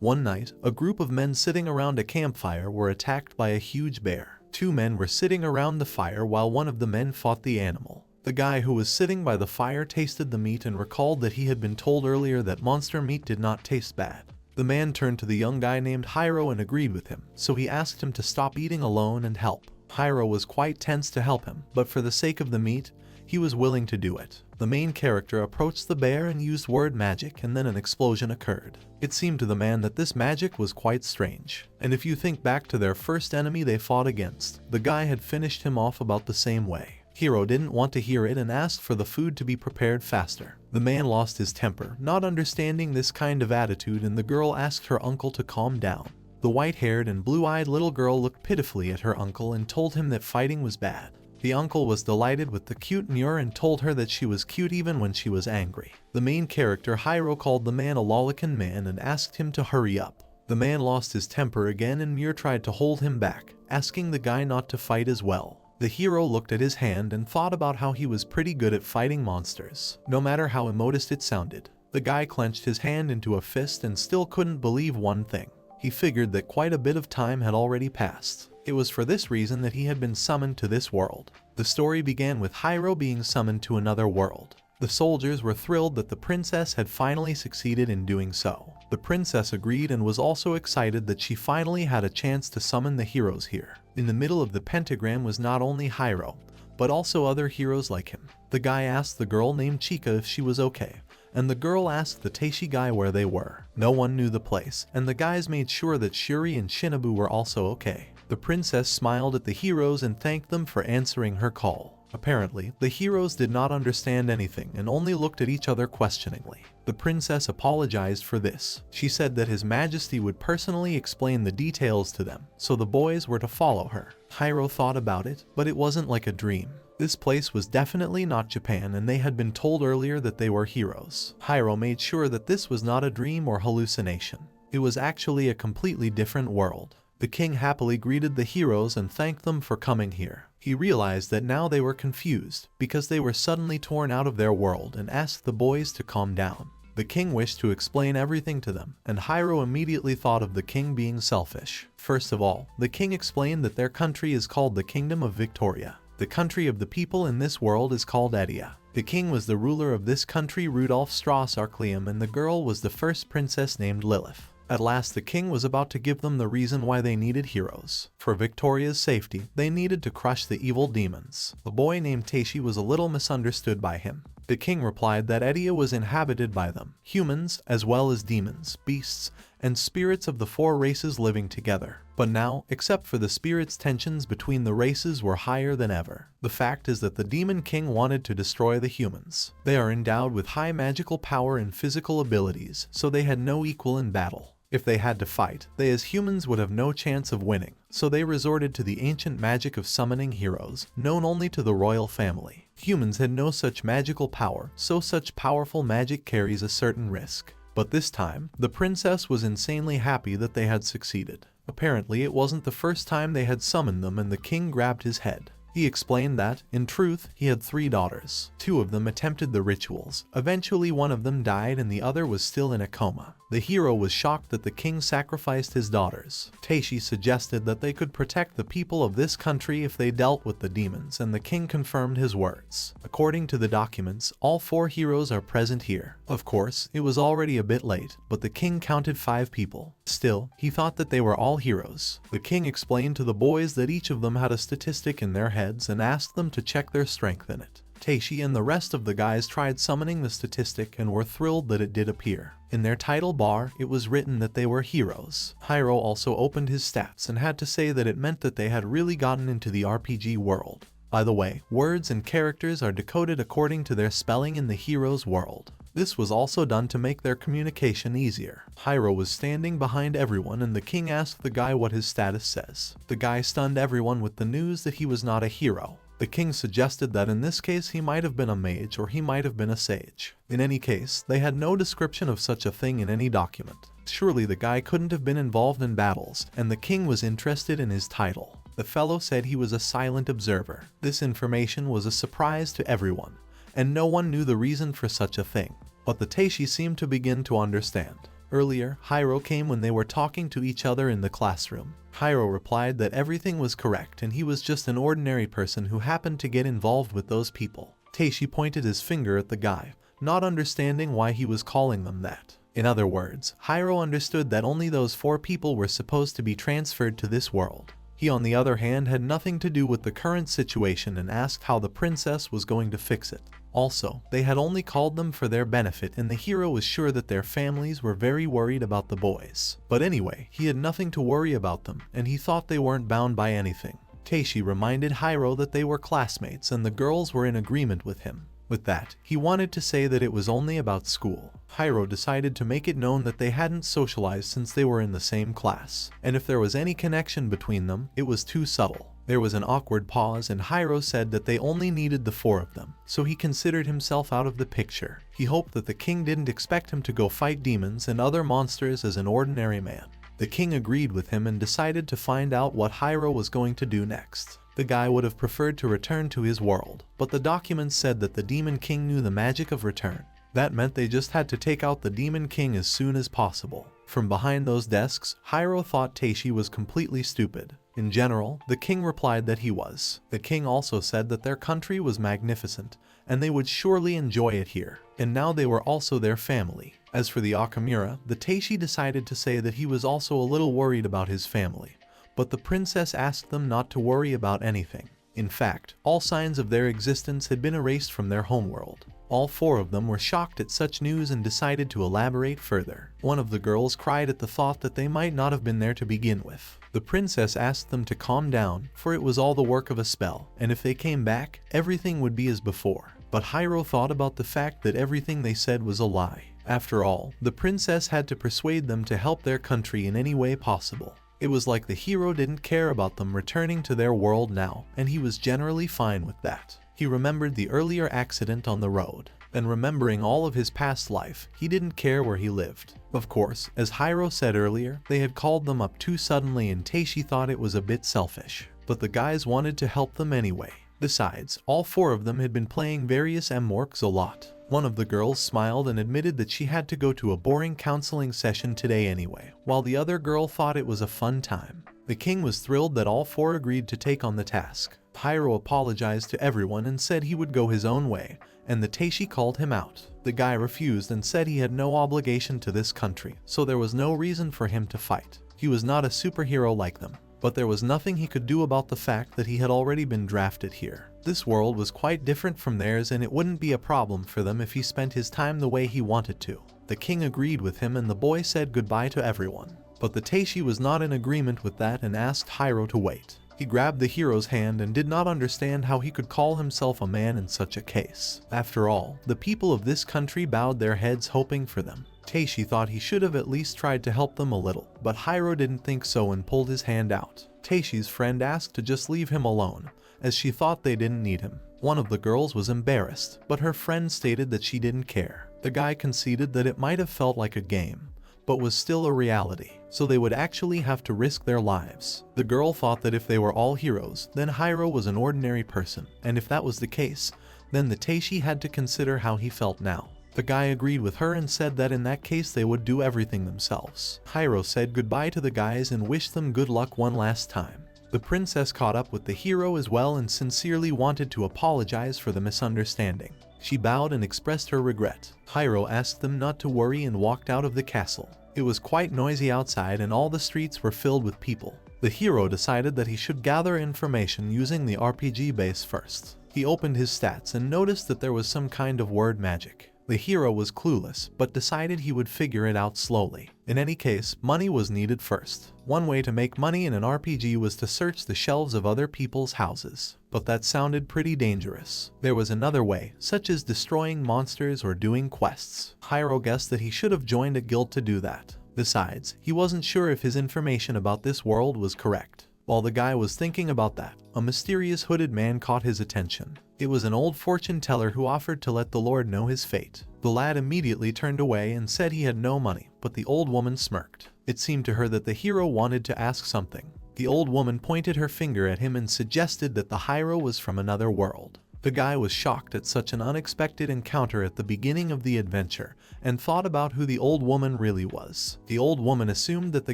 One night, a group of men sitting around a campfire were attacked by a huge bear. Two men were sitting around the fire while one of the men fought the animal. The guy who was sitting by the fire tasted the meat and recalled that he had been told earlier that monster meat did not taste bad. The man turned to the young guy named Hiiro and agreed with him, so he asked him to stop eating alone and help. Hiiro was quite tense to help him, but for the sake of the meat, he was willing to do it. The main character approached the bear and used word magic, and then an explosion occurred. It seemed to the man that this magic was quite strange, and if you think back to their first enemy they fought against, the guy had finished him off about the same way. Hiiro didn't want to hear it and asked for the food to be prepared faster. The man lost his temper, not understanding this kind of attitude, and the girl asked her uncle to calm down. The white-haired and blue-eyed little girl looked pitifully at her uncle and told him that fighting was bad. The uncle was delighted with the cute Muir and told her that she was cute even when she was angry. The main character Hiiro called the man a lawless man and asked him to hurry up. The man lost his temper again and Muir tried to hold him back, asking the guy not to fight as well. The hero looked at his hand and thought about how he was pretty good at fighting monsters, no matter how immodest it sounded. The guy clenched his hand into a fist and still couldn't believe one thing. He figured that quite a bit of time had already passed. It was for this reason that he had been summoned to this world. The story began with Hiiro being summoned to another world. The soldiers were thrilled that the princess had finally succeeded in doing so. The princess agreed and was also excited that she finally had a chance to summon the heroes here. In the middle of the pentagram was not only Hiiro, but also other heroes like him. The guy asked the girl named Chika if she was okay, and the girl asked the Taishi guy where they were. No one knew the place, and the guys made sure that Shuri and Shinobu were also okay. The princess smiled at the heroes and thanked them for answering her call. Apparently, the heroes did not understand anything and only looked at each other questioningly. The princess apologized for this. She said that His Majesty would personally explain the details to them, so the boys were to follow her. Hiiro thought about it, but it wasn't like a dream. This place was definitely not Japan, and they had been told earlier that they were heroes. Hiiro made sure that this was not a dream or hallucination. It was actually a completely different world. The king happily greeted the heroes and thanked them for coming here. He realized that now they were confused because they were suddenly torn out of their world and asked the boys to calm down. The king wished to explain everything to them, and Hiiro immediately thought of the king being selfish. First of all, the king explained that their country is called the Kingdom of Victoria. The country of the people in this world is called Edia. The king was the ruler of this country, Rudolf Strauss Arcleum, and the girl was the first princess named Lilith. At last the king was about to give them the reason why they needed heroes. For Victoria's safety, they needed to crush the evil demons. A boy named Taishi was a little misunderstood by him. The king replied that Edia was inhabited by them, humans as well as demons, beasts, and spirits of the four races living together. But now, except for the spirits, tensions between the races were higher than ever. The fact is that the demon king wanted to destroy the humans. They are endowed with high magical power and physical abilities, so they had no equal in battle. If they had to fight, they as humans would have no chance of winning, so they resorted to the ancient magic of summoning heroes, known only to the royal family. Humans had no such magical power, so such powerful magic carries a certain risk. But this time, the princess was insanely happy that they had succeeded. Apparently it wasn't the first time they had summoned them, and the king grabbed his head. He explained that, in truth, he had 3 daughters. 2 of them attempted the rituals. Eventually one of them died and the other was still in a coma. The hero was shocked that the king sacrificed his daughters. Taishi suggested that they could protect the people of this country if they dealt with the demons, and the king confirmed his words. According to the documents, all 4 heroes are present here. Of course, it was already a bit late, but the king counted 5 people. Still, he thought that they were all heroes. The king explained to the boys that each of them had a statistic in their heads and asked them to check their strength in it. Taishi and the rest of the guys tried summoning the statistic and were thrilled that it did appear. In their title bar, it was written that they were heroes. Hiiro also opened his stats and had to say that it meant that they had really gotten into the RPG world. By the way, words and characters are decoded according to their spelling in the hero's world. This was also done to make their communication easier. Hiiro was standing behind everyone and the king asked the guy what his status says. The guy stunned everyone with the news that he was not a hero. The king suggested that in this case he might have been a mage or he might have been a sage. In any case, they had no description of such a thing in any document. Surely the guy couldn't have been involved in battles, and the king was interested in his title. The fellow said he was a silent observer. This information was a surprise to everyone, and no one knew the reason for such a thing. But the Taishi seemed to begin to understand. Earlier, Hiiro came when they were talking to each other in the classroom. Hiiro replied that everything was correct and he was just an ordinary person who happened to get involved with those people. Taishi pointed his finger at the guy, not understanding why he was calling them that. In other words, Hiiro understood that only those 4 people were supposed to be transferred to this world. He, on the other hand, had nothing to do with the current situation and asked how the princess was going to fix it. Also, they had only called them for their benefit and the hero was sure that their families were very worried about the boys. But anyway, he had nothing to worry about them and he thought they weren't bound by anything. Taishi reminded Hiiro that they were classmates and the girls were in agreement with him. With that, he wanted to say that it was only about school. Hiiro decided to make it known that they hadn't socialized since they were in the same class, and if there was any connection between them, it was too subtle. There was an awkward pause and Hiiro said that they only needed the 4 of them, so he considered himself out of the picture. He hoped that the king didn't expect him to go fight demons and other monsters as an ordinary man. The king agreed with him and decided to find out what Hiiro was going to do next. The guy would have preferred to return to his world, but the documents said that the Demon King knew the magic of return. That meant they just had to take out the Demon King as soon as possible. From behind those desks, Hiiro thought Taishi was completely stupid. In general, the king replied that he was. The king also said that their country was magnificent, and they would surely enjoy it here. And now they were also their family. As for the Okamura, the Taishi decided to say that he was also a little worried about his family. But the princess asked them not to worry about anything. In fact, all signs of their existence had been erased from their homeworld. All 4 of them were shocked at such news and decided to elaborate further. One of the girls cried at the thought that they might not have been there to begin with. The princess asked them to calm down, for it was all the work of a spell, and if they came back, everything would be as before. But Hiiro thought about the fact that everything they said was a lie. After all, the princess had to persuade them to help their country in any way possible. It was like the hero didn't care about them returning to their world now, and he was generally fine with that. He remembered the earlier accident on the road, and remembering all of his past life, he didn't care where he lived. Of course, as Hiiro said earlier, they had called them up too suddenly and Taishi thought it was a bit selfish. But the guys wanted to help them anyway. Besides, all 4 of them had been playing various M-Works a lot. One of the girls smiled and admitted that she had to go to a boring counseling session today anyway, while the other girl thought it was a fun time. The king was thrilled that all 4 agreed to take on the task. Hiiro apologized to everyone and said he would go his own way, and the Taishi called him out. The guy refused and said he had no obligation to this country, so there was no reason for him to fight. He was not a superhero like them. But there was nothing he could do about the fact that he had already been drafted here. This world was quite different from theirs and it wouldn't be a problem for them if he spent his time the way he wanted to. The king agreed with him and the boy said goodbye to everyone. But the Taishi was not in agreement with that and asked Hiiro to wait. He grabbed the hero's hand and did not understand how he could call himself a man in such a case. After all, the people of this country bowed their heads hoping for them. Taishi thought he should have at least tried to help them a little, but Hiiro didn't think so and pulled his hand out. Taishi's friend asked to just leave him alone, as she thought they didn't need him. One of the girls was embarrassed, but her friend stated that she didn't care. The guy conceded that it might have felt like a game, but was still a reality, so they would actually have to risk their lives. The girl thought that if they were all heroes, then Hiiro was an ordinary person, and if that was the case, then the Taishi had to consider how he felt now. The guy agreed with her and said that in that case they would do everything themselves. Hiiro said goodbye to the guys and wished them good luck one last time. The princess caught up with the hero as well and sincerely wanted to apologize for the misunderstanding. She bowed and expressed her regret. Hiiro asked them not to worry and walked out of the castle. It was quite noisy outside and all the streets were filled with people. The hero decided that he should gather information using the RPG base first. He opened his stats and noticed that there was some kind of word magic. The hero was clueless, but decided he would figure it out slowly. In any case, money was needed first. One way to make money in an RPG was to search the shelves of other people's houses. But that sounded pretty dangerous. There was another way, such as destroying monsters or doing quests. Hiiro guessed that he should have joined a guild to do that. Besides, he wasn't sure if his information about this world was correct. While the guy was thinking about that, a mysterious hooded man caught his attention. It was an old fortune teller who offered to let the Lord know his fate. The lad immediately turned away and said he had no money, but the old woman smirked. It seemed to her that the hero wanted to ask something. The old woman pointed her finger at him and suggested that the hero was from another world. The guy was shocked at such an unexpected encounter at the beginning of the adventure and thought about who the old woman really was. The old woman assumed that the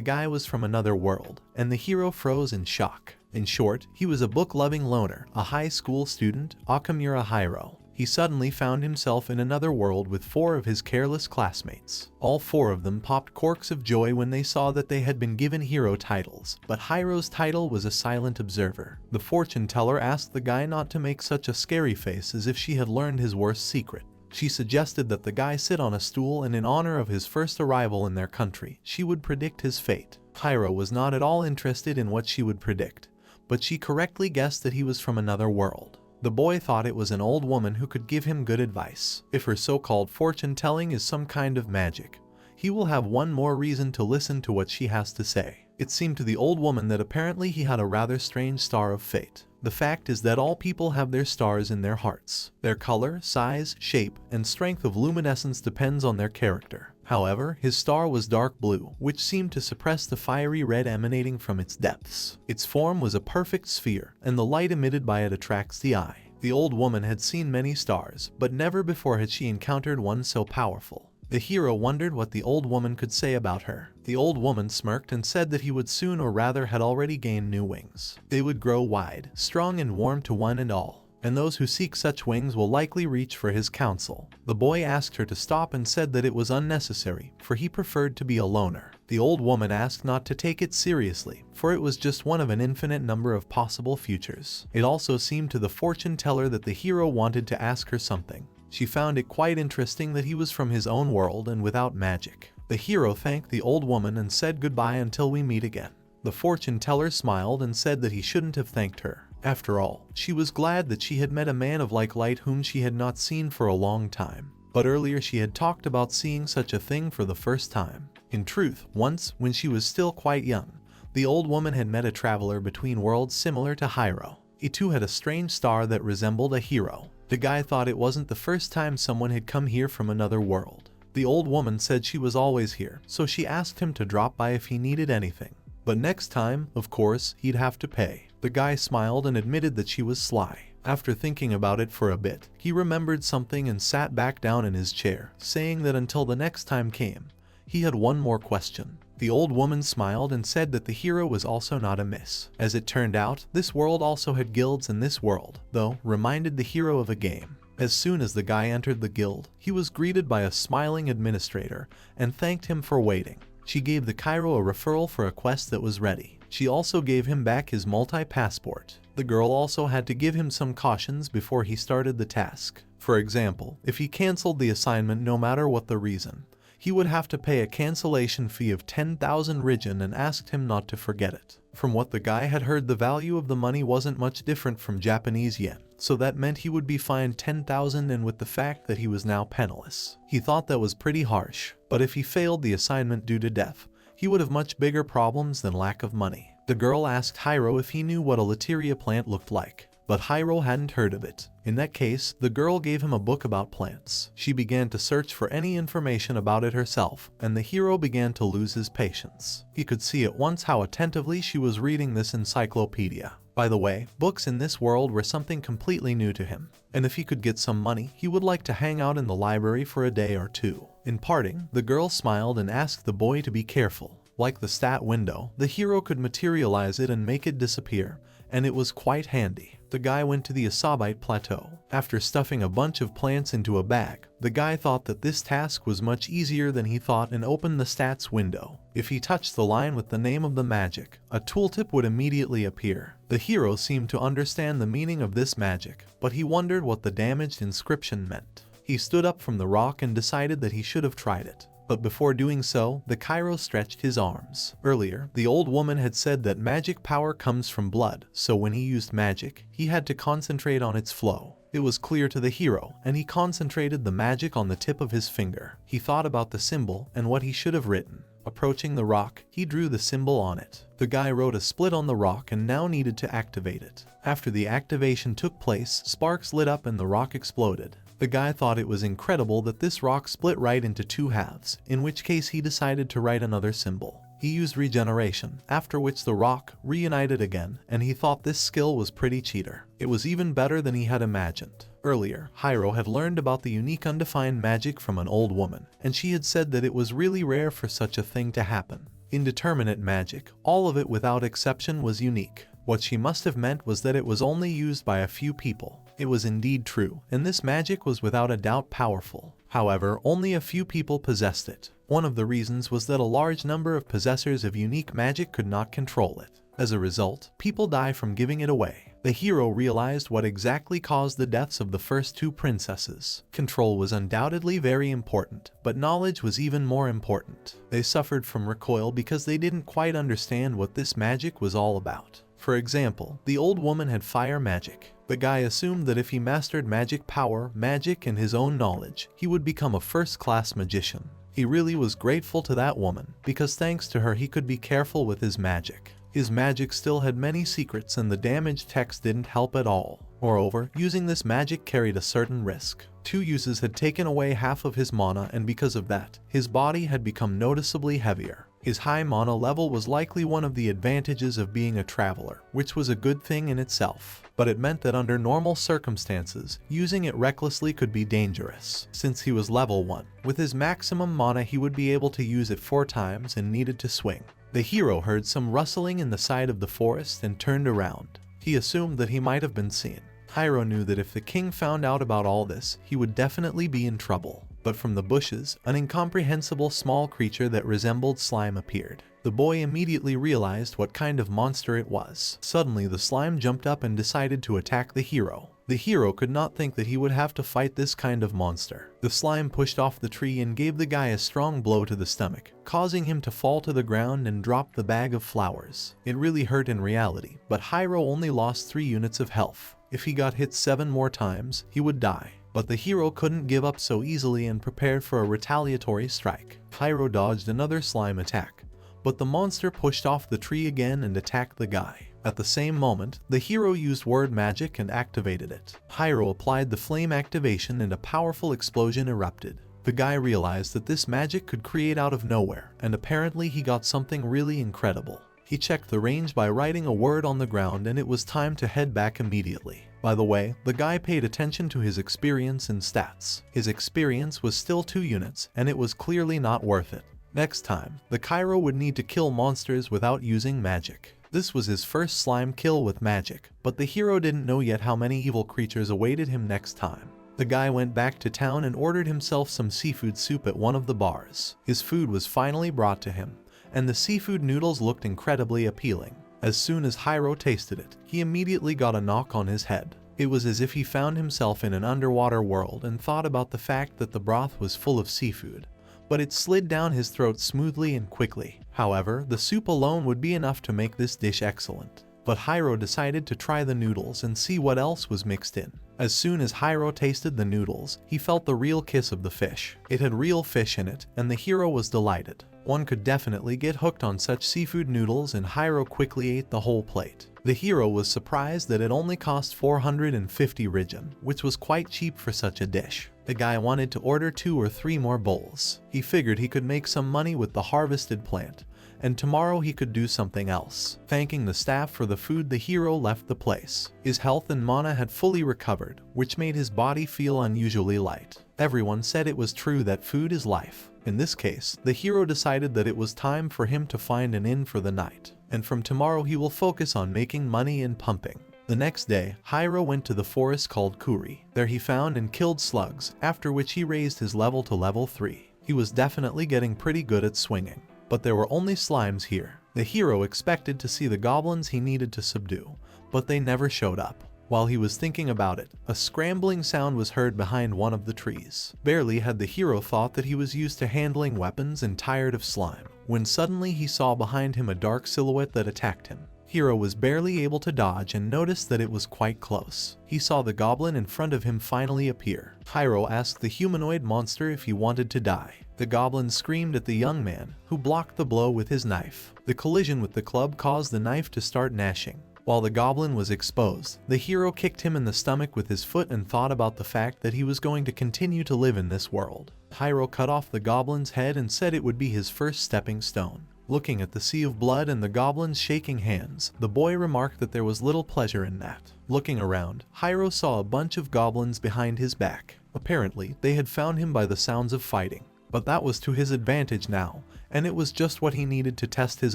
guy was from another world, and the hero froze in shock. In short, he was a book-loving loner, a high school student, Okamura Hiiro. He suddenly found himself in another world with 4 of his careless classmates. All 4 of them popped corks of joy when they saw that they had been given hero titles, but Hiro's title was a silent observer. The fortune teller asked the guy not to make such a scary face as if she had learned his worst secret. She suggested that the guy sit on a stool and in honor of his first arrival in their country, she would predict his fate. Hiiro was not at all interested in what she would predict, but she correctly guessed that he was from another world. The boy thought it was an old woman who could give him good advice. If her so-called fortune-telling is some kind of magic, he will have one more reason to listen to what she has to say. It seemed to the old woman that apparently he had a rather strange star of fate. The fact is that all people have their stars in their hearts. Their color, size, shape, and strength of luminescence depends on their character. However, his star was dark blue, which seemed to suppress the fiery red emanating from its depths. Its form was a perfect sphere, and the light emitted by it attracts the eye. The old woman had seen many stars, but never before had she encountered one so powerful. The hero wondered what the old woman could say about her. The old woman smirked and said that he would soon, or rather had already gained new wings. They would grow wide, strong and warm to one and all, and those who seek such wings will likely reach for his counsel. The boy asked her to stop and said that it was unnecessary, for he preferred to be a loner. The old woman asked not to take it seriously, for it was just one of an infinite number of possible futures. It also seemed to the fortune teller that the hero wanted to ask her something. She found it quite interesting that he was from his own world and without magic. The hero thanked the old woman and said goodbye until we meet again. The fortune teller smiled and said that he shouldn't have thanked her. After all, she was glad that she had met a man of like light whom she had not seen for a long time. But earlier she had talked about seeing such a thing for the first time. In truth, once, when she was still quite young, the old woman had met a traveler between worlds similar to Hiiro. He too had a strange star that resembled a hero. The guy thought it wasn't the first time someone had come here from another world. The old woman said she was always here, so she asked him to drop by if he needed anything. But next time, of course, he'd have to pay. The guy smiled and admitted that she was sly. After thinking about it for a bit, he remembered something and sat back down in his chair, saying that until the next time came, he had one more question. The old woman smiled and said that the hero was also not amiss. As it turned out, this world also had guilds, and this world, though, reminded the hero of a game. As soon as the guy entered the guild, he was greeted by a smiling administrator and thanked him for waiting. She gave the Cairo a referral for a quest that was ready. She also gave him back his multi-passport. The girl also had to give him some cautions before he started the task. For example, if he cancelled the assignment no matter what the reason, he would have to pay a cancellation fee of 10,000 rijin and asked him not to forget it. From what the guy had heard, the value of the money wasn't much different from Japanese yen, so that meant he would be fined 10,000, and with the fact that he was now penniless, he thought that was pretty harsh. But if he failed the assignment due to death, he would have much bigger problems than lack of money. The girl asked Hiiro if he knew what a Lateria plant looked like, but Hiiro hadn't heard of it. In that case, the girl gave him a book about plants. She began to search for any information about it herself, and the hero began to lose his patience. He could see at once how attentively she was reading this encyclopedia. By the way, books in this world were something completely new to him, and if he could get some money, he would like to hang out in the library for a day or two. In parting, the girl smiled and asked the boy to be careful. Like the stat window, the hero could materialize it and make it disappear, and it was quite handy. The guy went to the Isekai'd plateau. After stuffing a bunch of plants into a bag, the guy thought that this task was much easier than he thought and opened the stats window. If he touched the line with the name of the magic, a tooltip would immediately appear. The hero seemed to understand the meaning of this magic, but he wondered what the damaged inscription meant. He stood up from the rock and decided that he should have tried it. But before doing so, the Cairo stretched his arms. Earlier, the old woman had said that magic power comes from blood, so when he used magic, he had to concentrate on its flow. It was clear to the hero, and he concentrated the magic on the tip of his finger. He thought about the symbol and what he should have written. Approaching the rock, he drew the symbol on it. The guy wrote a split on the rock and now needed to activate it. After the activation took place, sparks lit up and the rock exploded. The guy thought it was incredible that this rock split right into two halves, in which case he decided to write another symbol. He used regeneration, after which the rock reunited again, and he thought this skill was pretty cheater. It was even better than he had imagined. Earlier, Hiiro had learned about the unique undefined magic from an old woman, and she had said that it was really rare for such a thing to happen. Indeterminate magic, all of it without exception, was unique. What she must have meant was that it was only used by a few people. It was indeed true, and this magic was without a doubt powerful. However, only a few people possessed it. One of the reasons was that a large number of possessors of unique magic could not control it. As a result, people die from giving it away. The hero realized what exactly caused the deaths of the first two princesses. Control was undoubtedly very important, but knowledge was even more important. They suffered from recoil because they didn't quite understand what this magic was all about. For example, the old woman had fire magic. The guy assumed that if he mastered magic power, magic, and his own knowledge, he would become a first-class magician. He really was grateful to that woman, because thanks to her he could be careful with his magic. His magic still had many secrets, and the damaged text didn't help at all. Moreover, using this magic carried a certain risk. 2 uses had taken away half of his mana, and because of that, his body had become noticeably heavier. His high mana level was likely one of the advantages of being a traveler, which was a good thing in itself. But it meant that under normal circumstances, using it recklessly could be dangerous. Since he was level 1, with his maximum mana he would be able to use it 4 times and needed to swing. The hero heard some rustling in the side of the forest and turned around. He assumed that he might have been seen. Hiiro knew that if the king found out about all this, he would definitely be in trouble. But from the bushes, an incomprehensible small creature that resembled slime appeared. The boy immediately realized what kind of monster it was. Suddenly the slime jumped up and decided to attack the hero. The hero could not think that he would have to fight this kind of monster. The slime pushed off the tree and gave the guy a strong blow to the stomach, causing him to fall to the ground and drop the bag of flowers. It really hurt in reality, but Hiiro only lost 3 units of health. If he got hit 7 more times, he would die. But the hero couldn't give up so easily and prepared for a retaliatory strike. Hiiro dodged another slime attack, but the monster pushed off the tree again and attacked the guy. At the same moment, the hero used word magic and activated it. Hiiro applied the flame activation and a powerful explosion erupted. The guy realized that this magic could create out of nowhere, and apparently he got something really incredible. He checked the range by writing a word on the ground, and it was time to head back immediately. By the way, the guy paid attention to his experience and stats. His experience was still 2 units, and it was clearly not worth it. Next time, the Cairo would need to kill monsters without using magic. This was his first slime kill with magic, but the hero didn't know yet how many evil creatures awaited him next time. The guy went back to town and ordered himself some seafood soup at one of the bars. His food was finally brought to him, and the seafood noodles looked incredibly appealing. As soon as Hiiro tasted it, he immediately got a knock on his head. It was as if he found himself in an underwater world and thought about the fact that the broth was full of seafood, but it slid down his throat smoothly and quickly. However, the soup alone would be enough to make this dish excellent. But Hiiro decided to try the noodles and see what else was mixed in. As soon as Hiiro tasted the noodles, he felt the real kiss of the fish. It had real fish in it, and the hero was delighted. One could definitely get hooked on such seafood noodles, and Hiiro quickly ate the whole plate. The hero was surprised that it only cost 450 rigen, which was quite cheap for such a dish. The guy wanted to order 2 or 3 more bowls. He figured he could make some money with the harvested plant, and tomorrow he could do something else. Thanking the staff for the food, the hero left the place. His health and mana had fully recovered, which made his body feel unusually light. Everyone said it was true that food is life. In this case, the hero decided that it was time for him to find an inn for the night, and from tomorrow he will focus on making money and pumping. The next day, Hiiro went to the forest called Kuri. There he found and killed slugs, after which he raised his level to level 3. He was definitely getting pretty good at swinging. But there were only slimes here. The hero expected to see the goblins he needed to subdue, but they never showed up. While he was thinking about it, a scrambling sound was heard behind one of the trees. Barely had the hero thought that he was used to handling weapons and tired of slime, when suddenly he saw behind him a dark silhouette that attacked him. Hiiro was barely able to dodge and noticed that it was quite close. He saw the goblin in front of him finally appear. Hiiro asked the humanoid monster if he wanted to die. The goblin screamed at the young man, who blocked the blow with his knife. The collision with the club caused the knife to start gnashing. While the goblin was exposed, the hero kicked him in the stomach with his foot and thought about the fact that he was going to continue to live in this world. Hiiro cut off the goblin's head and said it would be his first stepping stone. Looking at the sea of blood and the goblins shaking hands, the boy remarked that there was little pleasure in that. Looking around, Hiiro saw a bunch of goblins behind his back. Apparently, they had found him by the sounds of fighting. But that was to his advantage now, and it was just what he needed to test his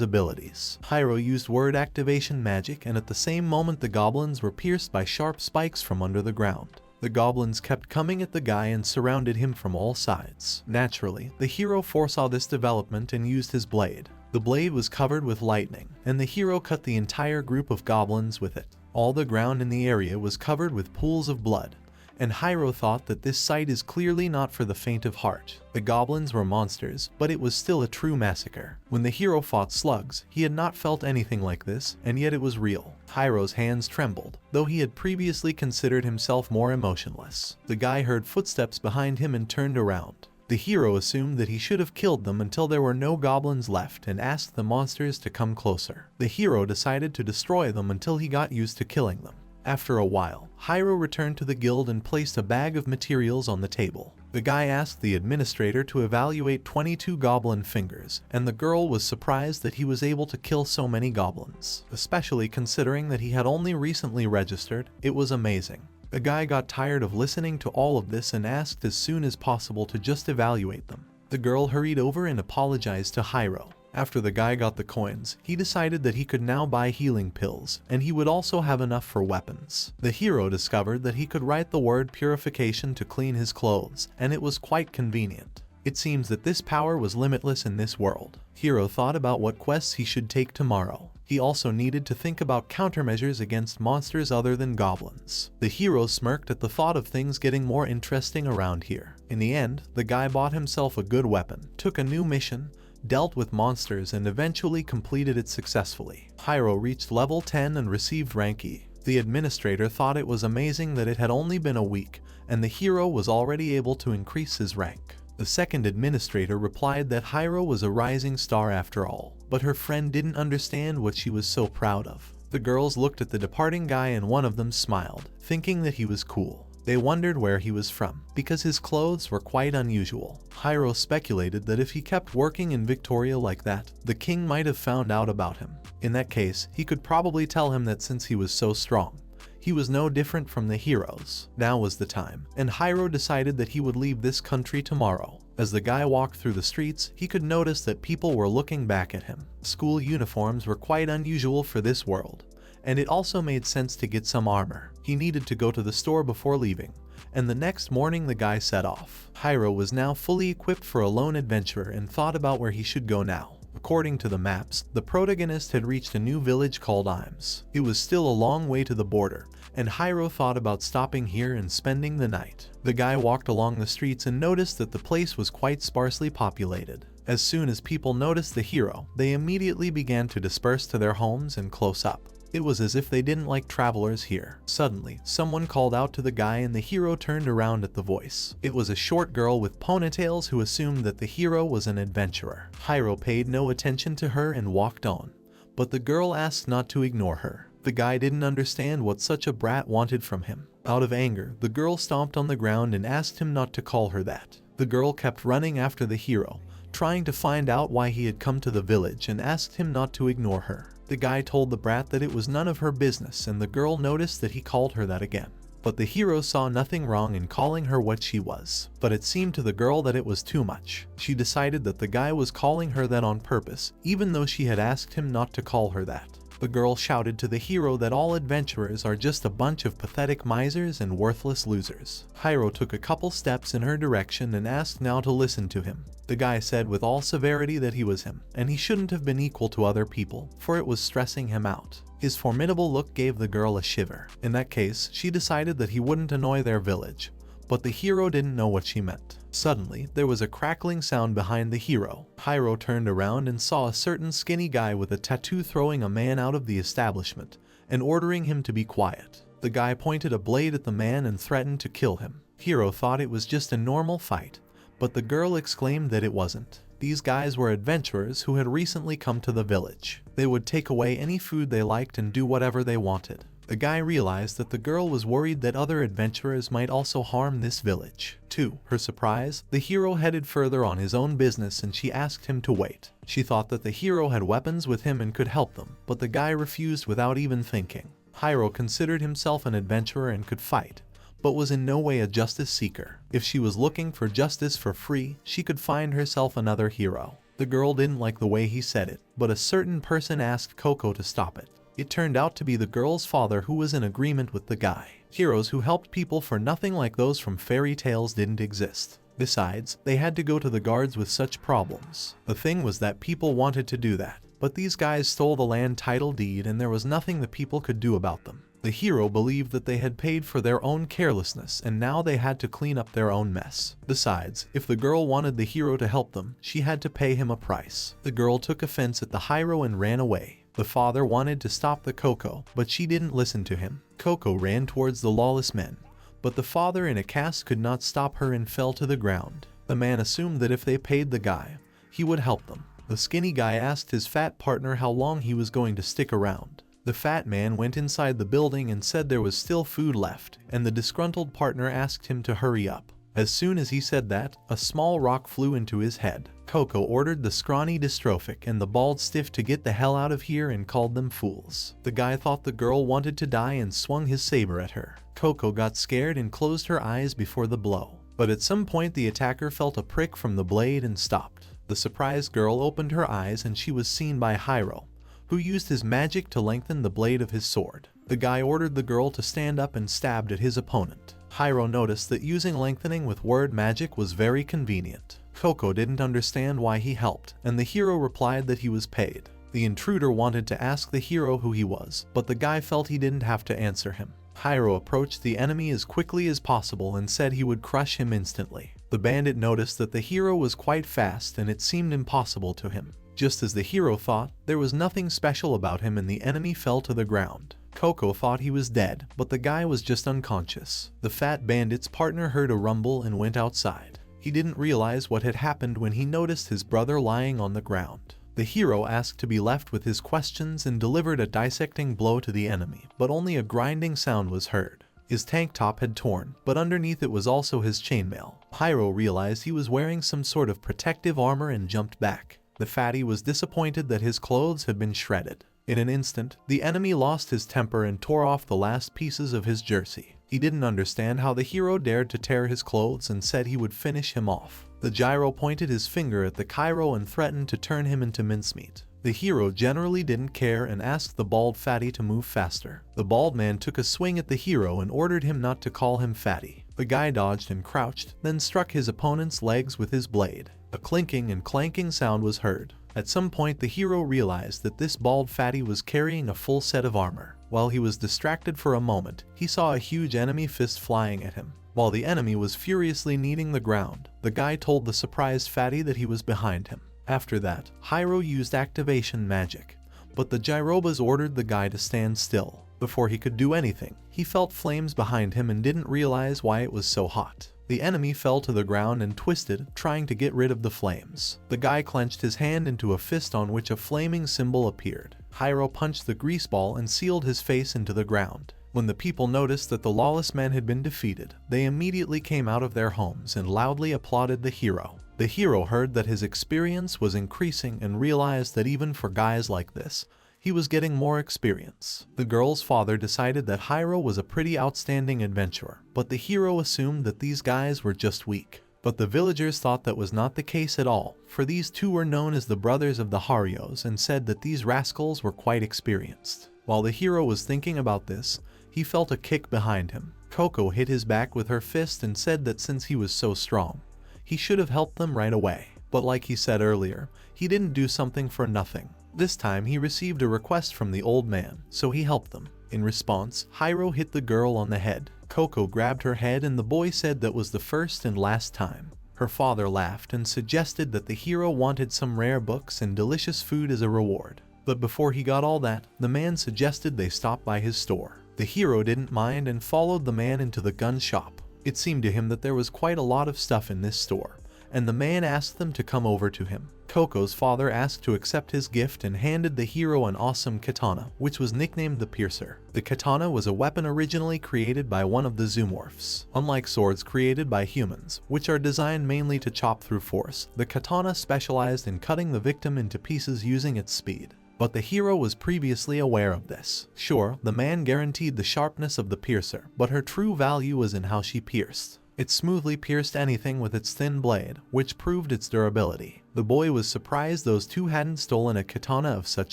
abilities. Hiiro used word activation magic, and at the same moment the goblins were pierced by sharp spikes from under the ground. The goblins kept coming at the guy and surrounded him from all sides. Naturally, the hero foresaw this development and used his blade. The blade was covered with lightning, and the hero cut the entire group of goblins with it. All the ground in the area was covered with pools of blood, and Hiiro thought that this sight is clearly not for the faint of heart. The goblins were monsters, but it was still a true massacre. When the hero fought slugs, he had not felt anything like this, and yet it was real. Hiro's hands trembled, though he had previously considered himself more emotionless. The guy heard footsteps behind him and turned around. The hero assumed that he should have killed them until there were no goblins left and asked the monsters to come closer. The hero decided to destroy them until he got used to killing them. After a while, Hiiro returned to the guild and placed a bag of materials on the table. The guy asked the administrator to evaluate 22 goblin fingers, and the girl was surprised that he was able to kill so many goblins. Especially considering that he had only recently registered, it was amazing. The guy got tired of listening to all of this and asked as soon as possible to just evaluate them. The girl hurried over and apologized to Hiiro. After the guy got the coins, he decided that he could now buy healing pills, and he would also have enough for weapons. The hero discovered that he could write the word purification to clean his clothes, and it was quite convenient. It seems that this power was limitless in this world. Hiiro thought about what quests he should take tomorrow. He also needed to think about countermeasures against monsters other than goblins. The hero smirked at the thought of things getting more interesting around here. In the end, the guy bought himself a good weapon, took a new mission, dealt with monsters, and eventually completed it successfully. Hiiro reached level 10 and received rank E. The administrator thought it was amazing that it had only been a week, and the hero was already able to increase his rank. The second administrator replied that Hiiro was a rising star after all, but her friend didn't understand what she was so proud of. The girls looked at the departing guy and one of them smiled, thinking that he was cool. They wondered where he was from, because his clothes were quite unusual. Hiiro speculated that if he kept working in Victoria like that, the king might have found out about him. In that case, he could probably tell him that since he was so strong, he was no different from the heroes. Now was the time, and Hiiro decided that he would leave this country tomorrow. As the guy walked through the streets, he could notice that people were looking back at him. School uniforms were quite unusual for this world, and it also made sense to get some armor. He needed to go to the store before leaving, and the next morning the guy set off. Hiiro was now fully equipped for a lone adventurer and thought about where he should go now. According to the maps, the protagonist had reached a new village called Imes. It was still a long way to the border, and Hiiro thought about stopping here and spending the night. The guy walked along the streets and noticed that the place was quite sparsely populated. As soon as people noticed the hero, they immediately began to disperse to their homes and close up. It was as if they didn't like travelers here. Suddenly, someone called out to the guy and the hero turned around at the voice. It was a short girl with ponytails who assumed that the hero was an adventurer. Hiiro paid no attention to her and walked on, but the girl asked not to ignore her. The guy didn't understand what such a brat wanted from him. Out of anger, the girl stomped on the ground and asked him not to call her that. The girl kept running after the hero, trying to find out why he had come to the village, and asked him not to ignore her. The guy told the brat that it was none of her business, and the girl noticed that he called her that again. But the hero saw nothing wrong in calling her what she was. But it seemed to the girl that it was too much. She decided that the guy was calling her that on purpose, even though she had asked him not to call her that. The girl shouted to the hero that all adventurers are just a bunch of pathetic misers and worthless losers. Hiiro took a couple steps in her direction and asked now to listen to him. The guy said with all severity that he was him, and he shouldn't have been equal to other people, for it was stressing him out. His formidable look gave the girl a shiver. In that case, she decided that he wouldn't annoy their village, but the hero didn't know what she meant. Suddenly, there was a crackling sound behind the hero. Hiiro turned around and saw a certain skinny guy with a tattoo throwing a man out of the establishment and ordering him to be quiet. The guy pointed a blade at the man and threatened to kill him. Hiiro thought it was just a normal fight, but the girl exclaimed that it wasn't. These guys were adventurers who had recently come to the village. They would take away any food they liked and do whatever they wanted. The guy realized that the girl was worried that other adventurers might also harm this village. To her surprise, the hero headed further on his own business and she asked him to wait. She thought that the hero had weapons with him and could help them, but the guy refused without even thinking. Hiiro considered himself an adventurer and could fight, but was in no way a justice seeker. If she was looking for justice for free, she could find herself another hero. The girl didn't like the way he said it, but a certain person asked Coco to stop it. It turned out to be the girl's father, who was in agreement with the guy. Heroes who helped people for nothing like those from fairy tales didn't exist. Besides, they had to go to the guards with such problems. The thing was that people wanted to do that, but these guys stole the land title deed and there was nothing the people could do about them. The hero believed that they had paid for their own carelessness and now they had to clean up their own mess. Besides, if the girl wanted the hero to help them, she had to pay him a price. The girl took offense at the hero and ran away. The father wanted to stop the Coco, but she didn't listen to him. Coco ran towards the lawless men, but the father in a cast could not stop her and fell to the ground. The man assumed that if they paid the guy, he would help them. The skinny guy asked his fat partner how long he was going to stick around. The fat man went inside the building and said there was still food left, and the disgruntled partner asked him to hurry up. As soon as he said that, a small rock flew into his head. Coco ordered the scrawny dystrophic and the bald stiff to get the hell out of here and called them fools. The guy thought the girl wanted to die and swung his saber at her. Coco got scared and closed her eyes before the blow. But at some point the attacker felt a prick from the blade and stopped. The surprised girl opened her eyes and she was seen by Hiiro, who used his magic to lengthen the blade of his sword. The guy ordered the girl to stand up and stabbed at his opponent. Hiiro noticed that using lengthening with word magic was very convenient. Coco didn't understand why he helped, and the hero replied that he was paid. The intruder wanted to ask the hero who he was, but the guy felt he didn't have to answer him. Hiiro approached the enemy as quickly as possible and said he would crush him instantly. The bandit noticed that the hero was quite fast and it seemed impossible to him. Just as the hero thought, there was nothing special about him and the enemy fell to the ground. Coco thought he was dead, but the guy was just unconscious. The fat bandit's partner heard a rumble and went outside. He didn't realize what had happened when he noticed his brother lying on the ground. The hero asked to be left with his questions and delivered a dissecting blow to the enemy, but only a grinding sound was heard. His tank top had torn, but underneath it was also his chainmail. Hiiro realized he was wearing some sort of protective armor and jumped back. The fatty was disappointed that his clothes had been shredded. In an instant, the enemy lost his temper and tore off the last pieces of his jersey. He didn't understand how the hero dared to tear his clothes and said he would finish him off. The gyro pointed his finger at the Cairo and threatened to turn him into mincemeat. The hero generally didn't care and asked the bald fatty to move faster. The bald man took a swing at the hero and ordered him not to call him fatty. The guy dodged and crouched, then struck his opponent's legs with his blade. A clinking and clanking sound was heard. At some point the hero realized that this bald fatty was carrying a full set of armor. While he was distracted for a moment, he saw a huge enemy fist flying at him. While the enemy was furiously kneading the ground, the guy told the surprised fatty that he was behind him. After that, Hiiro used activation magic, but the Gyrobas ordered the guy to stand still. Before he could do anything, he felt flames behind him and didn't realize why it was so hot. The enemy fell to the ground and twisted, trying to get rid of the flames. The guy clenched his hand into a fist on which a flaming symbol appeared. Hiiro punched the grease ball and sealed his face into the ground. When the people noticed that the lawless men had been defeated, they immediately came out of their homes and loudly applauded the hero. The hero heard that his experience was increasing and realized that even for guys like this, he was getting more experience. The girl's father decided that Hiiro was a pretty outstanding adventurer, but the hero assumed that these guys were just weak. But the villagers thought that was not the case at all, for these two were known as the brothers of the Harios and said that these rascals were quite experienced. While the hero was thinking about this, he felt a kick behind him. Coco hit his back with her fist and said that since he was so strong, he should have helped them right away. But like he said earlier, he didn't do something for nothing. This time he received a request from the old man, so he helped them. In response, Hiiro hit the girl on the head. Coco grabbed her head and the boy said that was the first and last time. Her father laughed and suggested that the hero wanted some rare books and delicious food as a reward. But before he got all that, the man suggested they stop by his store. The hero didn't mind and followed the man into the gun shop. It seemed to him that there was quite a lot of stuff in this store, and the man asked them to come over to him. Coco's father asked to accept his gift and handed the hero an awesome katana, which was nicknamed the Piercer. The katana was a weapon originally created by one of the zoomorphs. Unlike swords created by humans, which are designed mainly to chop through force, the katana specialized in cutting the victim into pieces using its speed. But the hero was previously aware of this. Sure, the man guaranteed the sharpness of the piercer, but her true value was in how she pierced. It smoothly pierced anything with its thin blade, which proved its durability. The boy was surprised those two hadn't stolen a katana of such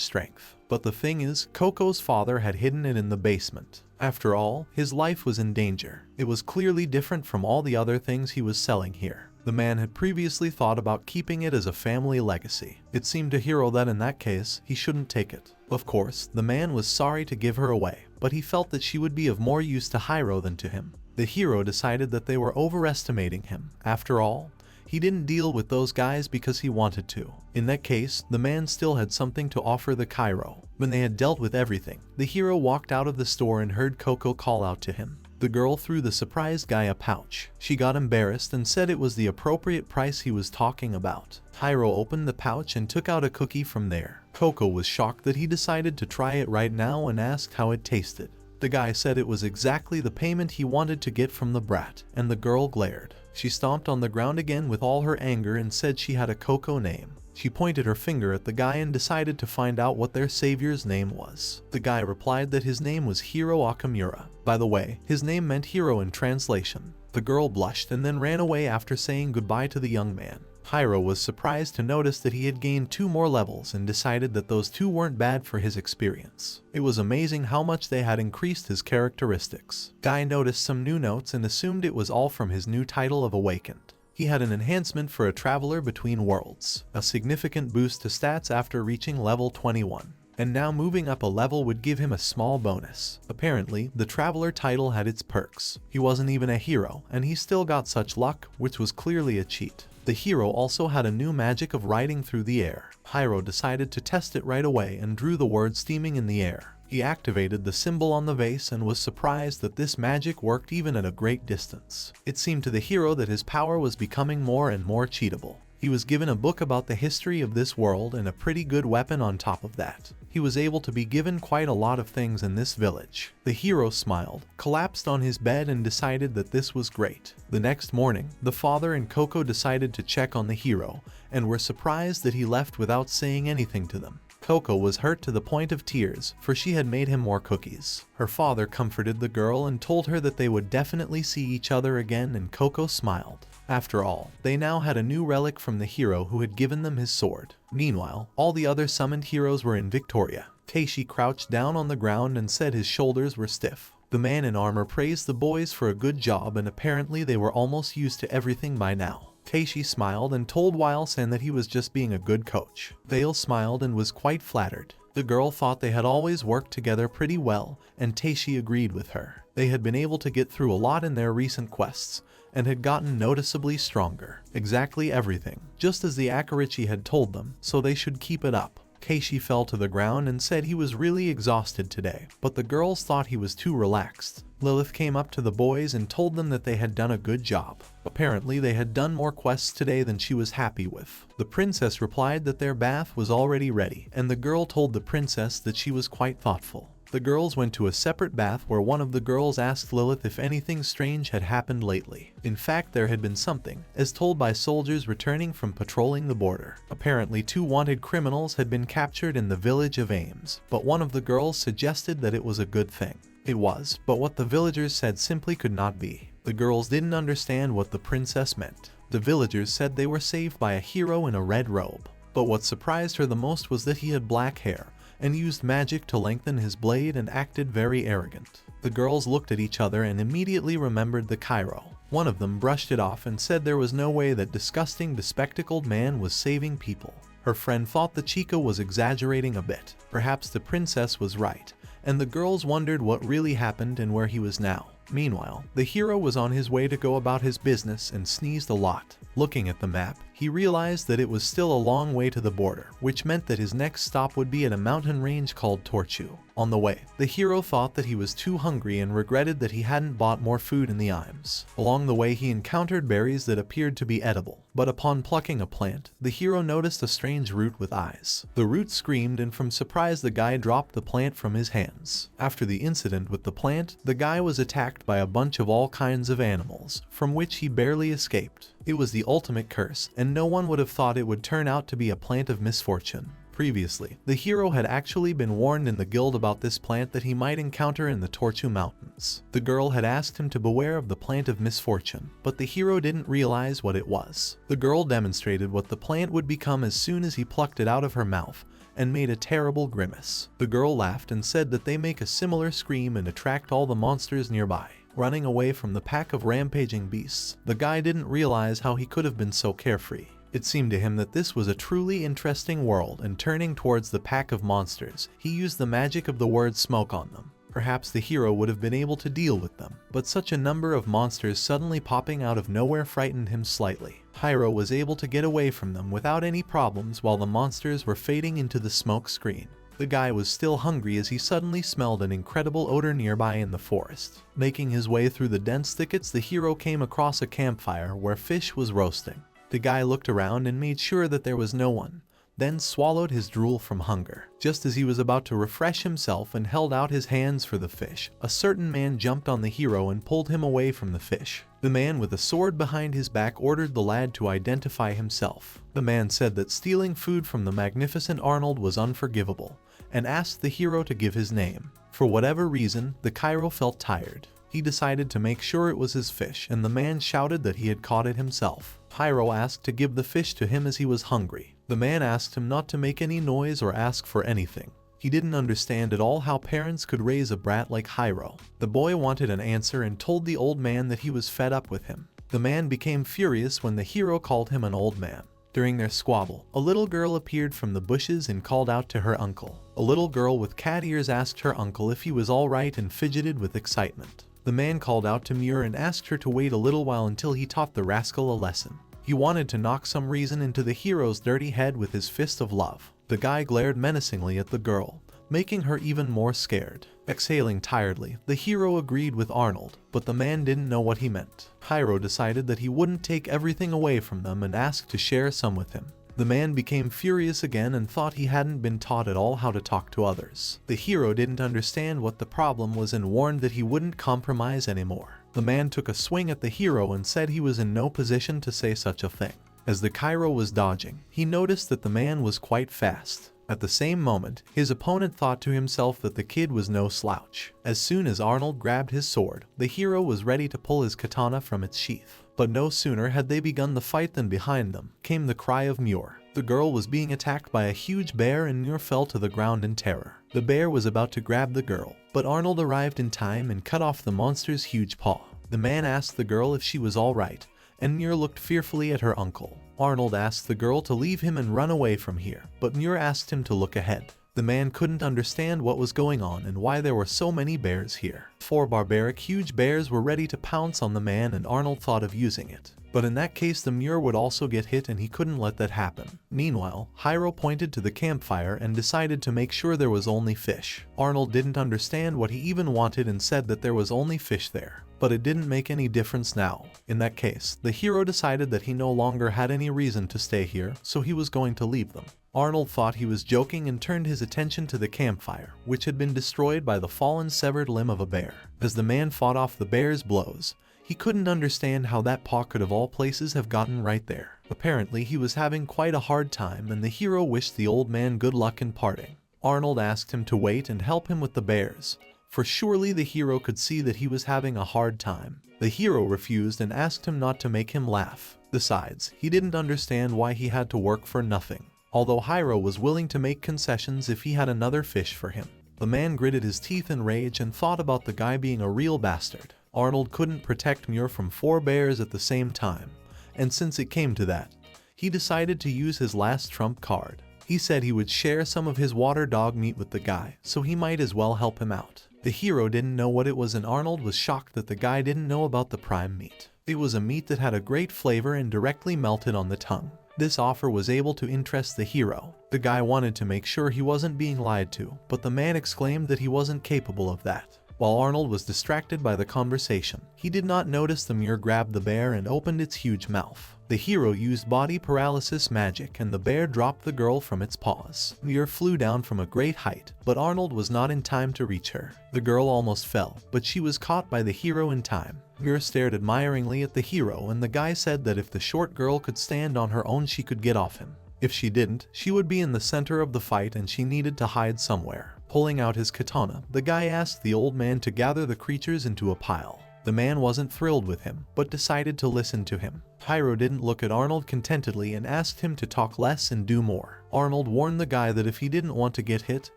strength. But the thing is, Coco's father had hidden it in the basement. After all, his life was in danger. It was clearly different from all the other things he was selling here. The man had previously thought about keeping it as a family legacy. It seemed to Hiiro that in that case, he shouldn't take it. Of course, the man was sorry to give her away, but he felt that she would be of more use to Hiiro than to him. The hero decided that they were overestimating him. After all, he didn't deal with those guys because he wanted to. In that case, the man still had something to offer the Cairo. When they had dealt with everything, the hero walked out of the store and heard Coco call out to him. The girl threw the surprised guy a pouch. She got embarrassed and said it was the appropriate price he was talking about. Hiiro opened the pouch and took out a cookie from there. Coco was shocked that he decided to try it right now and asked how it tasted. The guy said it was exactly the payment he wanted to get from the brat, and the girl glared. She stomped on the ground again with all her anger and said she had a Coco name. She pointed her finger at the guy and decided to find out what their savior's name was. The guy replied that his name was Hiiro Akamura. By the way, his name meant hero in translation. The girl blushed and then ran away after saying goodbye to the young man. Hiiro was surprised to notice that he had gained 2 more levels and decided that those 2 weren't bad for his experience. It was amazing how much they had increased his characteristics. Guy noticed some new notes and assumed it was all from his new title of Awakened. He had an enhancement for a traveler between worlds, a significant boost to stats after reaching level 21. And now moving up a level would give him a small bonus. Apparently, the Traveler title had its perks. He wasn't even a hero, and he still got such luck, which was clearly a cheat. The hero also had a new magic of riding through the air. Hiiro decided to test it right away and drew the word steaming in the air. He activated the symbol on the vase and was surprised that this magic worked even at a great distance. It seemed to the hero that his power was becoming more and more cheatable. He was given a book about the history of this world and a pretty good weapon on top of that. He was able to be given quite a lot of things in this village. The hero smiled, collapsed on his bed and decided that this was great. The next morning, the father and Coco decided to check on the hero and were surprised that he left without saying anything to them. Coco was hurt to the point of tears, for she had made him more cookies. Her father comforted the girl and told her that they would definitely see each other again, and Coco smiled. After all, they now had a new relic from the hero who had given them his sword. Meanwhile, all the other summoned heroes were in Victoria. Teishi crouched down on the ground and said his shoulders were stiff. The man in armor praised the boys for a good job, and apparently they were almost used to everything by now. Teishi smiled and told Wilson that he was just being a good coach. Vale smiled and was quite flattered. The girl thought they had always worked together pretty well, and Teishi agreed with her. They had been able to get through a lot in their recent quests, and had gotten noticeably stronger. Exactly everything, just as the Akarichi had told them, so they should keep it up. Teishi fell to the ground and said he was really exhausted today, but the girls thought he was too relaxed. Lilith came up to the boys and told them that they had done a good job. Apparently they had done more quests today than she was happy with. The princess replied that their bath was already ready, and the girl told the princess that she was quite thoughtful. The girls went to a separate bath where one of the girls asked Lilith if anything strange had happened lately. In fact, there had been something, as told by soldiers returning from patrolling the border. Apparently 2 wanted criminals had been captured in the village of Ames, but one of the girls suggested that it was a good thing. It was, but what the villagers said simply could not be. The girls didn't understand what the princess meant. The villagers said they were saved by a hero in a red robe. But what surprised her the most was that he had black hair, and used magic to lengthen his blade and acted very arrogant. The girls looked at each other and immediately remembered the Cairo. One of them brushed it off and said there was no way that disgusting, bespectacled man was saving people. Her friend thought the chica was exaggerating a bit. Perhaps the princess was right, and the girls wondered what really happened and where he was now. Meanwhile, the hero was on his way to go about his business and sneezed a lot. Looking at the map, he realized that it was still a long way to the border, which meant that his next stop would be at a mountain range called Torchu. On the way, the hero thought that he was too hungry and regretted that he hadn't bought more food in the Imes. Along the way he encountered berries that appeared to be edible, but upon plucking a plant, the hero noticed a strange root with eyes. The root screamed, and from surprise the guy dropped the plant from his hands. After the incident with the plant, the guy was attacked by a bunch of all kinds of animals, from which he barely escaped. It was the ultimate curse, and no one would have thought it would turn out to be a plant of misfortune. Previously, the hero had actually been warned in the guild about this plant that he might encounter in the Torchu Mountains. The girl had asked him to beware of the plant of misfortune, but the hero didn't realize what it was. The girl demonstrated what the plant would become as soon as he plucked it out of her mouth, and made a terrible grimace. The girl laughed and said that they make a similar scream and attract all the monsters nearby. Running away from the pack of rampaging beasts, the guy didn't realize how he could have been so carefree. It seemed to him that this was a truly interesting world, and turning towards the pack of monsters, he used the magic of the word smoke on them. Perhaps the hero would have been able to deal with them, but such a number of monsters suddenly popping out of nowhere frightened him slightly. Hiiro was able to get away from them without any problems while the monsters were fading into the smoke screen. The guy was still hungry as he suddenly smelled an incredible odor nearby in the forest. Making his way through the dense thickets, the hero came across a campfire where fish was roasting. The guy looked around and made sure that there was no one, then swallowed his drool from hunger. Just as he was about to refresh himself and held out his hands for the fish, a certain man jumped on the hero and pulled him away from the fish. The man with a sword behind his back ordered the lad to identify himself. The man said that stealing food from the magnificent Arnold was unforgivable, and asked the hero to give his name. For whatever reason, the Cairo felt tired. He decided to make sure it was his fish, and the man shouted that he had caught it himself. Hiiro asked to give the fish to him as he was hungry. The man asked him not to make any noise or ask for anything. He didn't understand at all how parents could raise a brat like Hiiro. The boy wanted an answer and told the old man that he was fed up with him. The man became furious when the hero called him an old man. During their squabble, a little girl appeared from the bushes and called out to her uncle. A little girl with cat ears asked her uncle if he was all right and fidgeted with excitement. The man called out to Muir and asked her to wait a little while until he taught the rascal a lesson. He wanted to knock some reason into the hero's dirty head with his fist of love. The guy glared menacingly at the girl, making her even more scared. Exhaling tiredly, the hero agreed with Arnold, but the man didn't know what he meant. Hiiro decided that he wouldn't take everything away from them and asked to share some with him. The man became furious again and thought he hadn't been taught at all how to talk to others. The hero didn't understand what the problem was and warned that he wouldn't compromise anymore. The man took a swing at the hero and said he was in no position to say such a thing. As the Cairo was dodging, he noticed that the man was quite fast. At the same moment, his opponent thought to himself that the kid was no slouch. As soon as Arnold grabbed his sword, the hero was ready to pull his katana from its sheath. But no sooner had they begun the fight than behind them came the cry of Muir. The girl was being attacked by a huge bear and Muir fell to the ground in terror. The bear was about to grab the girl, but Arnold arrived in time and cut off the monster's huge paw. The man asked the girl if she was all right, and Muir looked fearfully at her uncle. Arnold asked the girl to leave him and run away from here, but Muir asked him to look ahead. The man couldn't understand what was going on and why there were so many bears here. 4 barbaric huge bears were ready to pounce on the man and Arnold thought of using it. But in that case the Muir would also get hit and he couldn't let that happen. Meanwhile, Hiiro pointed to the campfire and decided to make sure there was only fish. Arnold didn't understand what he even wanted and said that there was only fish there. But it didn't make any difference now. In that case, the hero decided that he no longer had any reason to stay here, so he was going to leave them. Arnold thought he was joking and turned his attention to the campfire, which had been destroyed by the fallen severed limb of a bear. As the man fought off the bear's blows, he couldn't understand how that paw could of all places have gotten right there. Apparently he was having quite a hard time and the hero wished the old man good luck in parting. Arnold asked him to wait and help him with the bears, for surely the hero could see that he was having a hard time. The hero refused and asked him not to make him laugh. Besides, he didn't understand why he had to work for nothing, although Hiiro was willing to make concessions if he had another fish for him. The man gritted his teeth in rage and thought about the guy being a real bastard. Arnold couldn't protect Muir from 4 bears at the same time, and since it came to that, he decided to use his last trump card. He said he would share some of his water dog meat with the guy, so he might as well help him out. The hero didn't know what it was and Arnold was shocked that the guy didn't know about the prime meat. It was a meat that had a great flavor and directly melted on the tongue. This offer was able to interest the hero. The guy wanted to make sure he wasn't being lied to, but the man exclaimed that he wasn't capable of that. While Arnold was distracted by the conversation, he did not notice the Muir grabbed the bear and opened its huge mouth. The hero used body paralysis magic and the bear dropped the girl from its paws. Muir flew down from a great height, but Arnold was not in time to reach her. The girl almost fell, but she was caught by the hero in time. Muir stared admiringly at the hero and the guy said that if the short girl could stand on her own she could get off him. If she didn't, she would be in the center of the fight and she needed to hide somewhere. Pulling out his katana, the guy asked the old man to gather the creatures into a pile. The man wasn't thrilled with him, but decided to listen to him. Hiiro didn't look at Arnold contentedly and asked him to talk less and do more. Arnold warned the guy that if he didn't want to get hit,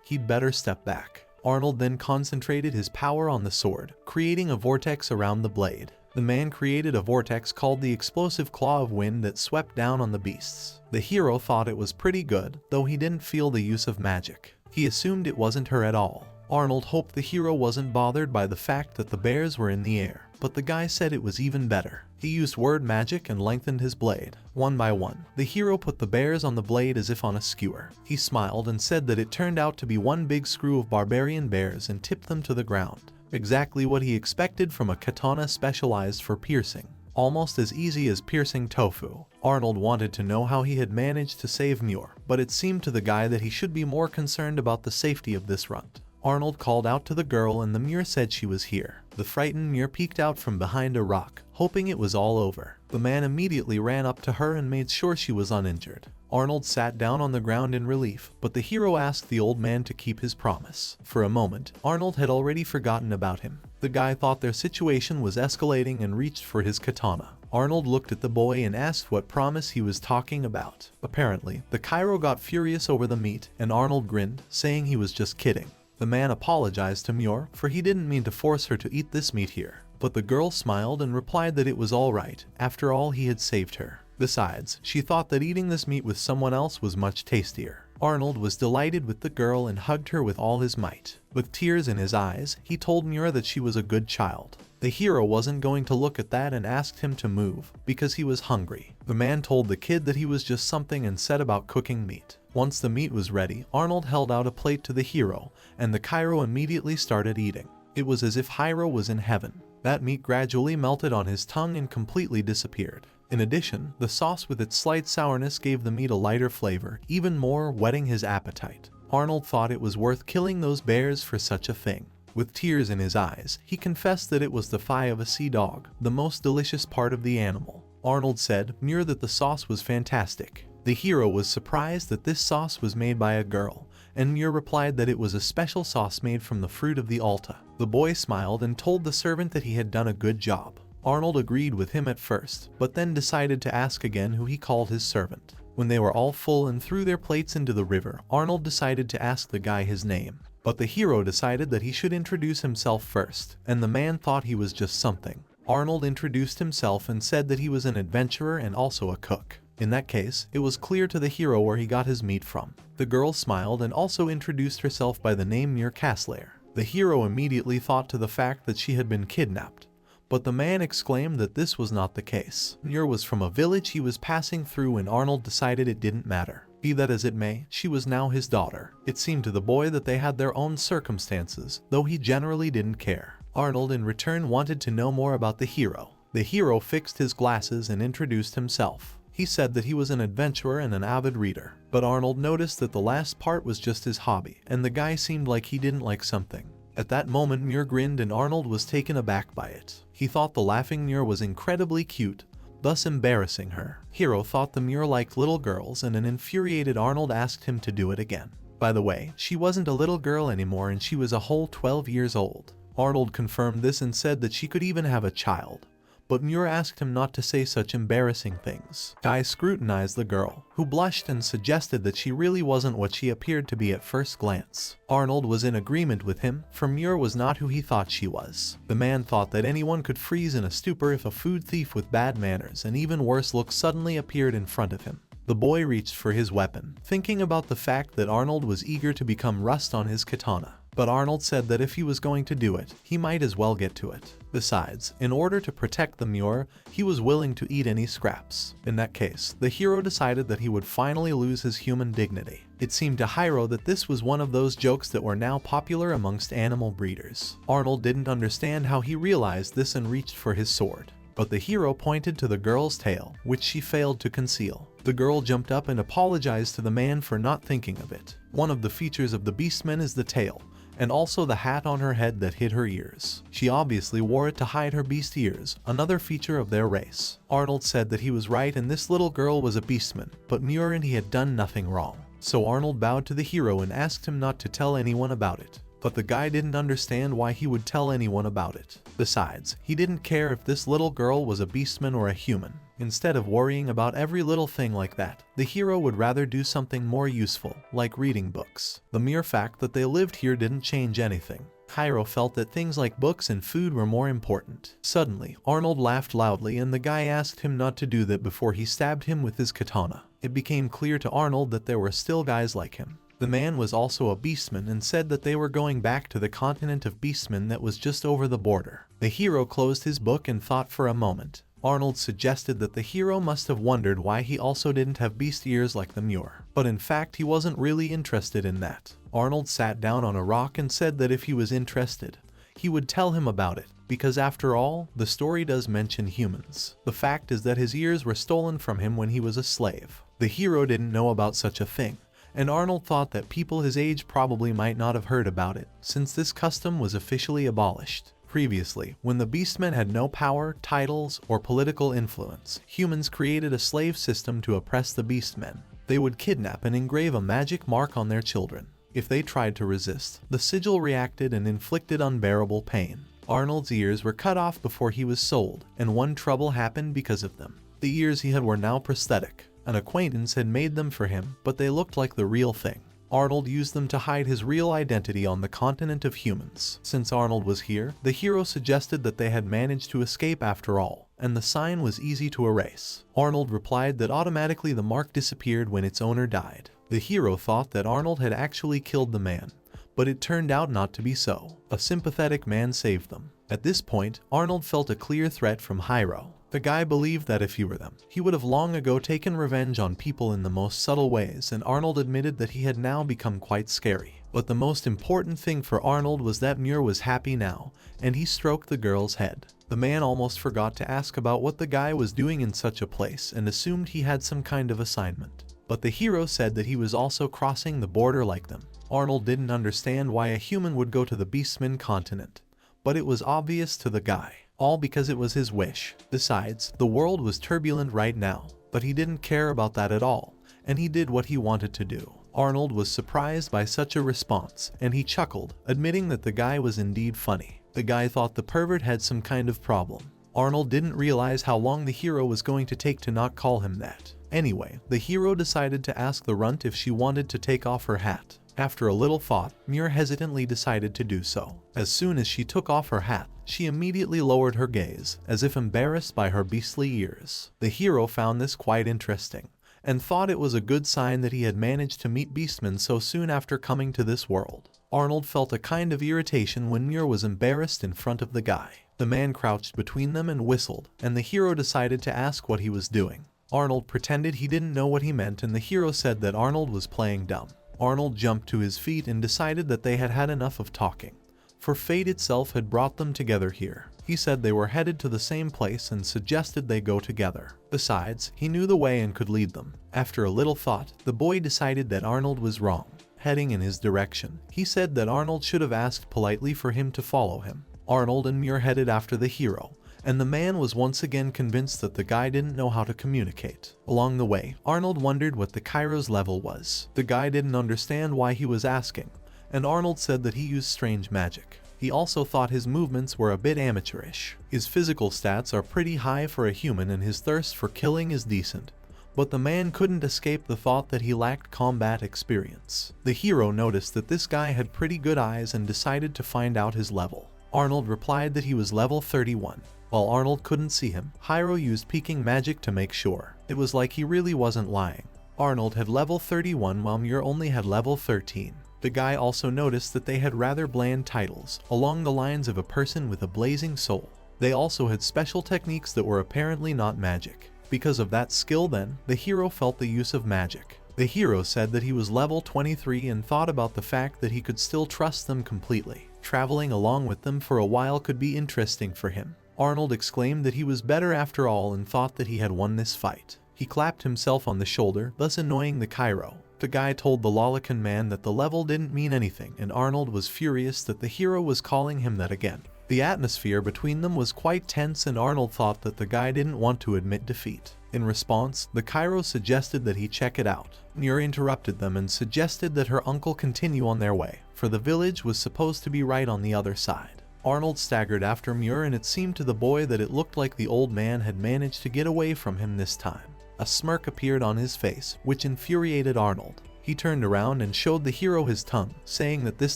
he'd better step back. Arnold then concentrated his power on the sword, creating a vortex around the blade. The man created a vortex called the explosive claw of wind that swept down on the beasts. The hero thought it was pretty good, though he didn't feel the use of magic. He assumed it wasn't her at all. Arnold hoped the hero wasn't bothered by the fact that the bears were in the air, but the guy said it was even better. He used word magic and lengthened his blade. One by one, the hero put the bears on the blade as if on a skewer. He smiled and said that it turned out to be one big screw of barbarian bears and tipped them to the ground. Exactly what he expected from a katana specialized for piercing. Almost as easy as piercing tofu. Arnold wanted to know how he had managed to save Muir, but it seemed to the guy that he should be more concerned about the safety of this runt. Arnold called out to the girl and the Muir said she was here. The frightened Muir peeked out from behind a rock, hoping it was all over. The man immediately ran up to her and made sure she was uninjured. Arnold sat down on the ground in relief, but the hero asked the old man to keep his promise. For a moment, Arnold had already forgotten about him. The guy thought their situation was escalating and reached for his katana. Arnold looked at the boy and asked what promise he was talking about. Apparently, the Cairo got furious over the meat, and Arnold grinned, saying he was just kidding. The man apologized to Muir, for he didn't mean to force her to eat this meat here. But the girl smiled and replied that it was alright, after all he had saved her. Besides, she thought that eating this meat with someone else was much tastier. Arnold was delighted with the girl and hugged her with all his might. With tears in his eyes, he told Muir that she was a good child. The hero wasn't going to look at that and asked him to move, because he was hungry. The man told the kid that he was just something and set about cooking meat. Once the meat was ready, Arnold held out a plate to the hero, and the Cairo immediately started eating. It was as if Hiiro was in heaven. That meat gradually melted on his tongue and completely disappeared. In addition, the sauce with its slight sourness gave the meat a lighter flavor, even more whetting his appetite. Arnold thought it was worth killing those bears for such a thing. With tears in his eyes, he confessed that it was the thigh of a sea dog, the most delicious part of the animal. Arnold said, Muir, that the sauce was fantastic. The hero was surprised that this sauce was made by a girl, and Muir replied that it was a special sauce made from the fruit of the alta. The boy smiled and told the servant that he had done a good job. Arnold agreed with him at first, but then decided to ask again who he called his servant. When they were all full and threw their plates into the river, Arnold decided to ask the guy his name. But the hero decided that he should introduce himself first, and the man thought he was just something. Arnold introduced himself and said that he was an adventurer and also a cook. In that case, it was clear to the hero where he got his meat from. The girl smiled and also introduced herself by the name Muir Castlayer. The hero immediately thought to the fact that she had been kidnapped. But the man exclaimed that this was not the case. Muir was from a village he was passing through and Arnold decided it didn't matter. Be that as it may, she was now his daughter. It seemed to the boy that they had their own circumstances, though he generally didn't care. Arnold in return wanted to know more about the hero. The hero fixed his glasses and introduced himself. He said that he was an adventurer and an avid reader, but Arnold noticed that the last part was just his hobby, and the guy seemed like he didn't like something. At that moment Muir grinned and Arnold was taken aback by it. He thought the laughing Muir was incredibly cute, thus embarrassing her. Hero thought the Muir liked little girls and an infuriated Arnold asked him to do it again. By the way, she wasn't a little girl anymore and she was a whole 12 years old. Arnold confirmed this and said that she could even have a child. But Muir asked him not to say such embarrassing things. Guy scrutinized the girl, who blushed and suggested that she really wasn't what she appeared to be at first glance. Arnold was in agreement with him, for Muir was not who he thought she was. The man thought that anyone could freeze in a stupor if a food thief with bad manners and even worse looks suddenly appeared in front of him. The boy reached for his weapon, thinking about the fact that Arnold was eager to become rust on his katana. but Arnold said that if he was going to do it, he might as well get to it. Besides, in order to protect the Muir, he was willing to eat any scraps. In that case, the hero decided that he would finally lose his human dignity. It seemed to Hiiro that this was one of those jokes that were now popular amongst animal breeders. Arnold didn't understand how he realized this and reached for his sword. But the hero pointed to the girl's tail, which she failed to conceal. The girl jumped up and apologized to the man for not thinking of it. One of the features of the beastmen is the tail, and also the hat on her head that hid her ears. She obviously wore it to hide her beast ears, another feature of their race. Arnold said that he was right and this little girl was a beastman, but Muir and he had done nothing wrong. So Arnold bowed to the hero and asked him not to tell anyone about it. But the guy didn't understand why he would tell anyone about it. Besides, he didn't care if this little girl was a beastman or a human. Instead of worrying about every little thing like that, the hero would rather do something more useful, like reading books. The mere fact that they lived here didn't change anything. Hiiro felt that things like books and food were more important. Suddenly, Arnold laughed loudly and the guy asked him not to do that before he stabbed him with his katana. It became clear to Arnold that there were still guys like him. The man was also a beastman and said that they were going back to the continent of beastmen that was just over the border. The hero closed his book and thought for a moment. Arnold suggested that the hero must have wondered why he also didn't have beast ears like the Muir. But in fact he wasn't really interested in that. Arnold sat down on a rock and said that if he was interested, he would tell him about it, because after all, the story does mention humans. The fact is that his ears were stolen from him when he was a slave. The hero didn't know about such a thing, and Arnold thought that people his age probably might not have heard about it, since this custom was officially abolished. Previously, when the beastmen had no power, titles, or political influence, humans created a slave system to oppress the beastmen. They would kidnap and engrave a magic mark on their children. If they tried to resist, the sigil reacted and inflicted unbearable pain. Arnold's ears were cut off before he was sold, and one trouble happened because of them. The ears he had were now prosthetic. An acquaintance had made them for him, but they looked like the real thing. Arnold used them to hide his real identity on the continent of humans. Since Arnold was here, the hero suggested that they had managed to escape after all, and the sign was easy to erase. Arnold replied that automatically the mark disappeared when its owner died. The hero thought that Arnold had actually killed the man, but it turned out not to be so. A sympathetic man saved them. At this point, Arnold felt a clear threat from Hiiro. The guy believed that if he were them, he would have long ago taken revenge on people in the most subtle ways, and Arnold admitted that he had now become quite scary. But the most important thing for Arnold was that Muir was happy now, and he stroked the girl's head. The man almost forgot to ask about what the guy was doing in such a place and assumed he had some kind of assignment. But the hero said that he was also crossing the border like them. Arnold didn't understand why a human would go to the beastmen continent, but it was obvious to the guy. All because it was his wish. Besides, the world was turbulent right now, but he didn't care about that at all, and he did what he wanted to do. Arnold was surprised by such a response, and he chuckled, admitting that the guy was indeed funny. The guy thought the pervert had some kind of problem. Arnold didn't realize how long the hero was going to take to not call him that. Anyway, the hero decided to ask the runt if she wanted to take off her hat. After a little thought, Muir hesitantly decided to do so. As soon as she took off her hat, she immediately lowered her gaze, as if embarrassed by her beastly ears. The hero found this quite interesting, and thought it was a good sign that he had managed to meet beastmen so soon after coming to this world. Arnold felt a kind of irritation when Muir was embarrassed in front of the guy. The man crouched between them and whistled, and the hero decided to ask what he was doing. Arnold pretended he didn't know what he meant, and the hero said that Arnold was playing dumb. Arnold jumped to his feet and decided that they had had enough of talking, for fate itself had brought them together here. He said they were headed to the same place and suggested they go together. Besides, he knew the way and could lead them. After a little thought, the boy decided that Arnold was wrong, heading in his direction. He said that Arnold should have asked politely for him to follow him. Arnold and Muir headed after the hero, and the man was once again convinced that the guy didn't know how to communicate. Along the way, Arnold wondered what the Chimeras level was. The guy didn't understand why he was asking, and Arnold said that he used strange magic. He also thought his movements were a bit amateurish. His physical stats are pretty high for a human and his thirst for killing is decent, but the man couldn't escape the thought that he lacked combat experience. The hero noticed that this guy had pretty good eyes and decided to find out his level. Arnold replied that he was level 31. While Arnold couldn't see him, Hiiro used peeking magic to make sure. It was like he really wasn't lying. Arnold had level 31 while Muir only had level 13. The guy also noticed that they had rather bland titles, along the lines of a person with a blazing soul. They also had special techniques that were apparently not magic. Because of that skill then, the hero felt the use of magic. The hero said that he was level 23 and thought about the fact that he could still trust them completely. Traveling along with them for a while could be interesting for him. Arnold exclaimed that he was better after all and thought that he had won this fight. He clapped himself on the shoulder, thus annoying the Cairo. The guy told the lawless man that the level didn't mean anything, and Arnold was furious that the hero was calling him that again. The atmosphere between them was quite tense, and Arnold thought that the guy didn't want to admit defeat. In response, the Cairo suggested that he check it out. Muir interrupted them and suggested that her uncle continue on their way, for the village was supposed to be right on the other side. Arnold staggered after Muir, and it seemed to the boy that it looked like the old man had managed to get away from him this time. A smirk appeared on his face, which infuriated Arnold. He turned around and showed the hero his tongue, saying that this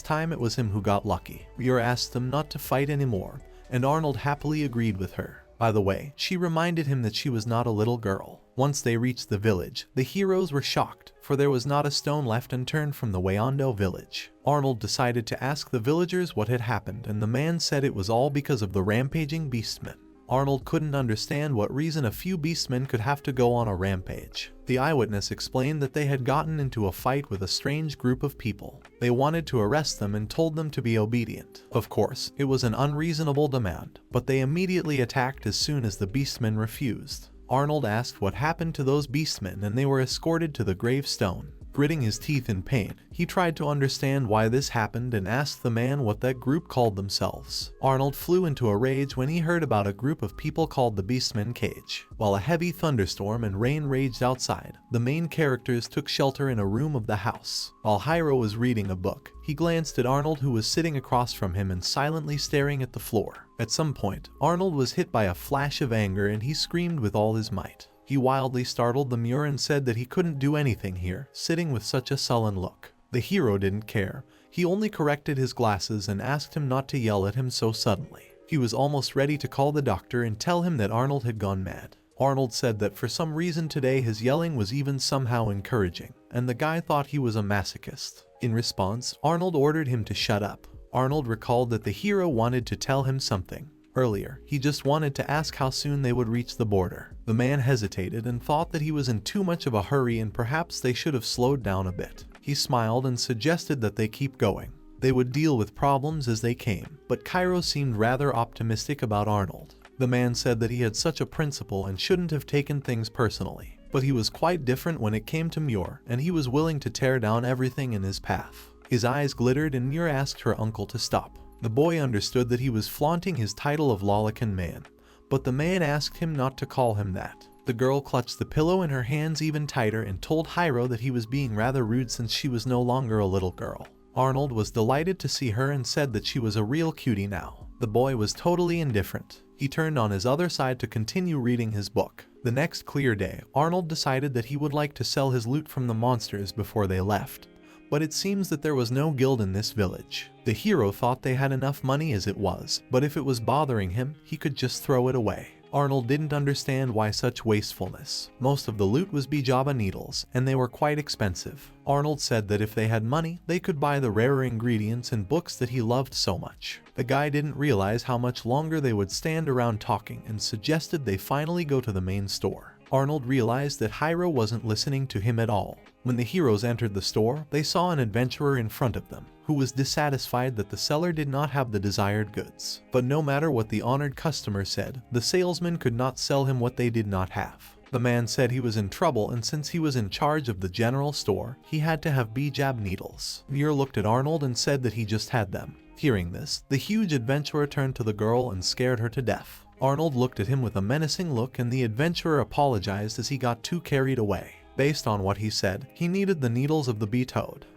time it was him who got lucky. Muir asked them not to fight anymore, and Arnold happily agreed with her. By the way, she reminded him that she was not a little girl. Once they reached the village, the heroes were shocked, for there was not a stone left unturned from the Wayando village. Arnold decided to ask the villagers what had happened, and the man said it was all because of the rampaging beastmen. Arnold couldn't understand what reason a few beastmen could have to go on a rampage. The eyewitness explained that they had gotten into a fight with a strange group of people. They wanted to arrest them and told them to be obedient. Of course, it was an unreasonable demand, but they immediately attacked as soon as the beastmen refused. Arnold asked what happened to those beastmen, and they were escorted to the gravestone. Gritting his teeth in pain, he tried to understand why this happened and asked the man what that group called themselves. Arnold flew into a rage when he heard about a group of people called the Beastmen Cage. While a heavy thunderstorm and rain raged outside, the main characters took shelter in a room of the house. While Hiiro was reading a book, he glanced at Arnold, who was sitting across from him and silently staring at the floor. At some point, Arnold was hit by a flash of anger and he screamed with all his might. He wildly startled the Muir and said that he couldn't do anything here, sitting with such a sullen look. The hero didn't care. He only corrected his glasses and asked him not to yell at him so suddenly. He was almost ready to call the doctor and tell him that Arnold had gone mad. Arnold said that for some reason today his yelling was even somehow encouraging, and the guy thought he was a masochist. In response, Arnold ordered him to shut up. Arnold recalled that the hero wanted to tell him something. Earlier, he just wanted to ask how soon they would reach the border. The man hesitated and thought that he was in too much of a hurry and perhaps they should have slowed down a bit. He smiled and suggested that they keep going. They would deal with problems as they came, but Cairo seemed rather optimistic about Arnold. The man said that he had such a principle and shouldn't have taken things personally, but he was quite different when it came to Muir, and he was willing to tear down everything in his path. His eyes glittered and Muir asked her uncle to stop. The boy understood that he was flaunting his title of lawless man, but the man asked him not to call him that. The girl clutched the pillow in her hands even tighter and told Hiiro that he was being rather rude since she was no longer a little girl. Arnold was delighted to see her and said that she was a real cutie now. The boy was totally indifferent. He turned on his other side to continue reading his book. The next clear day, Arnold decided that he would like to sell his loot from the monsters before they left. But it seems that there was no guild in this village. The hero thought they had enough money as it was, but if it was bothering him, he could just throw it away. Arnold didn't understand why such wastefulness. Most of the loot was bijaba needles, and they were quite expensive. Arnold said that if they had money, they could buy the rarer ingredients and books that he loved so much. The guy didn't realize how much longer they would stand around talking and suggested they finally go to the main store. Arnold realized that Hiiro wasn't listening to him at all. When the heroes entered the store, they saw an adventurer in front of them, who was dissatisfied that the seller did not have the desired goods. But no matter what the honored customer said, the salesman could not sell him what they did not have. The man said he was in trouble, and since he was in charge of the general store, he had to have bijab needles. Muir looked at Arnold and said that he just had them. Hearing this, the huge adventurer turned to the girl and scared her to death. Arnold looked at him with a menacing look, and the adventurer apologized as he got too carried away. Based on what he said, he needed the needles of the beast.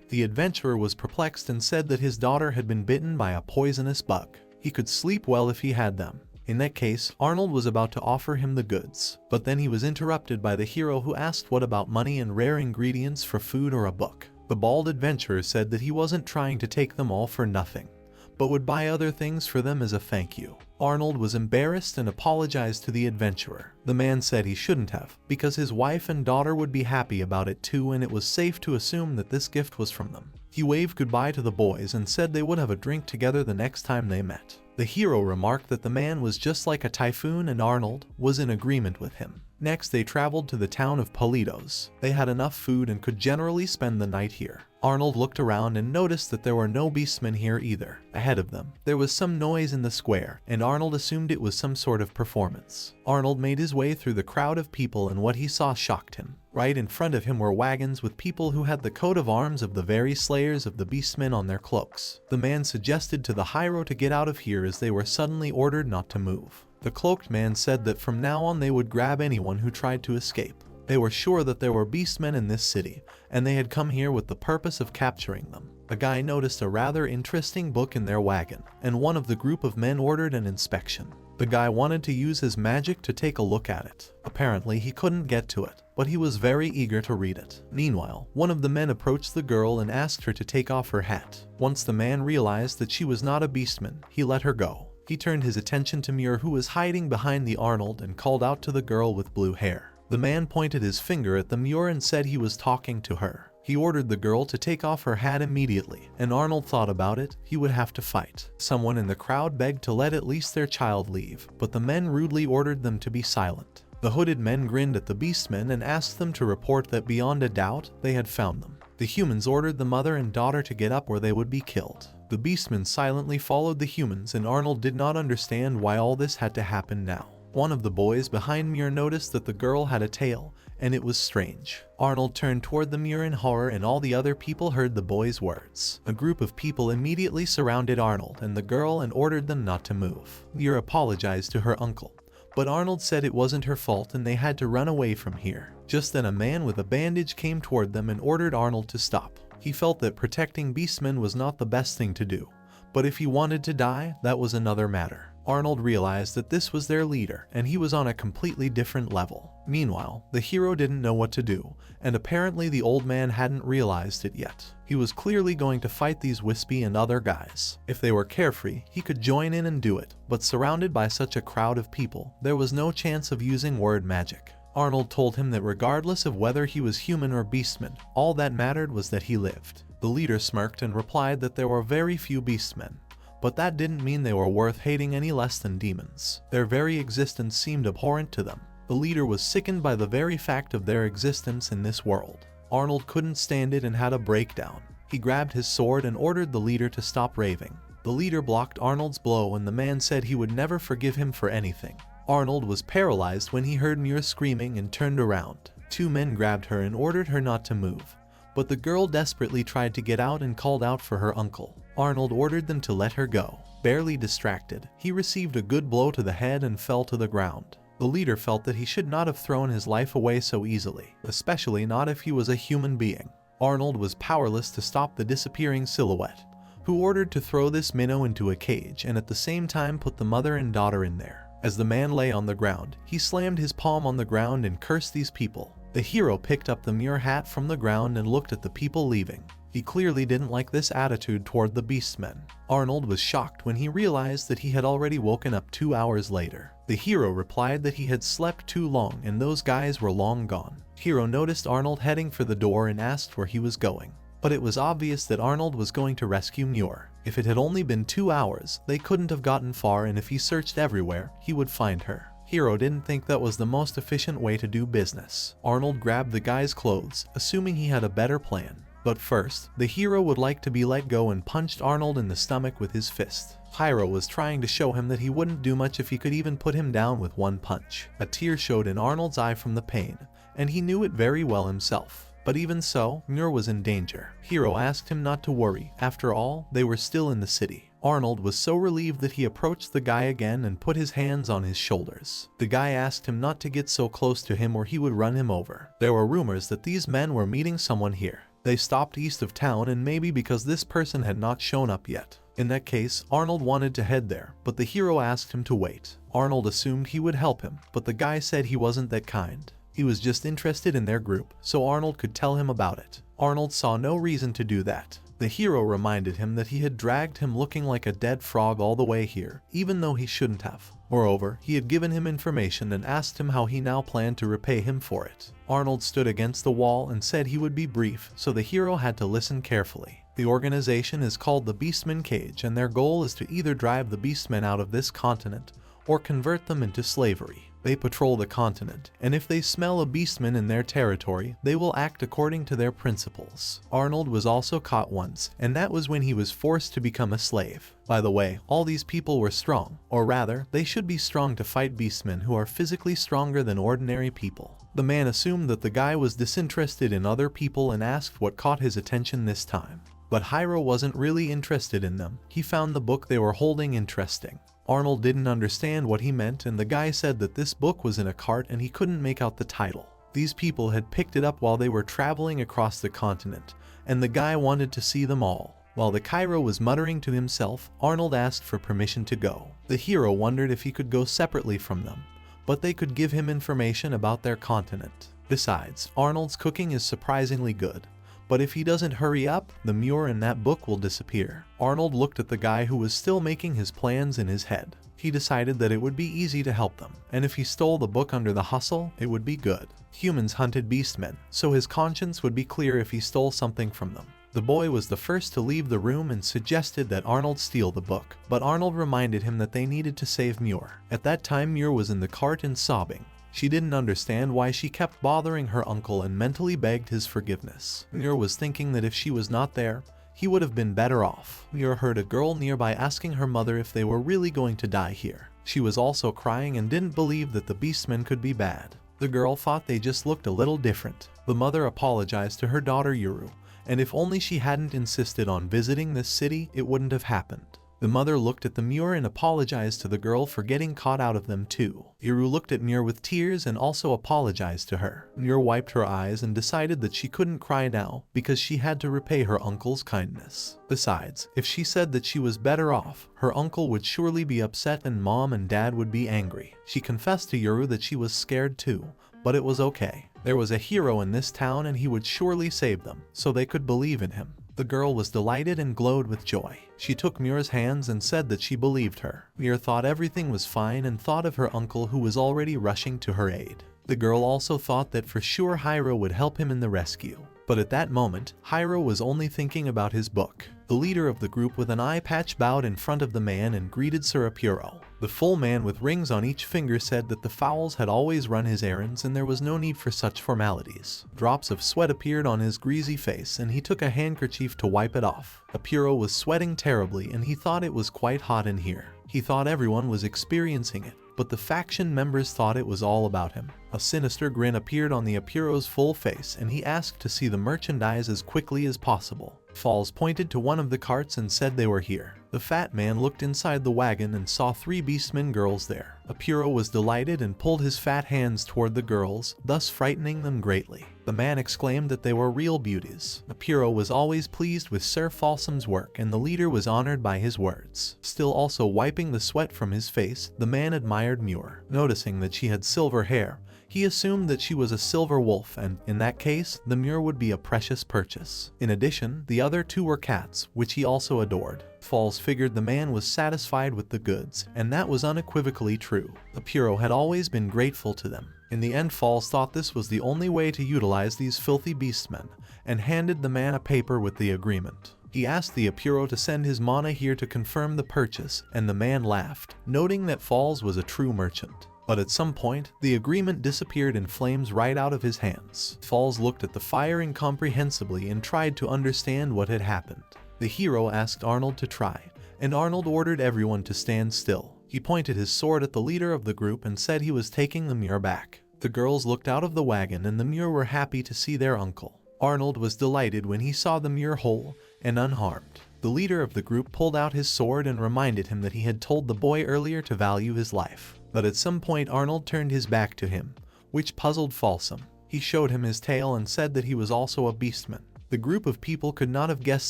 The adventurer was perplexed and said that his daughter had been bitten by a poisonous bug. He could sleep well if he had them. In that case, Arnold was about to offer him the goods, but then he was interrupted by the hero, who asked what about money and rare ingredients for food or a book. The bald adventurer said that he wasn't trying to take them all for nothing, but would buy other things for them as a thank you. Arnold was embarrassed and apologized to the adventurer. The man said he shouldn't have, because his wife and daughter would be happy about it too, and it was safe to assume that this gift was from them. He waved goodbye to the boys and said they would have a drink together the next time they met. The hero remarked that the man was just like a typhoon and Arnold was in agreement with him. Next, they traveled to the town of Politos. They had enough food and could generally spend the night here. Arnold looked around and noticed that there were no beastmen here either. Ahead of them, there was some noise in the square, and Arnold assumed it was some sort of performance. Arnold made his way through the crowd of people and what he saw shocked him. Right in front of him were wagons with people who had the coat of arms of the very slayers of the beastmen on their cloaks. The man suggested to the Hiiro to get out of here as they were suddenly ordered not to move. The cloaked man said that from now on they would grab anyone who tried to escape. They were sure that there were beastmen in this city, and they had come here with the purpose of capturing them. A guy noticed a rather interesting book in their wagon, and one of the group of men ordered an inspection. The guy wanted to use his magic to take a look at it. Apparently he couldn't get to it, but he was very eager to read it. Meanwhile, one of the men approached the girl and asked her to take off her hat. Once the man realized that she was not a beastman, he let her go. He turned his attention to Muir, who was hiding behind the Arnold, and called out to the girl with blue hair. The man pointed his finger at the Muir and said he was talking to her. He ordered the girl to take off her hat immediately, and Arnold thought about it. He would have to fight. Someone in the crowd begged to let at least their child leave, but the men rudely ordered them to be silent. The hooded men grinned at the beastmen and asked them to report that beyond a doubt they had found them. The humans ordered the mother and daughter to get up or they would be killed. The beastmen silently followed the humans, and Arnold did not understand why all this had to happen now. One of the boys behind Muir noticed that the girl had a tail, and it was strange. Arnold turned toward the Muir in horror, and all the other people heard the boy's words. A group of people immediately surrounded Arnold and the girl and ordered them not to move. Muir apologized to her uncle, but Arnold said it wasn't her fault and they had to run away from here. Just then a man with a bandage came toward them and ordered Arnold to stop. He felt that protecting beastmen was not the best thing to do, but if he wanted to die, that was another matter. Arnold realized that this was their leader, and he was on a completely different level. Meanwhile, the hero didn't know what to do, and apparently the old man hadn't realized it yet. He was clearly going to fight these wispy and other guys. If they were carefree, he could join in and do it, but surrounded by such a crowd of people, there was no chance of using word magic. Arnold told him that regardless of whether he was human or beastman, all that mattered was that he lived. The leader smirked and replied that there were very few beastmen, but that didn't mean they were worth hating any less than demons. Their very existence seemed abhorrent to them. The leader was sickened by the very fact of their existence in this world. Arnold couldn't stand it and had a breakdown. He grabbed his sword and ordered the leader to stop raving. The leader blocked Arnold's blow, and the man said he would never forgive him for anything. Arnold was paralyzed when he heard Muir screaming and turned around. Two men grabbed her and ordered her not to move, but the girl desperately tried to get out and called out for her uncle. Arnold ordered them to let her go. Barely distracted, he received a good blow to the head and fell to the ground. The leader felt that he should not have thrown his life away so easily, especially not if he was a human being. Arnold was powerless to stop the disappearing silhouette, who ordered to throw this minnow into a cage and at the same time put the mother and daughter in there. As the man lay on the ground, he slammed his palm on the ground and cursed these people. The hero picked up the Muir hat from the ground and looked at the people leaving. He clearly didn't like this attitude toward the beastmen. Arnold was shocked when he realized that he had already woken up 2 hours later. The hero replied that he had slept too long and those guys were long gone. Hero noticed Arnold heading for the door and asked where he was going. But it was obvious that Arnold was going to rescue Muir. If it had only been 2 hours, they couldn't have gotten far, and if he searched everywhere, he would find her. Hero didn't think that was the most efficient way to do business. Arnold grabbed the guy's clothes, assuming he had a better plan. But first, the hero would like to be let go and punched Arnold in the stomach with his fist. Hiiro was trying to show him that he wouldn't do much if he could even put him down with one punch. A tear showed in Arnold's eye from the pain, and he knew it very well himself. But even so, Muir was in danger. Hiiro asked him not to worry. After all, they were still in the city. Arnold was so relieved that he approached the guy again and put his hands on his shoulders. The guy asked him not to get so close to him or he would run him over. There were rumors that these men were meeting someone here. They stopped east of town, and maybe because this person had not shown up yet. In that case, Arnold wanted to head there, but the hero asked him to wait. Arnold assumed he would help him, but the guy said he wasn't that kind. He was just interested in their group, so Arnold could tell him about it. Arnold saw no reason to do that. The hero reminded him that he had dragged him looking like a dead frog all the way here, even though he shouldn't have. Moreover, he had given him information and asked him how he now planned to repay him for it. Arnold stood against the wall and said he would be brief, so the hero had to listen carefully. The organization is called the Beastmen Cage, and their goal is to either drive the beastmen out of this continent or convert them into slavery. They patrol the continent, and if they smell a beastman in their territory, they will act according to their principles. Arnold was also caught once, and that was when he was forced to become a slave. By the way, all these people were strong, or rather, they should be strong to fight beastmen who are physically stronger than ordinary people. The man assumed that the guy was disinterested in other people and asked what caught his attention this time. But Hiiro wasn't really interested in them. He found the book they were holding interesting. Arnold didn't understand what he meant, and the guy said that this book was in a cart and he couldn't make out the title. These people had picked it up while they were traveling across the continent, and the guy wanted to see them all. While the Cairo was muttering to himself, Arnold asked for permission to go. The hero wondered if he could go separately from them, but they could give him information about their continent. Besides, Arnold's cooking is surprisingly good. But if he doesn't hurry up, the Muir in that book will disappear. Arnold looked at the guy who was still making his plans in his head. He decided that it would be easy to help them, and if he stole the book under the hustle, it would be good. Humans hunted beastmen, so his conscience would be clear if he stole something from them. The boy was the first to leave the room and suggested that Arnold steal the book, but Arnold reminded him that they needed to save Muir. At that time, Muir was in the cart and sobbing. She didn't understand why she kept bothering her uncle and mentally begged his forgiveness. Muir was thinking that if she was not there, he would have been better off. Muir heard a girl nearby asking her mother if they were really going to die here. She was also crying and didn't believe that the beastmen could be bad. The girl thought they just looked a little different. The mother apologized to her daughter Yuru, and if only she hadn't insisted on visiting this city, it wouldn't have happened. The mother looked at the Muir and apologized to the girl for getting caught out of them too. Hiiro looked at Muir with tears and also apologized to her. Muir wiped her eyes and decided that she couldn't cry now because she had to repay her uncle's kindness. Besides, if she said that she was better off, her uncle would surely be upset and mom and dad would be angry. She confessed to Hiiro that she was scared too, but it was okay. There was a hero in this town and he would surely save them, so they could believe in him. The girl was delighted and glowed with joy. She took Muir's hands and said that she believed her. Muir thought everything was fine and thought of her uncle who was already rushing to her aid. The girl also thought that for sure Hiiro would help him in the rescue. But at that moment, Hiiro was only thinking about his book. The leader of the group with an eye patch bowed in front of the man and greeted Sir Hiiro. The full man with rings on each finger said that the fowls had always run his errands and there was no need for such formalities. Drops of sweat appeared on his greasy face and he took a handkerchief to wipe it off. Hiiro was sweating terribly and he thought it was quite hot in here. He thought everyone was experiencing it, but the faction members thought it was all about him. A sinister grin appeared on the Hiiro's full face and he asked to see the merchandise as quickly as possible. Falls pointed to one of the carts and said they were here. The fat man looked inside the wagon and saw 3 beastmen girls there. Hiiro was delighted and pulled his fat hands toward the girls, thus frightening them greatly. The man exclaimed that they were real beauties. Hiiro was always pleased with Sir Falsum's work and the leader was honored by his words. Still also wiping the sweat from his face, the man admired Muir. Noticing that she had silver hair, he assumed that she was a silver wolf and, in that case, the Muir would be a precious purchase. In addition, the other 2 were cats, which he also adored. Falls figured the man was satisfied with the goods, and that was unequivocally true. Hiiro had always been grateful to them. In the end, Falls thought this was the only way to utilize these filthy beastmen, and handed the man a paper with the agreement. He asked the Hiiro to send his mana here to confirm the purchase, and the man laughed, noting that Falls was a true merchant. But at some point, the agreement disappeared in flames right out of his hands. Falls looked at the fire incomprehensibly and tried to understand what had happened. The hero asked Arnold to try, and Arnold ordered everyone to stand still. He pointed his sword at the leader of the group and said he was taking the Muir back. The girls looked out of the wagon and the Muir were happy to see their uncle. Arnold was delighted when he saw the Muir whole and unharmed. The leader of the group pulled out his sword and reminded him that he had told the boy earlier to value his life. But at some point Arnold turned his back to him, which puzzled Falsum. He showed him his tail and said that he was also a beastman. The group of people could not have guessed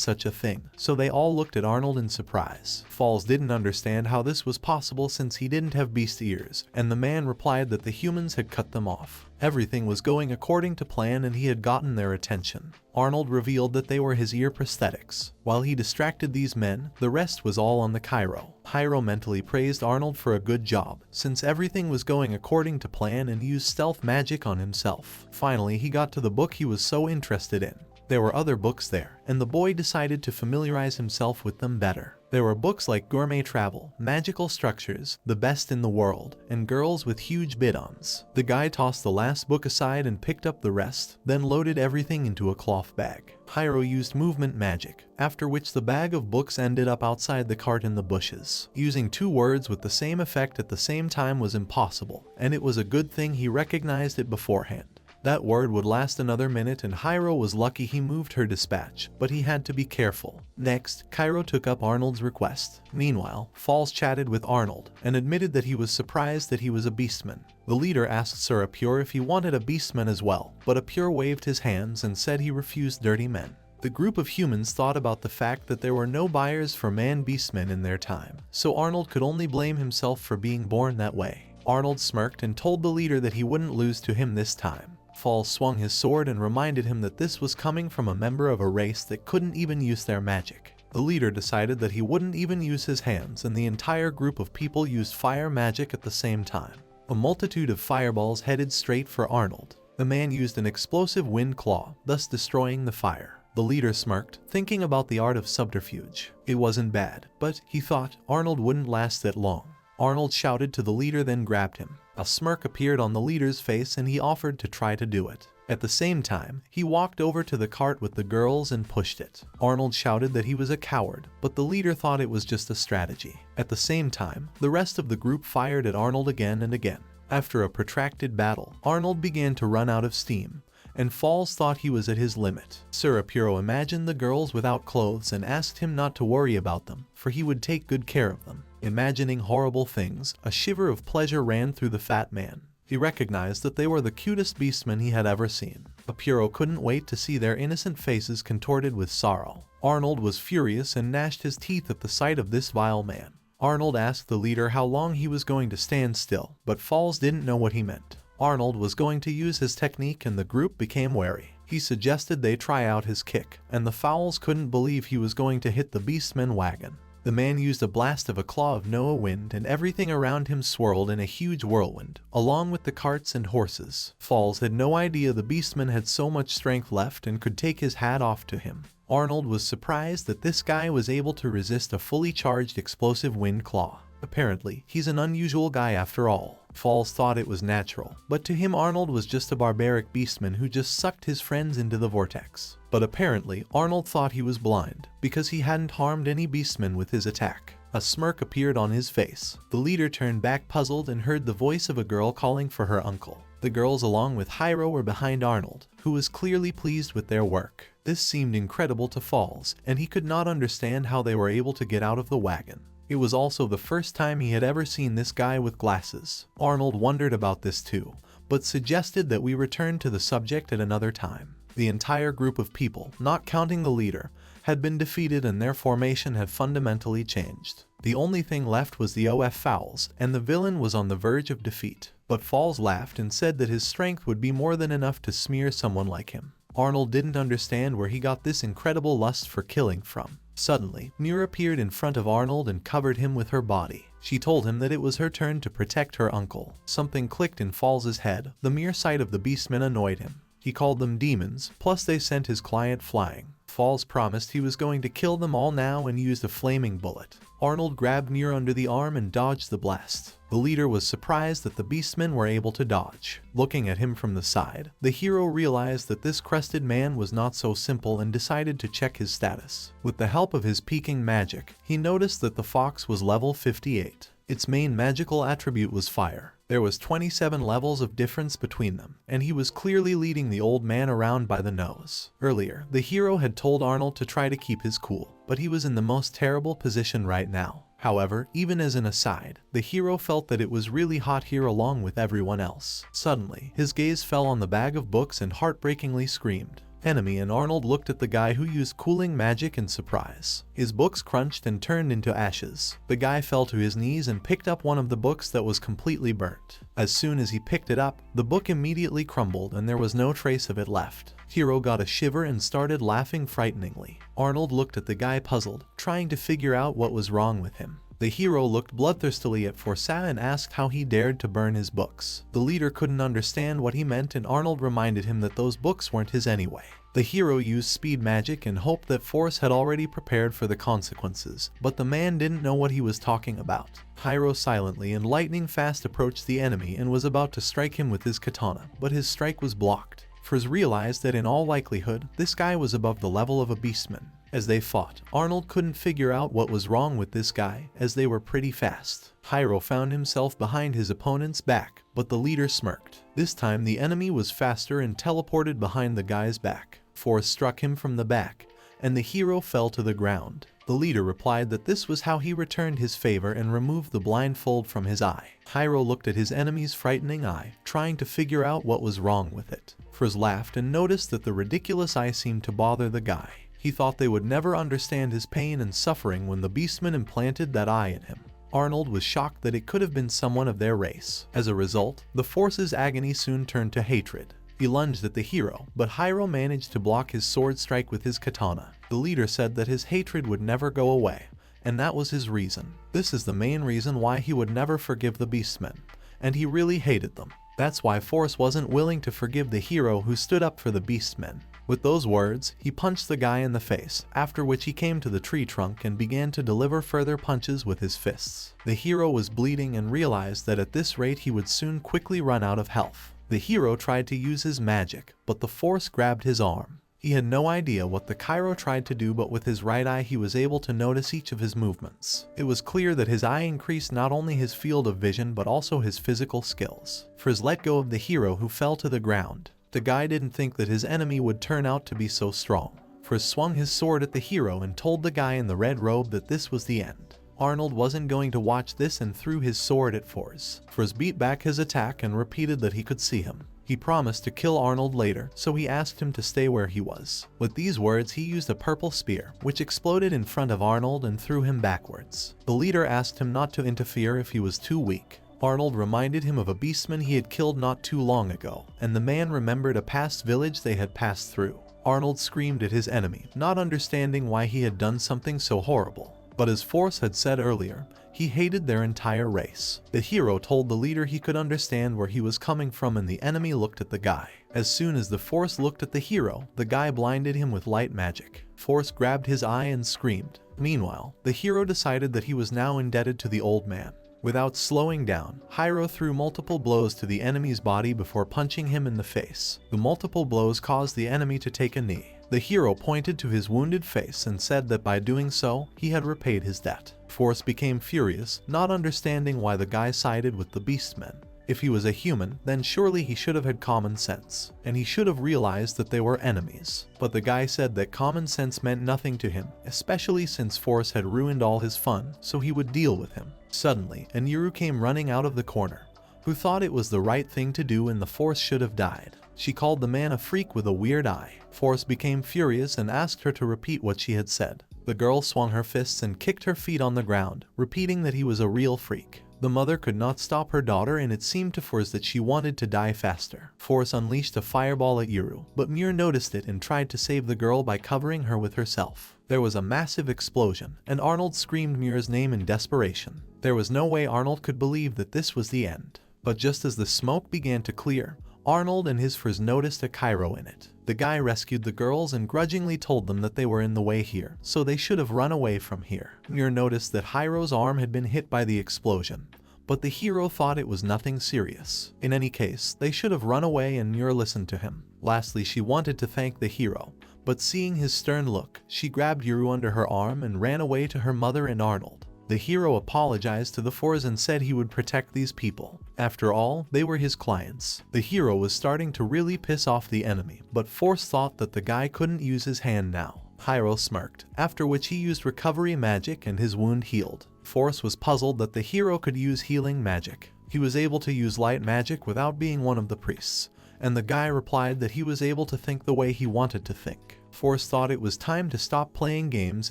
such a thing, so they all looked at Arnold in surprise. Falls didn't understand how this was possible since he didn't have beast ears, and the man replied that the humans had cut them off. Everything was going according to plan and he had gotten their attention. Arnold revealed that they were his ear prosthetics. While he distracted these men, the rest was all on the Cairo. Hiiro mentally praised Arnold for a good job, since everything was going according to plan and used stealth magic on himself. Finally, he got to the book he was so interested in. There were other books there, and the boy decided to familiarize himself with them better. There were books like Gourmet Travel, Magical Structures, The Best in the World, and Girls with Huge Bidons. The guy tossed the last book aside and picked up the rest, then loaded everything into a cloth bag. Hiiro used movement magic, after which the bag of books ended up outside the cart in the bushes. Using two words with the same effect at the same time was impossible, and it was a good thing he recognized it beforehand. That word would last another minute, and Hiiro was lucky he moved her dispatch, but he had to be careful. Next, Hiiro took up Arnold's request. Meanwhile, Falls chatted with Arnold and admitted that he was surprised that he was a beastman. The leader asked Sir Apure if he wanted a beastman as well, but Apure waved his hands and said he refused dirty men. The group of humans thought about the fact that there were no buyers for man-beastmen in their time, so Arnold could only blame himself for being born that way. Arnold smirked and told the leader that he wouldn't lose to him this time. Falls swung his sword and reminded him that this was coming from a member of a race that couldn't even use their magic. The leader decided that he wouldn't even use his hands, and the entire group of people used fire magic at the same time. A multitude of fireballs headed straight for Arnold. The man used an explosive wind claw, thus destroying the fire. The leader smirked, thinking about the art of subterfuge. It wasn't bad, but, he thought, Arnold wouldn't last that long. Arnold shouted to the leader, then grabbed him. A smirk appeared on the leader's face and he offered to try to do it. At the same time, he walked over to the cart with the girls and pushed it. Arnold shouted that he was a coward, but the leader thought it was just a strategy. At the same time, the rest of the group fired at Arnold again and again. After a protracted battle, Arnold began to run out of steam, and Falls thought he was at his limit. Sir Apuro imagined the girls without clothes and asked him not to worry about them, for he would take good care of them. Imagining horrible things, a shiver of pleasure ran through the fat man. He recognized that they were the cutest beastmen he had ever seen. Apuro couldn't wait to see their innocent faces contorted with sorrow. Arnold was furious and gnashed his teeth at the sight of this vile man. Arnold asked the leader how long he was going to stand still, but Falls didn't know what he meant. Arnold was going to use his technique and the group became wary. He suggested they try out his kick, and the fowls couldn't believe he was going to hit the beastman wagon. The man used a blast of a claw of Noah wind and everything around him swirled in a huge whirlwind, along with the carts and horses. Falls had no idea the beastman had so much strength left and could take his hat off to him. Arnold was surprised that this guy was able to resist a fully charged explosive wind claw. Apparently, he's an unusual guy after all. Falls thought it was natural, but to him Arnold was just a barbaric beastman who just sucked his friends into the vortex. But apparently, Arnold thought he was blind, because he hadn't harmed any beastmen with his attack. A smirk appeared on his face. The leader turned back puzzled and heard the voice of a girl calling for her uncle. The girls along with Hiiro were behind Arnold, who was clearly pleased with their work. This seemed incredible to Falls, and he could not understand how they were able to get out of the wagon. It was also the first time he had ever seen this guy with glasses. Arnold wondered about this too, but suggested that we return to the subject at another time. The entire group of people, not counting the leader, had been defeated and their formation had fundamentally changed. The only thing left was the OF Fowls, and the villain was on the verge of defeat. But Falls laughed and said that his strength would be more than enough to smear someone like him. Arnold didn't understand where he got this incredible lust for killing from. Suddenly, Muir appeared in front of Arnold and covered him with her body. She told him that it was her turn to protect her uncle. Something clicked in Falls' head. The mere sight of the beastmen annoyed him. He called them demons, plus they sent his client flying. Falls promised he was going to kill them all now and used a flaming bullet. Arnold grabbed Muir under the arm and dodged the blast. The leader was surprised that the beastmen were able to dodge. Looking at him from the side, the hero realized that this crested man was not so simple and decided to check his status. With the help of his peeking magic, he noticed that the fox was level 58. Its main magical attribute was fire. There was 27 levels of difference between them, and he was clearly leading the old man around by the nose. Earlier, the hero had told Arnold to try to keep his cool, but he was in the most terrible position right now. However, even as an aside, the hero felt that it was really hot here along with everyone else. Suddenly, his gaze fell on the bag of books and heartbreakingly screamed. Enemy, and Arnold looked at the guy who used cooling magic in surprise. His books crunched and turned into ashes. The guy fell to his knees and picked up one of the books that was completely burnt. As soon as he picked it up, the book immediately crumbled and there was no trace of it left. Hero got a shiver and started laughing frighteningly. Arnold looked at the guy puzzled, trying to figure out what was wrong with him. The hero looked bloodthirstily at Force and asked how he dared to burn his books. The leader couldn't understand what he meant, and Arnold reminded him that those books weren't his anyway. The hero used speed magic and hoped that Force had already prepared for the consequences, but the man didn't know what he was talking about. Hiiro silently and lightning fast approached the enemy and was about to strike him with his katana, but his strike was blocked. Force realized that in all likelihood, this guy was above the level of a beastman. As they fought, Arnold couldn't figure out what was wrong with this guy, as they were pretty fast. Hiiro found himself behind his opponent's back, but the leader smirked. This time the enemy was faster and teleported behind the guy's back. Force struck him from the back, and the hero fell to the ground. The leader replied that this was how he returned his favor and removed the blindfold from his eye. Hiiro looked at his enemy's frightening eye, trying to figure out what was wrong with it. Force laughed and noticed that the ridiculous eye seemed to bother the guy. He thought they would never understand his pain and suffering when the beastmen implanted that eye in him. Arnold was shocked that it could have been someone of their race. As a result, the Force's agony soon turned to hatred. He lunged at the hero, but Hiiro managed to block his sword strike with his katana. The leader said that his hatred would never go away, and that was his reason. This is the main reason why he would never forgive the beastmen, and he really hated them. That's why Force wasn't willing to forgive the hero who stood up for the beastmen. With those words, he punched the guy in the face, after which he came to the tree trunk and began to deliver further punches with his fists. The hero was bleeding and realized that at this rate he would soon quickly run out of health. The hero tried to use his magic, but the Force grabbed his arm. He had no idea what the Cairo tried to do, but with his right eye he was able to notice each of his movements. It was clear that his eye increased not only his field of vision but also his physical skills. Force let go of the hero, who fell to the ground. The guy didn't think that his enemy would turn out to be so strong. Force swung his sword at the hero and told the guy in the red robe that this was the end. Arnold wasn't going to watch this and threw his sword at Force. Force beat back his attack and repeated that he could see him. He promised to kill Arnold later, so he asked him to stay where he was. With these words, he used a purple spear, which exploded in front of Arnold and threw him backwards. The leader asked him not to interfere if he was too weak. Arnold reminded him of a beastman he had killed not too long ago, and the man remembered a past village they had passed through. Arnold screamed at his enemy, not understanding why he had done something so horrible. But as Force had said earlier, he hated their entire race. The hero told the leader he could understand where he was coming from, and the enemy looked at the guy. As soon as the Force looked at the hero, the guy blinded him with light magic. Force grabbed his eye and screamed. Meanwhile, the hero decided that he was now indebted to the old man. Without slowing down, Hiiro threw multiple blows to the enemy's body before punching him in the face. The multiple blows caused the enemy to take a knee. The hero pointed to his wounded face and said that by doing so, he had repaid his debt. Force became furious, not understanding why the guy sided with the beastmen. If he was a human, then surely he should have had common sense, and he should have realized that they were enemies. But the guy said that common sense meant nothing to him, especially since Force had ruined all his fun, so he would deal with him. Suddenly, Aniru came running out of the corner, who thought it was the right thing to do and the Force should have died. She called the man a freak with a weird eye. Force became furious and asked her to repeat what she had said. The girl swung her fists and kicked her feet on the ground, repeating that he was a real freak. The mother could not stop her daughter, and it seemed to Force that she wanted to die faster. Force unleashed a fireball at Yuru, but Muir noticed it and tried to save the girl by covering her with herself. There was a massive explosion, and Arnold screamed Muir's name in desperation. There was no way Arnold could believe that this was the end. But just as the smoke began to clear, Arnold and his friends noticed a Cairo in it. The guy rescued the girls and grudgingly told them that they were in the way here, so they should have run away from here. Muir noticed that Hiro's arm had been hit by the explosion, but the hero thought it was nothing serious. In any case, they should have run away, and Muir listened to him. Lastly, she wanted to thank the hero, but seeing his stern look, she grabbed Yuru under her arm and ran away to her mother and Arnold. The hero apologized to the Force and said he would protect these people. After all, they were his clients. The hero was starting to really piss off the enemy, but Force thought that the guy couldn't use his hand now. Hiiro smirked, after which he used recovery magic and his wound healed. Force was puzzled that the hero could use healing magic. He was able to use light magic without being one of the priests, and the guy replied that he was able to think the way he wanted to think. Force thought it was time to stop playing games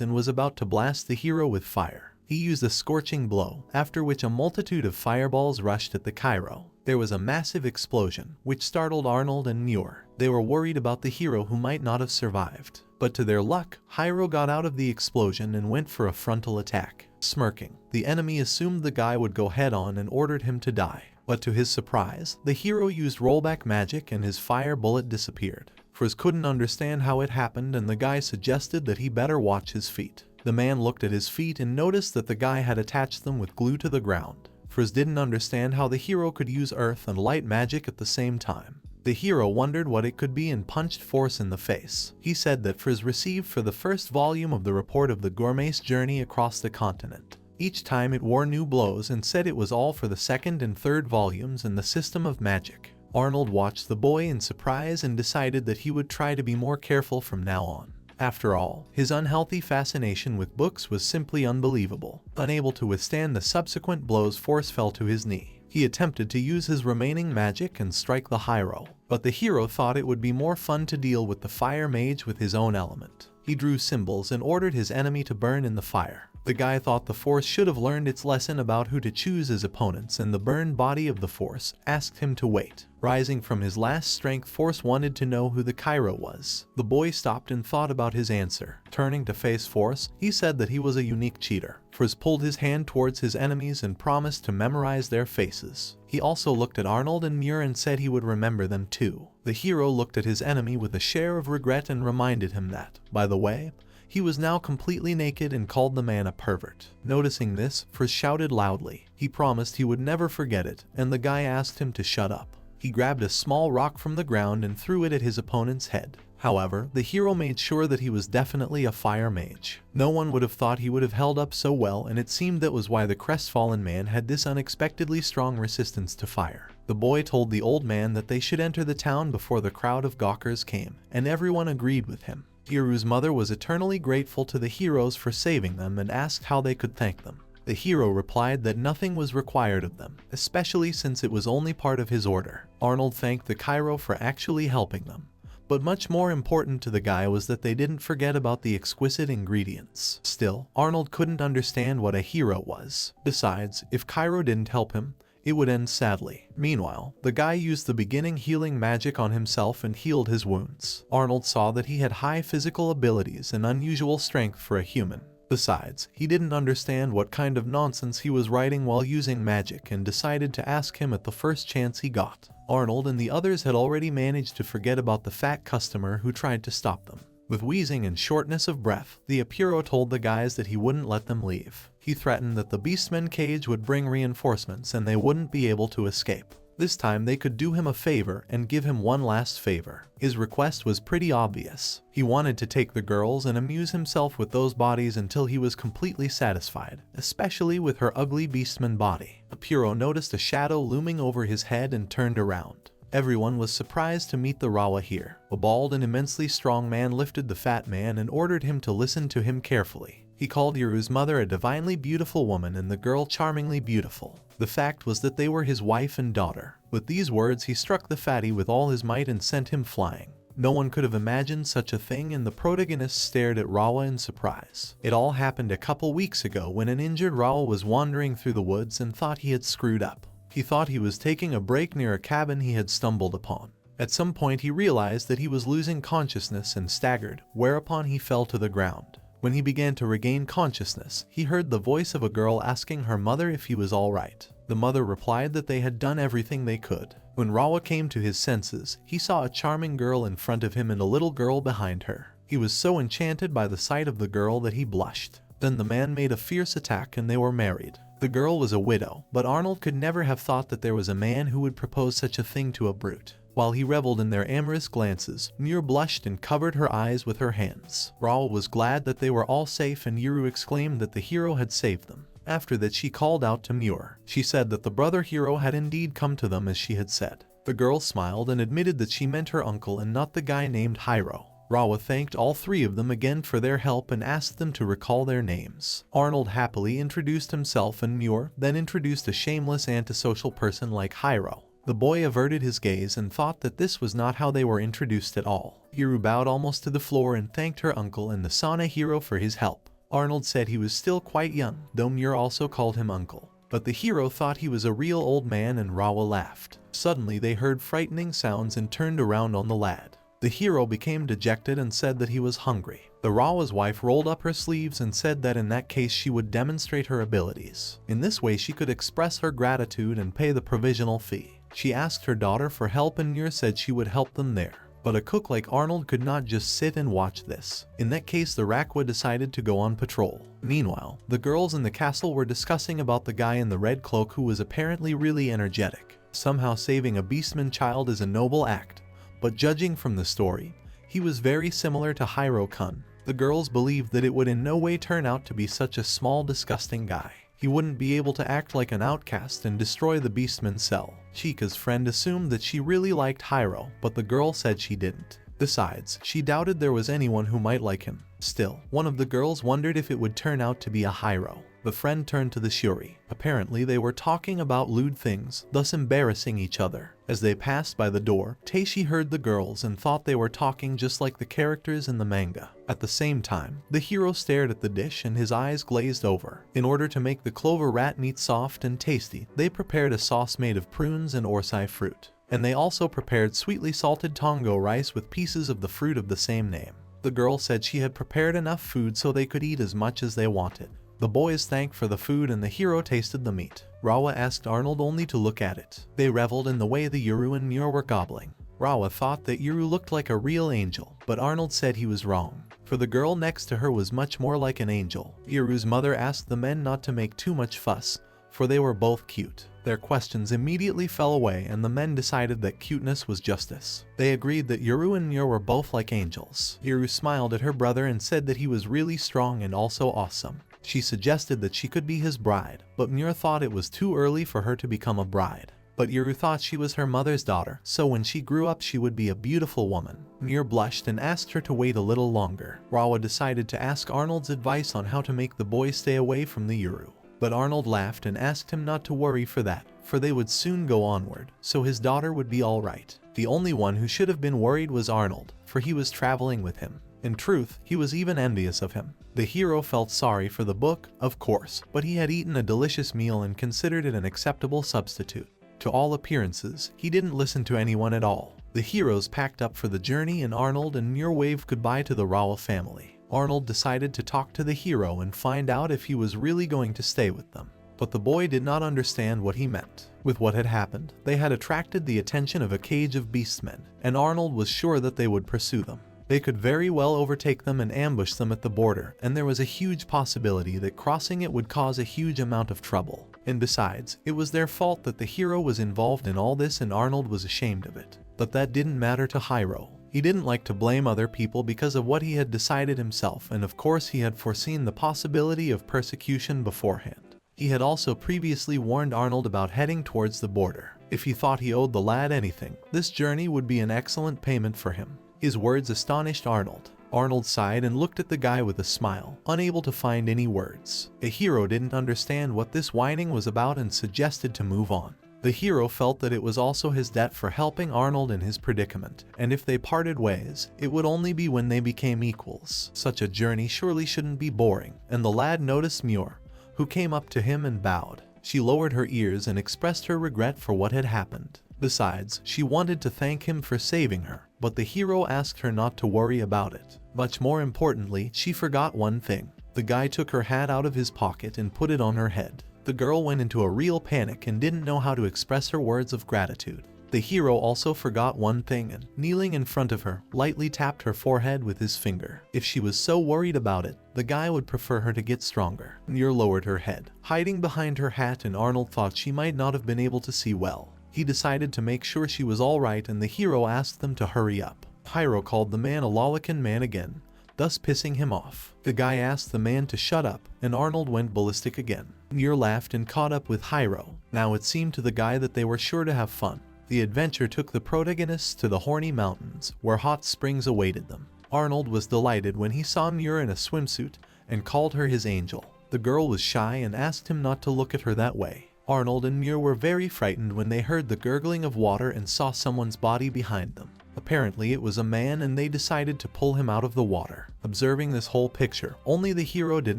and was about to blast the hero with fire. He used a scorching blow, after which a multitude of fireballs rushed at the Cairo. There was a massive explosion, which startled Arnold and Muir. They were worried about the hero who might not have survived. But to their luck, Hiiro got out of the explosion and went for a frontal attack. Smirking, the enemy assumed the guy would go head-on and ordered him to die. But to his surprise, the hero used rollback magic and his fire bullet disappeared. Frizz couldn't understand how it happened and the guy suggested that he better watch his feet. The man looked at his feet and noticed that the guy had attached them with glue to the ground. Frizz didn't understand how the hero could use earth and light magic at the same time. The hero wondered what it could be and punched Force in the face. He said that Frizz received for the first volume of the report of the gourmet's journey across the continent. Each time it wore new blows and said it was all for the second and third volumes in the system of magic. Arnold watched the boy in surprise and decided that he would try to be more careful from now on. After all, his unhealthy fascination with books was simply unbelievable. Unable to withstand the subsequent blows, Force fell to his knee. He attempted to use his remaining magic and strike the hero, but the hero thought it would be more fun to deal with the fire mage with his own element. He drew symbols and ordered his enemy to burn in the fire. The guy thought the Force should have learned its lesson about who to choose as opponents, and the burned body of the Force asked him to wait. Rising from his last strength, Force wanted to know who the Chimeras was. The boy stopped and thought about his answer. Turning to face Force, he said that he was a unique cheater. Frizz pulled his hand towards his enemies and promised to memorize their faces. He also looked at Arnold and Muir and said he would remember them too. The hero looked at his enemy with a share of regret and reminded him that, by the way, he was now completely naked and called the man a pervert. Noticing this, Frizz shouted loudly. He promised he would never forget it, and the guy asked him to shut up. He grabbed a small rock from the ground and threw it at his opponent's head. However, the hero made sure that he was definitely a fire mage. No one would have thought he would have held up so well, and it seemed that was why the crestfallen man had this unexpectedly strong resistance to fire. The boy told the old man that they should enter the town before the crowd of gawkers came, and everyone agreed with him. Hiro's mother was eternally grateful to the heroes for saving them and asked how they could thank them. The hero replied that nothing was required of them, especially since it was only part of his order. Arnold thanked the Chimeras for actually helping them. But much more important to the guy was that they didn't forget about the exquisite ingredients. Still, Arnold couldn't understand what a hero was. Besides, if Chimeras didn't help him, it would end sadly. Meanwhile, the guy used the beginning healing magic on himself and healed his wounds. Arnold saw that he had high physical abilities and unusual strength for a human. Besides, he didn't understand what kind of nonsense he was writing while using magic and decided to ask him at the first chance he got. Arnold and the others had already managed to forget about the fat customer who tried to stop them. With wheezing and shortness of breath, the Apiro told the guys that he wouldn't let them leave. He threatened that the beastmen cage would bring reinforcements and they wouldn't be able to escape. This time they could do him a favor and give him one last favor. His request was pretty obvious. He wanted to take the girls and amuse himself with those bodies until he was completely satisfied, especially with her ugly beastman body. Apiro noticed a shadow looming over his head and turned around. Everyone was surprised to meet the Rawa here. A bald and immensely strong man lifted the fat man and ordered him to listen to him carefully. He called Yuru's mother a divinely beautiful woman and the girl charmingly beautiful. The fact was that they were his wife and daughter. With these words, he struck the fatty with all his might and sent him flying. No one could have imagined such a thing, and the protagonist stared at Rawa in surprise. It all happened a couple weeks ago when an injured Rawa was wandering through the woods and thought he had screwed up. He thought he was taking a break near a cabin he had stumbled upon. At some point he realized that he was losing consciousness and staggered, whereupon he fell to the ground. When he began to regain consciousness, he heard the voice of a girl asking her mother if he was all right. The mother replied that they had done everything they could. When Rawa came to his senses, he saw a charming girl in front of him and a little girl behind her. He was so enchanted by the sight of the girl that he blushed. Then the man made a fierce attack and they were married. The girl was a widow, but Arnold could never have thought that there was a man who would propose such a thing to a brute. While he reveled in their amorous glances, Muir blushed and covered her eyes with her hands. Rawa was glad that they were all safe, and Yuru exclaimed that the hero had saved them. After that, she called out to Muir. She said that the brother hero had indeed come to them as she had said. The girl smiled and admitted that she meant her uncle and not the guy named Hiiro. Rawa thanked all three of them again for their help and asked them to recall their names. Arnold happily introduced himself, and Muir then introduced a shameless antisocial person like Hiiro. The boy averted his gaze and thought that this was not how they were introduced at all. Hiiro bowed almost to the floor and thanked her uncle and the Sana hero for his help. Arnold said he was still quite young, though Muir also called him uncle. But the hero thought he was a real old man, and Rawa laughed. Suddenly they heard frightening sounds and turned around on the lad. The hero became dejected and said that he was hungry. The Rawa's wife rolled up her sleeves and said that in that case she would demonstrate her abilities. In this way she could express her gratitude and pay the provisional fee. She asked her daughter for help and Muir said she would help them there. But a cook like Arnold could not just sit and watch this. In that case the Rakwa decided to go on patrol. Meanwhile, the girls in the castle were discussing about the guy in the red cloak who was apparently really energetic. Somehow saving a beastman child is a noble act, but judging from the story, he was very similar to Hiiro-kun. The girls believed that it would in no way turn out to be such a small disgusting guy. He wouldn't be able to act like an outcast and destroy the beastman's cell. Chika's friend assumed that she really liked Hiiro, but the girl said she didn't. Besides, she doubted there was anyone who might like him. Still, one of the girls wondered if it would turn out to be a Hiiro. The friend turned to the Shuri. Apparently they were talking about lewd things, thus embarrassing each other. As they passed by the door, Teishi heard the girls and thought they were talking just like the characters in the manga. At the same time, the hero stared at the dish and his eyes glazed over. In order to make the clover rat meat soft and tasty, they prepared a sauce made of prunes and orsai fruit. And they also prepared sweetly salted tongo rice with pieces of the fruit of the same name. The girl said she had prepared enough food so they could eat as much as they wanted. The boys thanked for the food and the hero tasted the meat. Rawa asked Arnold only to look at it. They reveled in the way the Yuru and Muir were gobbling. Rawa thought that Yuru looked like a real angel, but Arnold said he was wrong, for the girl next to her was much more like an angel. Yuru's mother asked the men not to make too much fuss, for they were both cute. Their questions immediately fell away and the men decided that cuteness was justice. They agreed that Yuru and Muir were both like angels. Yuru smiled at her brother and said that he was really strong and also awesome. She suggested that she could be his bride, but Muir thought it was too early for her to become a bride. But Yuru thought she was her mother's daughter, so when she grew up she would be a beautiful woman. Muir blushed and asked her to wait a little longer. Rawa decided to ask Arnold's advice on how to make the boys stay away from the Yuru. But Arnold laughed and asked him not to worry for that, for they would soon go onward, so his daughter would be alright. The only one who should have been worried was Arnold, for he was traveling with him. In truth, he was even envious of him. The hero felt sorry for the book, of course, but he had eaten a delicious meal and considered it an acceptable substitute. To all appearances, he didn't listen to anyone at all. The heroes packed up for the journey and Arnold and Muir waved goodbye to the Rawa family. Arnold decided to talk to the hero and find out if he was really going to stay with them. But the boy did not understand what he meant. With what had happened, they had attracted the attention of a cage of beastmen, and Arnold was sure that they would pursue them. They could very well overtake them and ambush them at the border, and there was a huge possibility that crossing it would cause a huge amount of trouble. And besides, it was their fault that the hero was involved in all this and Arnold was ashamed of it. But that didn't matter to Hiiro. He didn't like to blame other people because of what he had decided himself, and of course he had foreseen the possibility of persecution beforehand. He had also previously warned Arnold about heading towards the border. If he thought he owed the lad anything, this journey would be an excellent payment for him. His words astonished Arnold. Arnold sighed and looked at the guy with a smile, unable to find any words. The hero didn't understand what this whining was about and suggested to move on. The hero felt that it was also his debt for helping Arnold in his predicament, and if they parted ways, it would only be when they became equals. Such a journey surely shouldn't be boring, and the lad noticed Muir, who came up to him and bowed. She lowered her ears and expressed her regret for what had happened. Besides, she wanted to thank him for saving her, but the hero asked her not to worry about it. Much more importantly, she forgot one thing. The guy took her hat out of his pocket and put it on her head. The girl went into a real panic and didn't know how to express her words of gratitude. The hero also forgot one thing and, kneeling in front of her, lightly tapped her forehead with his finger. If she was so worried about it, the guy would prefer her to get stronger. Muir lowered her head, hiding behind her hat, and Arnold thought she might not have been able to see well. He decided to make sure she was alright and the hero asked them to hurry up. Hiiro called the man a lawless man again, thus pissing him off. The guy asked the man to shut up, and Arnold went ballistic again. Muir laughed and caught up with Hiiro. Now it seemed to the guy that they were sure to have fun. The adventure took the protagonists to the Horny Mountains, where hot springs awaited them. Arnold was delighted when he saw Muir in a swimsuit and called her his angel. The girl was shy and asked him not to look at her that way. Arnold and Muir were very frightened when they heard the gurgling of water and saw someone's body behind them. Apparently it was a man and they decided to pull him out of the water. Observing this whole picture, only the hero did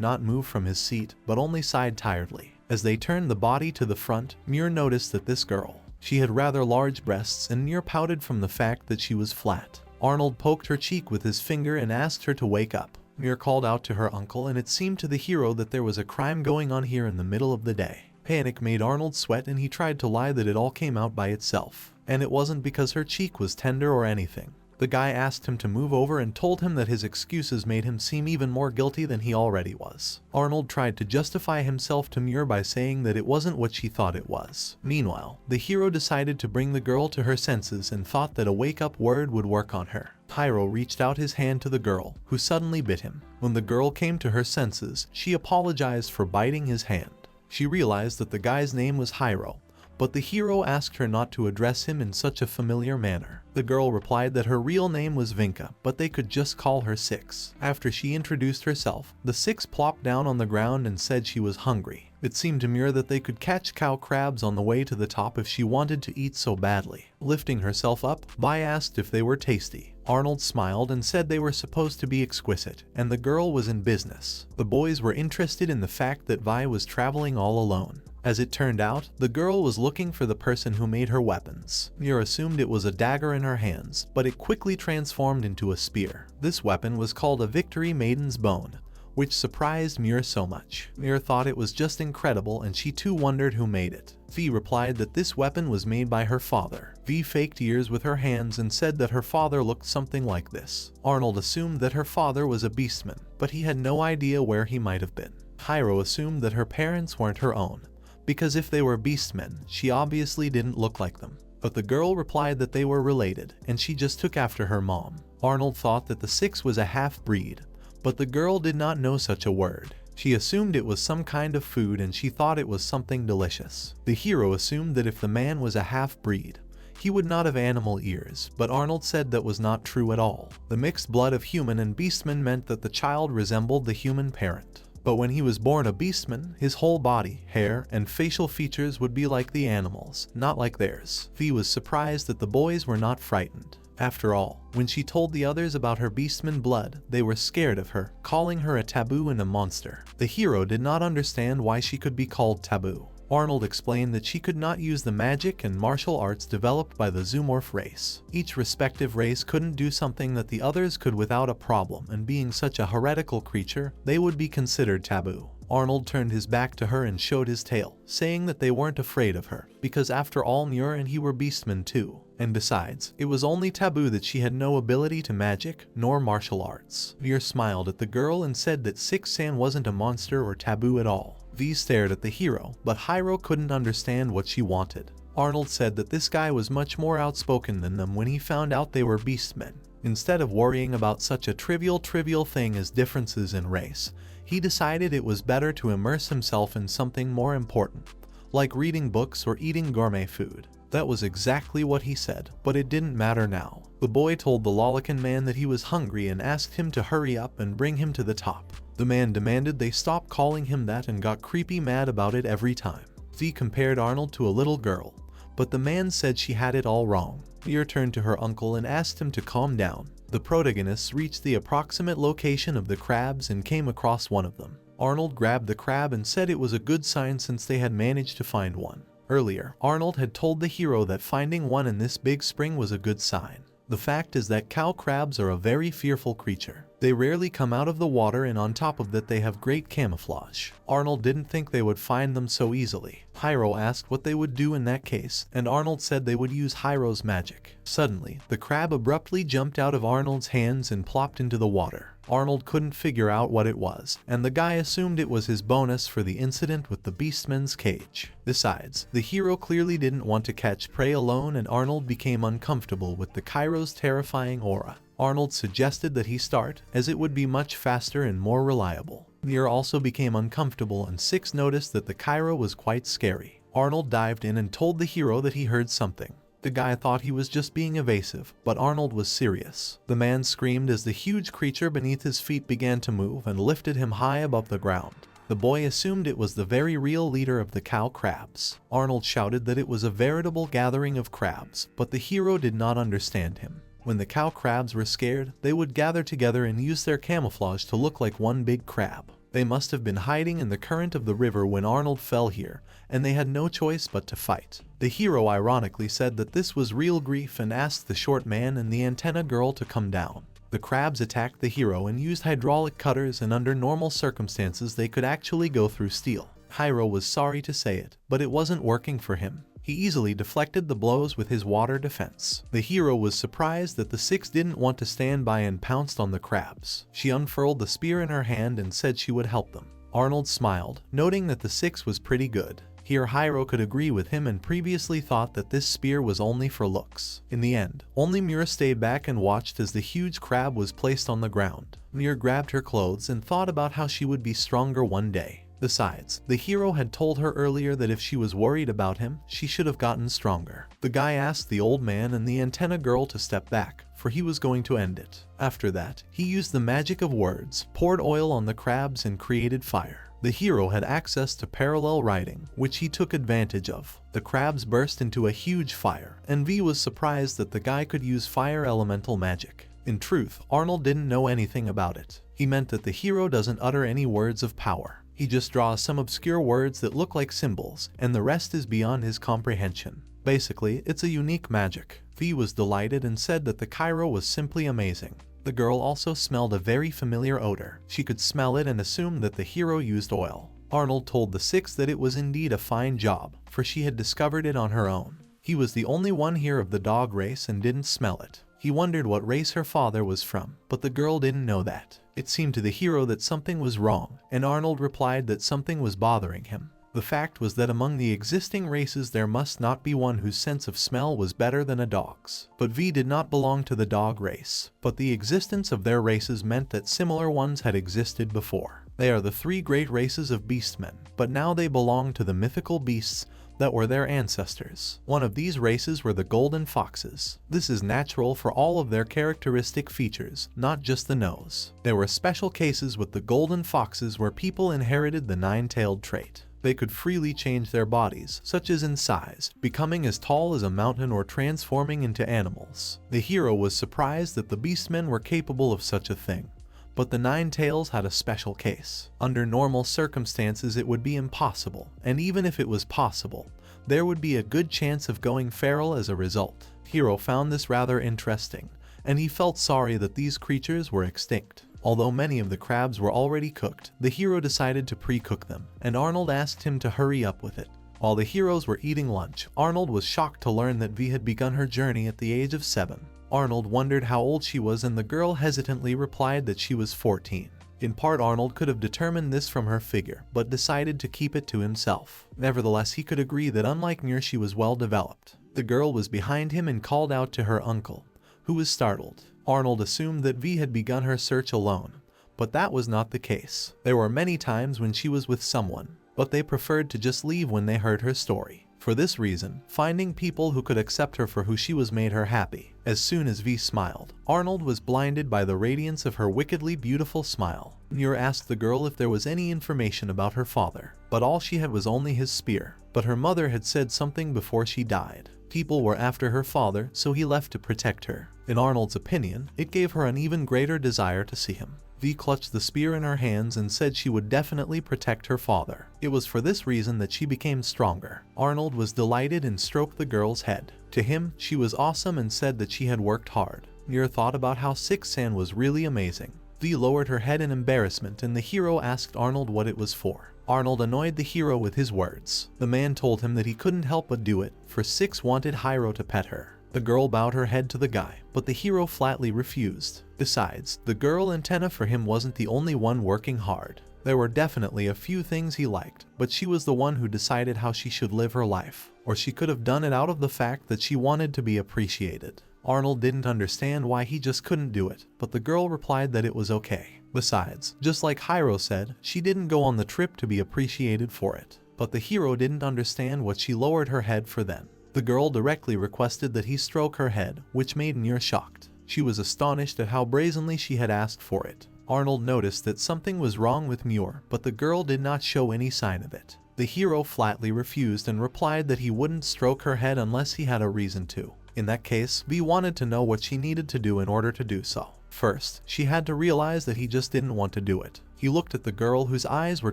not move from his seat, but only sighed tiredly. As they turned the body to the front, Muir noticed that this girl, she had rather large breasts and Muir pouted from the fact that she was flat. Arnold poked her cheek with his finger and asked her to wake up. Muir called out to her uncle, and it seemed to the hero that there was a crime going on here in the middle of the day. Panic made Arnold sweat, and he tried to lie that it all came out by itself, and it wasn't because her cheek was tender or anything. The guy asked him to move over and told him that his excuses made him seem even more guilty than he already was. Arnold tried to justify himself to Muir by saying that it wasn't what she thought it was. Meanwhile, the hero decided to bring the girl to her senses and thought that a wake-up word would work on her. Hiiro reached out his hand to the girl, who suddenly bit him. When the girl came to her senses, she apologized for biting his hand. She realized that the guy's name was Hiiro, but the hero asked her not to address him in such a familiar manner. The girl replied that her real name was Vinka, but they could just call her Six. After she introduced herself, the Six plopped down on the ground and said she was hungry. It seemed to Muir that they could catch cow crabs on the way to the top if she wanted to eat so badly. Lifting herself up, Vi asked if they were tasty. Arnold smiled and said they were supposed to be exquisite, and the girl was in business. The boys were interested in the fact that Vi was traveling all alone. As it turned out, the girl was looking for the person who made her weapons. Muir assumed it was a dagger in her hands, but it quickly transformed into a spear. This weapon was called a Victory Maiden's Bone, which surprised Muir so much. Muir thought it was just incredible, and she too wondered who made it. Vi replied that this weapon was made by her father. Vi faked ears with her hands and said that her father looked something like this. Arnold assumed that her father was a beastman, but he had no idea where he might have been. Hiiro assumed that her parents weren't her own, because if they were beastmen, she obviously didn't look like them. But the girl replied that they were related, and she just took after her mom. Arnold thought that the Six was a half-breed, but the girl did not know such a word. She assumed it was some kind of food, and she thought it was something delicious. The hero assumed that if the man was a half-breed, he would not have animal ears, but Arnold said that was not true at all. The mixed blood of human and beastman meant that the child resembled the human parent. But when he was born a beastman, his whole body, hair, and facial features would be like the animals, not like theirs. Vi was surprised that the boys were not frightened. After all, when she told the others about her beastman blood, they were scared of her, calling her a taboo and a monster. The hero did not understand why she could be called taboo. Arnold explained that she could not use the magic and martial arts developed by the zoomorph race. Each respective race couldn't do something that the others could without a problem, and being such a heretical creature, they would be considered taboo. Arnold turned his back to her and showed his tail, saying that they weren't afraid of her, because after all Muir and he were beastmen too. And besides, it was only taboo that she had no ability to magic, nor martial arts. Muir smiled at the girl and said that Six-san wasn't a monster or taboo at all. Vi stared at the hero, but Hiiro couldn't understand what she wanted. Arnold said that this guy was much more outspoken than them when he found out they were beastmen. Instead of worrying about such a trivial thing as differences in race, he decided it was better to immerse himself in something more important, like reading books or eating gourmet food. That was exactly what he said, but it didn't matter now. The boy told the Lawless man that he was hungry and asked him to hurry up and bring him to the top. The man demanded they stop calling him that and got creepy mad about it every time. Vi compared Arnold to a little girl, but the man said she had it all wrong. Muir turned to her uncle and asked him to calm down. The protagonists reached the approximate location of the crabs and came across one of them. Arnold grabbed the crab and said it was a good sign since they had managed to find one. Earlier, Arnold had told the hero that finding one in this big spring was a good sign. The fact is that cow crabs are a very fearful creature. They rarely come out of the water, and on top of that they have great camouflage. Arnold didn't think they would find them so easily. Hiiro asked what they would do in that case, and Arnold said they would use Hiiro's magic. Suddenly, the crab abruptly jumped out of Arnold's hands and plopped into the water. Arnold couldn't figure out what it was, and the guy assumed it was his bonus for the incident with the beastman's cage. Besides, the hero clearly didn't want to catch prey alone, and Arnold became uncomfortable with the Cairo's terrifying aura. Arnold suggested that he start, as it would be much faster and more reliable. Muir also became uncomfortable, and Six noticed that the Cairo was quite scary. Arnold dived in and told the hero that he heard something. The guy thought he was just being evasive, but Arnold was serious. The man screamed as the huge creature beneath his feet began to move and lifted him high above the ground. The boy assumed it was the very real leader of the cow crabs. Arnold shouted that it was a veritable gathering of crabs, but the hero did not understand him. When the cow crabs were scared, they would gather together and use their camouflage to look like one big crab. They must have been hiding in the current of the river when Arnold fell here, and they had no choice but to fight. The hero ironically said that this was real grief and asked the short man and the antenna girl to come down. The crabs attacked the hero and used hydraulic cutters, and under normal circumstances they could actually go through steel. Hiiro was sorry to say it, but it wasn't working for him. He easily deflected the blows with his water defense. The hero was surprised that the six didn't want to stand by and pounced on the crabs. She unfurled the spear in her hand and said she would help them. Arnold smiled, noting that the six was pretty good. Here Hiiro could agree with him and previously thought that this spear was only for looks. In the end, only Muir stayed back and watched as the huge crab was placed on the ground. Muir grabbed her clothes and thought about how she would be stronger one day. Besides, the hero had told her earlier that if she was worried about him, she should have gotten stronger. The guy asked the old man and the antenna girl to step back, for he was going to end it. After that, he used the magic of words, poured oil on the crabs and created fire. The hero had access to parallel writing, which he took advantage of. The crabs burst into a huge fire, and V was surprised that the guy could use fire elemental magic. In truth, Arnold didn't know anything about it. He meant that the hero doesn't utter any words of power. He just draws some obscure words that look like symbols, and the rest is beyond his comprehension. Basically, it's a unique magic. V was delighted and said that the Cairo was simply amazing. The girl also smelled a very familiar odor. She could smell it and assumed that the hero used oil. Arnold told the six that it was indeed a fine job, for she had discovered it on her own. He was the only one here of the dog race and didn't smell it. He wondered what race her father was from, but the girl didn't know that. It seemed to the hero that something was wrong, and Arnold replied that something was bothering him. The fact was that among the existing races there must not be one whose sense of smell was better than a dog's. But V did not belong to the dog race, but the existence of their races meant that similar ones had existed before. They are the three great races of beastmen, but now they belong to the mythical beasts that were their ancestors. One of these races were the golden foxes. This is natural for all of their characteristic features, not just the nose. There were special cases with the golden foxes where people inherited the nine-tailed trait. They could freely change their bodies, such as in size, becoming as tall as a mountain or transforming into animals. The hero was surprised that the beastmen were capable of such a thing. But the Nine Tails had a special case. Under normal circumstances it would be impossible, and even if it was possible, there would be a good chance of going feral as a result. Hiiro found this rather interesting, and he felt sorry that these creatures were extinct. Although many of the crabs were already cooked, the hero decided to pre-cook them, and Arnold asked him to hurry up with it. While the heroes were eating lunch, Arnold was shocked to learn that V had begun her journey at the age of 7. Arnold wondered how old she was, and the girl hesitantly replied that she was 14. In part, Arnold could have determined this from her figure, but decided to keep it to himself. Nevertheless, he could agree that unlike Muir, she was well developed. The girl was behind him and called out to her uncle, who was startled. Arnold assumed that V had begun her search alone, but that was not the case. There were many times when she was with someone, but they preferred to just leave when they heard her story. For this reason, finding people who could accept her for who she was made her happy. As soon as V smiled, Arnold was blinded by the radiance of her wickedly beautiful smile. Muir asked the girl if there was any information about her father, but all she had was only his spear. But her mother had said something before she died. People were after her father, so he left to protect her. In Arnold's opinion, it gave her an even greater desire to see him. V clutched the spear in her hands and said she would definitely protect her father. It was for this reason that she became stronger. Arnold was delighted and stroked the girl's head. To him, she was awesome and said that she had worked hard. Muir thought about how Six-san was really amazing. V lowered her head in embarrassment, and the hero asked Arnold what it was for. Arnold annoyed the hero with his words. The man told him that he couldn't help but do it, for Six wanted Hiiro to pet her. The girl bowed her head to the guy, but the hero flatly refused. Besides, the girl antenna for him wasn't the only one working hard. There were definitely a few things he liked, but she was the one who decided how she should live her life. Or she could have done it out of the fact that she wanted to be appreciated. Arnold didn't understand why he just couldn't do it, but the girl replied that it was okay. Besides, just like Hiiro said, she didn't go on the trip to be appreciated for it. But the hero didn't understand what she lowered her head for then. The girl directly requested that he stroke her head, which made Muir shocked. She was astonished at how brazenly she had asked for it. Arnold noticed that something was wrong with Muir, but the girl did not show any sign of it. The hero flatly refused and replied that he wouldn't stroke her head unless he had a reason to. In that case, V wanted to know what she needed to do in order to do so. First, she had to realize that he just didn't want to do it. He looked at the girl whose eyes were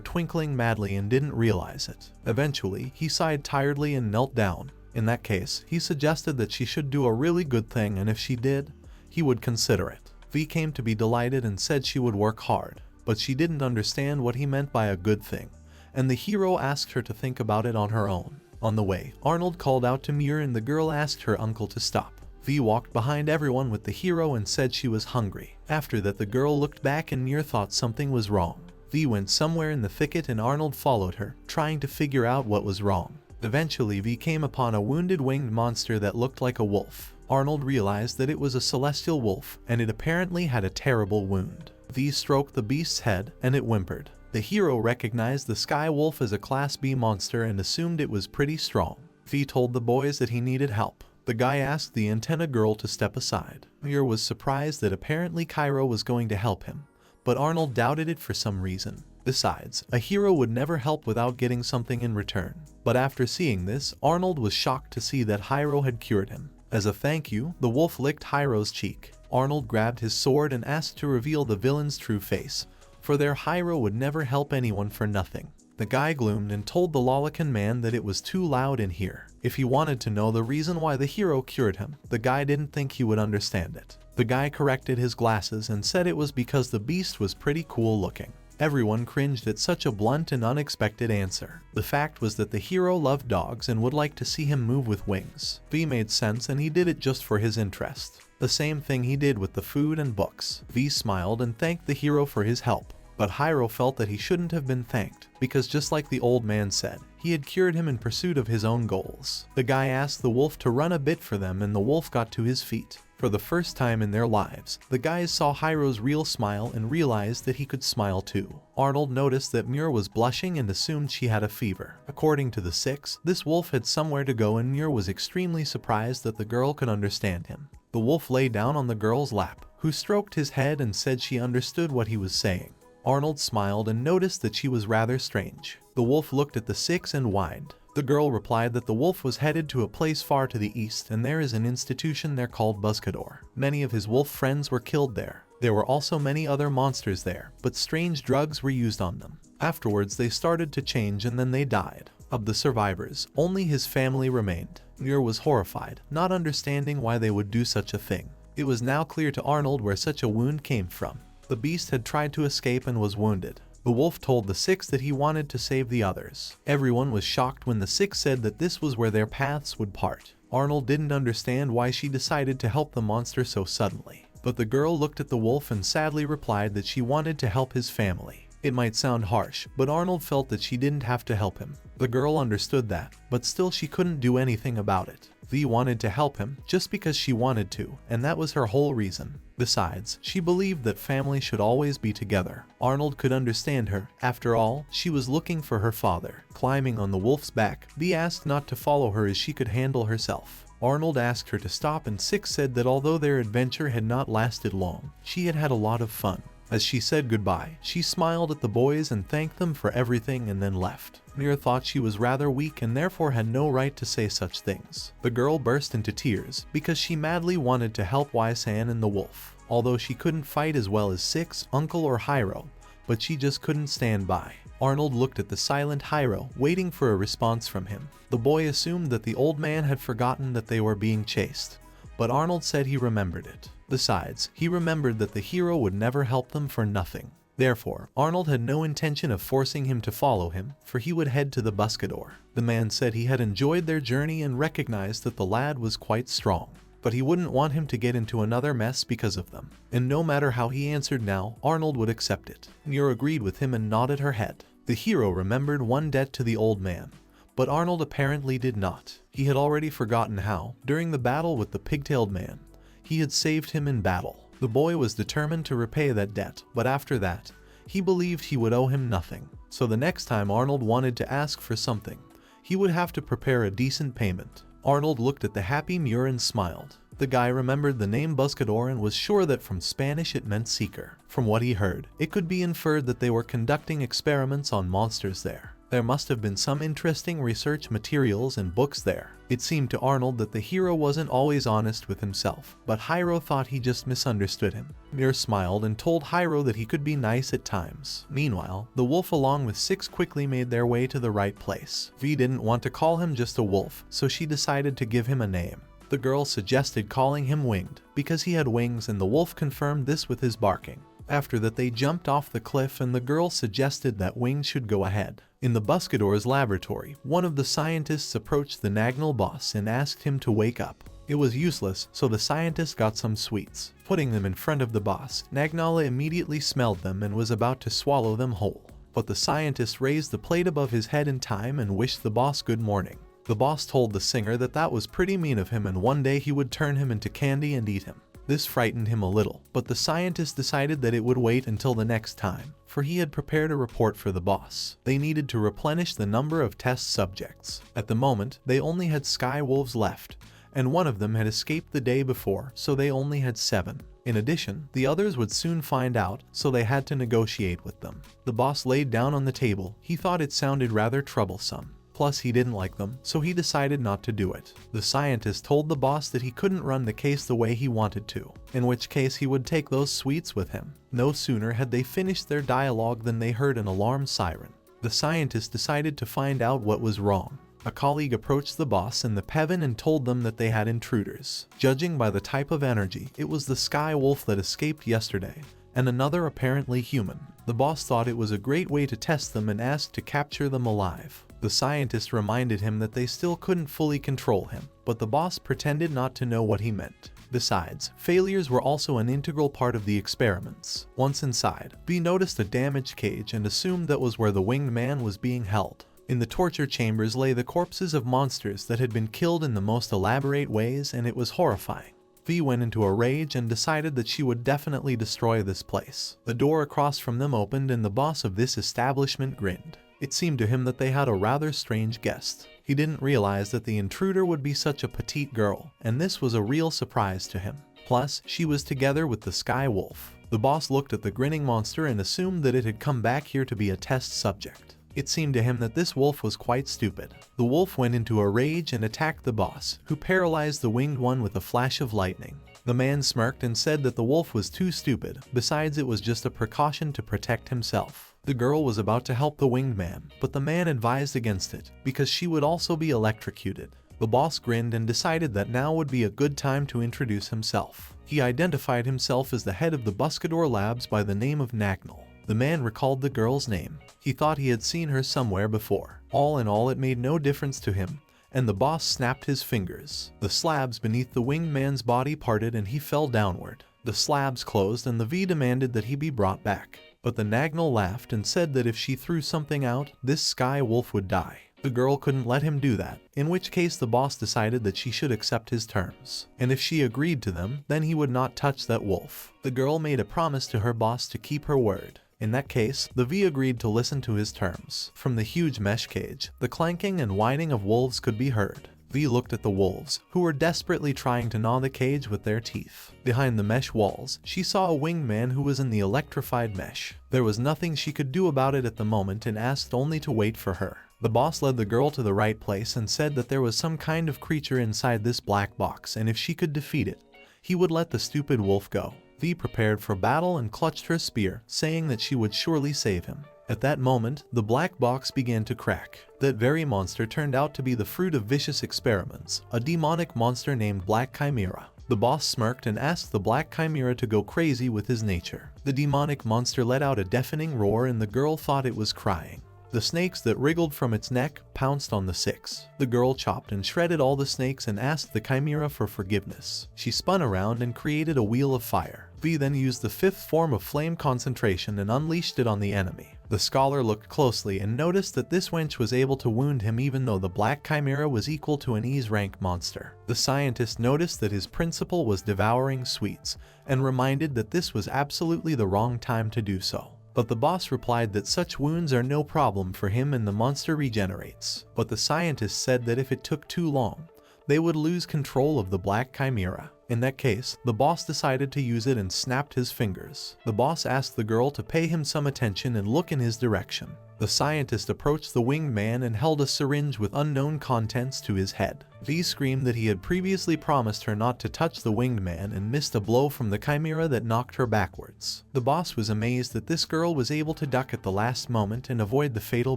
twinkling madly and didn't realize it. Eventually, he sighed tiredly and knelt down. In that case, he suggested that she should do a really good thing, and if she did, he would consider it. V came to be delighted and said she would work hard, but she didn't understand what he meant by a good thing, and the hero asked her to think about it on her own. On the way, Arnold called out to Muir and the girl asked her uncle to stop. V walked behind everyone with the hero and said she was hungry. After that, the girl looked back and Muir thought something was wrong. V went somewhere in the thicket and Arnold followed her, trying to figure out what was wrong. Eventually, V came upon a wounded winged monster that looked like a wolf. Arnold realized that it was a celestial wolf, and it apparently had a terrible wound. V stroked the beast's head, and it whimpered. The hero recognized the skywolf as a Class B monster and assumed it was pretty strong. V told the boys that he needed help. The guy asked the antenna girl to step aside. Muir was surprised that apparently Hiiro was going to help him, but Arnold doubted it for some reason. Besides, a hero would never help without getting something in return. But after seeing this, Arnold was shocked to see that Hiiro had cured him. As a thank you, the wolf licked Hiro's cheek. Arnold grabbed his sword and asked to reveal the villain's true face, for their Hiiro would never help anyone for nothing. The guy gloomed and told the lawless man that it was too loud in here. If he wanted to know the reason why the hero cured him, the guy didn't think he would understand it. The guy corrected his glasses and said it was because the beast was pretty cool looking. Everyone cringed at such a blunt and unexpected answer. The fact was that the hero loved dogs and would like to see him move with wings. V made sense and he did it just for his interest. The same thing he did with the food and books. V smiled and thanked the hero for his help. But Hiiro felt that he shouldn't have been thanked, because just like the old man said, he had cured him in pursuit of his own goals. The guy asked the wolf to run a bit for them and the wolf got to his feet. For the first time in their lives, the guys saw Hiro's real smile and realized that he could smile too. Arnold noticed that Muir was blushing and assumed she had a fever. According to the six, this wolf had somewhere to go and Muir was extremely surprised that the girl could understand him. The wolf lay down on the girl's lap, who stroked his head and said she understood what he was saying. Arnold smiled and noticed that she was rather strange. The wolf looked at the six and whined. The girl replied that the wolf was headed to a place far to the east and there is an institution there called Buscador. Many of his wolf friends were killed there. There were also many other monsters there, but strange drugs were used on them. Afterwards they started to change and then they died. Of the survivors, only his family remained. Muir was horrified, not understanding why they would do such a thing. It was now clear to Arnold where such a wound came from. The beast had tried to escape and was wounded. The wolf told the six that he wanted to save the others. Everyone was shocked when the six said that this was where their paths would part. Arnold didn't understand why she decided to help the monster so suddenly. But the girl looked at the wolf and sadly replied that she wanted to help his family. It might sound harsh, but Arnold felt that she didn't have to help him. The girl understood that, but still she couldn't do anything about it. V wanted to help him just because she wanted to, and that was her whole reason. Besides, she believed that family should always be together. Arnold could understand her. After all, she was looking for her father. Climbing on the wolf's back, V asked not to follow her as she could handle herself. Arnold asked her to stop and Six said that although their adventure had not lasted long, she had had a lot of fun. As she said goodbye, she smiled at the boys and thanked them for everything and then left. Muir thought she was rather weak and therefore had no right to say such things. The girl burst into tears because she madly wanted to help Wai-san and the wolf. Although she couldn't fight as well as Six, Uncle or Hiiro, but she just couldn't stand by. Arnold looked at the silent Hiiro, waiting for a response from him. The boy assumed that the old man had forgotten that they were being chased, but Arnold said he remembered it. Besides, he remembered that the hero would never help them for nothing. Therefore, Arnold had no intention of forcing him to follow him, for he would head to the Buscador. The man said he had enjoyed their journey and recognized that the lad was quite strong, but he wouldn't want him to get into another mess because of them. And no matter how he answered now, Arnold would accept it. Muir agreed with him and nodded her head. The hero remembered one debt to the old man, but Arnold apparently did not. He had already forgotten how, during the battle with the pigtailed man, he had saved him in battle. The boy was determined to repay that debt, but after that, he believed he would owe him nothing. So the next time Arnold wanted to ask for something, he would have to prepare a decent payment. Arnold looked at the happy Muir and smiled. The guy remembered the name Buscador and was sure that from Spanish it meant seeker. From what he heard, it could be inferred that they were conducting experiments on monsters there. There must have been some interesting research materials and books there. It seemed to Arnold that the hero wasn't always honest with himself, but Hiiro thought he just misunderstood him. Muir smiled and told Hiiro that he could be nice at times. Meanwhile, the wolf along with 6 quickly made their way to the right place. V didn't want to call him just a wolf, so she decided to give him a name. The girl suggested calling him Winged, because he had wings, and the wolf confirmed this with his barking. After that, they jumped off the cliff and the girl suggested that Winged should go ahead. In the Buscador's laboratory, one of the scientists approached the Nagnal boss and asked him to wake up. It was useless, so the scientist got some sweets. Putting them in front of the boss, Nagnala immediately smelled them and was about to swallow them whole. But the scientist raised the plate above his head in time and wished the boss good morning. The boss told the singer that that was pretty mean of him and one day he would turn him into candy and eat him. This frightened him a little, but the scientist decided that it would wait until the next time, for he had prepared a report for the boss. They needed to replenish the number of test subjects. At the moment, they only had skywolves left, and one of them had escaped the day before, so they only had 7. In addition, the others would soon find out, so they had to negotiate with them. The boss laid down on the table. He thought it sounded rather troublesome. Plus, he didn't like them, so he decided not to do it. The scientist told the boss that he couldn't run the case the way he wanted to, in which case he would take those sweets with him. No sooner had they finished their dialogue than they heard an alarm siren. The scientist decided to find out what was wrong. A colleague approached the boss and the Peven and told them that they had intruders. Judging by the type of energy, it was the skywolf that escaped yesterday, and another apparently human. The boss thought it was a great way to test them and asked to capture them alive. The scientist reminded him that they still couldn't fully control him, but the boss pretended not to know what he meant. Besides, failures were also an integral part of the experiments. Once inside, V noticed a damaged cage and assumed that was where the winged man was being held. In the torture chambers lay the corpses of monsters that had been killed in the most elaborate ways, and it was horrifying. V went into a rage and decided that she would definitely destroy this place. The door across from them opened and the boss of this establishment grinned. It seemed to him that they had a rather strange guest. He didn't realize that the intruder would be such a petite girl, and this was a real surprise to him. Plus, she was together with the skywolf. The boss looked at the grinning monster and assumed that it had come back here to be a test subject. It seemed to him that this wolf was quite stupid. The wolf went into a rage and attacked the boss, who paralyzed the winged one with a flash of lightning. The man smirked and said that the wolf was too stupid, besides it was just a precaution to protect himself. The girl was about to help the winged man, but the man advised against it, because she would also be electrocuted. The boss grinned and decided that now would be a good time to introduce himself. He identified himself as the head of the Buscador labs by the name of Nagnal. The man recalled the girl's name. He thought he had seen her somewhere before. All in all, it made no difference to him, and the boss snapped his fingers. The slabs beneath the winged man's body parted and he fell downward. The slabs closed and the V demanded that he be brought back. But the Nagnal laughed and said that if she threw something out, this sky wolf would die. The girl couldn't let him do that, in which case the boss decided that she should accept his terms. And if she agreed to them, then he would not touch that wolf. The girl made a promise to her boss to keep her word. In that case, the V agreed to listen to his terms. From the huge mesh cage, the clanking and whining of wolves could be heard. V looked at the wolves, who were desperately trying to gnaw the cage with their teeth. Behind the mesh walls, she saw a winged man who was in the electrified mesh. There was nothing she could do about it at the moment and asked only to wait for her. The boss led the girl to the right place and said that there was some kind of creature inside this black box, and if she could defeat it, he would let the stupid wolf go. V prepared for battle and clutched her spear, saying that she would surely save him. At that moment, the black box began to crack. That very monster turned out to be the fruit of vicious experiments, a demonic monster named Black Chimera. The boss smirked and asked the Black Chimera to go crazy with his nature. The demonic monster let out a deafening roar and the girl thought it was crying. The snakes that wriggled from its neck pounced on the 6. The girl chopped and shredded all the snakes and asked the chimera for forgiveness. She spun around and created a wheel of fire. V then used the 5th form of flame concentration and unleashed it on the enemy. The scholar looked closely and noticed that this wench was able to wound him even though the Black Chimera was equal to an E's rank monster. The scientist noticed that his principal was devouring sweets and reminded that this was absolutely the wrong time to do so. But the boss replied that such wounds are no problem for him and the monster regenerates. But the scientist said that if it took too long, they would lose control of the Black Chimera. In that case, the boss decided to use it and snapped his fingers. The boss asked the girl to pay him some attention and look in his direction. The scientist approached the winged man and held a syringe with unknown contents to his head. V screamed that he had previously promised her not to touch the winged man and missed a blow from the chimera that knocked her backwards. The boss was amazed that this girl was able to duck at the last moment and avoid the fatal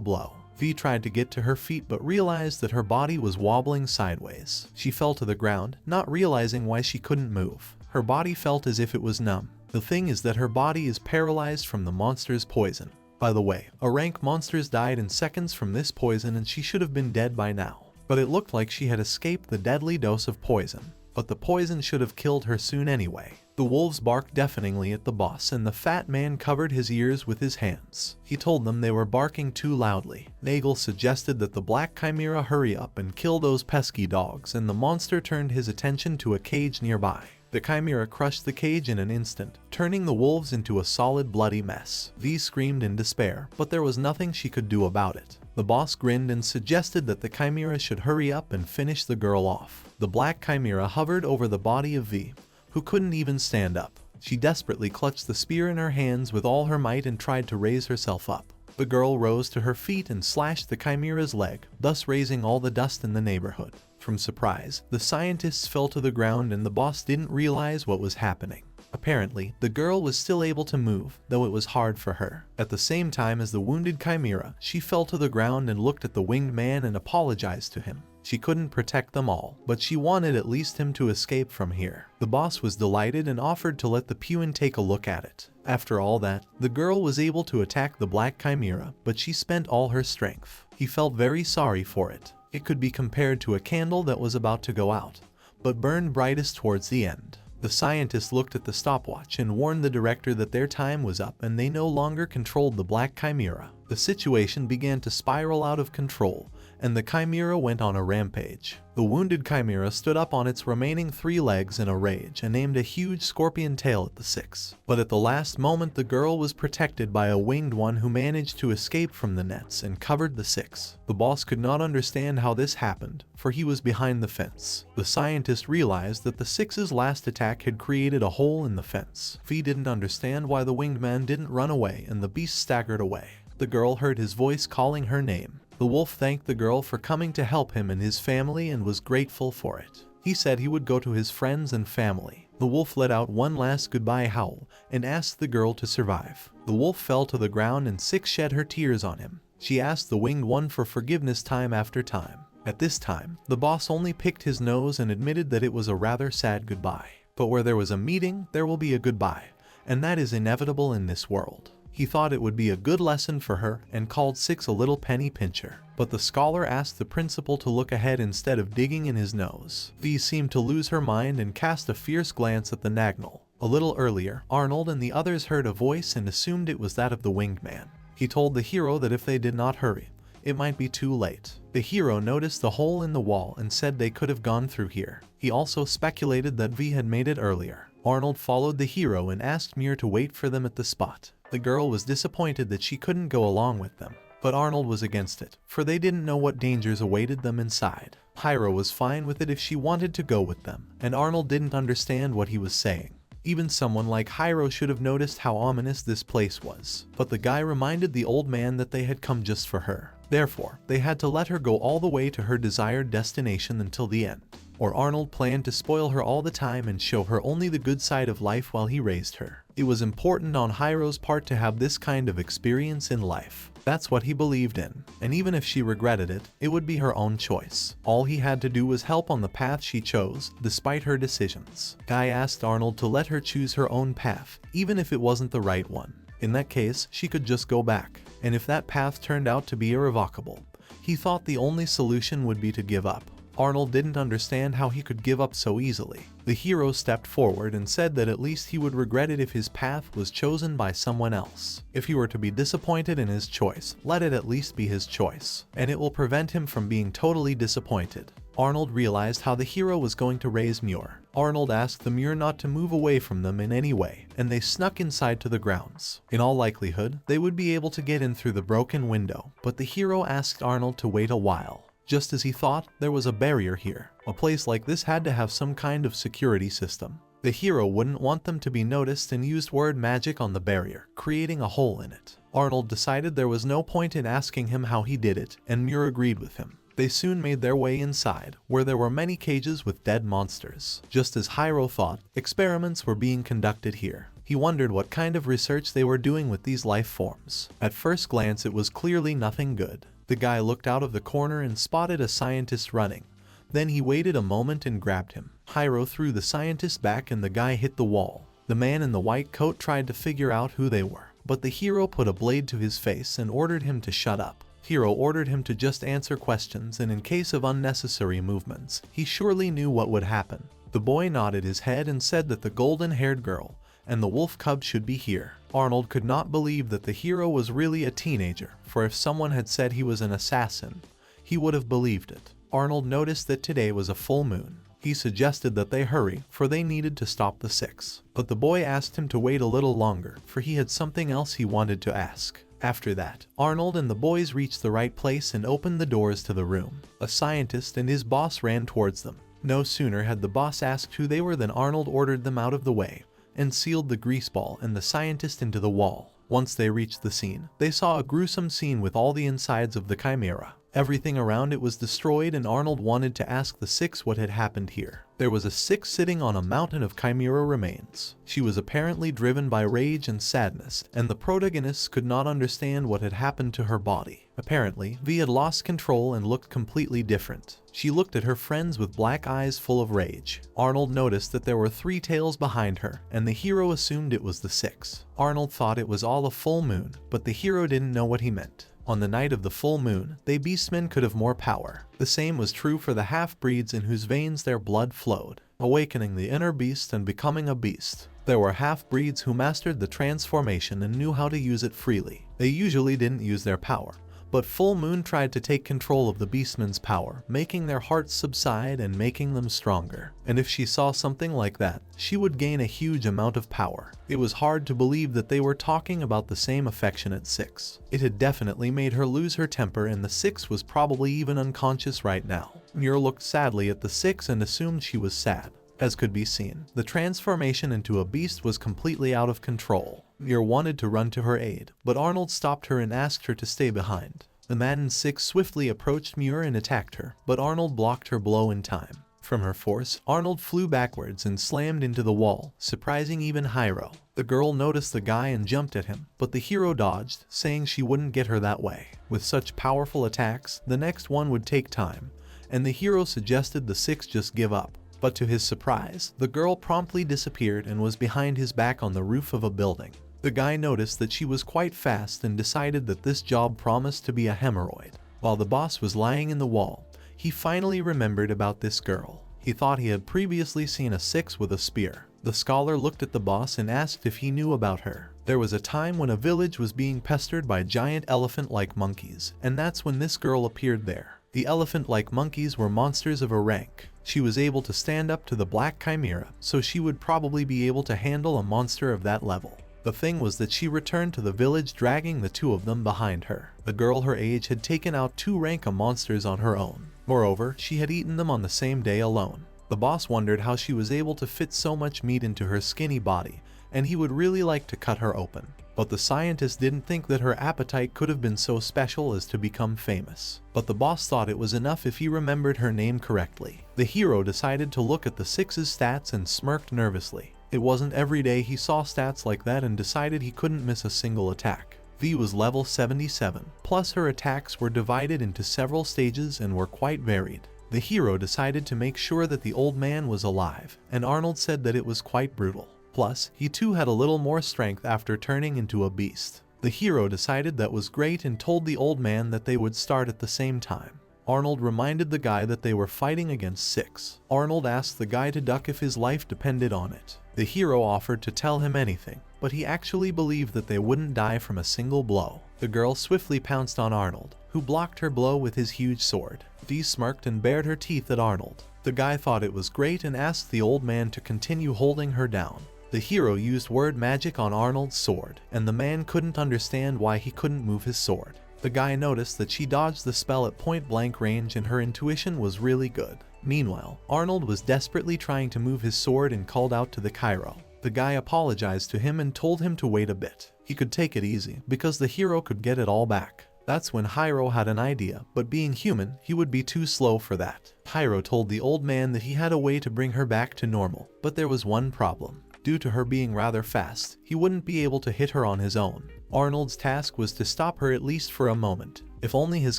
blow. V tried to get to her feet but realized that her body was wobbling sideways. She fell to the ground, not realizing why she couldn't move. Her body felt as if it was numb. The thing is that her body is paralyzed from the monster's poison. By the way, a rank monsters died in seconds from this poison and she should have been dead by now. But it looked like she had escaped the deadly dose of poison. But the poison should have killed her soon anyway. The wolves barked deafeningly at the boss and the fat man covered his ears with his hands. He told them they were barking too loudly. Nagel suggested that the black chimera hurry up and kill those pesky dogs, and the monster turned his attention to a cage nearby. The chimera crushed the cage in an instant, turning the wolves into a solid bloody mess. V screamed in despair, but there was nothing she could do about it. The boss grinned and suggested that the chimera should hurry up and finish the girl off. The black chimera hovered over the body of V, who couldn't even stand up. She desperately clutched the spear in her hands with all her might and tried to raise herself up. The girl rose to her feet and slashed the chimera's leg, thus raising all the dust in the neighborhood. From surprise, the scientists fell to the ground and the boss didn't realize what was happening. Apparently, the girl was still able to move, though it was hard for her. At the same time as the wounded chimera, she fell to the ground and looked at the winged man and apologized to him. She couldn't protect them all, but she wanted at least him to escape from here. The boss was delighted and offered to let the Puin take a look at it. After all that, the girl was able to attack the black chimera, but she spent all her strength. He felt very sorry for it. It could be compared to a candle that was about to go out, but burned brightest towards the end. The scientists looked at the stopwatch and warned the director that their time was up and they no longer controlled the black chimera. The situation began to spiral out of control, and the chimera went on a rampage. The wounded chimera stood up on its remaining 3 legs in a rage and aimed a huge scorpion tail at the 6. But at the last moment the girl was protected by a winged one who managed to escape from the nets and covered the 6. The boss could not understand how this happened, for he was behind the fence. The scientist realized that the 6's last attack had created a hole in the fence. V didn't understand why the winged man didn't run away and the beast staggered away. The girl heard his voice calling her name. The wolf thanked the girl for coming to help him and his family and was grateful for it. He said he would go to his friends and family. The wolf let out one last goodbye howl and asked the girl to survive. The wolf fell to the ground and 6 shed her tears on him. She asked the winged one for forgiveness time after time. At this time, the boss only picked his nose and admitted that it was a rather sad goodbye. But where there was a meeting, there will be a goodbye, and that is inevitable in this world. He thought it would be a good lesson for her and called 6 a little penny pincher. But the scholar asked the principal to look ahead instead of digging in his nose. V seemed to lose her mind and cast a fierce glance at the Nagnal. A little earlier, Arnold and the others heard a voice and assumed it was that of the winged man. He told the hero that if they did not hurry, it might be too late. The hero noticed the hole in the wall and said they could have gone through here. He also speculated that V had made it earlier. Arnold followed the hero and asked Muir to wait for them at the spot. The girl was disappointed that she couldn't go along with them, but Arnold was against it, for they didn't know what dangers awaited them inside. Hiiro was fine with it if she wanted to go with them, and Arnold didn't understand what he was saying. Even someone like Hiiro should have noticed how ominous this place was, but the guy reminded the old man that they had come just for her. Therefore, they had to let her go all the way to her desired destination until the end. Or Arnold planned to spoil her all the time and show her only the good side of life while he raised her. It was important on Hiiro's part to have this kind of experience in life. That's what he believed in, and even if she regretted it, it would be her own choice. All he had to do was help on the path she chose, despite her decisions. Guy asked Arnold to let her choose her own path, even if it wasn't the right one. In that case, she could just go back, and if that path turned out to be irrevocable, he thought the only solution would be to give up. Arnold didn't understand how he could give up so easily. The hero stepped forward and said that at least he would regret it if his path was chosen by someone else. If he were to be disappointed in his choice, let it at least be his choice, and it will prevent him from being totally disappointed. Arnold realized how the hero was going to raise Muir. Arnold asked the Muir not to move away from them in any way, and they snuck inside to the grounds. In all likelihood, they would be able to get in through the broken window, but the hero asked Arnold to wait a while. Just as he thought, there was a barrier here. A place like this had to have some kind of security system. The hero wouldn't want them to be noticed and used word magic on the barrier, creating a hole in it. Arnold decided there was no point in asking him how he did it, and Muir agreed with him. They soon made their way inside, where there were many cages with dead monsters. Just as Hiiro thought, experiments were being conducted here. He wondered what kind of research they were doing with these life forms. At first glance, it was clearly nothing good. The guy looked out of the corner and spotted a scientist running. Then he waited a moment and grabbed him. Hiiro threw the scientist back and the guy hit the wall. The man in the white coat tried to figure out who they were, but the hero put a blade to his face and ordered him to shut up. Hiiro ordered him to just answer questions, and in case of unnecessary movements, he surely knew what would happen. The boy nodded his head and said that the golden-haired girl and the wolf cub should be here. Arnold could not believe that the hero was really a teenager, for if someone had said he was an assassin, he would have believed it. Arnold noticed that today was a full moon. He suggested that they hurry, for they needed to stop the six. But the boy asked him to wait a little longer, for he had something else he wanted to ask. After that, Arnold and the boys reached the right place and opened the doors to the room. A scientist and his boss ran towards them. No sooner had the boss asked who they were than Arnold ordered them out of the way and sealed the grease ball and the scientist into the wall. Once they reached the scene, they saw a gruesome scene with all the insides of the chimera. Everything around it was destroyed, and Arnold wanted to ask the six what had happened here. There was a six sitting on a mountain of chimera remains. She was apparently driven by rage and sadness, and the protagonists could not understand what had happened to her body. Apparently, V had lost control and looked completely different. She looked at her friends with black eyes full of rage. Arnold noticed that there were three tails behind her, and the hero assumed it was the six. Arnold thought it was all a full moon, but the hero didn't know what he meant. On the night of the full moon, they beastmen could have more power. The same was true for the half-breeds in whose veins their blood flowed, awakening the inner beast and becoming a beast. There were half-breeds who mastered the transformation and knew how to use it freely. They usually didn't use their power, but Full Moon tried to take control of the beastmen's power, making their hearts subside and making them stronger. And if she saw something like that, she would gain a huge amount of power. It was hard to believe that they were talking about the same affectionate six. It had definitely made her lose her temper, and the six was probably even unconscious right now. Muir looked sadly at the six and assumed she was sad. As could be seen, the transformation into a beast was completely out of control. Muir wanted to run to her aid, but Arnold stopped her and asked her to stay behind. The maddened six swiftly approached Muir and attacked her, but Arnold blocked her blow in time. From her force, Arnold flew backwards and slammed into the wall, surprising even Hiiro. The girl noticed the guy and jumped at him, but the hero dodged, saying she wouldn't get her that way. With such powerful attacks, the next one would take time, and the hero suggested the six just give up. But to his surprise, the girl promptly disappeared and was behind his back on the roof of a building. The guy noticed that she was quite fast and decided that this job promised to be a hemorrhoid. While the boss was lying in the wall, he finally remembered about this girl. He thought he had previously seen a six with a spear. The scholar looked at the boss and asked if he knew about her. There was a time when a village was being pestered by giant elephant-like monkeys, and that's when this girl appeared there. The elephant-like monkeys were monsters of a rank. She was able to stand up to the black chimera, so she would probably be able to handle a monster of that level. The thing was that she returned to the village dragging the two of them behind her. The girl her age had taken out 2 rank monsters on her own. Moreover, she had eaten them on the same day alone. The boss wondered how she was able to fit so much meat into her skinny body, and he would really like to cut her open. But the scientist didn't think that her appetite could have been so special as to become famous. But the boss thought it was enough if he remembered her name correctly. The hero decided to look at the six's stats and smirked nervously. It wasn't every day he saw stats like that and decided he couldn't miss a single attack. V was level 77, plus her attacks were divided into several stages and were quite varied. The hero decided to make sure that the old man was alive, and Arnold said that it was quite brutal. Plus, he too had a little more strength after turning into a beast. The hero decided that was great and told the old man that they would start at the same time. Arnold reminded the guy that they were fighting against 6. Arnold asked the guy to duck if his life depended on it. The hero offered to tell him anything, but he actually believed that they wouldn't die from a single blow. The girl swiftly pounced on Arnold, who blocked her blow with his huge sword. Dee smirked and bared her teeth at Arnold. The guy thought it was great and asked the old man to continue holding her down. The hero used word magic on Arnold's sword, and the man couldn't understand why he couldn't move his sword. The guy noticed that she dodged the spell at point-blank range and her intuition was really good. Meanwhile, Arnold was desperately trying to move his sword and called out to the Cairo. The guy apologized to him and told him to wait a bit. He could take it easy, because the hero could get it all back. That's when Hiiro had an idea, but being human, he would be too slow for that. Hiiro told the old man that he had a way to bring her back to normal, but there was one problem. Due to her being rather fast, he wouldn't be able to hit her on his own. Arnold's task was to stop her at least for a moment. If only his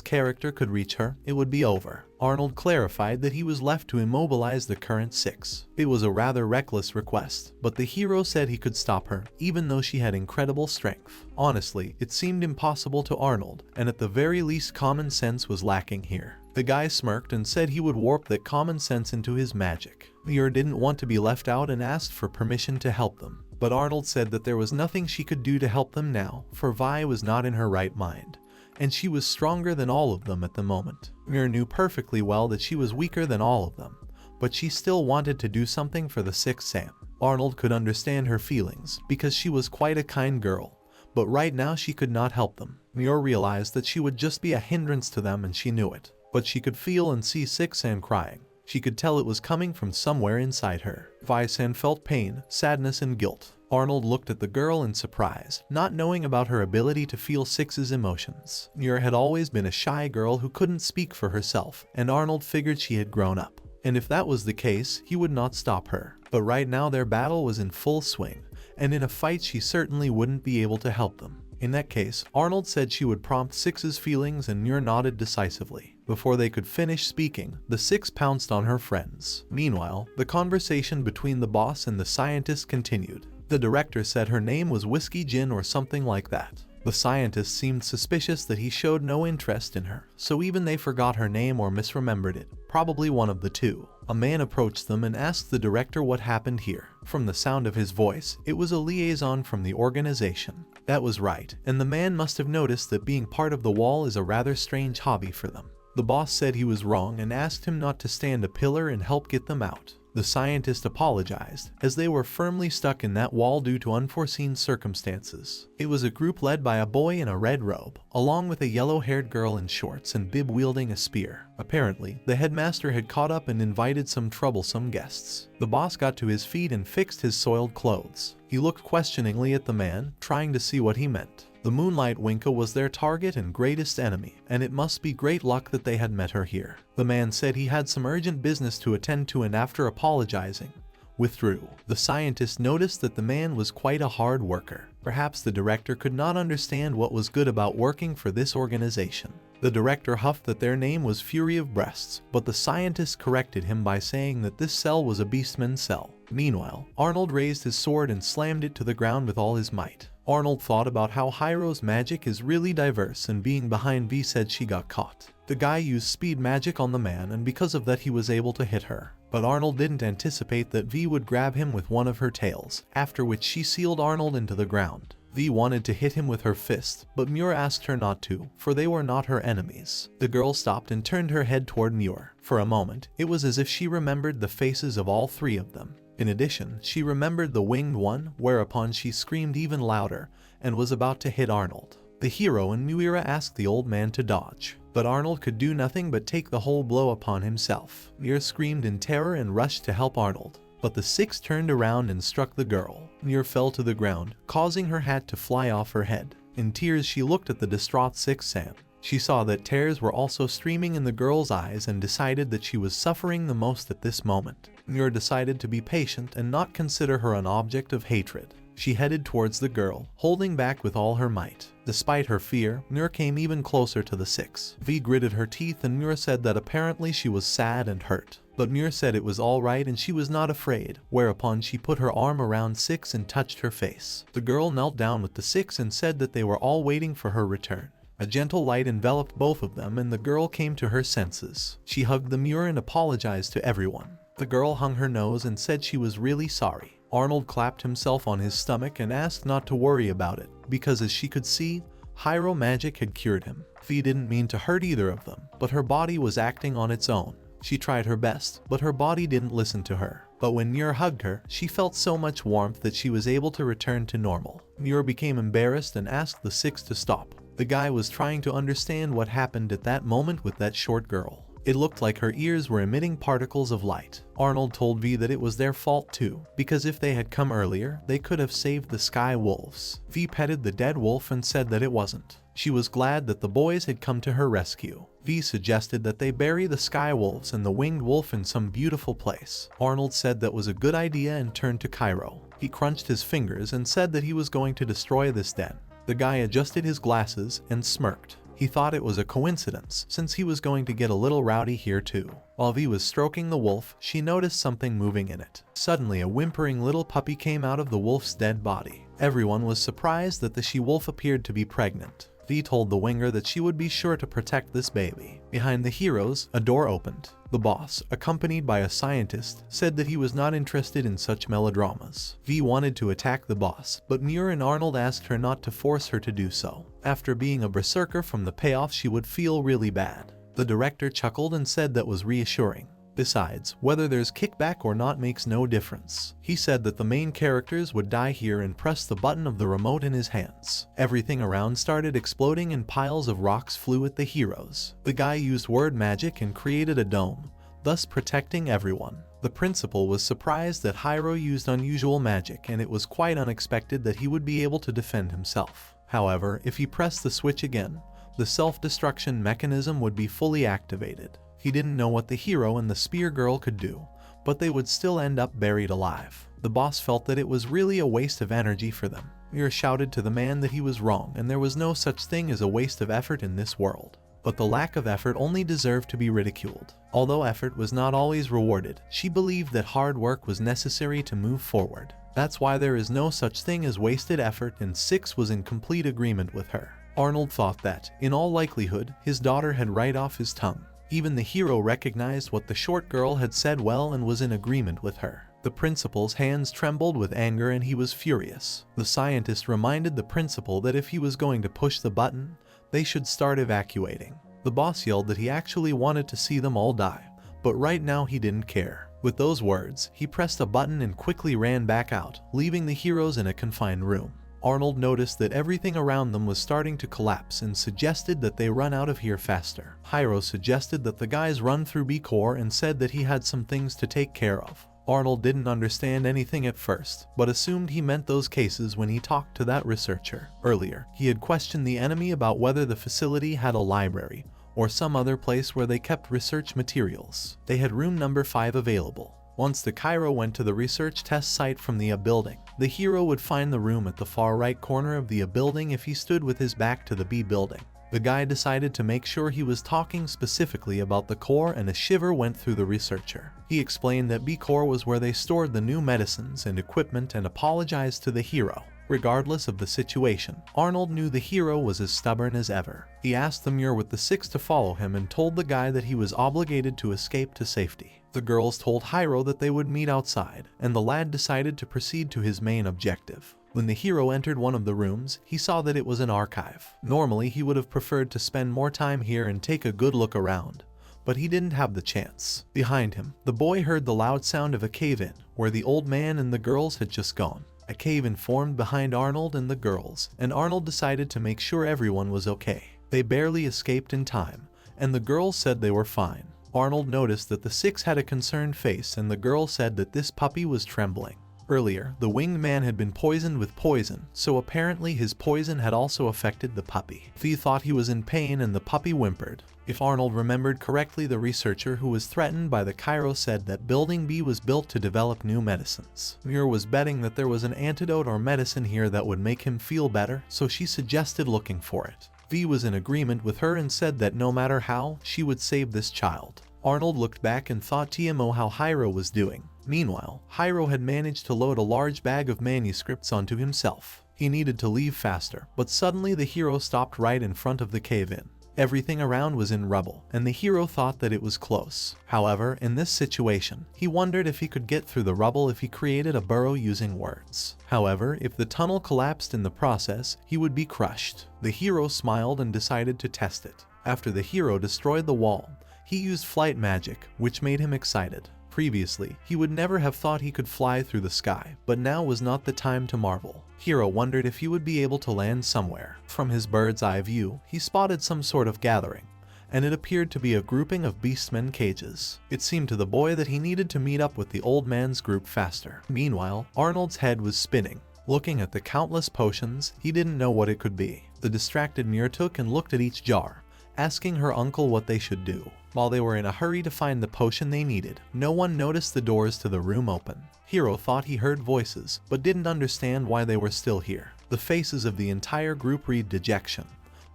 character could reach her, it would be over. Arnold clarified that he was left to immobilize the current 6. It was a rather reckless request, but the hero said he could stop her, even though she had incredible strength. Honestly, it seemed impossible to Arnold, and at the very least common sense was lacking here. The guy smirked and said he would warp that common sense into his magic. Muir didn't want to be left out and asked for permission to help them, but Arnold said that there was nothing she could do to help them now, for Vi was not in her right mind, and she was stronger than all of them at the moment. Muir knew perfectly well that she was weaker than all of them, but she still wanted to do something for the 6 Sam. Arnold could understand her feelings, because she was quite a kind girl, but right now she could not help them. Muir realized that she would just be a hindrance to them and she knew it, but she could feel and see 6 Sam crying. She could tell it was coming from somewhere inside her. Vi-san felt pain, sadness, and guilt. Arnold looked at the girl in surprise, not knowing about her ability to feel 6's emotions. Muir had always been a shy girl who couldn't speak for herself, and Arnold figured she had grown up. And if that was the case, he would not stop her. But right now their battle was in full swing, and in a fight she certainly wouldn't be able to help them. In that case, Arnold said she would prompt 6's feelings and Muir nodded decisively. Before they could finish speaking, the 6 pounced on her friends. Meanwhile, the conversation between the boss and the scientist continued. The director said her name was Whiskey Gin or something like that. The scientist seemed suspicious that he showed no interest in her, so even they forgot her name or misremembered it, probably one of the two. A man approached them and asked the director what happened here. From the sound of his voice, it was a liaison from the organization. That was right, and the man must have noticed that being part of the wall is a rather strange hobby for them. The boss said he was wrong and asked him not to stand a pillar and help get them out. The scientist apologized, as they were firmly stuck in that wall due to unforeseen circumstances. It was a group led by a boy in a red robe, along with a yellow-haired girl in shorts and bib wielding a spear. Apparently, the headmaster had caught up and invited some troublesome guests. The boss got to his feet and fixed his soiled clothes. He looked questioningly at the man, trying to see what he meant. The Moonlight Vinka was their target and greatest enemy, and it must be great luck that they had met her here. The man said he had some urgent business to attend to and after apologizing, withdrew. The scientist noticed that the man was quite a hard worker. Perhaps the director could not understand what was good about working for this organization. The director huffed that their name was Fury of Breasts, but the scientist corrected him by saying that this cell was a beastman cell. Meanwhile, Arnold raised his sword and slammed it to the ground with all his might. Arnold thought about how Hiiro's magic is really diverse, and being behind V said she got caught. The guy used speed magic on the man, and because of that he was able to hit her. But Arnold didn't anticipate that V would grab him with one of her tails, after which she sealed Arnold into the ground. V wanted to hit him with her fist, but Muir asked her not to, for they were not her enemies. The girl stopped and turned her head toward Muir. For a moment, it was as if she remembered the faces of all 3 of them. In addition, she remembered the winged one, whereupon she screamed even louder and was about to hit Arnold. The hero and Muir asked the old man to dodge, but Arnold could do nothing but take the whole blow upon himself. Muir screamed in terror and rushed to help Arnold, but the 6 turned around and struck the girl. Muir fell to the ground, causing her hat to fly off her head. In tears, she looked at the distraught 6 Sam. She saw that tears were also streaming in the girl's eyes and decided that she was suffering the most at this moment. Muir decided to be patient and not consider her an object of hatred. She headed towards the girl, holding back with all her might. Despite her fear, Muir came even closer to the 6. V gritted her teeth and Muir said that apparently she was sad and hurt. But Muir said it was alright and she was not afraid, whereupon she put her arm around 6 and touched her face. The girl knelt down with the 6 and said that they were all waiting for her return. A gentle light enveloped both of them and the girl came to her senses. She hugged the Muir and apologized to everyone. The girl hung her nose and said she was really sorry. Arnold clapped himself on his stomach and asked not to worry about it, because as she could see, Hiiro magic had cured him. V didn't mean to hurt either of them, but her body was acting on its own. She tried her best, but her body didn't listen to her. But when Muir hugged her, she felt so much warmth that she was able to return to normal. Muir became embarrassed and asked the 6 to stop. The guy was trying to understand what happened at that moment with that short girl. It looked like her ears were emitting particles of light. Arnold told V that it was their fault too, because if they had come earlier, they could have saved the sky wolves. V petted the dead wolf and said that it wasn't. She was glad that the boys had come to her rescue. V suggested that they bury the sky wolves and the winged wolf in some beautiful place. Arnold said that was a good idea and turned to Cairo. He crunched his fingers and said that he was going to destroy this den. The guy adjusted his glasses and smirked. He thought it was a coincidence, since he was going to get a little rowdy here too. While V was stroking the wolf, she noticed something moving in it. Suddenly, a whimpering little puppy came out of the wolf's dead body. Everyone was surprised that the she-wolf appeared to be pregnant. V told the winger that she would be sure to protect this baby. Behind the heroes, a door opened. The boss, accompanied by a scientist, said that he was not interested in such melodramas. V wanted to attack the boss, but Muir and Arnold asked her not to force her to do so. After being a berserker from the payoff, she would feel really bad. The director chuckled and said that was reassuring. Besides, whether there's kickback or not makes no difference. He said that the main characters would die here and press the button of the remote in his hands. Everything around started exploding and piles of rocks flew at the heroes. The guy used word magic and created a dome, thus protecting everyone. The principal was surprised that Hiiro used unusual magic, and it was quite unexpected that he would be able to defend himself. However, if he pressed the switch again, the self-destruction mechanism would be fully activated. He didn't know what the hero and the spear girl could do, but they would still end up buried alive. The boss felt that it was really a waste of energy for them. Muir shouted to the man that he was wrong and there was no such thing as a waste of effort in this world. But the lack of effort only deserved to be ridiculed. Although effort was not always rewarded, she believed that hard work was necessary to move forward. That's why there is no such thing as wasted effort, and Six was in complete agreement with her. Arnold thought that, in all likelihood, his daughter had right off his tongue. Even the hero recognized what the short girl had said well and was in agreement with her. The principal's hands trembled with anger and he was furious. The scientist reminded the principal that if he was going to push the button, they should start evacuating. The boss yelled that he actually wanted to see them all die, but right now he didn't care. With those words, he pressed a button and quickly ran back out, leaving the heroes in a confined room. Arnold noticed that everything around them was starting to collapse and suggested that they run out of here faster. Hiiro suggested that the guys run through B-Core and said that he had some things to take care of. Arnold didn't understand anything at first, but assumed he meant those cases when he talked to that researcher. Earlier, he had questioned the enemy about whether the facility had a library or some other place where they kept research materials. They had room number 5 available. Once the Cairo went to the research test site from the A building, the hero would find the room at the far right corner of the A building if he stood with his back to the B building. The guy decided to make sure he was talking specifically about the core, and a shiver went through the researcher. He explained that B core was where they stored the new medicines and equipment and apologized to the hero. Regardless of the situation, Arnold knew the hero was as stubborn as ever. He asked the Muir with the 6 to follow him and told the guy that he was obligated to escape to safety. The girls told Hiiro that they would meet outside, and the lad decided to proceed to his main objective. When the hero entered one of the rooms, he saw that it was an archive. Normally, he would have preferred to spend more time here and take a good look around, but he didn't have the chance. Behind him, the boy heard the loud sound of a cave-in, where the old man and the girls had just gone. A cave-in formed behind Arnold and the girls, and Arnold decided to make sure everyone was okay. They barely escaped in time, and the girls said they were fine. Arnold noticed that the 6 had a concerned face, and the girl said that this puppy was trembling. Earlier, the winged man had been poisoned with poison, so apparently his poison had also affected the puppy. V thought he was in pain and the puppy whimpered. If Arnold remembered correctly, the researcher who was threatened by the Cairo said that Building B was built to develop new medicines. Muir was betting that there was an antidote or medicine here that would make him feel better, so she suggested looking for it. V was in agreement with her and said that no matter how, she would save this child. Arnold looked back and thought TMO how Hiiro was doing. Meanwhile, Hiiro had managed to load a large bag of manuscripts onto himself. He needed to leave faster, but suddenly the hero stopped right in front of the cave-in. Everything around was in rubble, and the hero thought that it was close. However, in this situation, he wondered if he could get through the rubble if he created a burrow using words. However, if the tunnel collapsed in the process, he would be crushed. The hero smiled and decided to test it. After the hero destroyed the wall, he used flight magic, which made him excited. Previously, he would never have thought he could fly through the sky, but now was not the time to marvel. Hiiro wondered if he would be able to land somewhere. From his bird's eye view, he spotted some sort of gathering, and it appeared to be a grouping of beastmen cages. It seemed to the boy that he needed to meet up with the old man's group faster. Meanwhile, Arnold's head was spinning. Looking at the countless potions, he didn't know what it could be. The distracted Muir took and looked at each jar, asking her uncle what they should do. While they were in a hurry to find the potion they needed, no one noticed the doors to the room open. Hiiro thought he heard voices, but didn't understand why they were still here. The faces of the entire group read dejection,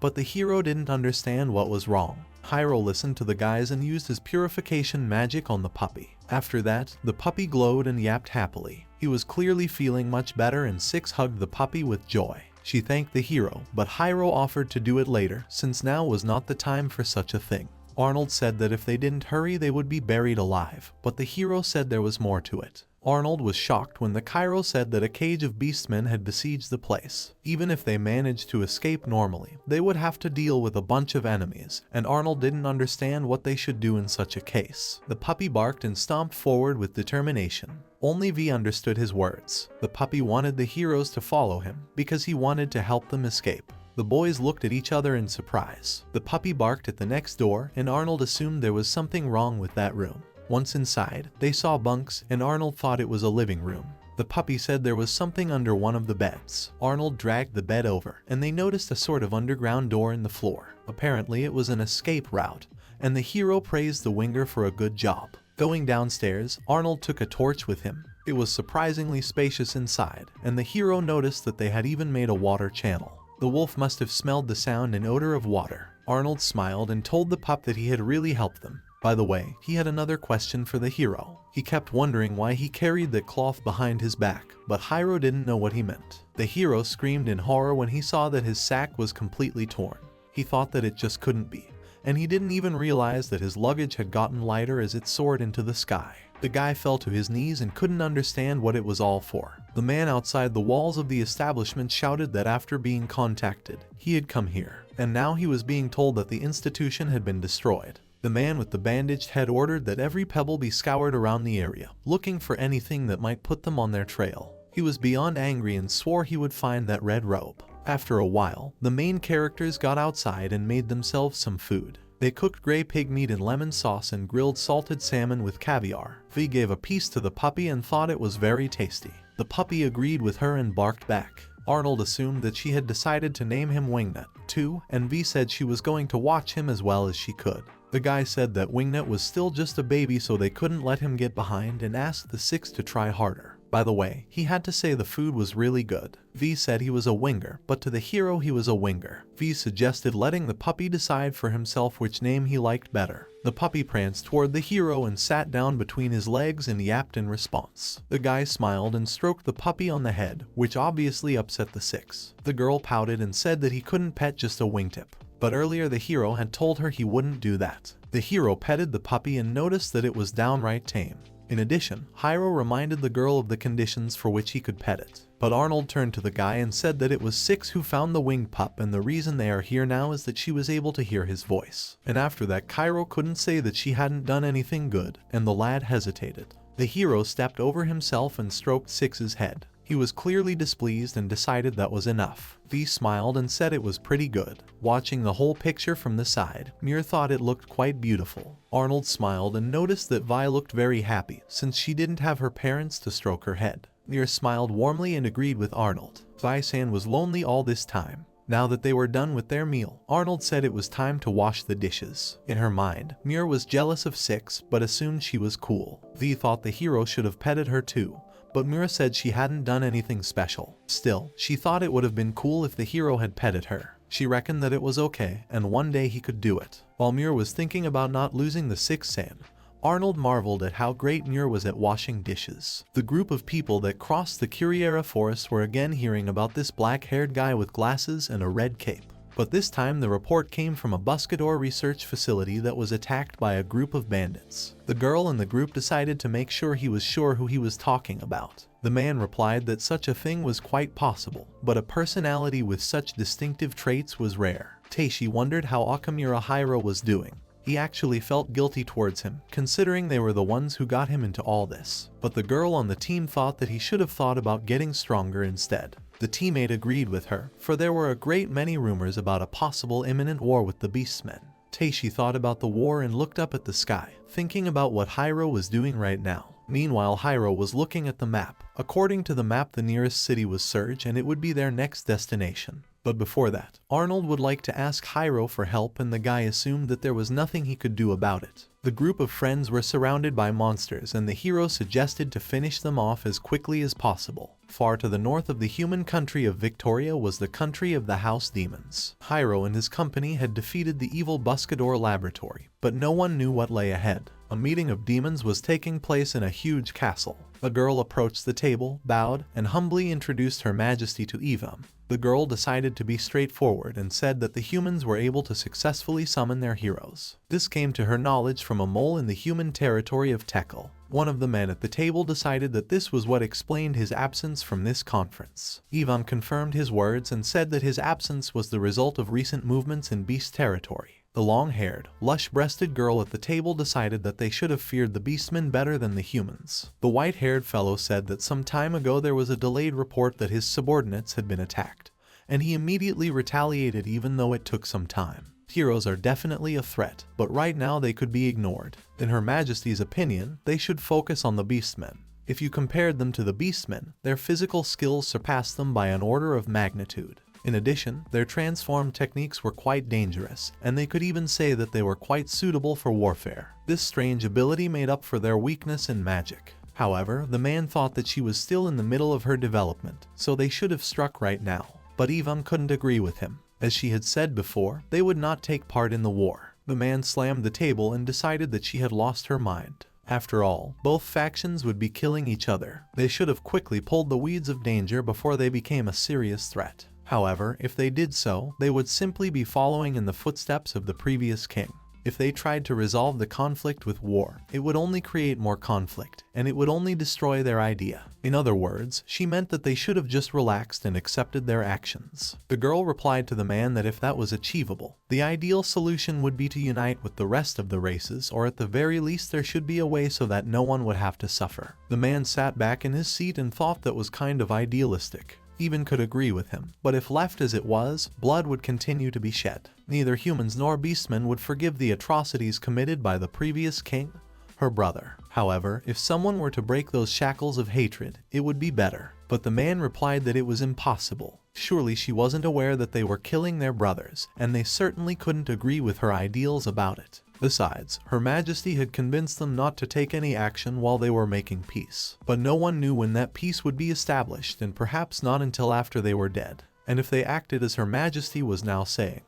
but the hero didn't understand what was wrong. Hiiro listened to the guys and used his purification magic on the puppy. After that, the puppy glowed and yapped happily. He was clearly feeling much better, and Six hugged the puppy with joy. She thanked the hero, but Hiiro offered to do it later, since now was not the time for such a thing. Arnold said that if they didn't hurry they would be buried alive, but the hero said there was more to it. Arnold was shocked when the Cairo said that a cage of beastmen had besieged the place. Even if they managed to escape normally, they would have to deal with a bunch of enemies, and Arnold didn't understand what they should do in such a case. The puppy barked and stomped forward with determination. Only V understood his words. The puppy wanted the heroes to follow him, because he wanted to help them escape. The boys looked at each other in surprise. The puppy barked at the next door, and Arnold assumed there was something wrong with that room. Once inside, they saw bunks, and Arnold thought it was a living room. The puppy said there was something under one of the beds. Arnold dragged the bed over, and they noticed a sort of underground door in the floor. Apparently it was an escape route, and the hero praised the winger for a good job. Going downstairs, Arnold took a torch with him. It was surprisingly spacious inside, and the hero noticed that they had even made a water channel. The wolf must have smelled the sound and odor of water. Arnold smiled and told the pup that he had really helped them. By the way, he had another question for the hero. He kept wondering why he carried that cloth behind his back, but Hiiro didn't know what he meant. The hero screamed in horror when he saw that his sack was completely torn. He thought that it just couldn't be, and he didn't even realize that his luggage had gotten lighter as it soared into the sky. The guy fell to his knees and couldn't understand what it was all for. The man outside the walls of the establishment shouted that after being contacted, he had come here, and now he was being told that the institution had been destroyed. The man with the bandaged head ordered that every pebble be scoured around the area, looking for anything that might put them on their trail. He was beyond angry and swore he would find that red robe. After a while, the main characters got outside and made themselves some food. They cooked gray pig meat in lemon sauce and grilled salted salmon with caviar. V gave a piece to the puppy and thought it was very tasty. The puppy agreed with her and barked back. Arnold assumed that she had decided to name him Wingnut, too, and V said she was going to watch him as well as she could. The guy said that Wingnut was still just a baby, so they couldn't let him get behind, and asked the Six to try harder. By the way, he had to say the food was really good. V said he was a winger, but to the hero he was a winger. V suggested letting the puppy decide for himself which name he liked better. The puppy pranced toward the hero and sat down between his legs and yapped in response. The guy smiled and stroked the puppy on the head, which obviously upset the Six. The girl pouted and said that he couldn't pet just a wingtip. But earlier the hero had told her he wouldn't do that. The hero petted the puppy and noticed that it was downright tame. In addition, Hiiro reminded the girl of the conditions for which he could pet it. But Arnold turned to the guy and said that it was Six who found the winged pup, and the reason they are here now is that she was able to hear his voice. And after that, Hiiro couldn't say that she hadn't done anything good, and the lad hesitated. The hero stepped over himself and stroked Six's head. He was clearly displeased and decided that was enough. V smiled and said it was pretty good. Watching the whole picture from the side, Muir thought it looked quite beautiful. Arnold smiled and noticed that Vi looked very happy, since she didn't have her parents to stroke her head. Muir smiled warmly and agreed with Arnold. Vi-san was lonely all this time. Now that they were done with their meal, Arnold said it was time to wash the dishes. In her mind, Muir was jealous of Six, but assumed she was cool. V thought the hero should have petted her too, but Muir said she hadn't done anything special. Still, she thought it would have been cool if the hero had petted her. She reckoned that it was okay, and one day he could do it. While Muir was thinking about not losing the Six-san, Arnold marveled at how great Muir was at washing dishes. The group of people that crossed the Chimeras forest were again hearing about this black-haired guy with glasses and a red cape. But this time the report came from a Buscador research facility that was attacked by a group of bandits. The girl in the group decided to make sure he was sure who he was talking about. The man replied that such a thing was quite possible, but a personality with such distinctive traits was rare. Teishi wondered how Okamura Hiiro was doing. He actually felt guilty towards him, considering they were the ones who got him into all this. But the girl on the team thought that he should have thought about getting stronger instead. The teammate agreed with her, for there were a great many rumors about a possible imminent war with the beastmen. Taishi thought about the war and looked up at the sky, thinking about what Hiiro was doing right now. Meanwhile, Hiiro was looking at the map. According to the map, the nearest city was Serge, and it would be their next destination. But before that, Arnold would like to ask Hiiro for help, and the guy assumed that there was nothing he could do about it. The group of friends were surrounded by monsters, and the hero suggested to finish them off as quickly as possible. Far to the north of the human country of Victoria was the country of the house demons. Hiiro and his company had defeated the evil Buscador laboratory, but no one knew what lay ahead. A meeting of demons was taking place in a huge castle. A girl approached the table, bowed, and humbly introduced Her Majesty to Ivan. The girl decided to be straightforward and said that the humans were able to successfully summon their heroes. This came to her knowledge from a mole in the human territory of Tekel. One of the men at the table decided that this was what explained his absence from this conference. Ivan confirmed his words and said that his absence was the result of recent movements in beast territory. The long-haired, lush-breasted girl at the table decided that they should have feared the beastmen better than the humans. The white-haired fellow said that some time ago there was a delayed report that his subordinates had been attacked, and he immediately retaliated even though it took some time. Heroes are definitely a threat, but right now they could be ignored. In Her Majesty's opinion, they should focus on the beastmen. If you compared them to the beastmen, their physical skills surpassed them by an order of magnitude. In addition, their transform techniques were quite dangerous, and they could even say that they were quite suitable for warfare. This strange ability made up for their weakness in magic. However, the man thought that she was still in the middle of her development, so they should have struck right now. But Ivan couldn't agree with him. As she had said before, they would not take part in the war. The man slammed the table and decided that she had lost her mind. After all, both factions would be killing each other. They should have quickly pulled the weeds of danger before they became a serious threat. However, if they did so, they would simply be following in the footsteps of the previous king. If they tried to resolve the conflict with war, it would only create more conflict, and it would only destroy their idea. In other words, she meant that they should have just relaxed and accepted their actions. The girl replied to the man that if that was achievable, the ideal solution would be to unite with the rest of the races, or at the very least there should be a way so that no one would have to suffer. The man sat back in his seat and thought that was kind of idealistic. Even could agree with him, but if left as it was, blood would continue to be shed. Neither humans nor beastmen would forgive the atrocities committed by the previous king, her brother. However, if someone were to break those shackles of hatred, it would be better. But the man replied that it was impossible. Surely she wasn't aware that they were killing their brothers, and they certainly couldn't agree with her ideals about it. Besides, Her Majesty had convinced them not to take any action while they were making peace. But no one knew when that peace would be established, and perhaps not until after they were dead. And if they acted as Her Majesty was now saying,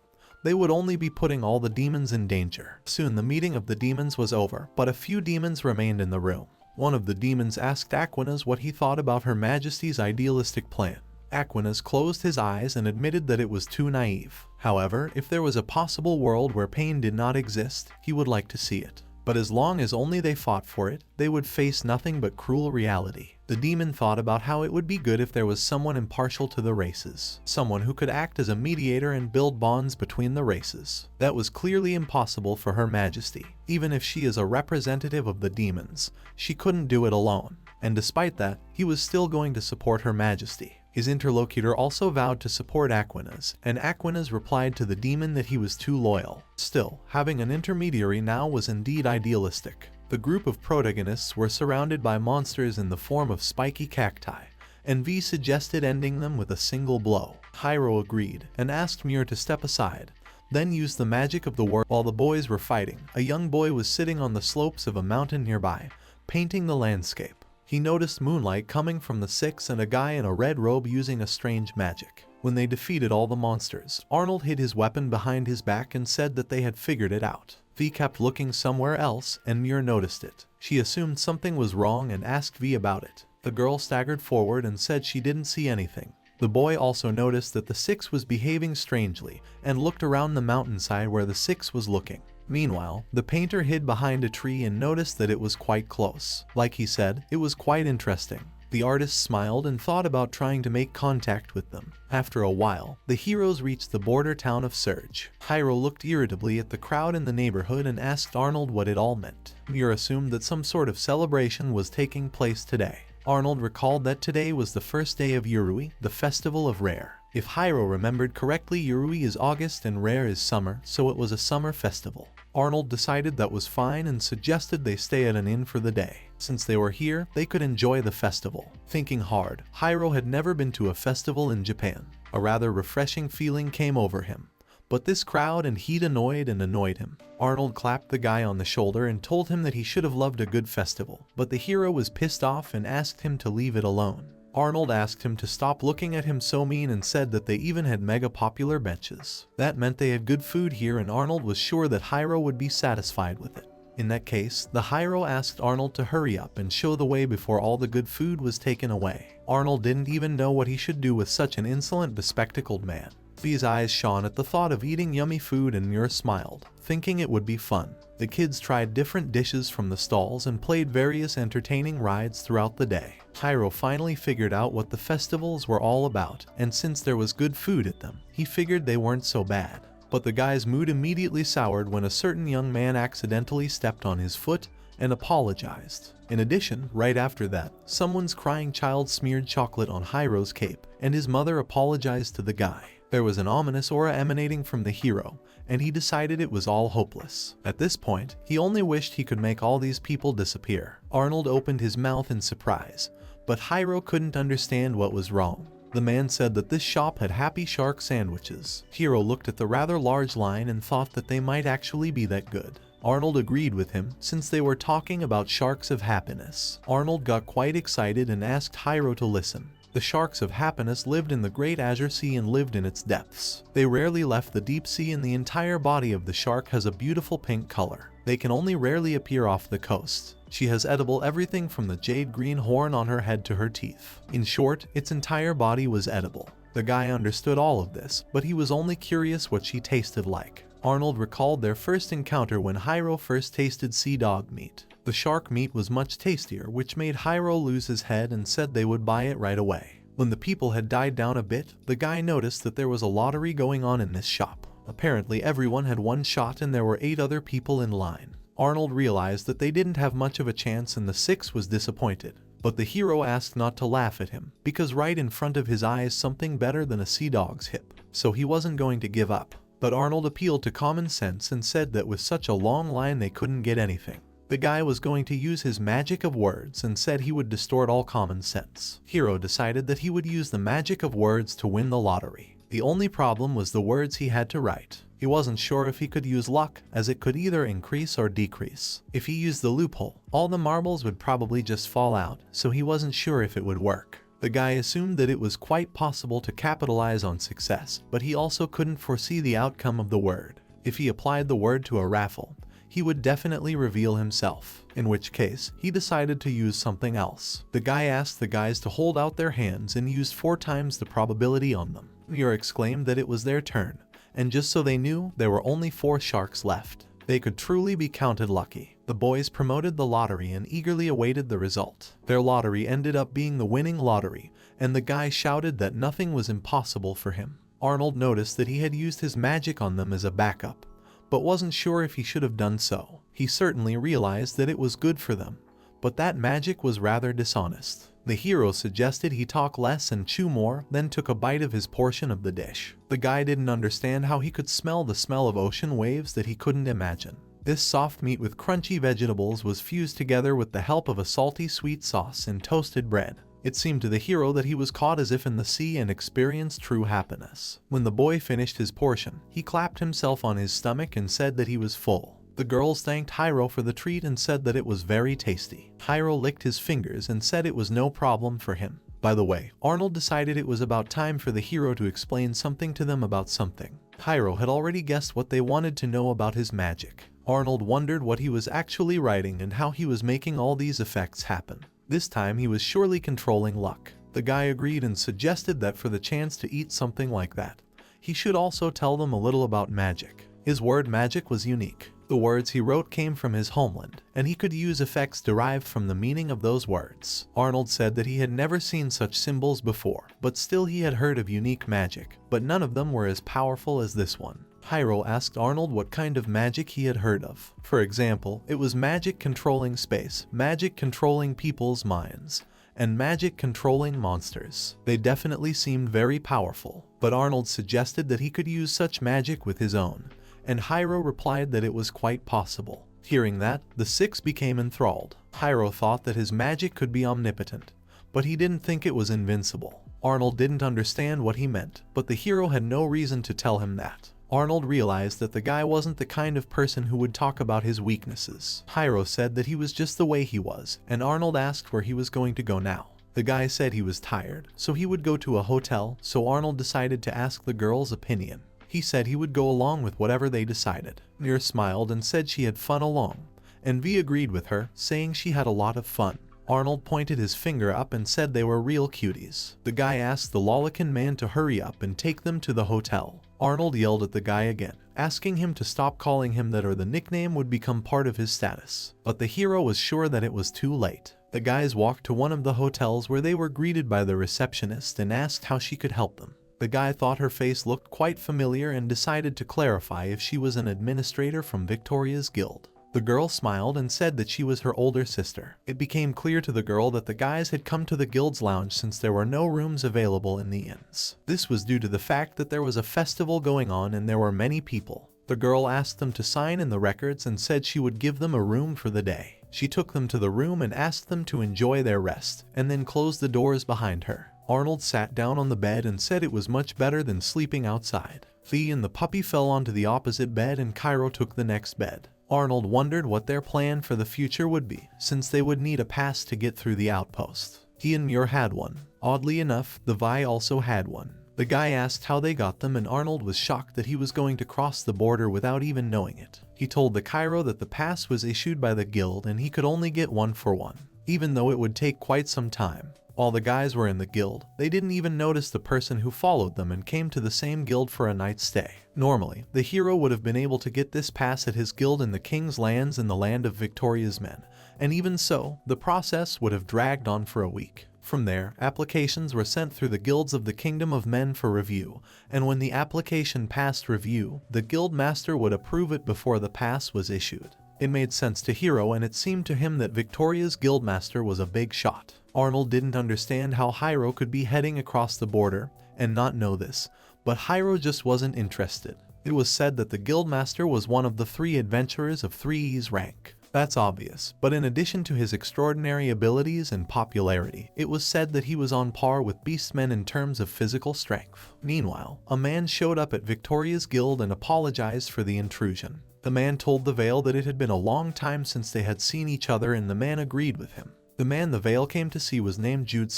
they would only be putting all the demons in danger. Soon the meeting of the demons was over, but a few demons remained in the room. One of the demons asked Aquinas what he thought about Her Majesty's idealistic plan. Aquinas closed his eyes and admitted that it was too naive. However, if there was a possible world where pain did not exist, he would like to see it. But as long as only they fought for it, they would face nothing but cruel reality. The demon thought about how it would be good if there was someone impartial to the races, someone who could act as a mediator and build bonds between the races. That was clearly impossible for Her Majesty. Even if she is a representative of the demons, she couldn't do it alone. And despite that, he was still going to support Her Majesty. His interlocutor also vowed to support Aquinas, and Aquinas replied to the demon that he was too loyal. Still, having an intermediary now was indeed idealistic. The group of protagonists were surrounded by monsters in the form of spiky cacti, and V suggested ending them with a single blow. Hiiro agreed, and asked Muir to step aside, then used the magic of the war. While the boys were fighting, a young boy was sitting on the slopes of a mountain nearby, painting the landscape. He noticed moonlight coming from the six and a guy in a red robe using a strange magic. When they defeated all the monsters, Arnold hid his weapon behind his back and said that they had figured it out. V kept looking somewhere else, and Muir noticed it. She assumed something was wrong and asked V about it. The girl staggered forward and said she didn't see anything. The boy also noticed that the six was behaving strangely and looked around the mountainside where the six was looking. Meanwhile, the painter hid behind a tree and noticed that it was quite close. Like he said, it was quite interesting. The artist smiled and thought about trying to make contact with them. After a while, the heroes reached the border town of Serge. Hiiro looked irritably at the crowd in the neighborhood and asked Arnold what it all meant. Muir assumed that some sort of celebration was taking place today. Arnold recalled that today was the first day of Yurui, the festival of Rare. If Hiiro remembered correctly, Yurui is August and Rare is summer, so it was a summer festival. Arnold decided that was fine and suggested they stay at an inn for the day. Since they were here, they could enjoy the festival. Thinking hard, Hiiro had never been to a festival in Japan. A rather refreshing feeling came over him. But this crowd and heat annoyed him. Arnold clapped the guy on the shoulder and told him that he should have loved a good festival. But the hero was pissed off and asked him to leave it alone. Arnold asked him to stop looking at him so mean and said that they even had mega popular benches. That meant they had good food here, and Arnold was sure that Hiiro would be satisfied with it. In that case, the Hiiro asked Arnold to hurry up and show the way before all the good food was taken away. Arnold didn't even know what he should do with such an insolent, bespectacled man. His eyes shone at the thought of eating yummy food, and Muir smiled, thinking it would be fun. The kids tried different dishes from the stalls and played various entertaining rides throughout the day. Hiiro finally figured out what the festivals were all about, and since there was good food at them, he figured they weren't so bad. But the guy's mood immediately soured when a certain young man accidentally stepped on his foot and apologized. In addition, right after that, someone's crying child smeared chocolate on Hiiro's cape, and his mother apologized to the guy. There was an ominous aura emanating from the hero, and he decided it was all hopeless. At this point, he only wished he could make all these people disappear. Arnold opened his mouth in surprise, but Hiiro couldn't understand what was wrong. The man said that this shop had happy shark sandwiches. Hiiro looked at the rather large line and thought that they might actually be that good. Arnold agreed with him, since they were talking about sharks of happiness. Arnold got quite excited and asked Hiiro to listen. The sharks of happiness lived in the Great Azure Sea and lived in its depths. They rarely left the deep sea, and the entire body of the shark has a beautiful pink color. They can only rarely appear off the coast. She has edible everything from the jade green horn on her head to her teeth. In short, its entire body was edible. The guy understood all of this, but he was only curious what she tasted like. Arnold recalled their first encounter when Hiiro first tasted sea dog meat. The shark meat was much tastier, which made Hiiro lose his head and said they would buy it right away. When the people had died down a bit, the guy noticed that there was a lottery going on in this shop. Apparently everyone had one shot and there were 8 other people in line. Arnold realized that they didn't have much of a chance, and the 6 was disappointed. But the hero asked not to laugh at him, because right in front of his eyes something better than a sea dog's hip. So he wasn't going to give up. But Arnold appealed to common sense and said that with such a long line they couldn't get anything. The guy was going to use his magic of words and said he would distort all common sense. Hiiro decided that he would use the magic of words to win the lottery. The only problem was the words he had to write. He wasn't sure if he could use luck, as it could either increase or decrease. If he used the loophole, all the marbles would probably just fall out, so he wasn't sure if it would work. The guy assumed that it was quite possible to capitalize on success, but he also couldn't foresee the outcome of the word. If he applied the word to a raffle, he would definitely reveal himself, in which case, he decided to use something else. The guy asked the guys to hold out their hands and used 4 times the probability on them. Muir exclaimed that it was their turn, and just so they knew, there were only 4 sharks left. They could truly be counted lucky. The boys promoted the lottery and eagerly awaited the result. Their lottery ended up being the winning lottery, and the guy shouted that nothing was impossible for him. Arnold noticed that he had used his magic on them as a backup, but wasn't sure if he should have done so. He certainly realized that it was good for them, but that magic was rather dishonest. The hero suggested he talk less and chew more, then took a bite of his portion of the dish. The guy didn't understand how he could smell the smell of ocean waves that he couldn't imagine. This soft meat with crunchy vegetables was fused together with the help of a salty sweet sauce and toasted bread. It seemed to the hero that he was caught as if in the sea and experienced true happiness. When the boy finished his portion, he clapped himself on his stomach and said that he was full. The girls thanked Hiiro for the treat and said that it was very tasty. Hiiro licked his fingers and said it was no problem for him. By the way, Arnold decided it was about time for the hero to explain something to them about something. Hiiro had already guessed what they wanted to know about his magic. Arnold wondered what he was actually writing and how he was making all these effects happen. This time he was surely controlling luck. The guy agreed and suggested that for the chance to eat something like that, he should also tell them a little about magic. His word magic was unique. The words he wrote came from his homeland, and he could use effects derived from the meaning of those words. Arnold said that he had never seen such symbols before, but still he had heard of unique magic, but none of them were as powerful as this one. Hiiro asked Arnold what kind of magic he had heard of. For example, it was magic controlling space, magic controlling people's minds, and magic controlling monsters. They definitely seemed very powerful, but Arnold suggested that he could use such magic with his own, and Hiiro replied that it was quite possible. Hearing that, the six became enthralled. Hiiro thought that his magic could be omnipotent, but he didn't think it was invincible. Arnold didn't understand what he meant, but the hero had no reason to tell him that. Arnold realized that the guy wasn't the kind of person who would talk about his weaknesses. Hiiro said that he was just the way he was, and Arnold asked where he was going to go now. The guy said he was tired, so he would go to a hotel, so Arnold decided to ask the girl's opinion. He said he would go along with whatever they decided. Muir smiled and said she had fun along, and V agreed with her, saying she had a lot of fun. Arnold pointed his finger up and said they were real cuties. The guy asked the lawless man to hurry up and take them to the hotel. Arnold yelled at the guy again, asking him to stop calling him that or the nickname would become part of his status. But the hero was sure that it was too late. The guys walked to one of the hotels where they were greeted by the receptionist and asked how she could help them. The guy thought her face looked quite familiar and decided to clarify if she was an administrator from Victoria's guild. The girl smiled and said that she was her older sister. It became clear to the girl that the guys had come to the guild's lounge since there were no rooms available in the inns. This was due to the fact that there was a festival going on and there were many people. The girl asked them to sign in the records and said she would give them a room for the day. She took them to the room and asked them to enjoy their rest, and then closed the doors behind her. Arnold sat down on the bed and said it was much better than sleeping outside. Thea and the puppy fell onto the opposite bed and Cairo took the next bed. Arnold wondered what their plan for the future would be, since they would need a pass to get through the outpost. He and Muir had one. Oddly enough, the Vi also had one. The guy asked how they got them and Arnold was shocked that he was going to cross the border without even knowing it. He told the Cairo that the pass was issued by the guild and he could only get one for one, even though it would take quite some time. While the guys were in the guild, they didn't even notice the person who followed them and came to the same guild for a night's stay. Normally, the hero would have been able to get this pass at his guild in the king's lands in the land of Victoria's men, and even so, the process would have dragged on for a week. From there, applications were sent through the guilds of the Kingdom of Men for review, and when the application passed review, the guild master would approve it before the pass was issued. It made sense to Hiiro and it seemed to him that Victoria's guildmaster was a big shot. Arnold didn't understand how Hiiro could be heading across the border and not know this, but Hiiro just wasn't interested. It was said that the guildmaster was one of the 3 adventurers of 3E's rank. That's obvious, but in addition to his extraordinary abilities and popularity, it was said that he was on par with beastmen in terms of physical strength. Meanwhile, a man showed up at Victoria's guild and apologized for the intrusion. The man told the Veil that it had been a long time since they had seen each other and the man agreed with him. The man the Veil came to see was named Jude.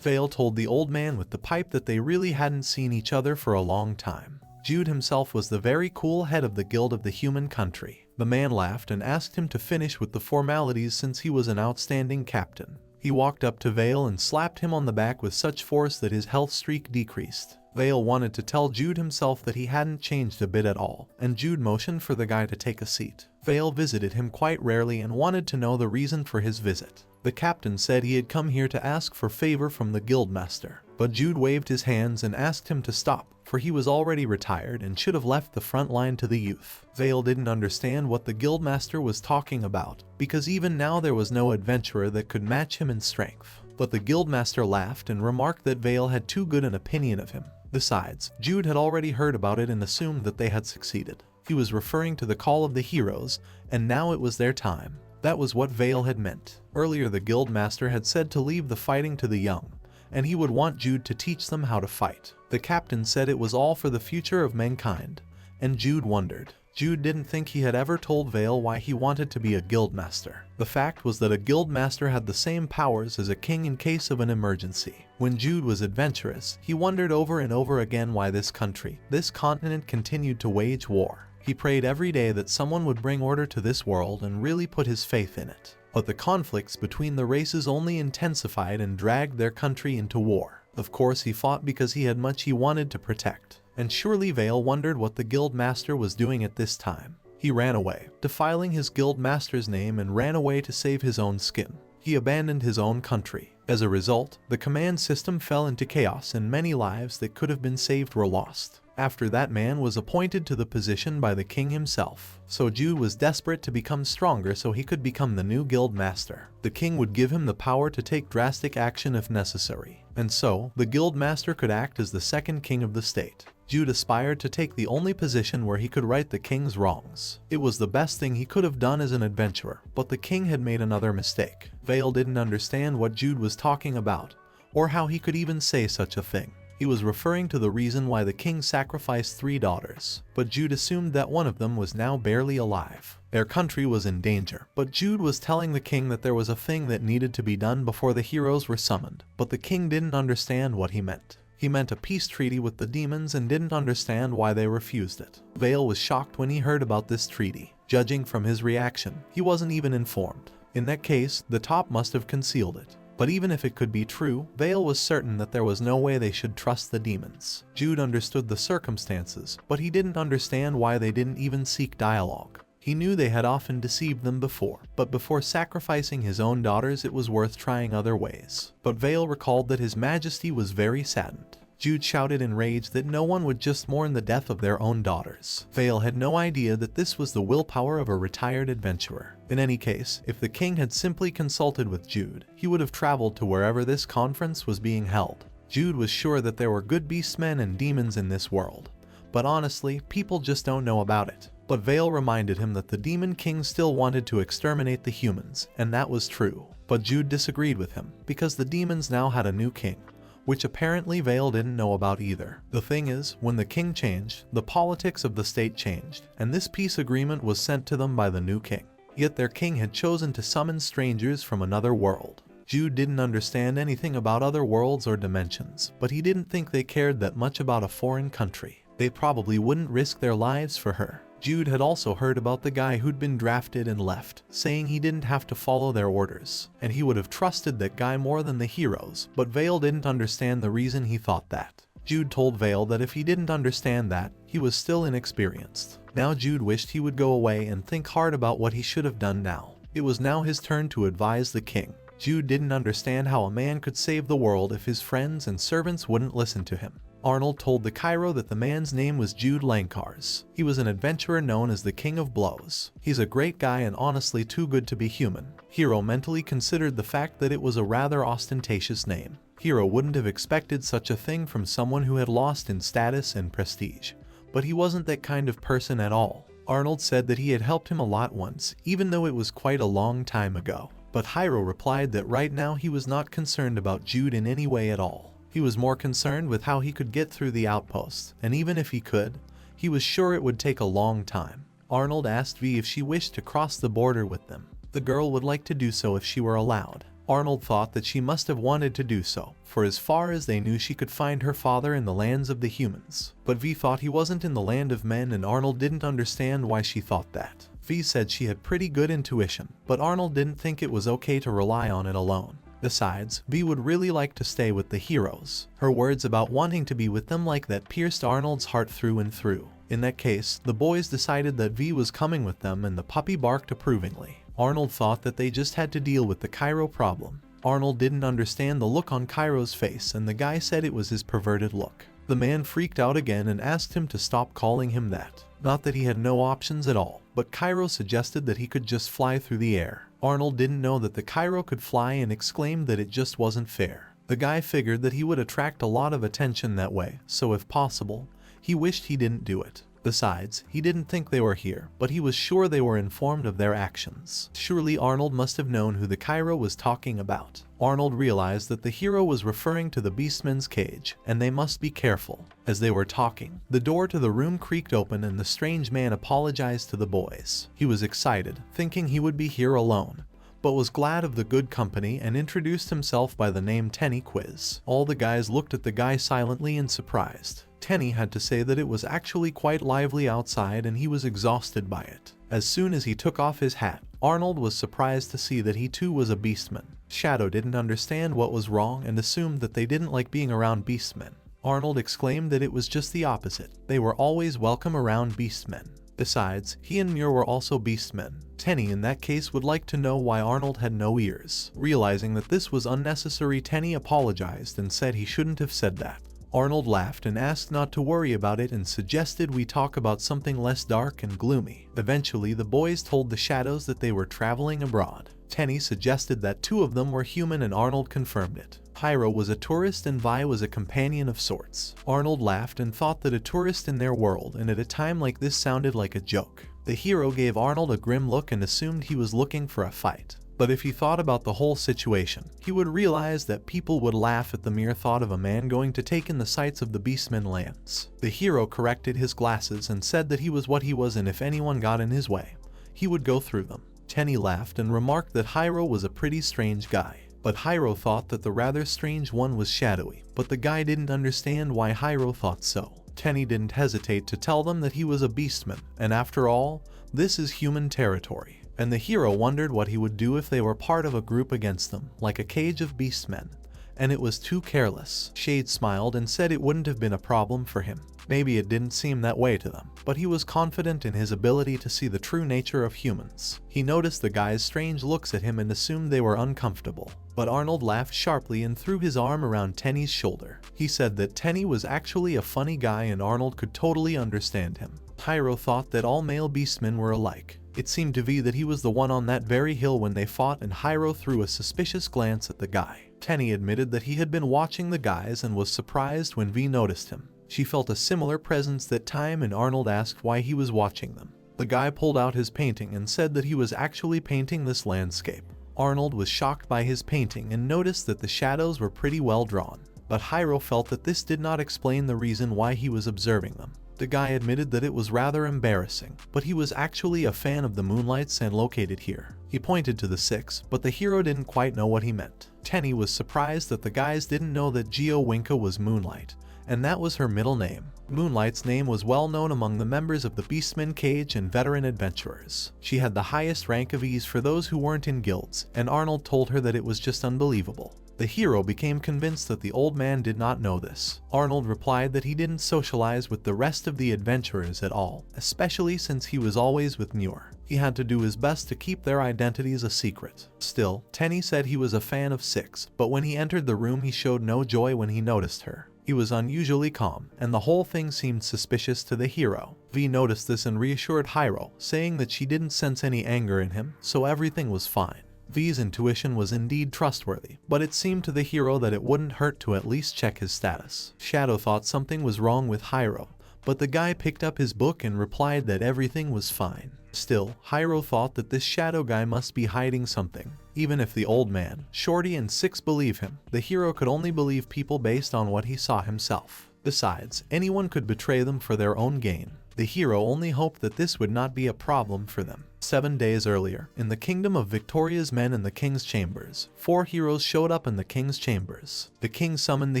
Veil told the old man with the pipe that they really hadn't seen each other for a long time. Jude himself was the very cool head of the Guild of the Human Country. The man laughed and asked him to finish with the formalities since he was an outstanding captain. He walked up to Veil and slapped him on the back with such force that his health streak decreased. Veil wanted to tell Jude himself that he hadn't changed a bit at all, and Jude motioned for the guy to take a seat. Veil visited him quite rarely and wanted to know the reason for his visit. The captain said he had come here to ask for favor from the guildmaster, but Jude waved his hands and asked him to stop, for he was already retired and should have left the front line to the youth. Veil didn't understand what the guildmaster was talking about, because even now there was no adventurer that could match him in strength. But the guildmaster laughed and remarked that Veil had too good an opinion of him. Besides, Jude had already heard about it and assumed that they had succeeded. He was referring to the call of the heroes, and now it was their time. That was what Veil had meant. Earlier the guildmaster had said to leave the fighting to the young, and he would want Jude to teach them how to fight. The captain said it was all for the future of mankind, and Jude wondered. Jude didn't think he had ever told Veil why he wanted to be a guildmaster. The fact was that a guildmaster had the same powers as a king in case of an emergency. When Jude was adventurous, he wondered over and over again why this country, this continent continued to wage war. He prayed every day that someone would bring order to this world and really put his faith in it. But the conflicts between the races only intensified and dragged their country into war. Of course he fought because he had much he wanted to protect. And surely Veil wondered what the guild master was doing at this time. He ran away, defiling his guild master's name, and ran away to save his own skin. He abandoned his own country. As a result, the command system fell into chaos and many lives that could have been saved were lost. After that man was appointed to the position by the king himself. So Jude was desperate to become stronger so he could become the new guild master. The king would give him the power to take drastic action if necessary. And so, the guild master could act as the second king of the state. Jude aspired to take the only position where he could right the king's wrongs. It was the best thing he could have done as an adventurer, but the king had made another mistake. Vale didn't understand what Jude was talking about, or how he could even say such a thing. He was referring to the reason why the king sacrificed 3 daughters, but Jude assumed that one of them was now barely alive. Their country was in danger, but Jude was telling the king that there was a thing that needed to be done before the heroes were summoned, but the king didn't understand what he meant. He meant a peace treaty with the demons and didn't understand why they refused it. Vale was shocked when he heard about this treaty. Judging from his reaction, he wasn't even informed. In that case, the top must have concealed it. But even if it could be true, Vale was certain that there was no way they should trust the demons. Jude understood the circumstances, but he didn't understand why they didn't even seek dialogue. He knew they had often deceived them before, but before sacrificing his own daughters it was worth trying other ways. But Vale recalled that his majesty was very saddened. Jude shouted in rage that no one would just mourn the death of their own daughters. Vale had no idea that this was the willpower of a retired adventurer. In any case, if the king had simply consulted with Jude, he would have traveled to wherever this conference was being held. Jude was sure that there were good beastmen and demons in this world. But honestly, people just don't know about it. But Vale reminded him that the demon king still wanted to exterminate the humans, and that was true. But Jude disagreed with him, because the demons now had a new king, which apparently Vale didn't know about either. The thing is, when the king changed, the politics of the state changed, and this peace agreement was sent to them by the new king. Yet their king had chosen to summon strangers from another world. Jude didn't understand anything about other worlds or dimensions, but he didn't think they cared that much about a foreign country. They probably wouldn't risk their lives for her. Jude had also heard about the guy who'd been drafted and left, saying he didn't have to follow their orders, and he would have trusted that guy more than the heroes, but Vale didn't understand the reason he thought that. Jude told Vale that if he didn't understand that, he was still inexperienced. Now Jude wished he would go away and think hard about what he should have done now. It was now his turn to advise the king. Jude didn't understand how a man could save the world if his friends and servants wouldn't listen to him. Arnold told the Cairo that the man's name was Jude Lankars. He was an adventurer known as the King of Blows. He's a great guy and honestly too good to be human. Hiiro mentally considered the fact that it was a rather ostentatious name. Hiiro wouldn't have expected such a thing from someone who had lost in status and prestige. But he wasn't that kind of person at all. Arnold said that he had helped him a lot once, even though it was quite a long time ago. But Hiiro replied that right now he was not concerned about Jude in any way at all. He was more concerned with how he could get through the outpost, and even if he could, he was sure it would take a long time. Arnold asked V if she wished to cross the border with them. The girl would like to do so if she were allowed. Arnold thought that she must have wanted to do so, for as far as they knew she could find her father in the lands of the humans. But V thought he wasn't in the land of men, and Arnold didn't understand why she thought that. V said she had pretty good intuition, but Arnold didn't think it was okay to rely on it alone. Besides, V would really like to stay with the heroes. Her words about wanting to be with them like that pierced Arnold's heart through and through. In that case, the boys decided that V was coming with them, and the puppy barked approvingly. Arnold thought that they just had to deal with the Cairo problem. Arnold didn't understand the look on Cairo's face, and the guy said it was his perverted look. The man freaked out again and asked him to stop calling him that. Not that he had no options at all, but Cairo suggested that he could just fly through the air. Arnold didn't know that the Cairo could fly and exclaimed that it just wasn't fair. The guy figured that he would attract a lot of attention that way, so if possible, he wished he didn't do it. Besides, he didn't think they were here, but he was sure they were informed of their actions. Surely Arnold must have known who the Cairo was talking about. Arnold realized that the hero was referring to the beastmen's cage, and they must be careful. As they were talking, the door to the room creaked open and the strange man apologized to the boys. He was excited, thinking he would be here alone, but was glad of the good company and introduced himself by the name Tenny Quiz. All the guys looked at the guy silently and surprised. Tenny had to say that it was actually quite lively outside and he was exhausted by it. As soon as he took off his hat, Arnold was surprised to see that he too was a beastman. Shadow didn't understand what was wrong and assumed that they didn't like being around beastmen. Arnold exclaimed that it was just the opposite. They were always welcome around beastmen. Besides, he and Muir were also beastmen. Tenny in that case would like to know why Arnold had no ears. Realizing that this was unnecessary, Tenny apologized and said he shouldn't have said that. Arnold laughed and asked not to worry about it and suggested we talk about something less dark and gloomy. Eventually, the boys told the shadows that they were traveling abroad. Tenny suggested that 2 of them were human and Arnold confirmed it. Hiiro was a tourist and Vi was a companion of sorts. Arnold laughed and thought that a tourist in their world and at a time like this sounded like a joke. The hero gave Arnold a grim look and assumed he was looking for a fight. But if he thought about the whole situation, he would realize that people would laugh at the mere thought of a man going to take in the sights of the beastmen lands. The hero corrected his glasses and said that he was what he was and if anyone got in his way, he would go through them. Tenny laughed and remarked that Hiiro was a pretty strange guy. But Hiiro thought that the rather strange one was shadowy, but the guy didn't understand why Hiiro thought so. Tenny didn't hesitate to tell them that he was a beastman, and after all, this is human territory. And the hero wondered what he would do if they were part of a group against them, like a cage of beastmen. And it was too careless. Shade smiled and said it wouldn't have been a problem for him. Maybe it didn't seem that way to them, but he was confident in his ability to see the true nature of humans. He noticed the guy's strange looks at him and assumed they were uncomfortable. But Arnold laughed sharply and threw his arm around Tenny's shoulder. He said that Tenny was actually a funny guy and Arnold could totally understand him. Hiiro thought that all male beastmen were alike. It seemed to Vi that he was the one on that very hill when they fought, and Hiiro threw a suspicious glance at the guy. Tenny admitted that he had been watching the guys and was surprised when Vi noticed him. She felt a similar presence that time and Arnold asked why he was watching them. The guy pulled out his painting and said that he was actually painting this landscape. Arnold was shocked by his painting and noticed that the shadows were pretty well drawn. But Hiiro felt that this did not explain the reason why he was observing them. The guy admitted that it was rather embarrassing, but he was actually a fan of the moonlights and located here. He pointed to the 6, but the hero didn't quite know what he meant. Tenny was surprised that the guys didn't know that Vinka was Moonlight, and that was her middle name. Moonlight's name was well known among the members of the Beastmen Cage and veteran adventurers. She had the highest rank of ease for those who weren't in guilds, and Arnold told her that it was just unbelievable. The hero became convinced that the old man did not know this. Arnold replied that he didn't socialize with the rest of the adventurers at all, especially since he was always with Muir. He had to do his best to keep their identities a secret. Still, Tenny said he was a fan of 6, but when he entered the room he showed no joy when he noticed her. He was unusually calm, and the whole thing seemed suspicious to the hero. Vi noticed this and reassured Hiiro, saying that she didn't sense any anger in him, so everything was fine. Vi's intuition was indeed trustworthy, but it seemed to the hero that it wouldn't hurt to at least check his status. Shadow thought something was wrong with Hiiro, but the guy picked up his book and replied that everything was fine. Still, Hiiro thought that this shadow guy must be hiding something. Even if the old man, Shorty and 6 believe him, the hero could only believe people based on what he saw himself. Besides, anyone could betray them for their own gain. The hero only hoped that this would not be a problem for them. 7 days earlier, in the kingdom of Victoria's men in the king's chambers, 4 heroes showed up in the king's chambers. The king summoned the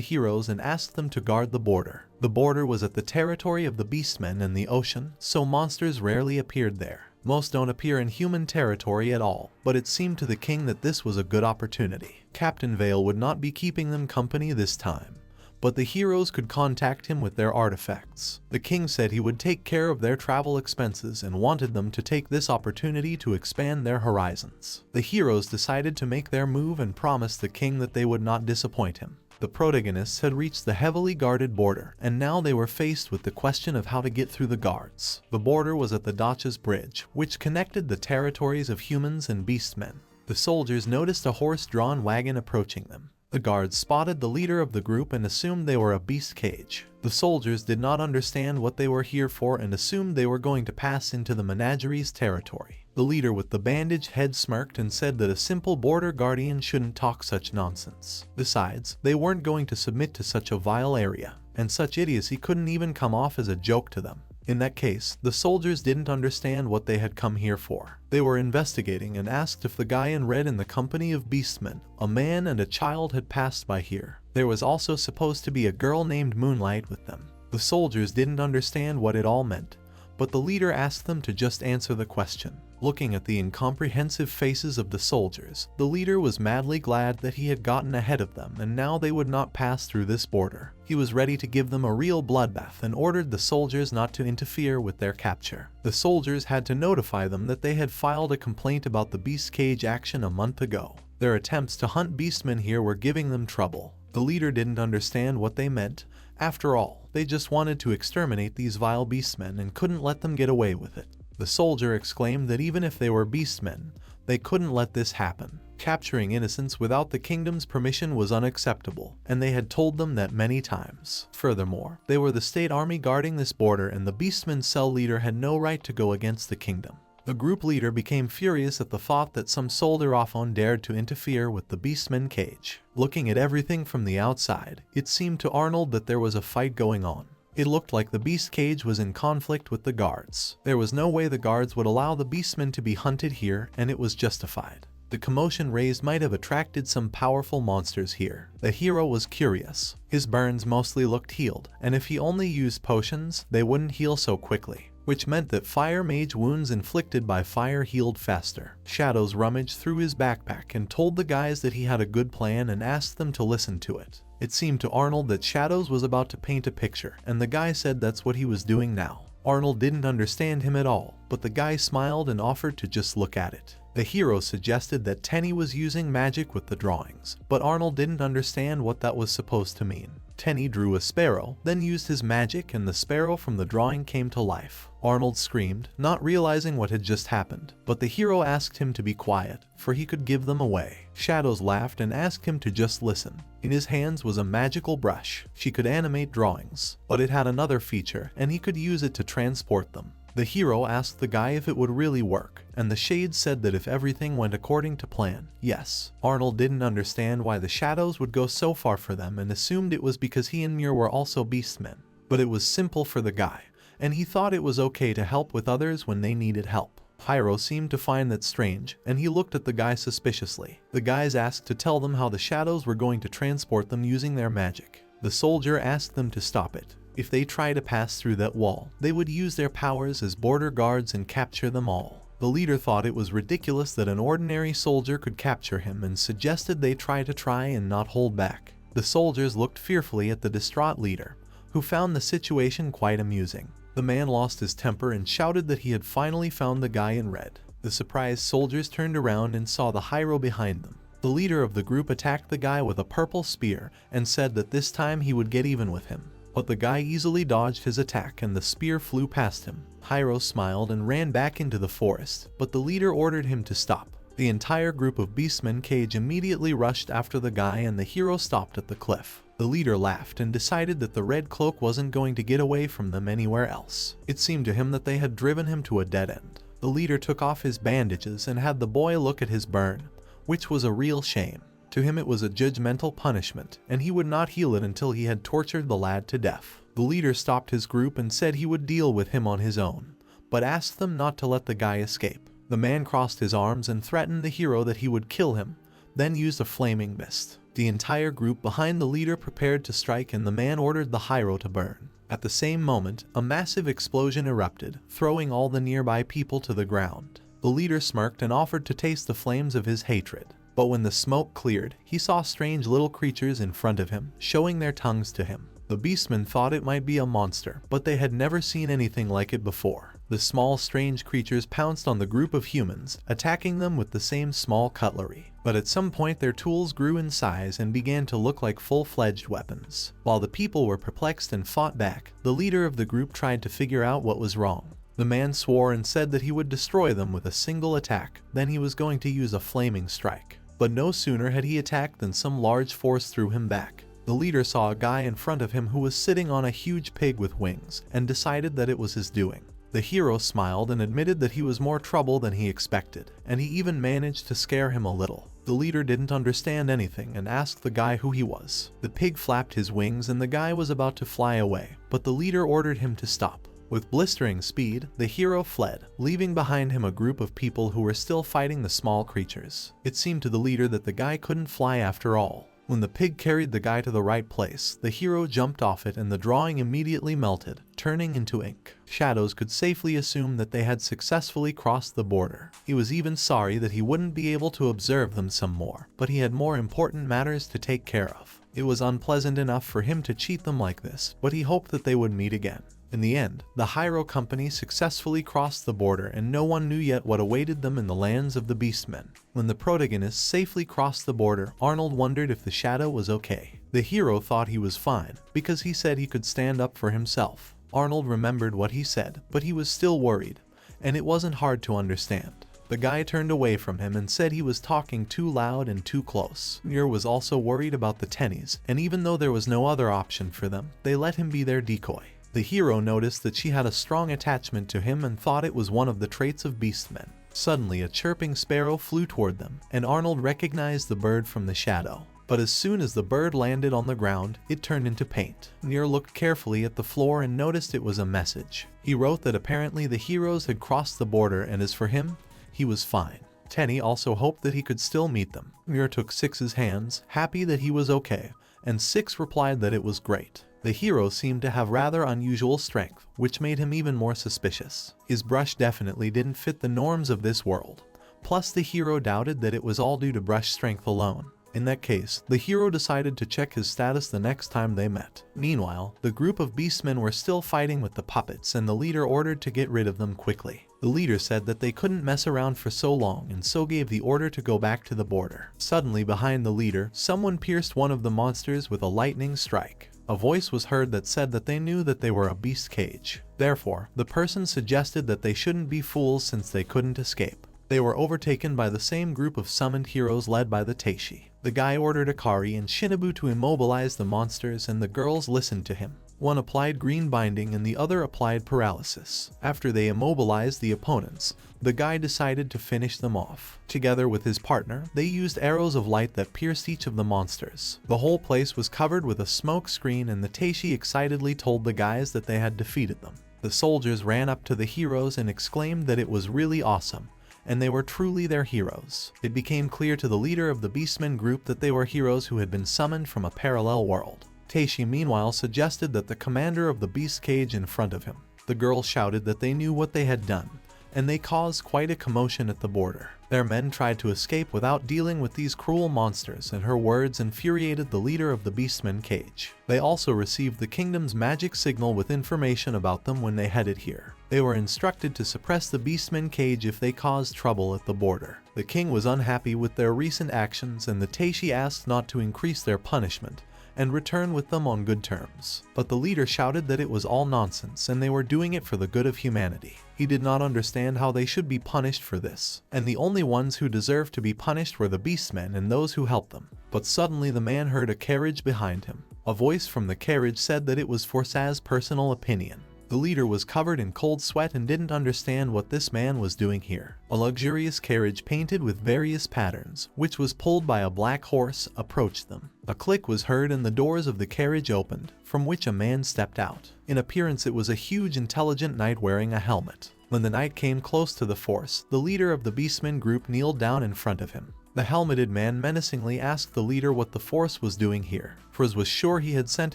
heroes and asked them to guard the border. The border was at the territory of the beastmen and the ocean, so monsters rarely appeared there. Most don't appear in human territory at all, but it seemed to the king that this was a good opportunity. Captain Vale would not be keeping them company this time, but the heroes could contact him with their artifacts. The king said he would take care of their travel expenses and wanted them to take this opportunity to expand their horizons. The heroes decided to make their move and promised the king that they would not disappoint him. The protagonists had reached the heavily guarded border, and now they were faced with the question of how to get through the guards. The border was at the Dacha's Bridge, which connected the territories of humans and beastmen. The soldiers noticed a horse-drawn wagon approaching them. The guards spotted the leader of the group and assumed they were a beast cage. The soldiers did not understand what they were here for and assumed they were going to pass into the menagerie's territory. The leader with the bandaged head smirked and said that a simple border guardian shouldn't talk such nonsense. Besides, they weren't going to submit to such a vile area, and such idiocy couldn't even come off as a joke to them. In that case, the soldiers didn't understand what they had come here for. They were investigating and asked if the guy in red in the company of beastmen, a man and a child, had passed by here. There was also supposed to be a girl named Moonlight with them. The soldiers didn't understand what it all meant, but the leader asked them to just answer the question. Looking at the incomprehensive faces of the soldiers, the leader was madly glad that he had gotten ahead of them and now they would not pass through this border. He was ready to give them a real bloodbath and ordered the soldiers not to interfere with their capture. The soldiers had to notify them that they had filed a complaint about the Beastcage action a month ago. Their attempts to hunt beastmen here were giving them trouble. The leader didn't understand what they meant. After all, they just wanted to exterminate these vile beastmen and couldn't let them get away with it. The soldier exclaimed that even if they were beastmen, they couldn't let this happen. Capturing innocents without the kingdom's permission was unacceptable, and they had told them that many times. Furthermore, they were the state army guarding this border and the beastmen cell leader had no right to go against the kingdom. The group leader became furious at the thought that some soldier often dared to interfere with the beastmen cage. Looking at everything from the outside, it seemed to Arnold that there was a fight going on. It looked like the beast cage was in conflict with the guards. There was no way the guards would allow the beastmen to be hunted here, and it was justified. The commotion raised might have attracted some powerful monsters here. The hero was curious. His burns mostly looked healed, and if he only used potions, they wouldn't heal so quickly, which meant that fire mage wounds inflicted by fire healed faster. Shadows rummaged through his backpack and told the guys that he had a good plan and asked them to listen to it. It seemed to Arnold that Shadows was about to paint a picture, and the guy said that's what he was doing now. Arnold didn't understand him at all, but the guy smiled and offered to just look at it. The hero suggested that Tenny was using magic with the drawings, but Arnold didn't understand what that was supposed to mean. Tenny drew a sparrow, then used his magic and the sparrow from the drawing came to life. Arnold screamed, not realizing what had just happened, but the hero asked him to be quiet, for he could give them away. Shadows laughed and asked him to just listen. In his hands was a magical brush. She could animate drawings, but it had another feature, and he could use it to transport them. The hero asked the guy if it would really work, and the shade said that if everything went according to plan, yes. Arnold didn't understand why the shadows would go so far for them and assumed it was because he and Muir were also beastmen. But it was simple for the guy, and he thought it was okay to help with others when they needed help. Hiiro seemed to find that strange, and he looked at the guy suspiciously. The guys asked to tell them how the shadows were going to transport them using their magic. The soldier asked them to stop it. If they try to pass through that wall, they would use their powers as border guards and capture them all. The leader thought it was ridiculous that an ordinary soldier could capture him and suggested they try and not hold back. The soldiers looked fearfully at the distraught leader, who found the situation quite amusing. The man lost his temper and shouted that he had finally found the guy in red. The surprised soldiers turned around and saw the Hiiro behind them. The leader of the group attacked the guy with a purple spear and said that this time he would get even with him. But the guy easily dodged his attack and the spear flew past him. Hiiro smiled and ran back into the forest, but the leader ordered him to stop. The entire group of beastmen cage immediately rushed after the guy and the hero stopped at the cliff. The leader laughed and decided that the red cloak wasn't going to get away from them anywhere else. It seemed to him that they had driven him to a dead end. The leader took off his bandages and had the boy look at his burn, which was a real shame. To him it was a judgmental punishment, and he would not heal it until he had tortured the lad to death. The leader stopped his group and said he would deal with him on his own, but asked them not to let the guy escape. The man crossed his arms and threatened the hero that he would kill him, then used a flaming mist. The entire group behind the leader prepared to strike and the man ordered the Hiiro to burn. At the same moment, a massive explosion erupted, throwing all the nearby people to the ground. The leader smirked and offered to taste the flames of his hatred. But when the smoke cleared, he saw strange little creatures in front of him, showing their tongues to him. The beastmen thought it might be a monster, but they had never seen anything like it before. The small strange creatures pounced on the group of humans, attacking them with the same small cutlery. But at some point their tools grew in size and began to look like full-fledged weapons. While the people were perplexed and fought back, the leader of the group tried to figure out what was wrong. The man swore and said that he would destroy them with a single attack, then he was going to use a flaming strike. But no sooner had he attacked than some large force threw him back. The leader saw a guy in front of him who was sitting on a huge pig with wings, and decided that it was his doing. The hero smiled and admitted that he was more trouble than he expected, and he even managed to scare him a little. The leader didn't understand anything and asked the guy who he was. The pig flapped his wings and the guy was about to fly away, but the leader ordered him to stop. With blistering speed, the hero fled, leaving behind him a group of people who were still fighting the small creatures. It seemed to the leader that the guy couldn't fly after all. When the pig carried the guy to the right place, the hero jumped off it and the drawing immediately melted, turning into ink. Shadows could safely assume that they had successfully crossed the border. He was even sorry that he wouldn't be able to observe them some more, but he had more important matters to take care of. It was unpleasant enough for him to cheat them like this, but he hoped that they would meet again. In the end, the Hiiro company successfully crossed the border and no one knew yet what awaited them in the lands of the beastmen. When the protagonists safely crossed the border, Arnold wondered if the shadow was okay. The hero thought he was fine, because he said he could stand up for himself. Arnold remembered what he said, but he was still worried, and it wasn't hard to understand. The guy turned away from him and said he was talking too loud and too close. Muir was also worried about the tennies, and even though there was no other option for them, they let him be their decoy. The hero noticed that she had a strong attachment to him and thought it was one of the traits of beastmen. Suddenly a chirping sparrow flew toward them, and Arnold recognized the bird from the shadow. But as soon as the bird landed on the ground, it turned into paint. Muir looked carefully at the floor and noticed it was a message. He wrote that apparently the heroes had crossed the border and as for him, he was fine. Tenny also hoped that he could still meet them. Muir took Six's hands, happy that he was okay, and Six replied that it was great. The hero seemed to have rather unusual strength, which made him even more suspicious. His brush definitely didn't fit the norms of this world. Plus the hero doubted that it was all due to brush strength alone. In that case, the hero decided to check his status the next time they met. Meanwhile, the group of beastmen were still fighting with the puppets and the leader ordered to get rid of them quickly. The leader said that they couldn't mess around for so long and so gave the order to go back to the border. Suddenly behind the leader, someone pierced one of the monsters with a lightning strike. A voice was heard that said that they knew that they were a beast cage. Therefore, the person suggested that they shouldn't be fools since they couldn't escape. They were overtaken by the same group of summoned heroes led by the Teishi. The guy ordered Akari and Shinobu to immobilize the monsters and the girls listened to him. One applied green binding and the other applied paralysis. After they immobilized the opponents, the guy decided to finish them off. Together with his partner, they used arrows of light that pierced each of the monsters. The whole place was covered with a smoke screen and the Teishi excitedly told the guys that they had defeated them. The soldiers ran up to the heroes and exclaimed that it was really awesome, and they were truly their heroes. It became clear to the leader of the beastmen group that they were heroes who had been summoned from a parallel world. Teishi meanwhile suggested that the commander of the beast cage in front of him. The girls shouted that they knew what they had done, and they caused quite a commotion at the border. Their men tried to escape without dealing with these cruel monsters, and her words infuriated the leader of the beastmen cage. They also received the kingdom's magic signal with information about them when they headed here. They were instructed to suppress the beastmen cage if they caused trouble at the border. The king was unhappy with their recent actions and the Teishi asked not to increase their punishment and return with them on good terms. But the leader shouted that it was all nonsense and they were doing it for the good of humanity. He did not understand how they should be punished for this, and the only ones who deserved to be punished were the beastmen and those who helped them. But suddenly the man heard a carriage behind him. A voice from the carriage said that it was Forsa's personal opinion. The leader was covered in cold sweat and didn't understand what this man was doing here. A luxurious carriage painted with various patterns, which was pulled by a black horse, approached them. A click was heard and the doors of the carriage opened, from which a man stepped out. In appearance it was a huge intelligent knight wearing a helmet. When the knight came close to the force, the leader of the beastmen group kneeled down in front of him. The helmeted man menacingly asked the leader what the force was doing here. Force was sure he had sent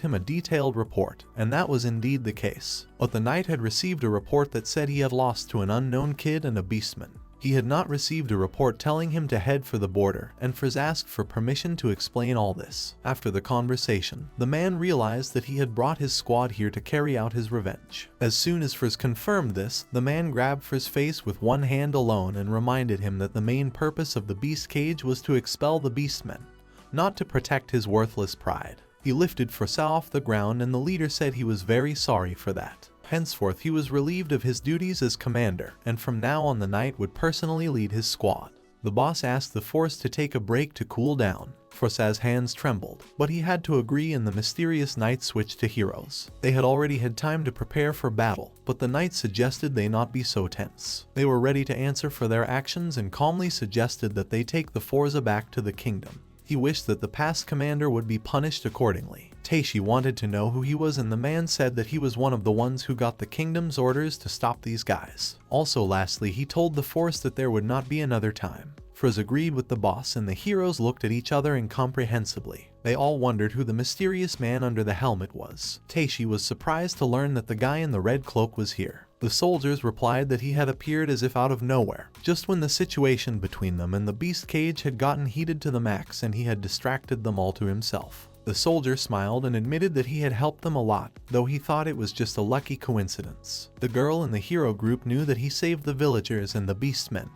him a detailed report, and that was indeed the case. But the knight had received a report that said he had lost to an unknown kid and a beastman. He had not received a report telling him to head for the border, and Force asked for permission to explain all this. After the conversation, the man realized that he had brought his squad here to carry out his revenge. As soon as Force confirmed this, the man grabbed Force's face with one hand alone and reminded him that the main purpose of the beast cage was to expel the beastmen, not to protect his worthless pride. He lifted Force off the ground and the leader said he was very sorry for that. Henceforth he was relieved of his duties as commander, and from now on the knight would personally lead his squad. The boss asked the force to take a break to cool down. Force's hands trembled, but he had to agree and the mysterious knight switched to heroes. They had already had time to prepare for battle, but the knight suggested they not be so tense. They were ready to answer for their actions and calmly suggested that they take the Forza back to the kingdom. He wished that the past commander would be punished accordingly. Teishi wanted to know who he was and the man said that he was one of the ones who got the kingdom's orders to stop these guys. Also lastly, he told the force that there would not be another time. Frizz agreed with the boss and the heroes looked at each other incomprehensibly. They all wondered who the mysterious man under the helmet was. Taishi was surprised to learn that the guy in the red cloak was here. The soldiers replied that he had appeared as if out of nowhere, just when the situation between them and the beast cage had gotten heated to the max and he had distracted them all to himself. The soldier smiled and admitted that he had helped them a lot, though he thought it was just a lucky coincidence. The girl in the hero group knew that he saved the villagers and the beastmen,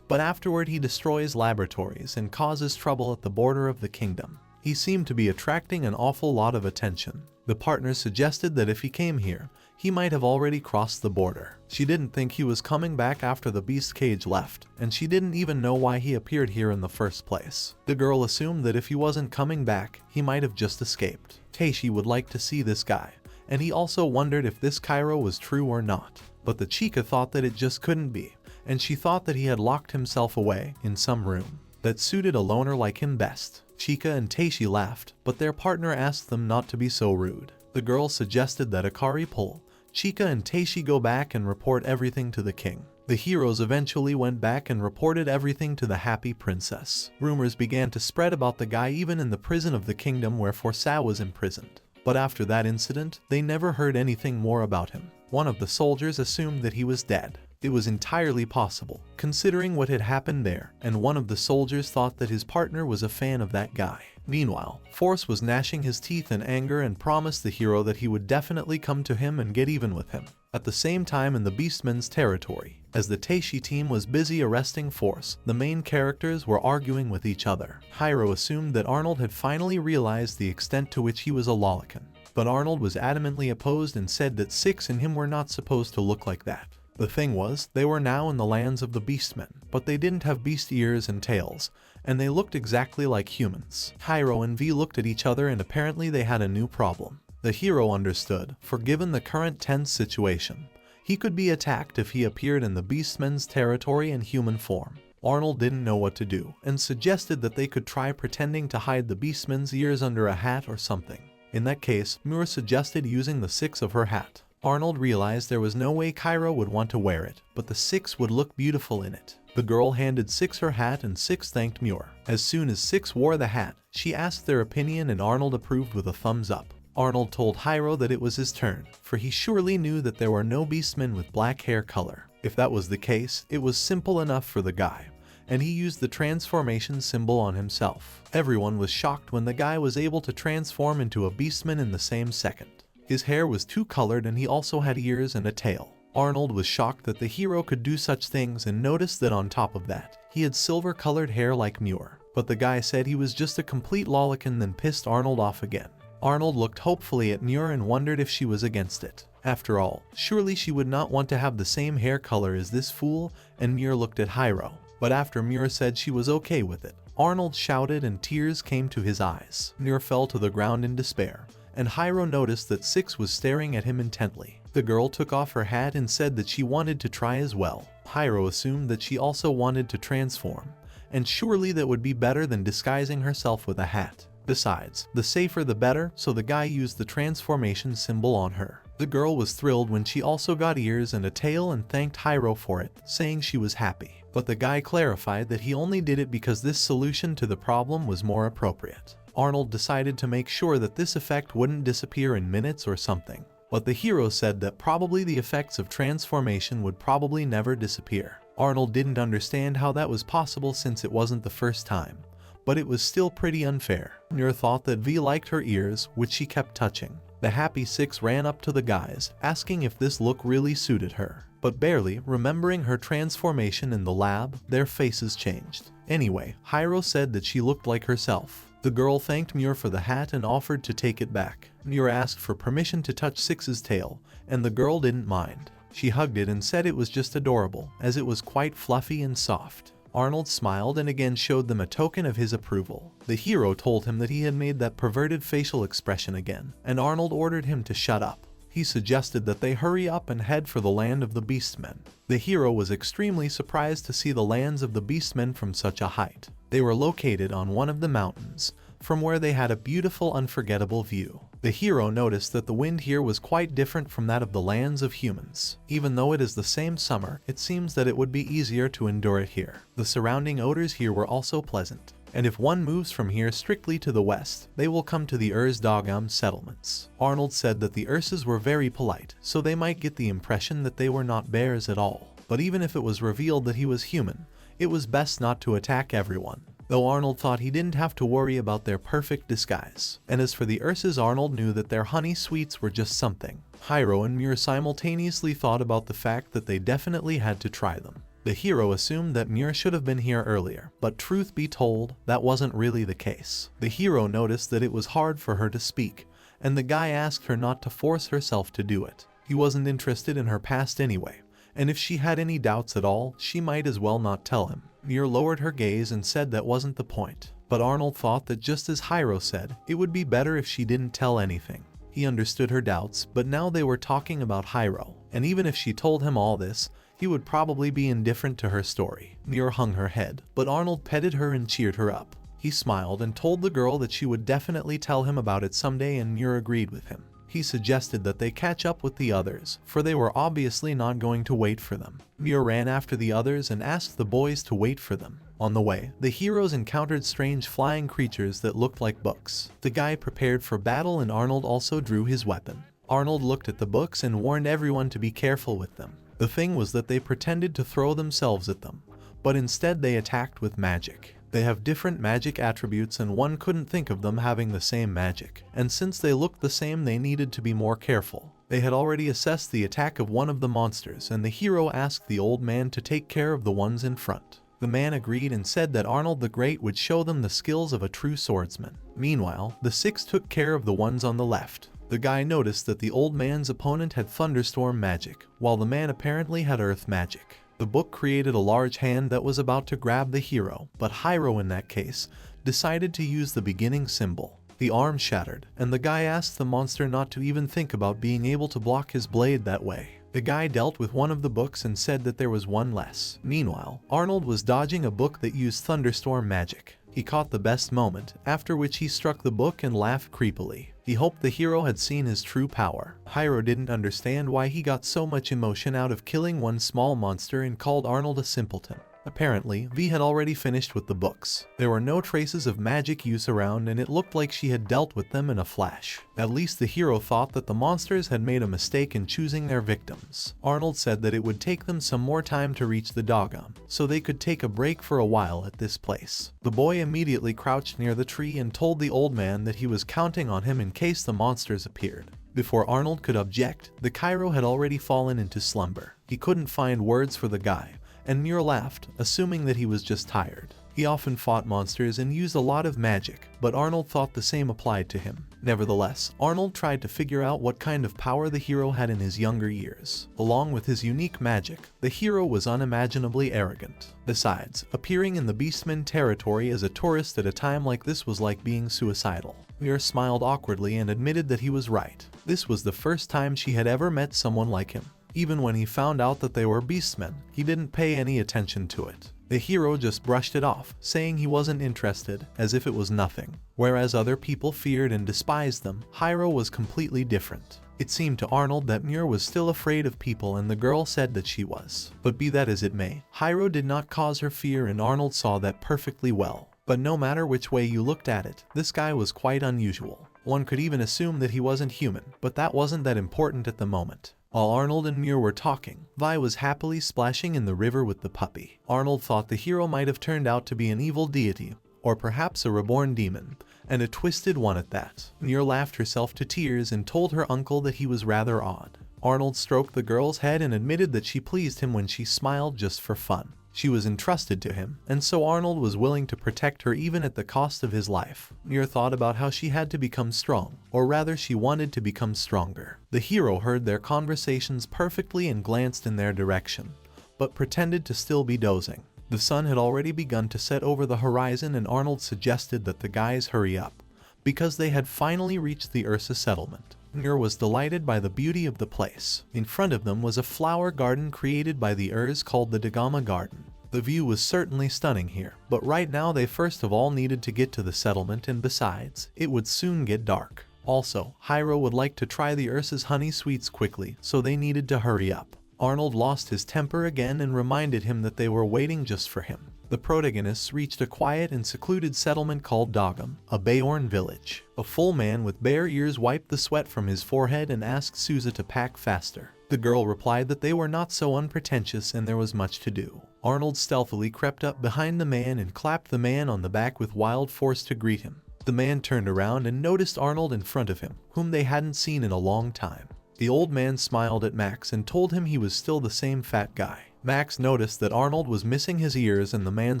but afterward he destroys laboratories and causes trouble at the border of the kingdom. He seemed to be attracting an awful lot of attention. The partners suggested that if he came here, he might have already crossed the border. She didn't think he was coming back after the beast cage left, and she didn't even know why he appeared here in the first place. The girl assumed that if he wasn't coming back, he might have just escaped. Taishi would like to see this guy, and he also wondered if this Cairo was true or not. But the chica thought that it just couldn't be, and she thought that he had locked himself away in some room that suited a loner like him best. Chica and Taishi laughed, but their partner asked them not to be so rude. The girl suggested that Akari pull. Chica and Taishi go back and report everything to the king. The heroes eventually went back and reported everything to the happy princess. Rumors began to spread about the guy even in the prison of the kingdom where Forsa was imprisoned. But after that incident, they never heard anything more about him. One of the soldiers assumed that he was dead. It was entirely possible, considering what had happened there, and one of the soldiers thought that his partner was a fan of that guy. Meanwhile, Force was gnashing his teeth in anger and promised the hero that he would definitely come to him and get even with him. At the same time in the beastmen's territory, as the Taishi team was busy arresting Force, the main characters were arguing with each other. Hiiro assumed that Arnold had finally realized the extent to which he was a lawless, but Arnold was adamantly opposed and said that Six and him were not supposed to look like that. The thing was, they were now in the lands of the beastmen, but they didn't have beast ears and tails, and they looked exactly like humans. Hiiro and V looked at each other and apparently they had a new problem. The hero understood, for given the current tense situation, he could be attacked if he appeared in the beastmen's territory in human form. Arnold didn't know what to do, and suggested that they could try pretending to hide the beastmen's ears under a hat or something. In that case, Muir suggested using the six of her hat. Arnold realized there was no way Cairo would want to wear it, but the Six would look beautiful in it. The girl handed Six her hat and Six thanked Muir. As soon as Six wore the hat, she asked their opinion and Arnold approved with a thumbs up. Arnold told Hiiro that it was his turn, for he surely knew that there were no beastmen with black hair color. If that was the case, it was simple enough for the guy, and he used the transformation symbol on himself. Everyone was shocked when the guy was able to transform into a beastman in the same second. His hair was two-colored and he also had ears and a tail. Arnold was shocked that the hero could do such things and noticed that on top of that, he had silver-colored hair like Muir. But the guy said he was just a complete lawless and then pissed Arnold off again. Arnold looked hopefully at Muir and wondered if she was against it. After all, surely she would not want to have the same hair color as this fool, and Muir looked at Hiiro. But after Muir said she was okay with it, Arnold shouted and tears came to his eyes. Muir fell to the ground in despair, and Hiiro noticed that Six was staring at him intently. The girl took off her hat and said that she wanted to try as well. Hiiro assumed that she also wanted to transform, and surely that would be better than disguising herself with a hat. Besides, the safer the better, so the guy used the transformation symbol on her. The girl was thrilled when she also got ears and a tail and thanked Hiiro for it, saying she was happy. But the guy clarified that he only did it because this solution to the problem was more appropriate. Arnold decided to make sure that this effect wouldn't disappear in minutes or something. But the hero said that probably the effects of transformation would probably never disappear. Arnold didn't understand how that was possible since it wasn't the first time, but it was still pretty unfair. Muir thought that V liked her ears, which she kept touching. The happy Six ran up to the guys, asking if this look really suited her. But barely, remembering her transformation in the lab, their faces changed. Anyway, Hiiro said that she looked like herself. The girl thanked Muir for the hat and offered to take it back. Muir asked for permission to touch Six's tail, and the girl didn't mind. She hugged it and said it was just adorable, as it was quite fluffy and soft. Arnold smiled and again showed them a token of his approval. The hero told him that he had made that perverted facial expression again, and Arnold ordered him to shut up. He suggested that they hurry up and head for the land of the beastmen. The hero was extremely surprised to see the lands of the beastmen from such a height. They were located on one of the mountains, from where they had a beautiful, unforgettable view. The hero noticed that the wind here was quite different from that of the lands of humans. Even though it is the same summer, it seems that it would be easier to endure it here. The surrounding odors here were also pleasant. And if one moves from here strictly to the west, they will come to the Dagam settlements. Arnold said that the Urses were very polite, so they might get the impression that they were not bears at all. But even if it was revealed that he was human, it was best not to attack everyone. Though Arnold thought he didn't have to worry about their perfect disguise. And as for the Urses, Arnold knew that their honey sweets were just something. Hiiro and Muir simultaneously thought about the fact that they definitely had to try them. The hero assumed that Muir should have been here earlier, but truth be told, that wasn't really the case. The hero noticed that it was hard for her to speak, and the guy asked her not to force herself to do it. He wasn't interested in her past anyway, and if she had any doubts at all, she might as well not tell him. Muir lowered her gaze and said that wasn't the point, but Arnold thought that just as Hiiro said, it would be better if she didn't tell anything. He understood her doubts, but now they were talking about Hiiro, and even if she told him all this, he would probably be indifferent to her story. Muir hung her head, but Arnold petted her and cheered her up. He smiled and told the girl that she would definitely tell him about it someday, and Muir agreed with him. He suggested that they catch up with the others, for they were obviously not going to wait for them. Muir ran after the others and asked the boys to wait for them. On the way, the heroes encountered strange flying creatures that looked like books. The guy prepared for battle and Arnold also drew his weapon. Arnold looked at the books and warned everyone to be careful with them. The thing was that they pretended to throw themselves at them, but instead they attacked with magic. They have different magic attributes and one couldn't think of them having the same magic, and since they looked the same they needed to be more careful. They had already assessed the attack of one of the monsters and the hero asked the old man to take care of the ones in front. The man agreed and said that Arnold the Great would show them the skills of a true swordsman. Meanwhile, the six took care of the ones on the left. The guy noticed that the old man's opponent had thunderstorm magic, while the man apparently had earth magic. The book created a large hand that was about to grab the hero, but Hiiro in that case decided to use the beginning symbol. The arm shattered, and the guy asked the monster not to even think about being able to block his blade that way. The guy dealt with one of the books and said that there was one less. Meanwhile, Arnold was dodging a book that used thunderstorm magic. He caught the best moment, after which he struck the book and laughed creepily. He hoped the hero had seen his true power. Hiiro didn't understand why he got so much emotion out of killing one small monster and called Arnold a simpleton. Apparently, V had already finished with the books. There were no traces of magic use around and it looked like she had dealt with them in a flash. At least the hero thought that the monsters had made a mistake in choosing their victims. Arnold said that it would take them some more time to reach the Dagam, so they could take a break for a while at this place. The boy immediately crouched near the tree and told the old man that he was counting on him in case the monsters appeared. Before Arnold could object, the Cairo had already fallen into slumber. He couldn't find words for the guy, and Muir laughed, assuming that he was just tired. He often fought monsters and used a lot of magic, but Arnold thought the same applied to him. Nevertheless, Arnold tried to figure out what kind of power the hero had in his younger years. Along with his unique magic, the hero was unimaginably arrogant. Besides, appearing in the beastmen territory as a tourist at a time like this was like being suicidal. Muir smiled awkwardly and admitted that he was right. This was the first time she had ever met someone like him. Even when he found out that they were beastmen, he didn't pay any attention to it. The hero just brushed it off, saying he wasn't interested, as if it was nothing. Whereas other people feared and despised them, Hiiro was completely different. It seemed to Arnold that Muir was still afraid of people and the girl said that she was. But be that as it may, Hiiro did not cause her fear and Arnold saw that perfectly well. But no matter which way you looked at it, this guy was quite unusual. One could even assume that he wasn't human, but that wasn't that important at the moment. While Arnold and Muir were talking, Vi was happily splashing in the river with the puppy. Arnold thought the hero might have turned out to be an evil deity, or perhaps a reborn demon, and a twisted one at that. Muir laughed herself to tears and told her uncle that he was rather odd. Arnold stroked the girl's head and admitted that she pleased him when she smiled just for fun. She was entrusted to him, and so Arnold was willing to protect her even at the cost of his life. Muir thought about how she had to become strong, or rather she wanted to become stronger. The hero heard their conversations perfectly and glanced in their direction, but pretended to still be dozing. The sun had already begun to set over the horizon and Arnold suggested that the guys hurry up, because they had finally reached the Ursa settlement. Muir was delighted by the beauty of the place. In front of them was a flower garden created by the Urs called the Dagama Garden. The view was certainly stunning here, but right now they first of all needed to get to the settlement and besides, it would soon get dark. Also, Hiiro would like to try the Ursa's honey sweets quickly, so they needed to hurry up. Arnold lost his temper again and reminded him that they were waiting just for him. The protagonists reached a quiet and secluded settlement called Dogum, a Beorn village. A full man with bare ears wiped the sweat from his forehead and asked Souza to pack faster. The girl replied that they were not so unpretentious and there was much to do. Arnold stealthily crept up behind the man and clapped the man on the back with wild force to greet him. The man turned around and noticed Arnold in front of him, whom they hadn't seen in a long time. The old man smiled at Max and told him he was still the same fat guy. Max noticed that Arnold was missing his ears and the man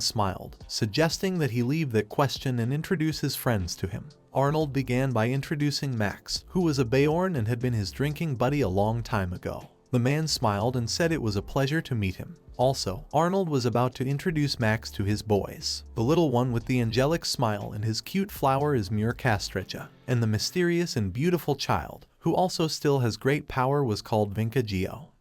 smiled, suggesting that he leave that question and introduce his friends to him. Arnold began by introducing Max, who was a Beorn and had been his drinking buddy a long time ago. The man smiled and said it was a pleasure to meet him. Also, Arnold was about to introduce Max to his boys. The little one with the angelic smile and his cute flower is Muir, and the mysterious and beautiful child, who also still has great power, was called Vinka.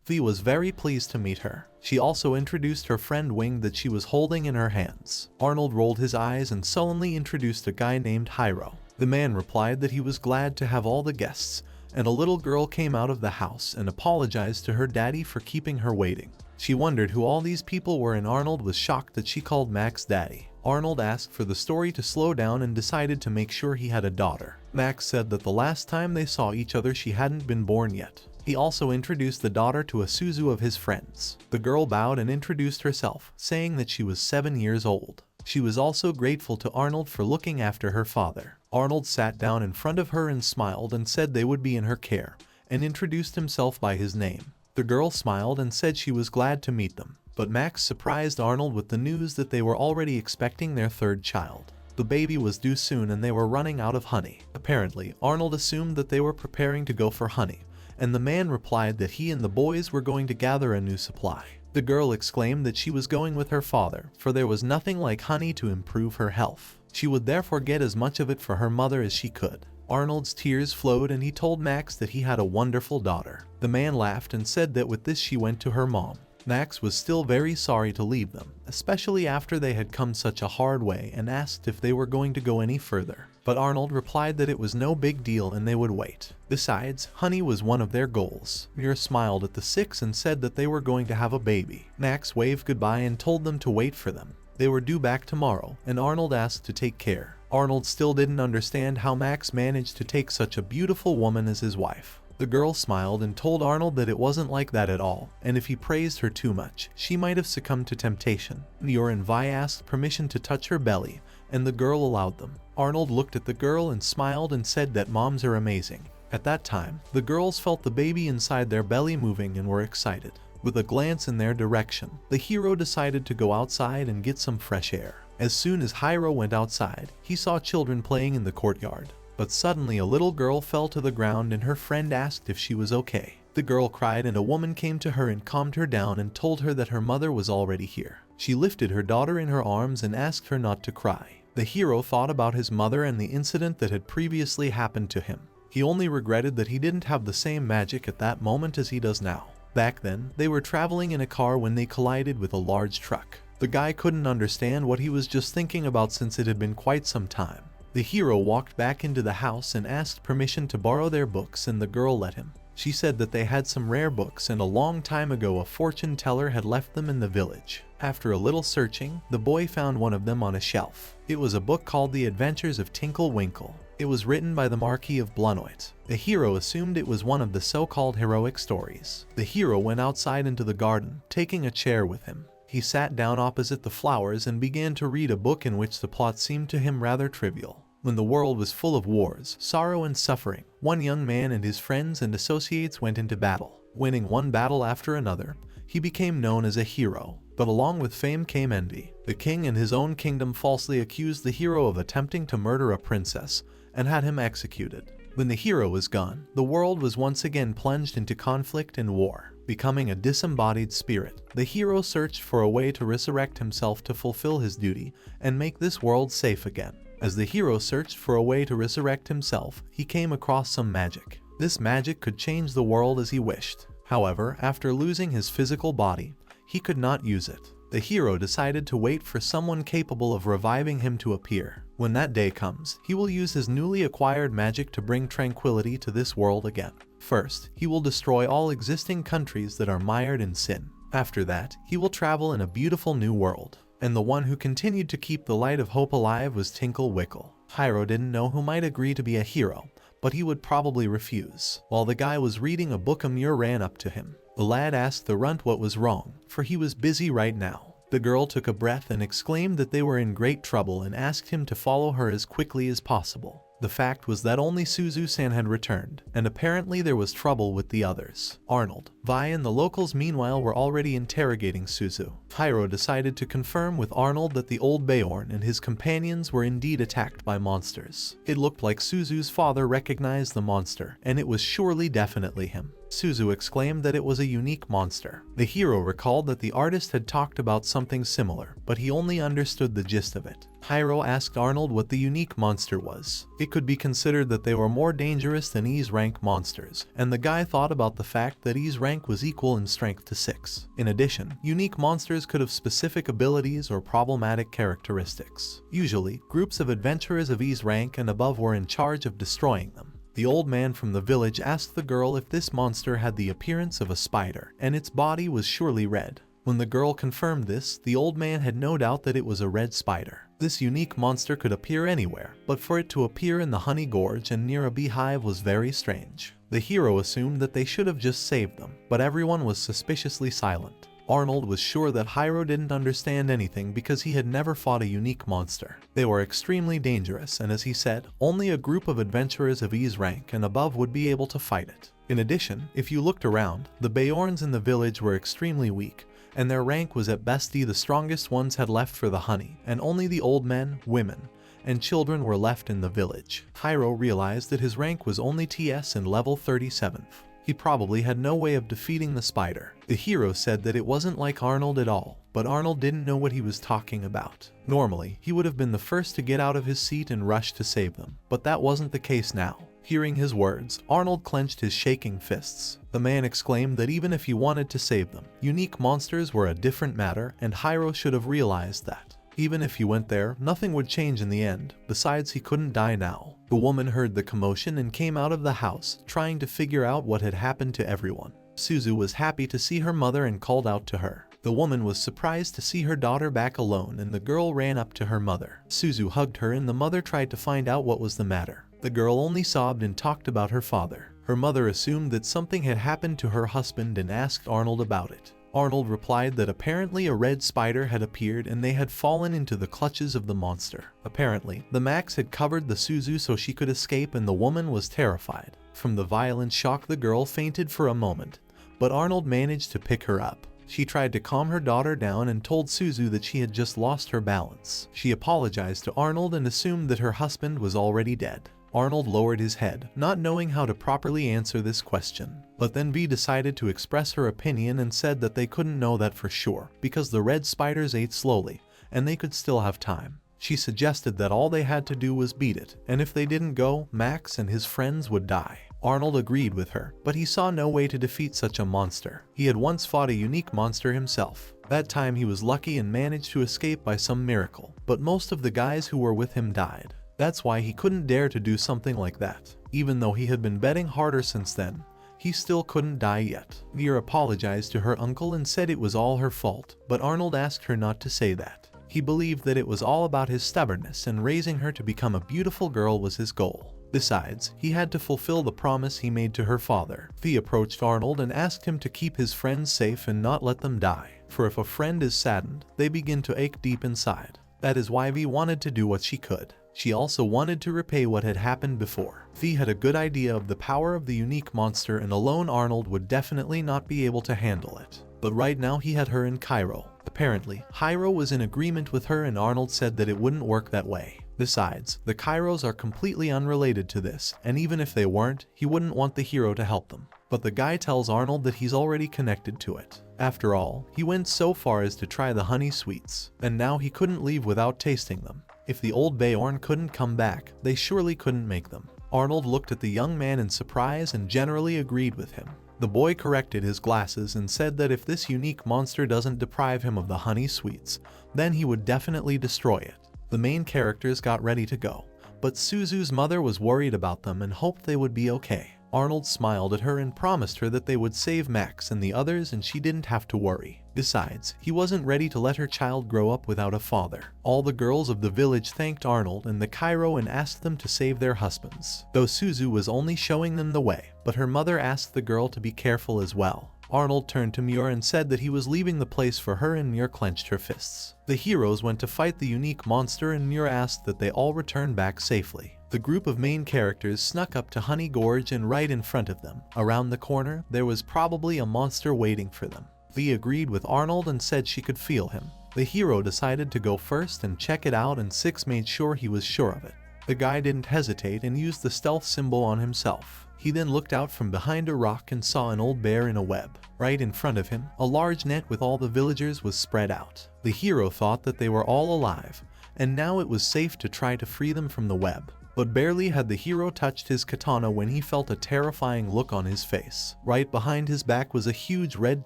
Vi was very pleased to meet her. She also introduced her friend Wing that she was holding in her hands. Arnold rolled his eyes and sullenly introduced a guy named Hiiro. The man replied that he was glad to have all the guests, and a little girl came out of the house and apologized to her daddy for keeping her waiting. She wondered who all these people were and Arnold was shocked that she called Max daddy. Arnold asked for the story to slow down and decided to make sure he had a daughter. Max said that the last time they saw each other she hadn't been born yet. He also introduced the daughter to a Suzu of his friends. The girl bowed and introduced herself, saying that she was 7 years old. She was also grateful to Arnold for looking after her father. Arnold sat down in front of her and smiled and said they would be in her care, and introduced himself by his name. The girl smiled and said she was glad to meet them, but Max surprised Arnold with the news that they were already expecting their third child. The baby was due soon and they were running out of honey. Apparently, Arnold assumed that they were preparing to go for honey, and the man replied that he and the boys were going to gather a new supply. The girl exclaimed that she was going with her father, for there was nothing like honey to improve her health. She would therefore get as much of it for her mother as she could. Arnold's tears flowed and he told Max that he had a wonderful daughter. The man laughed and said that with this she went to her mom. Max was still very sorry to leave them, especially after they had come such a hard way, and asked if they were going to go any further. But Arnold replied that it was no big deal and they would wait. Besides, honey was one of their goals. Muir smiled at the six and said that they were going to have a baby. Max waved goodbye and told them to wait for them. They were due back tomorrow, and Arnold asked to take care. Arnold still didn't understand how Max managed to take such a beautiful woman as his wife. The girl smiled and told Arnold that it wasn't like that at all, and if he praised her too much, she might have succumbed to temptation. Muir and Vi asked permission to touch her belly, and the girl allowed them. Arnold looked at the girl and smiled and said that moms are amazing. At that time, the girls felt the baby inside their belly moving and were excited. With a glance in their direction, the hero decided to go outside and get some fresh air. As soon as Hiiro went outside, he saw children playing in the courtyard. But suddenly a little girl fell to the ground and her friend asked if she was okay. The girl cried and a woman came to her and calmed her down and told her that her mother was already here. She lifted her daughter in her arms and asked her not to cry. The hero thought about his mother and the incident that had previously happened to him. He only regretted that he didn't have the same magic at that moment as he does now. Back then, they were traveling in a car when they collided with a large truck. The guy couldn't understand what he was just thinking about since it had been quite some time. The hero walked back into the house and asked permission to borrow their books, and the girl let him. She said that they had some rare books and a long time ago a fortune teller had left them in the village. After a little searching, the boy found one of them on a shelf. It was a book called The Adventures of Tinkle Winkle. It was written by the Marquis of Blunoit. The hero assumed it was one of the so-called heroic stories. The hero went outside into the garden, taking a chair with him. He sat down opposite the flowers and began to read a book in which the plot seemed to him rather trivial. When the world was full of wars, sorrow and suffering, one young man and his friends and associates went into battle. Winning one battle after another, he became known as a hero. But along with fame came envy. The king in his own kingdom falsely accused the hero of attempting to murder a princess and had him executed. When the hero was gone, the world was once again plunged into conflict and war. Becoming a disembodied spirit, the hero searched for a way to resurrect himself to fulfill his duty and make this world safe again. As the hero searched for a way to resurrect himself, he came across some magic. This magic could change the world as he wished. However, after losing his physical body, he could not use it. The hero decided to wait for someone capable of reviving him to appear. When that day comes, he will use his newly acquired magic to bring tranquility to this world again. First, he will destroy all existing countries that are mired in sin. After that, he will travel in a beautiful new world. And the one who continued to keep the light of hope alive was Tinkle Wickle. Hiiro didn't know who might agree to be a hero, but he would probably refuse. While the guy was reading a book, Muir ran up to him. The lad asked the runt what was wrong, for he was busy right now. The girl took a breath and exclaimed that they were in great trouble and asked him to follow her as quickly as possible. The fact was that only Suzu-san had returned, and apparently there was trouble with the others. Arnold, Vi and the locals meanwhile were already interrogating Suzu. Hiiro decided to confirm with Arnold that the old Beorn and his companions were indeed attacked by monsters. It looked like Suzu's father recognized the monster, and it was surely definitely him. Suzu exclaimed that it was a unique monster. The hero recalled that the artist had talked about something similar, but he only understood the gist of it. Hiiro asked Arnold what the unique monster was. It could be considered that they were more dangerous than E's rank monsters, and the guy thought about the fact that E's rank was equal in strength to 6. In addition, unique monsters could have specific abilities or problematic characteristics. Usually, groups of adventurers of E's rank and above were in charge of destroying them. The old man from the village asked the girl if this monster had the appearance of a spider, and its body was surely red. When the girl confirmed this, the old man had no doubt that it was a red spider. This unique monster could appear anywhere, but for it to appear in the honey gorge and near a beehive was very strange. The hero assumed that they should have just saved them, but everyone was suspiciously silent. Arnold was sure that Hiiro didn't understand anything because he had never fought a unique monster. They were extremely dangerous, and as he said, only a group of adventurers of E's rank and above would be able to fight it. In addition, if you looked around, the Beorns in the village were extremely weak, and their rank was at best the strongest ones had left for the honey, and only the old men, women, and children were left in the village. Hiiro realized that his rank was only TS and level 37th. He probably had no way of defeating the spider. The hero said that it wasn't like Arnold at all, but Arnold didn't know what he was talking about. Normally, he would have been the first to get out of his seat and rush to save them, but that wasn't the case now. Hearing his words, Arnold clenched his shaking fists. The man exclaimed that even if he wanted to save them, unique monsters were a different matter, and Hiiro should have realized that. Even if he went there, nothing would change in the end. Besides, he couldn't die now. The woman heard the commotion and came out of the house, trying to figure out what had happened to everyone. Suzu was happy to see her mother and called out to her. The woman was surprised to see her daughter back alone, and the girl ran up to her mother. Suzu hugged her and the mother tried to find out what was the matter. The girl only sobbed and talked about her father. Her mother assumed that something had happened to her husband and asked Arnold about it. Arnold replied that apparently a red spider had appeared and they had fallen into the clutches of the monster. Apparently, the Max had covered the Suzu so she could escape, and the woman was terrified. From the violent shock, the girl fainted for a moment, but Arnold managed to pick her up. She tried to calm her daughter down and told Suzu that she had just lost her balance. She apologized to Arnold and assumed that her husband was already dead. Arnold lowered his head, not knowing how to properly answer this question. But then V decided to express her opinion and said that they couldn't know that for sure, because the red spiders ate slowly, and they could still have time. She suggested that all they had to do was beat it, and if they didn't go, Max and his friends would die. Arnold agreed with her, but he saw no way to defeat such a monster. He had once fought a unique monster himself. That time he was lucky and managed to escape by some miracle, but most of the guys who were with him died. That's why he couldn't dare to do something like that. Even though he had been betting harder since then, he still couldn't die yet. Muir apologized to her uncle and said it was all her fault, but Arnold asked her not to say that. He believed that it was all about his stubbornness, and raising her to become a beautiful girl was his goal. Besides, he had to fulfill the promise he made to her father. V approached Arnold and asked him to keep his friends safe and not let them die. For if a friend is saddened, they begin to ache deep inside. That is why V wanted to do what she could. She also wanted to repay what had happened before. V had a good idea of the power of the unique monster, and alone Arnold would definitely not be able to handle it. But right now he had her in Cairo. Apparently, Hiiro was in agreement with her, and Arnold said that it wouldn't work that way. Besides, the Kairos are completely unrelated to this, and even if they weren't, he wouldn't want the hero to help them. But the guy tells Arnold that he's already connected to it. After all, he went so far as to try the honey sweets, and now he couldn't leave without tasting them. If the old Beorn couldn't come back, they surely couldn't make them. Arnold looked at the young man in surprise and generally agreed with him. The boy corrected his glasses and said that if this unique monster doesn't deprive him of the honey sweets, then he would definitely destroy it. The main characters got ready to go, but Suzu's mother was worried about them and hoped they would be okay. Arnold smiled at her and promised her that they would save Max and the others and she didn't have to worry. Besides, he wasn't ready to let her child grow up without a father. All the girls of the village thanked Arnold and the Cairo and asked them to save their husbands, though Suzu was only showing them the way, but her mother asked the girl to be careful as well. Arnold turned to Muir and said that he was leaving the place for her and Muir clenched her fists. The heroes went to fight the unique monster and Muir asked that they all return back safely. The group of main characters snuck up to Honey Gorge and right in front of them, around the corner, there was probably a monster waiting for them. Vi agreed with Arnold and said she could feel him. The hero decided to go first and check it out and Six made sure he was sure of it. The guy didn't hesitate and used the stealth symbol on himself. He then looked out from behind a rock and saw an old bear in a web. Right in front of him, a large net with all the villagers was spread out. The hero thought that they were all alive, and now it was safe to try to free them from the web. But barely had the hero touched his katana when he felt a terrifying look on his face. Right behind his back was a huge red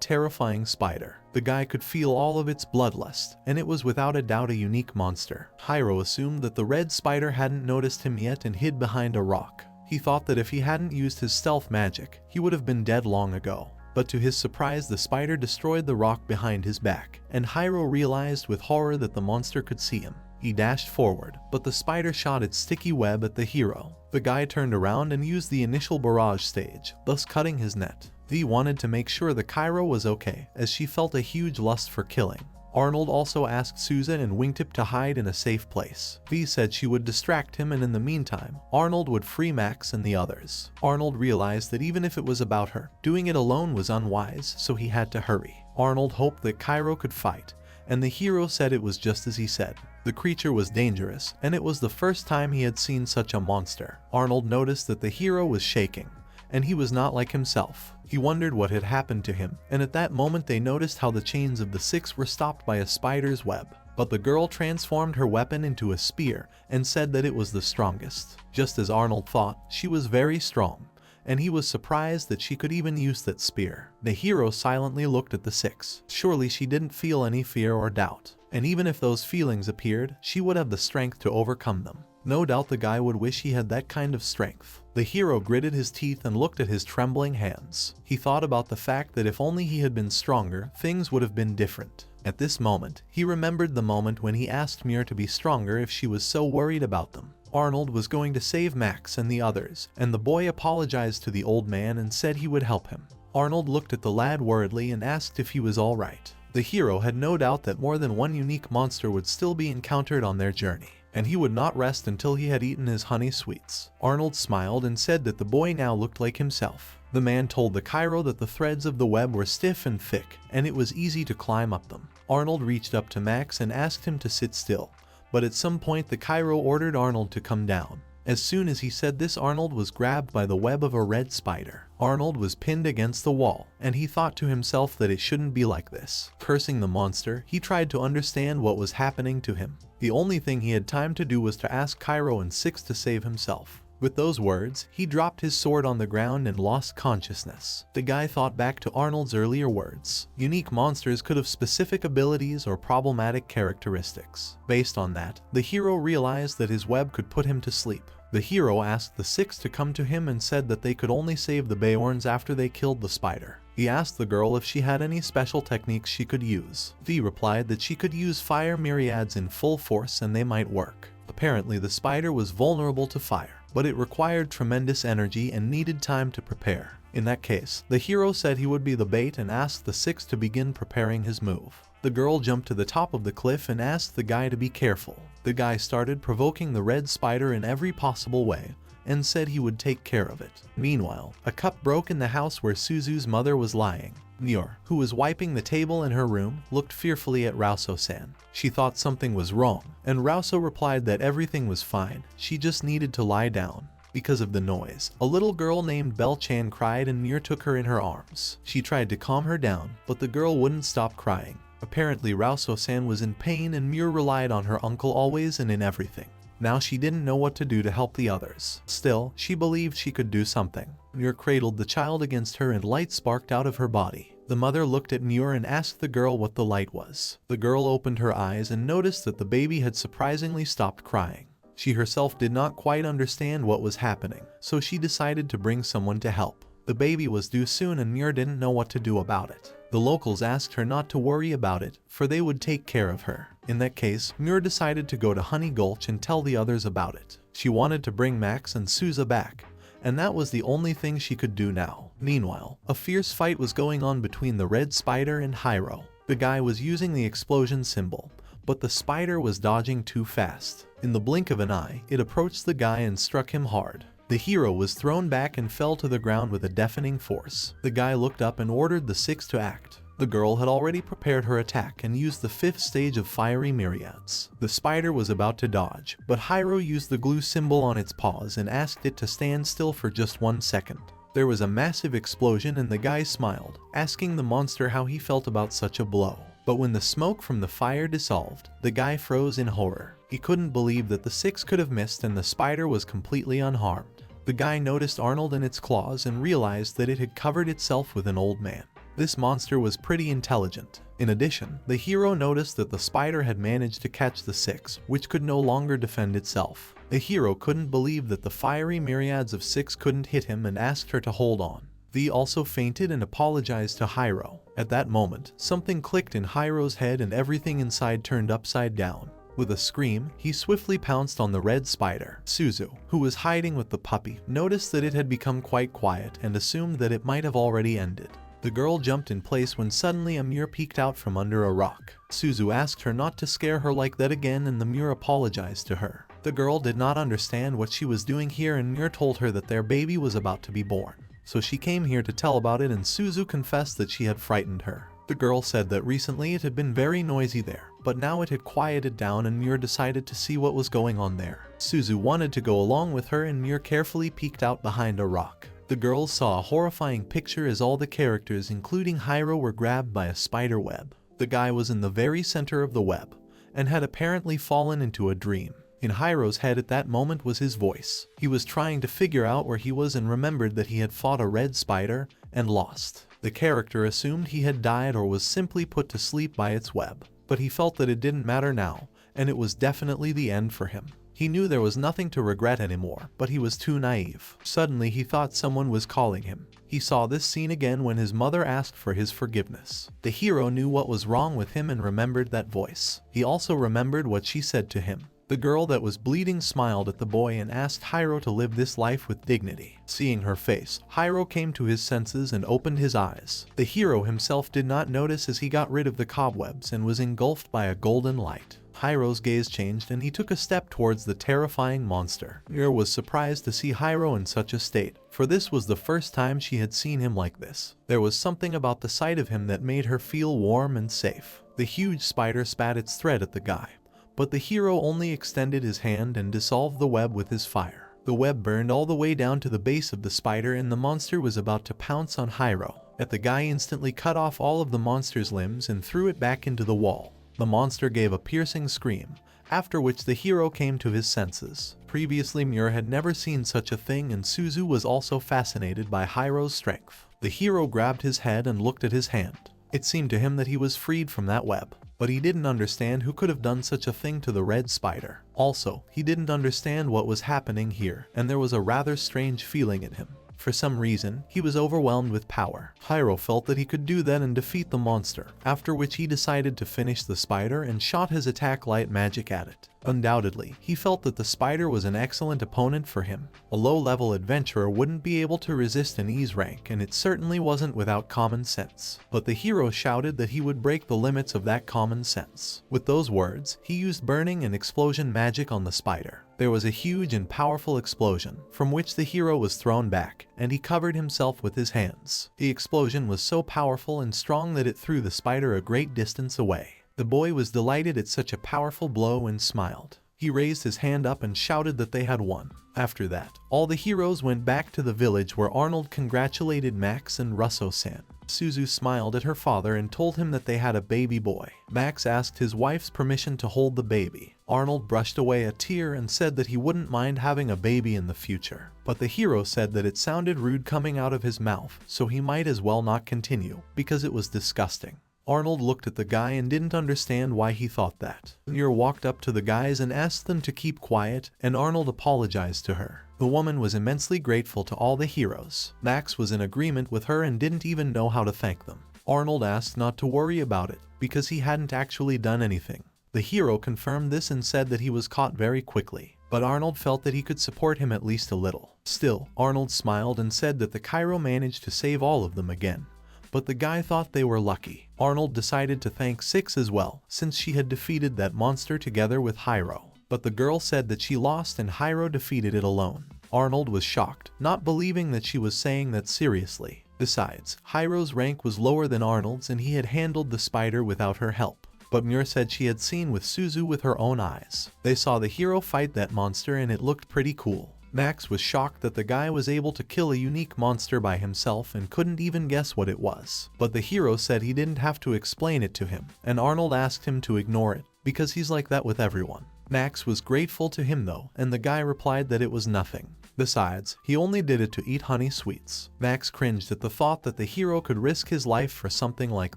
terrifying spider. The guy could feel all of its bloodlust, and it was without a doubt a unique monster. Hiiro assumed that the red spider hadn't noticed him yet and hid behind a rock. He thought that if he hadn't used his stealth magic, he would have been dead long ago. But to his surprise, the spider destroyed the rock behind his back, and Hiiro realized with horror that the monster could see him. He dashed forward, but the spider shot its sticky web at the hero. The guy turned around and used the initial barrage stage, thus cutting his net. Vi wanted to make sure the Cairo was okay, as she felt a huge lust for killing. Arnold also asked Susan and Wingtip to hide in a safe place. Vi said she would distract him and in the meantime, Arnold would free Max and the others. Arnold realized that even if it was about her, doing it alone was unwise, so he had to hurry. Arnold hoped that Cairo could fight, and the hero said it was just as he said. The creature was dangerous, and it was the first time he had seen such a monster. Arnold noticed that the hero was shaking, and he was not like himself. He wondered what had happened to him, and at that moment they noticed how the chains of the six were stopped by a spider's web. But the girl transformed her weapon into a spear and said that it was the strongest. Just as Arnold thought, she was very strong, and he was surprised that she could even use that spear. The hero silently looked at the six. Surely she didn't feel any fear or doubt, and even if those feelings appeared, she would have the strength to overcome them. No doubt the guy would wish he had that kind of strength. The hero gritted his teeth and looked at his trembling hands. He thought about the fact that if only he had been stronger, things would have been different. At this moment, he remembered the moment when he asked Muir to be stronger if she was so worried about them. Arnold was going to save Max and the others, and the boy apologized to the old man and said he would help him. Arnold looked at the lad worriedly and asked if he was all right. The hero had no doubt that more than one unique monster would still be encountered on their journey, and he would not rest until he had eaten his honey sweets. Arnold smiled and said that the boy now looked like himself. The man told the Cairo that the threads of the web were stiff and thick, and it was easy to climb up them. Arnold reached up to Max and asked him to sit still, but at some point the Cairo ordered Arnold to come down. As soon as he said this, Arnold was grabbed by the web of a red spider. Arnold was pinned against the wall, and he thought to himself that it shouldn't be like this. Cursing the monster, he tried to understand what was happening to him. The only thing he had time to do was to ask Cairo and Six to save himself. With those words, he dropped his sword on the ground and lost consciousness. The guy thought back to Arnold's earlier words. Unique monsters could have specific abilities or problematic characteristics. Based on that, the hero realized that his web could put him to sleep. The hero asked the six to come to him and said that they could only save the Beorns after they killed the spider. He asked the girl if she had any special techniques she could use. Vi replied that she could use fire myriads in full force and they might work. Apparently the spider was vulnerable to fire, but it required tremendous energy and needed time to prepare. In that case, the hero said he would be the bait and asked the six to begin preparing his move. The girl jumped to the top of the cliff and asked the guy to be careful. The guy started provoking the red spider in every possible way and said he would take care of it. Meanwhile, a cup broke in the house where Suzu's mother was lying. Muir, who was wiping the table in her room, looked fearfully at Rauso-san. She thought something was wrong, and Rauso replied that everything was fine, she just needed to lie down. Because of the noise, a little girl named Bell-chan cried and Muir took her in her arms. She tried to calm her down, but the girl wouldn't stop crying. Apparently Rauso-san was in pain and Muir relied on her uncle always and in everything. Now she didn't know what to do to help the others. Still, she believed she could do something. Muir cradled the child against her and light sparked out of her body. The mother looked at Muir and asked the girl what the light was. The girl opened her eyes and noticed that the baby had surprisingly stopped crying. She herself did not quite understand what was happening, so she decided to bring someone to help. The baby was due soon and Muir didn't know what to do about it. The locals asked her not to worry about it, for they would take care of her. In that case, Muir decided to go to Honey Gulch and tell the others about it. She wanted to bring Max and Souza back, and that was the only thing she could do now. Meanwhile, a fierce fight was going on between the red spider and Hiiro. The guy was using the explosion symbol, but the spider was dodging too fast. In the blink of an eye, it approached the guy and struck him hard. The hero was thrown back and fell to the ground with a deafening force. The guy looked up and ordered the six to act. The girl had already prepared her attack and used the 5th stage of fiery myriads. The spider was about to dodge, but Hiiro used the glue symbol on its paws and asked it to stand still for just 1 second. There was a massive explosion and the guy smiled, asking the monster how he felt about such a blow. But when the smoke from the fire dissolved, the guy froze in horror. He couldn't believe that the 6 could have missed and the spider was completely unharmed. The guy noticed Arnold and its claws and realized that it had covered itself with an old man. This monster was pretty intelligent. In addition, the hero noticed that the spider had managed to catch the 6, which could no longer defend itself. The hero couldn't believe that the fiery myriads of 6 couldn't hit him and asked her to hold on. The also fainted and apologized to Hiiro. At that moment, something clicked in Hiro's head and everything inside turned upside down. With a scream, he swiftly pounced on the red spider. Suzu, who was hiding with the puppy, noticed that it had become quite quiet and assumed that it might have already ended. The girl jumped in place when suddenly a Muir peeked out from under a rock. Suzu asked her not to scare her like that again and the Muir apologized to her. The girl did not understand what she was doing here and Muir told her that their baby was about to be born. So she came here to tell about it and Suzu confessed that she had frightened her. The girl said that recently it had been very noisy there, but now it had quieted down and Muir decided to see what was going on there. Suzu wanted to go along with her and Muir carefully peeked out behind a rock. The girls saw a horrifying picture as all the characters, including Hiiro, were grabbed by a spider web. The guy was in the very center of the web, and had apparently fallen into a dream. In Hiro's head at that moment was his voice. He was trying to figure out where he was and remembered that he had fought a red spider and lost. The character assumed he had died or was simply put to sleep by its web, but he felt that it didn't matter now, and it was definitely the end for him. He knew there was nothing to regret anymore, but he was too naive. Suddenly he thought someone was calling him. He saw this scene again when his mother asked for his forgiveness. The hero knew what was wrong with him and remembered that voice. He also remembered what she said to him. The girl that was bleeding smiled at the boy and asked Hiiro to live this life with dignity. Seeing her face, Hiiro came to his senses and opened his eyes. The hero himself did not notice as he got rid of the cobwebs and was engulfed by a golden light. Hiro's gaze changed and he took a step towards the terrifying monster. Muir was surprised to see Hiiro in such a state, for this was the first time she had seen him like this. There was something about the sight of him that made her feel warm and safe. The huge spider spat its thread at the guy, but the hero only extended his hand and dissolved the web with his fire. The web burned all the way down to the base of the spider and the monster was about to pounce on Hiiro. Yet the guy instantly cut off all of the monster's limbs and threw it back into the wall. The monster gave a piercing scream, after which the hero came to his senses. Previously Muir had never seen such a thing and Suzu was also fascinated by Hiro's strength. The hero grabbed his head and looked at his hand. It seemed to him that he was freed from that web, but he didn't understand who could have done such a thing to the red spider. Also, he didn't understand what was happening here, and there was a rather strange feeling in him. For some reason, he was overwhelmed with power. Hiiro felt that he could do that and defeat the monster, after which he decided to finish the spider and shot his attack light magic at it. Undoubtedly, he felt that the spider was an excellent opponent for him. A low-level adventurer wouldn't be able to resist an ease rank, and it certainly wasn't without common sense. But the hero shouted that he would break the limits of that common sense. With those words, he used burning and explosion magic on the spider. There was a huge and powerful explosion, from which the hero was thrown back, and he covered himself with his hands. The explosion was so powerful and strong that it threw the spider a great distance away. The boy was delighted at such a powerful blow and smiled. He raised his hand up and shouted that they had won. After that, all the heroes went back to the village where Arnold congratulated Max and Russo-san. Suzu smiled at her father and told him that they had a baby boy. Max asked his wife's permission to hold the baby. Arnold brushed away a tear and said that he wouldn't mind having a baby in the future. But the hero said that it sounded rude coming out of his mouth, so he might as well not continue, because it was disgusting. Arnold looked at the guy and didn't understand why he thought that. Muir walked up to the guys and asked them to keep quiet, and Arnold apologized to her. The woman was immensely grateful to all the heroes. Max was in agreement with her and didn't even know how to thank them. Arnold asked not to worry about it, because he hadn't actually done anything. The hero confirmed this and said that he was caught very quickly, but Arnold felt that he could support him at least a little. Still, Arnold smiled and said that the Cairo managed to save all of them again. But the guy thought they were lucky. Arnold decided to thank Six as well, since she had defeated that monster together with Hiiro. But the girl said that she lost and Hiiro defeated it alone. Arnold was shocked, not believing that she was saying that seriously. Besides, Hiiro's rank was lower than Arnold's and he had handled the spider without her help. But Muir said she had seen with Suzu with her own eyes. They saw the hero fight that monster and it looked pretty cool. Max was shocked that the guy was able to kill a unique monster by himself and couldn't even guess what it was. But the hero said he didn't have to explain it to him, and Arnold asked him to ignore it, because he's like that with everyone. Max was grateful to him though, and the guy replied that it was nothing. Besides, he only did it to eat honey sweets. Max cringed at the thought that the hero could risk his life for something like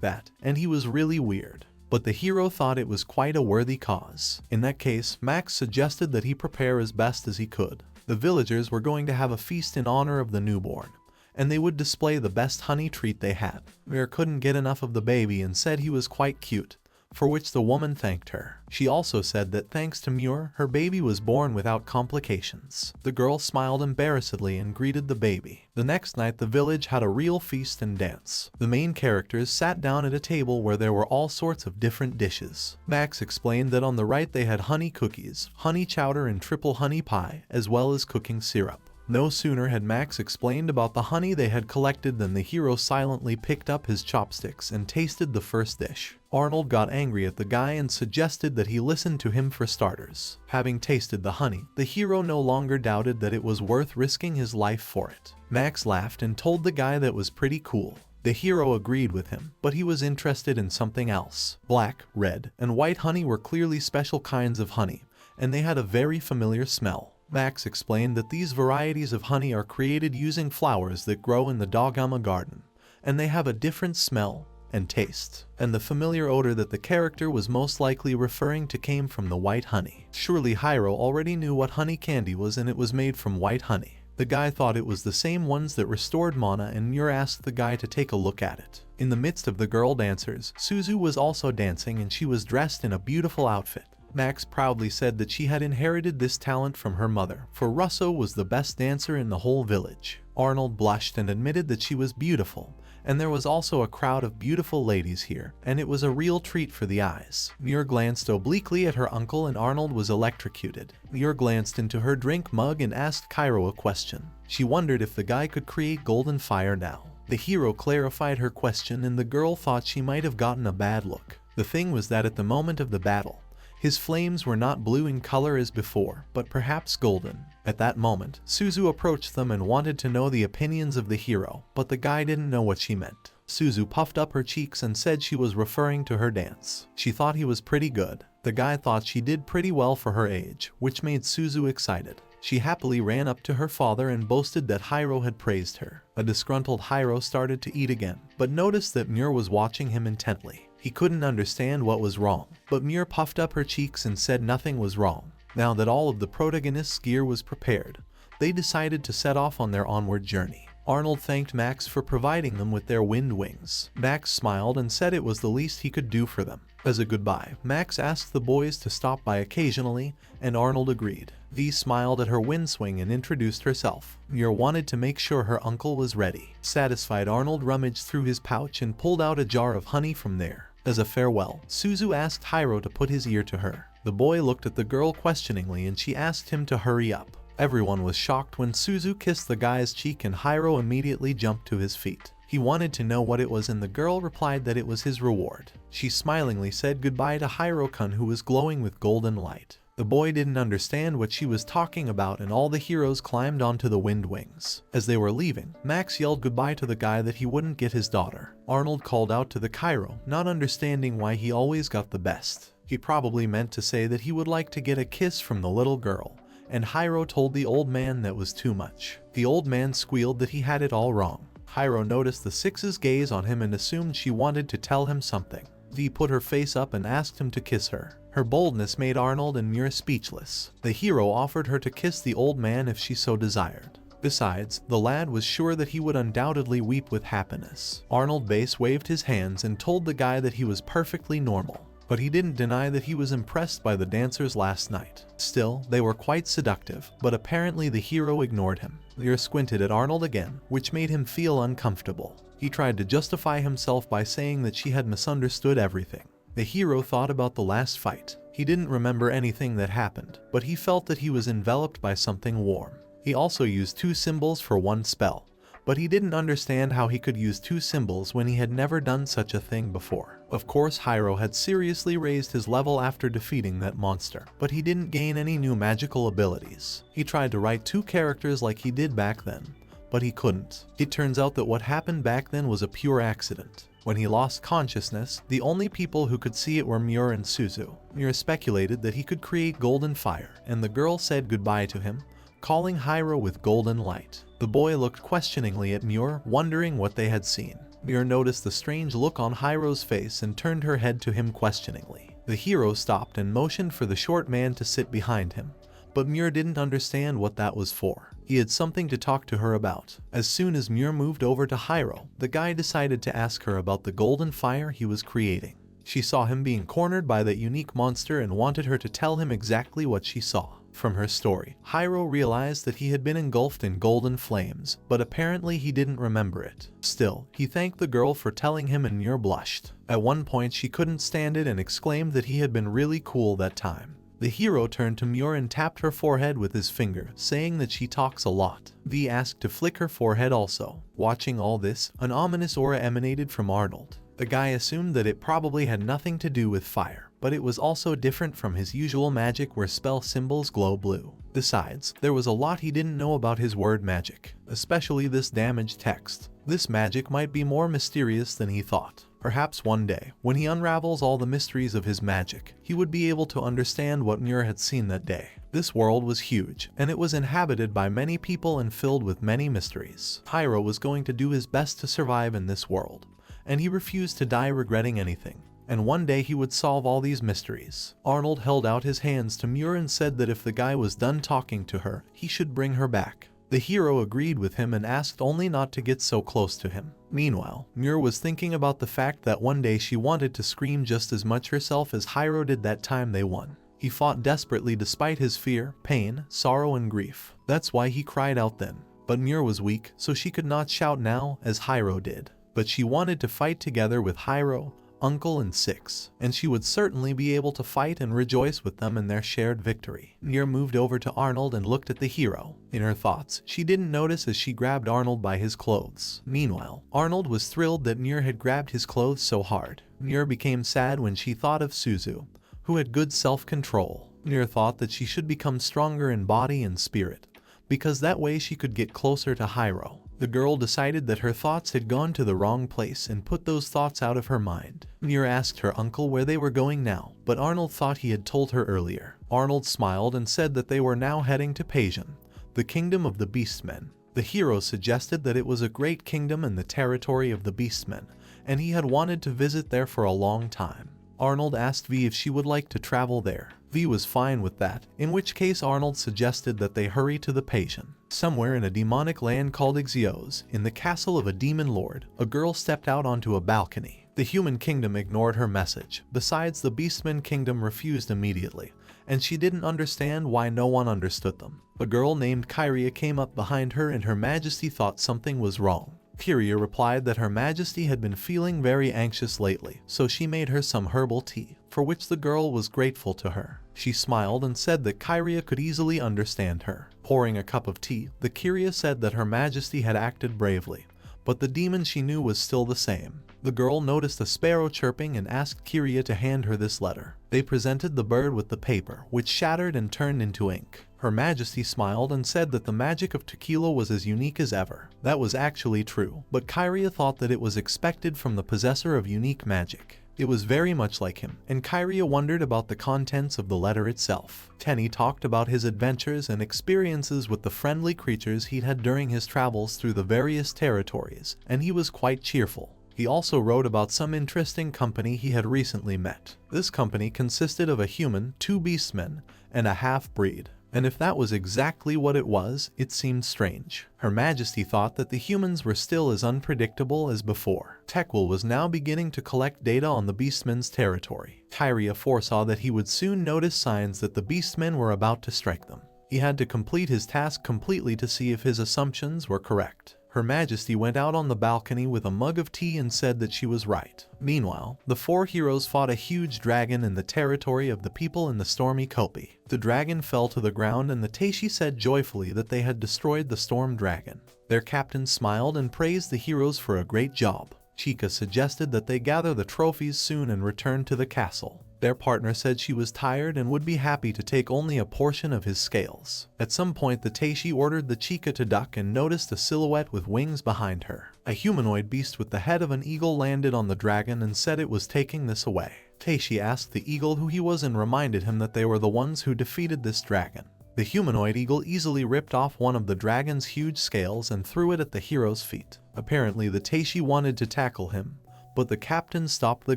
that, and he was really weird. But the hero thought it was quite a worthy cause. In that case, Max suggested that he prepare as best as he could. The villagers were going to have a feast in honor of the newborn, and they would display the best honey treat they had. Muir couldn't get enough of the baby and said he was quite cute, for which the woman thanked her. She also said that thanks to Muir, her baby was born without complications. The girl smiled embarrassedly and greeted the baby. The next night the village had a real feast and dance. The main characters sat down at a table where there were all sorts of different dishes. Max explained that on the right they had honey cookies, honey chowder and triple honey pie, as well as cooking syrup. No sooner had Max explained about the honey they had collected than the hero silently picked up his chopsticks and tasted the first dish. Arnold got angry at the guy and suggested that he listen to him for starters. Having tasted the honey, the hero no longer doubted that it was worth risking his life for it. Max laughed and told the guy that was pretty cool. The hero agreed with him, but he was interested in something else. Black, red, and white honey were clearly special kinds of honey, and they had a very familiar smell. Max explained that these varieties of honey are created using flowers that grow in the Dogama garden, and they have a different smell and taste, and the familiar odor that the character was most likely referring to came from the white honey. Surely Hiiro already knew what honey candy was, and it was made from white honey. The guy thought it was the same ones that restored mana, and Muir asked the guy to take a look at it. In the midst of the girl dancers, Suzu was also dancing and she was dressed in a beautiful outfit. Max proudly said that she had inherited this talent from her mother, for Russo was the best dancer in the whole village. Arnold blushed and admitted that she was beautiful, and there was also a crowd of beautiful ladies here, and it was a real treat for the eyes. Muir glanced obliquely at her uncle and Arnold was electrocuted. Muir glanced into her drink mug and asked Cairo a question. She wondered if the guy could create golden fire now. The hero clarified her question and the girl thought she might have gotten a bad look. The thing was that at the moment of the battle, his flames were not blue in color as before, but perhaps golden. At that moment, Suzu approached them and wanted to know the opinions of the hero, but the guy didn't know what she meant. Suzu puffed up her cheeks and said she was referring to her dance. She thought he was pretty good. The guy thought she did pretty well for her age, which made Suzu excited. She happily ran up to her father and boasted that Hiiro had praised her. A disgruntled Hiiro started to eat again, but noticed that Muir was watching him intently. He couldn't understand what was wrong, but Muir puffed up her cheeks and said nothing was wrong. Now that all of the protagonist's gear was prepared, they decided to set off on their onward journey. Arnold thanked Max for providing them with their wind wings. Max smiled and said it was the least he could do for them. As a goodbye, Max asked the boys to stop by occasionally, and Arnold agreed. V smiled at her wind swing and introduced herself. Muir wanted to make sure her uncle was ready. Satisfied, Arnold rummaged through his pouch and pulled out a jar of honey from there. As a farewell, Suzu asked Hiiro to put his ear to her. The boy looked at the girl questioningly and she asked him to hurry up. Everyone was shocked when Suzu kissed the guy's cheek and Hiiro immediately jumped to his feet. He wanted to know what it was and the girl replied that it was his reward. She smilingly said goodbye to Hiiro-kun who was glowing with golden light. The boy didn't understand what she was talking about, and all the heroes climbed onto the wind wings. As they were leaving, Max yelled goodbye to the guy that he wouldn't get his daughter. Arnold called out to the Cairo, not understanding why he always got the best. He probably meant to say that he would like to get a kiss from the little girl, and Hiiro told the old man that was too much. The old man squealed that he had it all wrong. Hiiro noticed the six's gaze on him and assumed she wanted to tell him something. V put her face up and asked him to kiss her. Her boldness made Arnold and Muir speechless. The hero offered her to kiss the old man if she so desired. Besides, the lad was sure that he would undoubtedly weep with happiness. Arnold Bass waved his hands and told the guy that he was perfectly normal, but he didn't deny that he was impressed by the dancers last night. Still, they were quite seductive, but apparently the hero ignored him. Muir squinted at Arnold again, which made him feel uncomfortable. He tried to justify himself by saying that she had misunderstood everything. The hero thought about the last fight. He didn't remember anything that happened, but he felt that he was enveloped by something warm. He also used 2 symbols for one spell, but he didn't understand how he could use 2 symbols when he had never done such a thing before. Of course, Hiiro had seriously raised his level after defeating that monster, but he didn't gain any new magical abilities. He tried to write 2 characters like he did back then, but he couldn't. It turns out that what happened back then was a pure accident. When he lost consciousness, the only people who could see it were Muir and Suzu. Muir speculated that he could create golden fire, and the girl said goodbye to him, calling Hiiro with golden light. The boy looked questioningly at Muir, wondering what they had seen. Muir noticed the strange look on Hiro's face and turned her head to him questioningly. The hero stopped and motioned for the short man to sit behind him, but Muir didn't understand what that was for. He had something to talk to her about. As soon as Muir moved over to Hiiro, the guy decided to ask her about the golden fire he was creating. She saw him being cornered by that unique monster and wanted her to tell him exactly what she saw. From her story, Hiiro realized that he had been engulfed in golden flames, but apparently he didn't remember it. Still, he thanked the girl for telling him and Muir blushed. At one point she couldn't stand it and exclaimed that he had been really cool that time. The hero turned to Muir and tapped her forehead with his finger, saying that she talks a lot. V asked to flick her forehead also. Watching all this, an ominous aura emanated from Arnold. The guy assumed that it probably had nothing to do with fire, but it was also different from his usual magic where spell symbols glow blue. Besides, there was a lot he didn't know about his word magic, especially this damaged text. This magic might be more mysterious than he thought. Perhaps one day, when he unravels all the mysteries of his magic, he would be able to understand what Muir had seen that day. This world was huge, and it was inhabited by many people and filled with many mysteries. Hiiro was going to do his best to survive in this world, and he refused to die regretting anything. And one day he would solve all these mysteries. Arnold held out his hands to Muir and said that if the guy was done talking to her, he should bring her back. The hero agreed with him and asked only not to get so close to him. Meanwhile, Muir was thinking about the fact that one day she wanted to scream just as much herself as Hiiro did that time they won. He fought desperately despite his fear, pain, sorrow, and grief. That's why he cried out then. But Muir was weak, so she could not shout now as Hiiro did. But she wanted to fight together with Hiiro, Uncle, and Six, and she would certainly be able to fight and rejoice with them in their shared victory. Muir moved over to Arnold and looked at the hero. In her thoughts, she didn't notice as she grabbed Arnold by his clothes. Meanwhile, Arnold was thrilled that Muir had grabbed his clothes so hard. Muir became sad when she thought of Suzu, who had good self-control. Muir thought that she should become stronger in body and spirit, because that way she could get closer to Hiiro. The girl decided that her thoughts had gone to the wrong place and put those thoughts out of her mind. Muir asked her uncle where they were going now, but Arnold thought he had told her earlier. Arnold smiled and said that they were now heading to Paisian, the kingdom of the beastmen. The hero suggested that it was a great kingdom in the territory of the beastmen, and he had wanted to visit there for a long time. Arnold asked V if she would like to travel there. V was fine with that, in which case Arnold suggested that they hurry to the Paisian. Somewhere in a demonic land called Ixios, in the castle of a demon lord, a girl stepped out onto a balcony. The human kingdom ignored her message. Besides, the beastman kingdom refused immediately, and she didn't understand why no one understood them. A girl named Kyria came up behind her and Her Majesty thought something was wrong. Kyria replied that Her Majesty had been feeling very anxious lately, so she made her some herbal tea, for which the girl was grateful to her. She smiled and said that Kyria could easily understand her. Pouring a cup of tea, the Kyria said that Her Majesty had acted bravely, but the demon she knew was still the same. The girl noticed a sparrow chirping and asked Kiria to hand her this letter. They presented the bird with the paper, which shattered and turned into ink. Her Majesty smiled and said that the magic of tequila was as unique as ever. That was actually true, but Kiria thought that it was expected from the possessor of unique magic. It was very much like him, and Kiria wondered about the contents of the letter itself. Tenny talked about his adventures and experiences with the friendly creatures he'd had during his travels through the various territories, and he was quite cheerful. He also wrote about some interesting company he had recently met. This company consisted of a human, 2 beastmen, and a half-breed. And if that was exactly what it was, it seemed strange. Her Majesty thought that the humans were still as unpredictable as before. Tequil was now beginning to collect data on the beastmen's territory. Kiria foresaw that he would soon notice signs that the beastmen were about to strike them. He had to complete his task completely to see if his assumptions were correct. Her Majesty went out on the balcony with a mug of tea and said that she was right. Meanwhile, the 4 heroes fought a huge dragon in the territory of the people in the stormy Kopi. The dragon fell to the ground and the Teishi said joyfully that they had destroyed the storm dragon. Their captain smiled and praised the heroes for a great job. Chika suggested that they gather the trophies soon and return to the castle. Their partner said she was tired and would be happy to take only a portion of his scales. At some point the Teishi ordered the Chika to duck and noticed a silhouette with wings behind her. A humanoid beast with the head of an eagle landed on the dragon and said it was taking this away. Teishi asked the eagle who he was and reminded him that they were the ones who defeated this dragon. The humanoid eagle easily ripped off one of the dragon's huge scales and threw it at the hero's feet. Apparently the Teishi wanted to tackle him, but the captain stopped the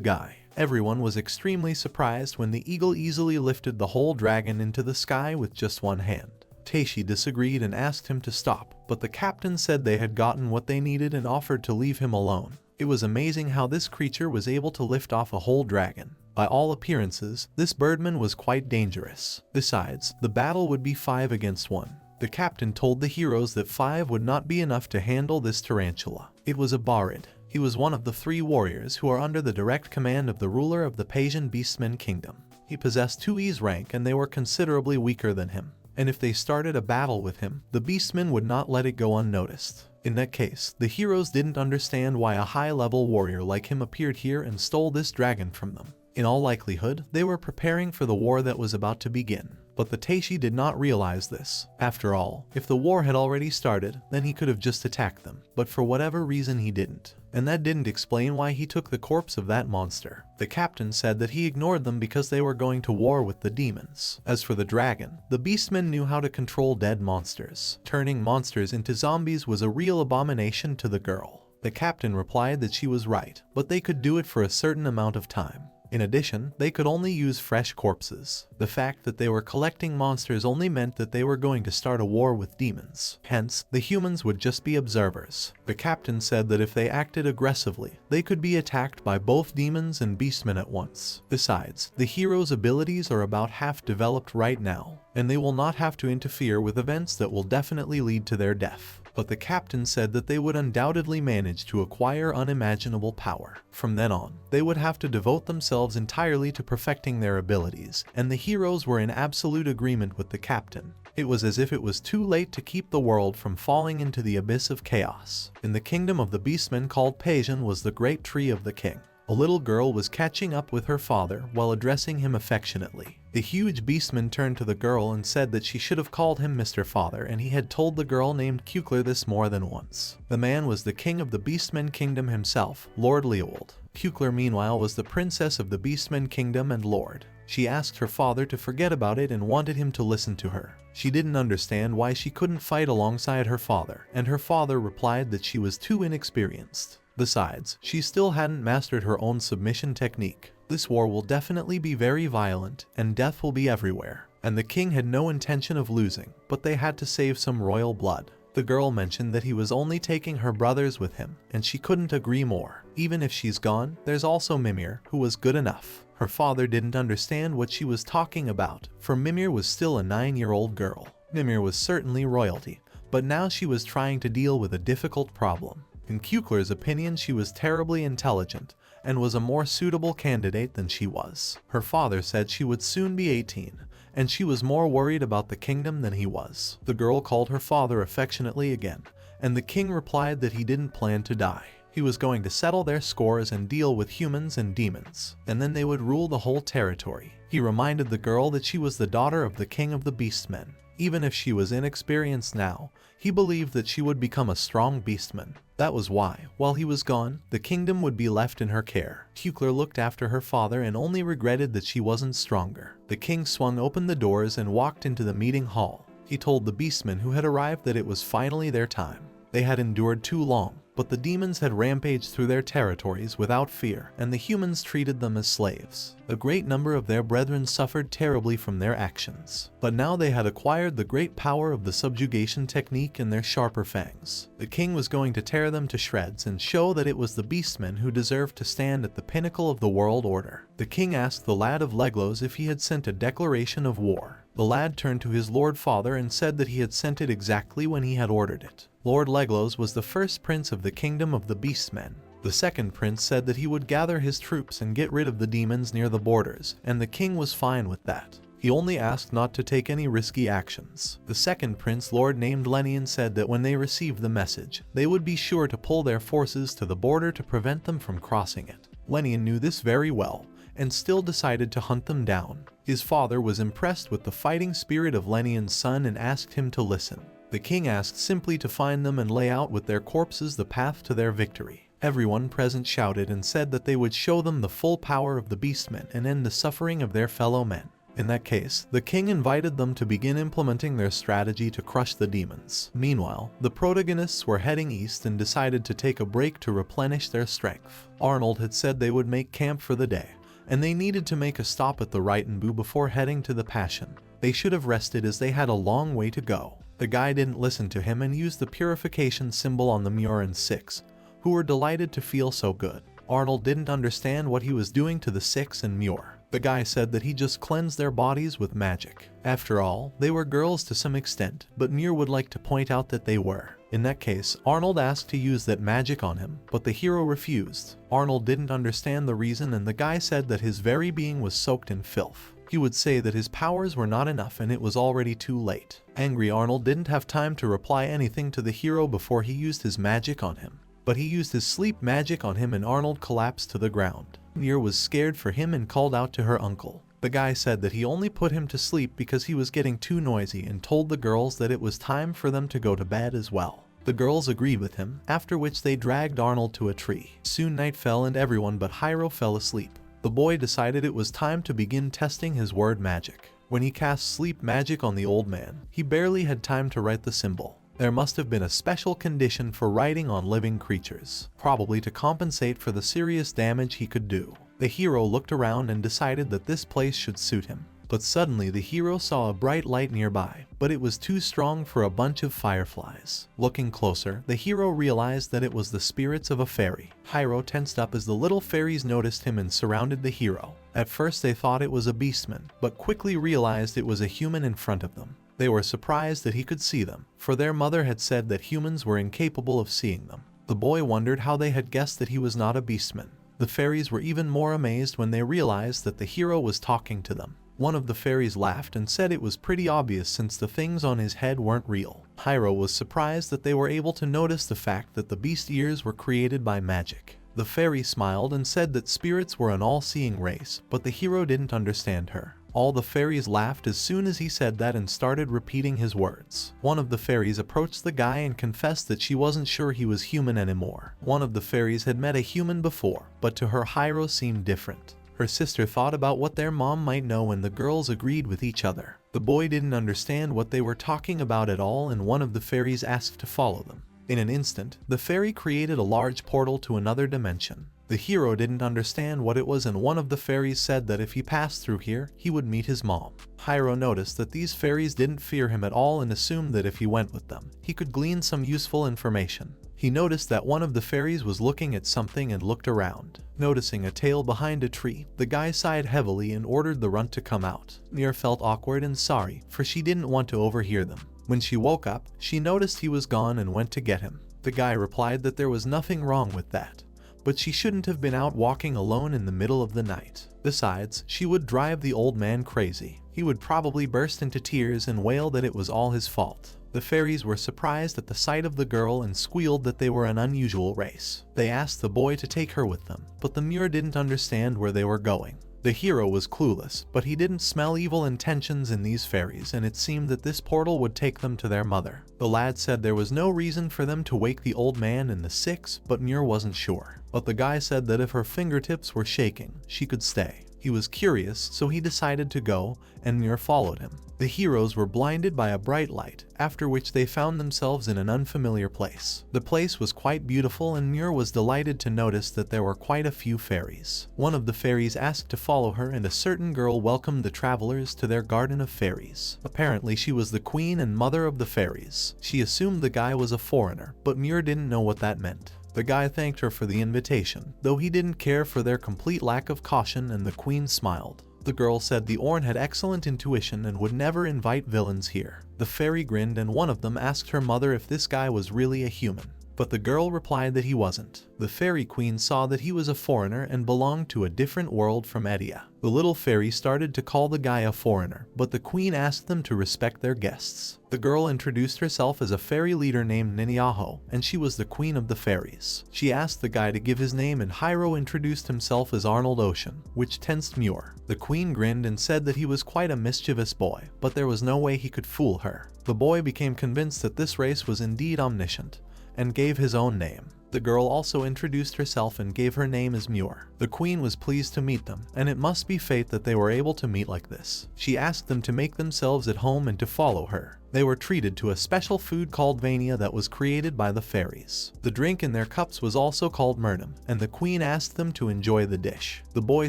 guy. Everyone was extremely surprised when the eagle easily lifted the whole dragon into the sky with just one hand. Teishi disagreed and asked him to stop, but the captain said they had gotten what they needed and offered to leave him alone. It was amazing how this creature was able to lift off a whole dragon. By all appearances, this birdman was quite dangerous. Besides, the battle would be 5 against 1. The captain told the heroes that 5 would not be enough to handle this tarantula. It was a Barid. He was one of the 3 warriors who are under the direct command of the ruler of the Paisian Beastmen Kingdom. He possessed 2E's rank and they were considerably weaker than him. And if they started a battle with him, the Beastmen would not let it go unnoticed. In that case, the heroes didn't understand why a high-level warrior like him appeared here and stole this dragon from them. In all likelihood, they were preparing for the war that was about to begin. But the Teishi did not realize this. After all, if the war had already started, then he could have just attacked them. But for whatever reason he didn't. And that didn't explain why he took the corpse of that monster. The captain said that he ignored them because they were going to war with the demons. As for the dragon, the beastmen knew how to control dead monsters. Turning monsters into zombies was a real abomination to the girl. The captain replied that she was right, but they could do it for a certain amount of time. In addition, they could only use fresh corpses. The fact that they were collecting monsters only meant that they were going to start a war with demons. Hence, the humans would just be observers. The captain said that if they acted aggressively, they could be attacked by both demons and beastmen at once. Besides, the heroes' abilities are about half developed right now, and they will not have to interfere with events that will definitely lead to their death. But the captain said that they would undoubtedly manage to acquire unimaginable power. From then on, they would have to devote themselves entirely to perfecting their abilities, and the heroes were in absolute agreement with the captain. It was as if it was too late to keep the world from falling into the abyss of chaos. In the kingdom of the beastmen called Paisian was the great tree of the king. A little girl was catching up with her father while addressing him affectionately. The huge beastman turned to the girl and said that she should have called him Mr. Father, and he had told the girl named Kukler this more than once. The man was the king of the Beastmen Kingdom himself, Lord Leopold. Kukler meanwhile was the princess of the Beastmen Kingdom and Lord. She asked her father to forget about it and wanted him to listen to her. She didn't understand why she couldn't fight alongside her father, and her father replied that she was too inexperienced. Besides, she still hadn't mastered her own submission technique. This war will definitely be very violent, and death will be everywhere. And the king had no intention of losing, but they had to save some royal blood. The girl mentioned that he was only taking her brothers with him, and she couldn't agree more. Even if she's gone, there's also Mimir, who was good enough. Her father didn't understand what she was talking about, for Mimir was still a 9-year-old girl. Mimir was certainly royalty, but now she was trying to deal with a difficult problem. In Kukler's opinion, she was terribly intelligent and was a more suitable candidate than she was. Her father said she would soon be 18, and she was more worried about the kingdom than he was. The girl called her father affectionately again and the king replied that he didn't plan to die. He was going to settle their scores and deal with humans and demons, and then they would rule the whole territory. He reminded the girl that she was the daughter of the king of the beastmen. Even if she was inexperienced now, he believed that she would become a strong beastman. That was why, while he was gone, the kingdom would be left in her care. Hukler looked after her father and only regretted that she wasn't stronger. The king swung open the doors and walked into the meeting hall. He told the beastmen who had arrived that it was finally their time. They had endured too long, but the demons had rampaged through their territories without fear, and the humans treated them as slaves. A great number of their brethren suffered terribly from their actions, but now they had acquired the great power of the subjugation technique in their sharper fangs. The king was going to tear them to shreds and show that it was the beastmen who deserved to stand at the pinnacle of the world order. The king asked the lad of Leglos if he had sent a declaration of war. The lad turned to his lord father and said that he had sent it exactly when he had ordered it. Lord Leglos was the first prince of the kingdom of the beastmen. The second prince said that he would gather his troops and get rid of the demons near the borders, and the king was fine with that. He only asked not to take any risky actions. The second prince lord named Lenian said that when they received the message, they would be sure to pull their forces to the border to prevent them from crossing it. Lenian knew this very well, and still decided to hunt them down. His father was impressed with the fighting spirit of Lenian's son and asked him to listen. The king asked simply to find them and lay out with their corpses the path to their victory. Everyone present shouted and said that they would show them the full power of the beastmen and end the suffering of their fellow men. In that case, the king invited them to begin implementing their strategy to crush the demons. Meanwhile, the protagonists were heading east and decided to take a break to replenish their strength. Arnold had said they would make camp for the day, and they needed to make a stop at the Rightenbu before heading to the Passion. They should have rested as they had a long way to go. The guy didn't listen to him and used the purification symbol on the Muir and 6, who were delighted to feel so good. Arnold didn't understand what he was doing to the 6 and Muir. The guy said that he just cleansed their bodies with magic. After all, they were girls to some extent, but Muir would like to point out that they were. In that case, Arnold asked to use that magic on him, but the hero refused. Arnold didn't understand the reason, and the guy said that his very being was soaked in filth. He would say that his powers were not enough and it was already too late. Angry Arnold didn't have time to reply anything to the hero before he used his magic on him. But he used his sleep magic on him and Arnold collapsed to the ground. Muir was scared for him and called out to her uncle. The guy said that he only put him to sleep because he was getting too noisy and told the girls that it was time for them to go to bed as well. The girls agreed with him, after which they dragged Arnold to a tree. Soon night fell and everyone but Hiiro fell asleep. The boy decided it was time to begin testing his word magic. When he cast sleep magic on the old man, he barely had time to write the symbol. There must have been a special condition for writing on living creatures, probably to compensate for the serious damage he could do. The hero looked around and decided that this place should suit him. But suddenly the hero saw a bright light nearby, but it was too strong for a bunch of fireflies. Looking closer, the hero realized that it was the spirits of a fairy. Hiiro tensed up as the little fairies noticed him and surrounded the hero. At first they thought it was a beastman, but quickly realized it was a human in front of them. They were surprised that he could see them, for their mother had said that humans were incapable of seeing them. The boy wondered how they had guessed that he was not a beastman. The fairies were even more amazed when they realized that the hero was talking to them. One of the fairies laughed and said it was pretty obvious since the things on his head weren't real. Hiiro was surprised that they were able to notice the fact that the beast ears were created by magic. The fairy smiled and said that spirits were an all-seeing race, but the hero didn't understand her. All the fairies laughed as soon as he said that and started repeating his words. One of the fairies approached the guy and confessed that she wasn't sure he was human anymore. One of the fairies had met a human before, but to her Hiiro seemed different. Her sister thought about what their mom might know and the girls agreed with each other. The boy didn't understand what they were talking about at all and one of the fairies asked to follow them. In an instant, the fairy created a large portal to another dimension. The hero didn't understand what it was and one of the fairies said that if he passed through here, he would meet his mom. Hiiro noticed that these fairies didn't fear him at all and assumed that if he went with them, he could glean some useful information. He noticed that one of the fairies was looking at something and looked around. Noticing a tail behind a tree, the guy sighed heavily and ordered the runt to come out. Muir felt awkward and sorry, for she didn't want to overhear them. When she woke up, she noticed he was gone and went to get him. The guy replied that there was nothing wrong with that, but she shouldn't have been out walking alone in the middle of the night. Besides, she would drive the old man crazy. He would probably burst into tears and wail that it was all his fault. The fairies were surprised at the sight of the girl and squealed that they were an unusual race. They asked the boy to take her with them, but the Muir didn't understand where they were going. The hero was clueless, but he didn't smell evil intentions in these fairies, and it seemed that this portal would take them to their mother. The lad said there was no reason for them to wake the old man and the six, but Muir wasn't sure. But the guy said that if her fingertips were shaking, she could stay. He was curious, so he decided to go, and Muir followed him. The heroes were blinded by a bright light, after which they found themselves in an unfamiliar place. The place was quite beautiful, and Muir was delighted to notice that there were quite a few fairies. One of the fairies asked to follow her, and a certain girl welcomed the travelers to their garden of fairies. Apparently she was the queen and mother of the fairies. She assumed the guy was a foreigner, but Muir didn't know what that meant. The guy thanked her for the invitation, though he didn't care for their complete lack of caution, and the queen smiled. The girl said the Orn had excellent intuition and would never invite villains here. The fairy grinned, and one of them asked her mother if this guy was really a human. But the girl replied that he wasn't. The fairy queen saw that he was a foreigner and belonged to a different world from Edia. The little fairy started to call the guy a foreigner, but the queen asked them to respect their guests. The girl introduced herself as a fairy leader named Ninyaho, and she was the queen of the fairies. She asked the guy to give his name, and Hiiro introduced himself as Arnold Ocean, which tensed Muir. The queen grinned and said that he was quite a mischievous boy, but there was no way he could fool her. The boy became convinced that this race was indeed omniscient, and gave his own name. The girl also introduced herself and gave her name as Muir. The queen was pleased to meet them, and it must be fate that they were able to meet like this. She asked them to make themselves at home and to follow her. They were treated to a special food called Vania that was created by the fairies. The drink in their cups was also called Murnum, and the queen asked them to enjoy the dish. The boy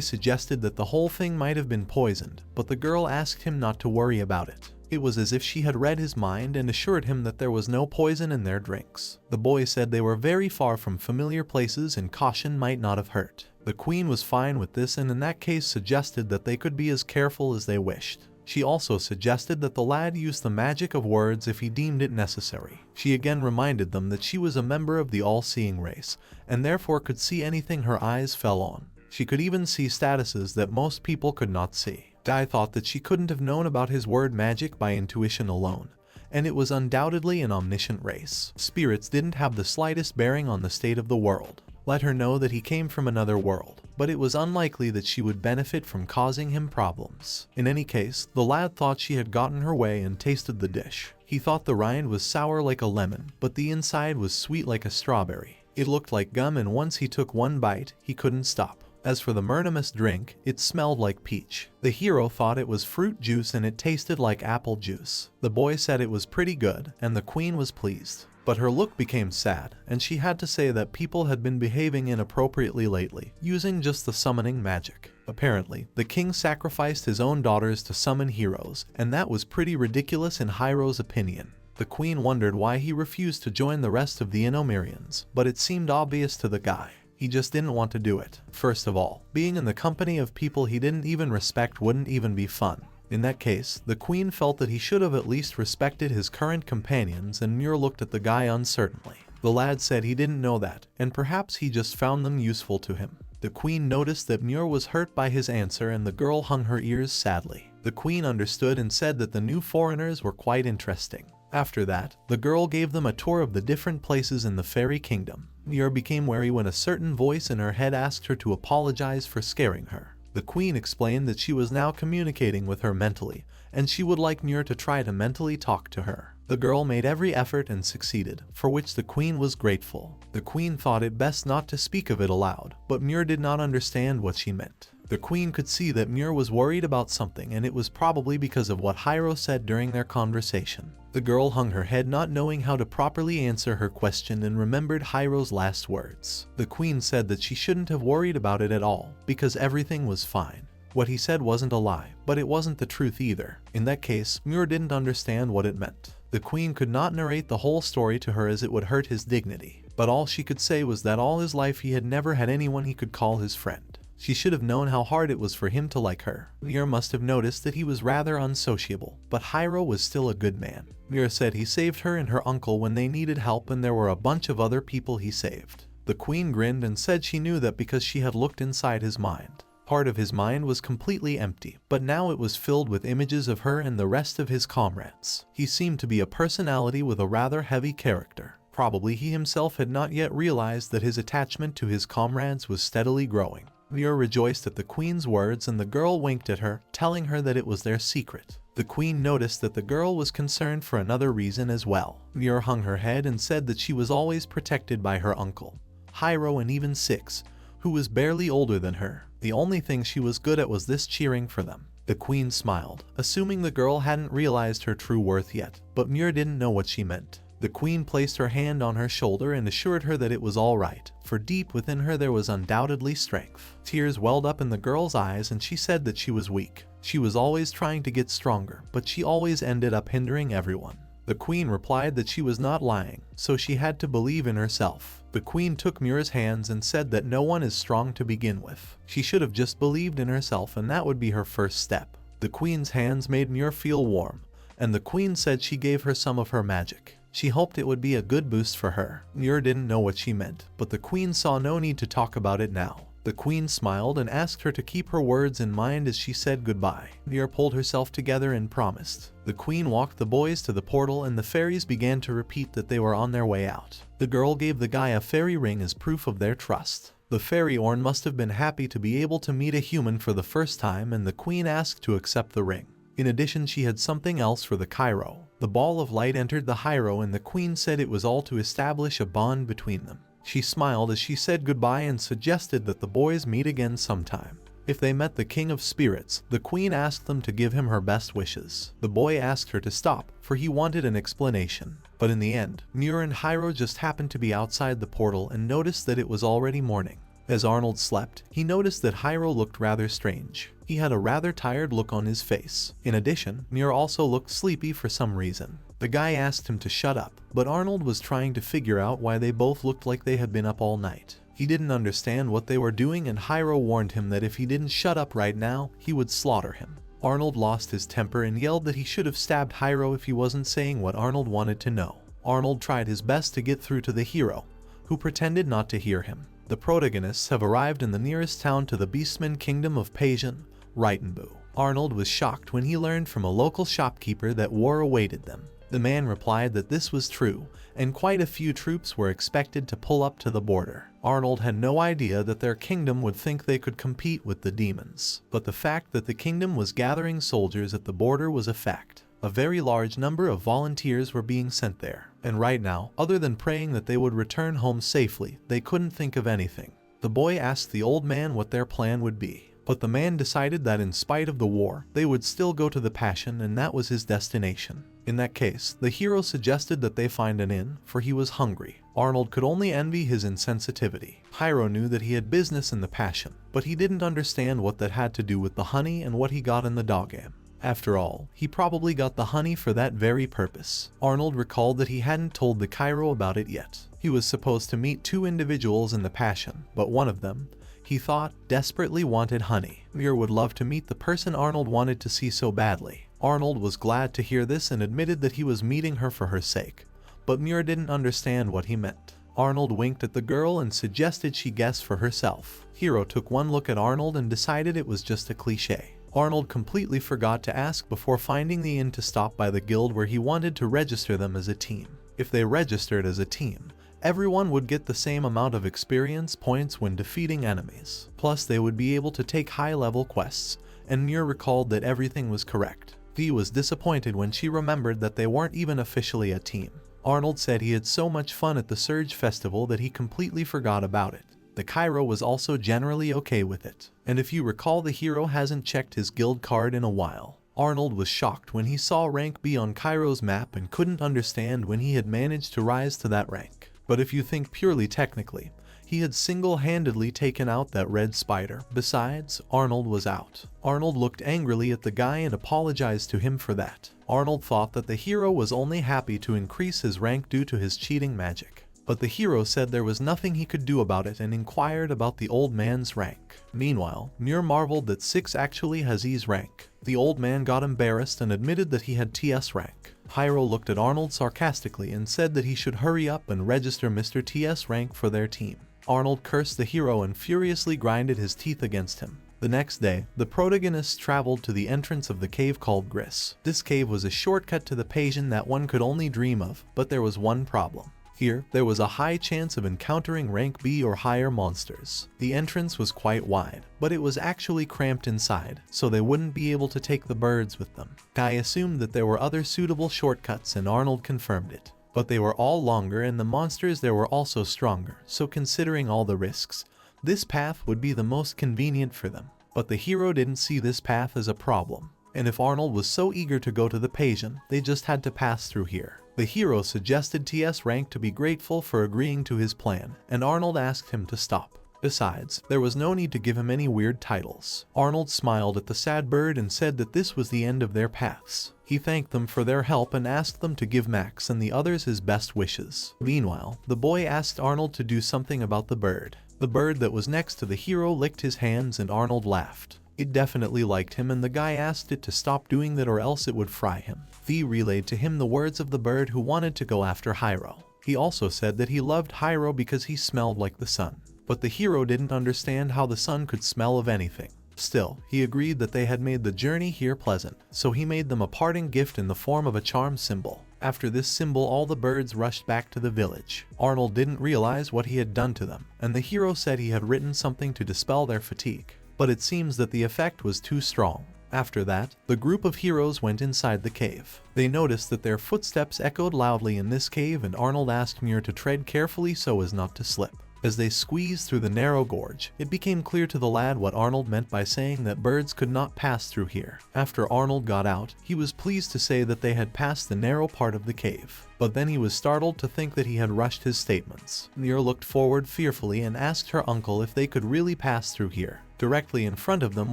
suggested that the whole thing might have been poisoned, but the girl asked him not to worry about it. It was as if she had read his mind and assured him that there was no poison in their drinks. The boy said they were very far from familiar places and caution might not have hurt. The queen was fine with this, and in that case suggested that they could be as careful as they wished. She also suggested that the lad use the magic of words if he deemed it necessary. She again reminded them that she was a member of the all-seeing race, and therefore could see anything her eyes fell on. She could even see statuses that most people could not see. Guy thought that she couldn't have known about his word magic by intuition alone, and it was undoubtedly an omniscient race. Spirits didn't have the slightest bearing on the state of the world. Let her know that he came from another world, but it was unlikely that she would benefit from causing him problems. In any case, the lad thought she had gotten her way and tasted the dish. He thought the rind was sour like a lemon, but the inside was sweet like a strawberry. It looked like gum, and once he took one bite, he couldn't stop. As for the murderous drink, it smelled like peach. The hero thought it was fruit juice, and it tasted like apple juice. The boy said it was pretty good, and the queen was pleased. But her look became sad, and she had to say that people had been behaving inappropriately lately, using just the summoning magic. Apparently, the king sacrificed his own daughters to summon heroes, and that was pretty ridiculous in Hiiro's opinion. The queen wondered why he refused to join the rest of the Inomirians, but it seemed obvious to the guy. He just didn't want to do it. First of all, being in the company of people he didn't even respect wouldn't even be fun. In that case, the queen felt that he should have at least respected his current companions, and Muir looked at the guy uncertainly. The lad said he didn't know that, and perhaps he just found them useful to him. The queen noticed that Muir was hurt by his answer, and the girl hung her ears sadly. The queen understood and said that the new foreigners were quite interesting. After that, the girl gave them a tour of the different places in the fairy kingdom. Muir became wary when a certain voice in her head asked her to apologize for scaring her. The queen explained that she was now communicating with her mentally, and she would like Muir to try to mentally talk to her. The girl made every effort and succeeded, for which the queen was grateful. The queen thought it best not to speak of it aloud, but Muir did not understand what she meant. The queen could see that Muir was worried about something, and it was probably because of what Hiiro said during their conversation. The girl hung her head, not knowing how to properly answer her question, and remembered Hiiro's last words. The queen said that she shouldn't have worried about it at all, because everything was fine. What he said wasn't a lie, but it wasn't the truth either. In that case, Muir didn't understand what it meant. The queen could not narrate the whole story to her as it would hurt his dignity, but all she could say was that all his life he had never had anyone he could call his friend. She should have known how hard it was for him to like her. Muir must have noticed that he was rather unsociable, but Hiiro was still a good man. Muir said he saved her and her uncle when they needed help, and there were a bunch of other people he saved. The queen grinned and said she knew that because she had looked inside his mind. Part of his mind was completely empty, but now it was filled with images of her and the rest of his comrades. He seemed to be a personality with a rather heavy character. Probably he himself had not yet realized that his attachment to his comrades was steadily growing. Muir rejoiced at the queen's words and the girl winked at her, telling her that it was their secret. The queen noticed that the girl was concerned for another reason as well. Muir hung her head and said that she was always protected by her uncle, Hiiro, and even Six, who was barely older than her. The only thing she was good at was this cheering for them. The queen smiled, assuming the girl hadn't realized her true worth yet, but Muir didn't know what she meant. The queen placed her hand on her shoulder and assured her that it was all right, for deep within her there was undoubtedly strength. Tears welled up in the girl's eyes and she said that she was weak. She was always trying to get stronger, but she always ended up hindering everyone. The queen replied that she was not lying, so she had to believe in herself. The queen took Muir's hands and said that no one is strong to begin with. She should have just believed in herself and that would be her first step. The queen's hands made Muir feel warm, and the queen said she gave her some of her magic. She hoped it would be a good boost for her. Muir didn't know what she meant, but the queen saw no need to talk about it now. The queen smiled and asked her to keep her words in mind as she said goodbye. Muir pulled herself together and promised. The queen walked the boys to the portal and the fairies began to repeat that they were on their way out. The girl gave the guy a fairy ring as proof of their trust. The fairy Orn must have been happy to be able to meet a human for the first time, and the queen asked to accept the ring. In addition, she had something else for the Cairo. The ball of light entered the Hiiro and the queen said it was all to establish a bond between them. She smiled as she said goodbye and suggested that the boys meet again sometime. If they met the King of Spirits, the queen asked them to give him her best wishes. The boy asked her to stop, for he wanted an explanation. But in the end, Muir and Hiiro just happened to be outside the portal and noticed that it was already morning. As Arnold slept, he noticed that Hiiro looked rather strange. He had a rather tired look on his face. In addition, Muir also looked sleepy for some reason. The guy asked him to shut up, but Arnold was trying to figure out why they both looked like they had been up all night. He didn't understand what they were doing and Hiiro warned him that if he didn't shut up right now, he would slaughter him. Arnold lost his temper and yelled that he should have stabbed Hiiro if he wasn't saying what Arnold wanted to know. Arnold tried his best to get through to the hero, who pretended not to hear him. The protagonists have arrived in the nearest town to the beastmen kingdom of Pasian, Rightenbu. Arnold was shocked when he learned from a local shopkeeper that war awaited them. The man replied that this was true, and quite a few troops were expected to pull up to the border. Arnold had no idea that their kingdom would think they could compete with the demons. But the fact that the kingdom was gathering soldiers at the border was a fact. A very large number of volunteers were being sent there, and right now, other than praying that they would return home safely, they couldn't think of anything. The boy asked the old man what their plan would be, but the man decided that in spite of the war, they would still go to the Passion and that was his destination. In that case, the hero suggested that they find an inn, for he was hungry. Arnold could only envy his insensitivity. Hiiro knew that he had business in the Passion, but he didn't understand what that had to do with the honey and what he got in the dogam. After all, he probably got the honey for that very purpose. Arnold recalled that he hadn't told the Cairo about it yet. He was supposed to meet two individuals in the Passion, but one of them, he thought, desperately wanted honey. Muir would love to meet the person Arnold wanted to see so badly. Arnold was glad to hear this and admitted that he was meeting her for her sake, but Muir didn't understand what he meant. Arnold winked at the girl and suggested she guess for herself. Hiiro took one look at Arnold and decided it was just a cliché. Arnold completely forgot to ask before finding the inn to stop by the guild where he wanted to register them as a team. If they registered as a team, everyone would get the same amount of experience points when defeating enemies. Plus, they would be able to take high-level quests, and Muir recalled that everything was correct. Vi was disappointed when she remembered that they weren't even officially a team. Arnold said he had so much fun at the Serge festival that he completely forgot about it. The Cairo was also generally okay with it, and if you recall, the hero hasn't checked his guild card in a while. Arnold was shocked when he saw rank B on Cairo's map and couldn't understand when he had managed to rise to that rank. But if you think purely technically, he had single-handedly taken out that red spider. Besides, Arnold was out. Arnold looked angrily at the guy and apologized to him for that. Arnold thought that the hero was only happy to increase his rank due to his cheating magic. But the hero said there was nothing he could do about it and inquired about the old man's rank. Meanwhile, Muir marveled that Six actually has E's rank. The old man got embarrassed and admitted that he had TS rank. Hiiro looked at Arnold sarcastically and said that he should hurry up and register Mr. TS rank for their team. Arnold cursed the hero and furiously grinded his teeth against him. The next day, the protagonists traveled to the entrance of the cave called Gris. This cave was a shortcut to the Pasian that one could only dream of, but there was one problem. Here, there was a high chance of encountering rank B or higher monsters. The entrance was quite wide, but it was actually cramped inside, so they wouldn't be able to take the birds with them. Guy assumed that there were other suitable shortcuts and Arnold confirmed it. But they were all longer and the monsters there were also stronger, so considering all the risks, this path would be the most convenient for them. But the hero didn't see this path as a problem, and if Arnold was so eager to go to the Pasian, they just had to pass through here. The hero suggested TS rank to be grateful for agreeing to his plan, and Arnold asked him to stop. Besides, there was no need to give him any weird titles. Arnold smiled at the sad bird and said that this was the end of their paths. He thanked them for their help and asked them to give Max and the others his best wishes. Meanwhile, the boy asked Arnold to do something about the bird. The bird that was next to the hero licked his hands and Arnold laughed. It definitely liked him and the guy asked it to stop doing that or else it would fry him. V relayed to him the words of the bird who wanted to go after Hiiro. He also said that he loved Hiiro because he smelled like the sun. But the hero didn't understand how the sun could smell of anything. Still, he agreed that they had made the journey here pleasant, so he made them a parting gift in the form of a charm symbol. After this symbol, all the birds rushed back to the village. Arnold didn't realize what he had done to them, and the hero said he had written something to dispel their fatigue. But it seems that the effect was too strong. After that, the group of heroes went inside the cave. They noticed that their footsteps echoed loudly in this cave and Arnold asked Muir to tread carefully so as not to slip. As they squeezed through the narrow gorge, it became clear to the lad what Arnold meant by saying that birds could not pass through here. After Arnold got out, he was pleased to say that they had passed the narrow part of the cave. But then he was startled to think that he had rushed his statements. Muir looked forward fearfully and asked her uncle if they could really pass through here. Directly in front of them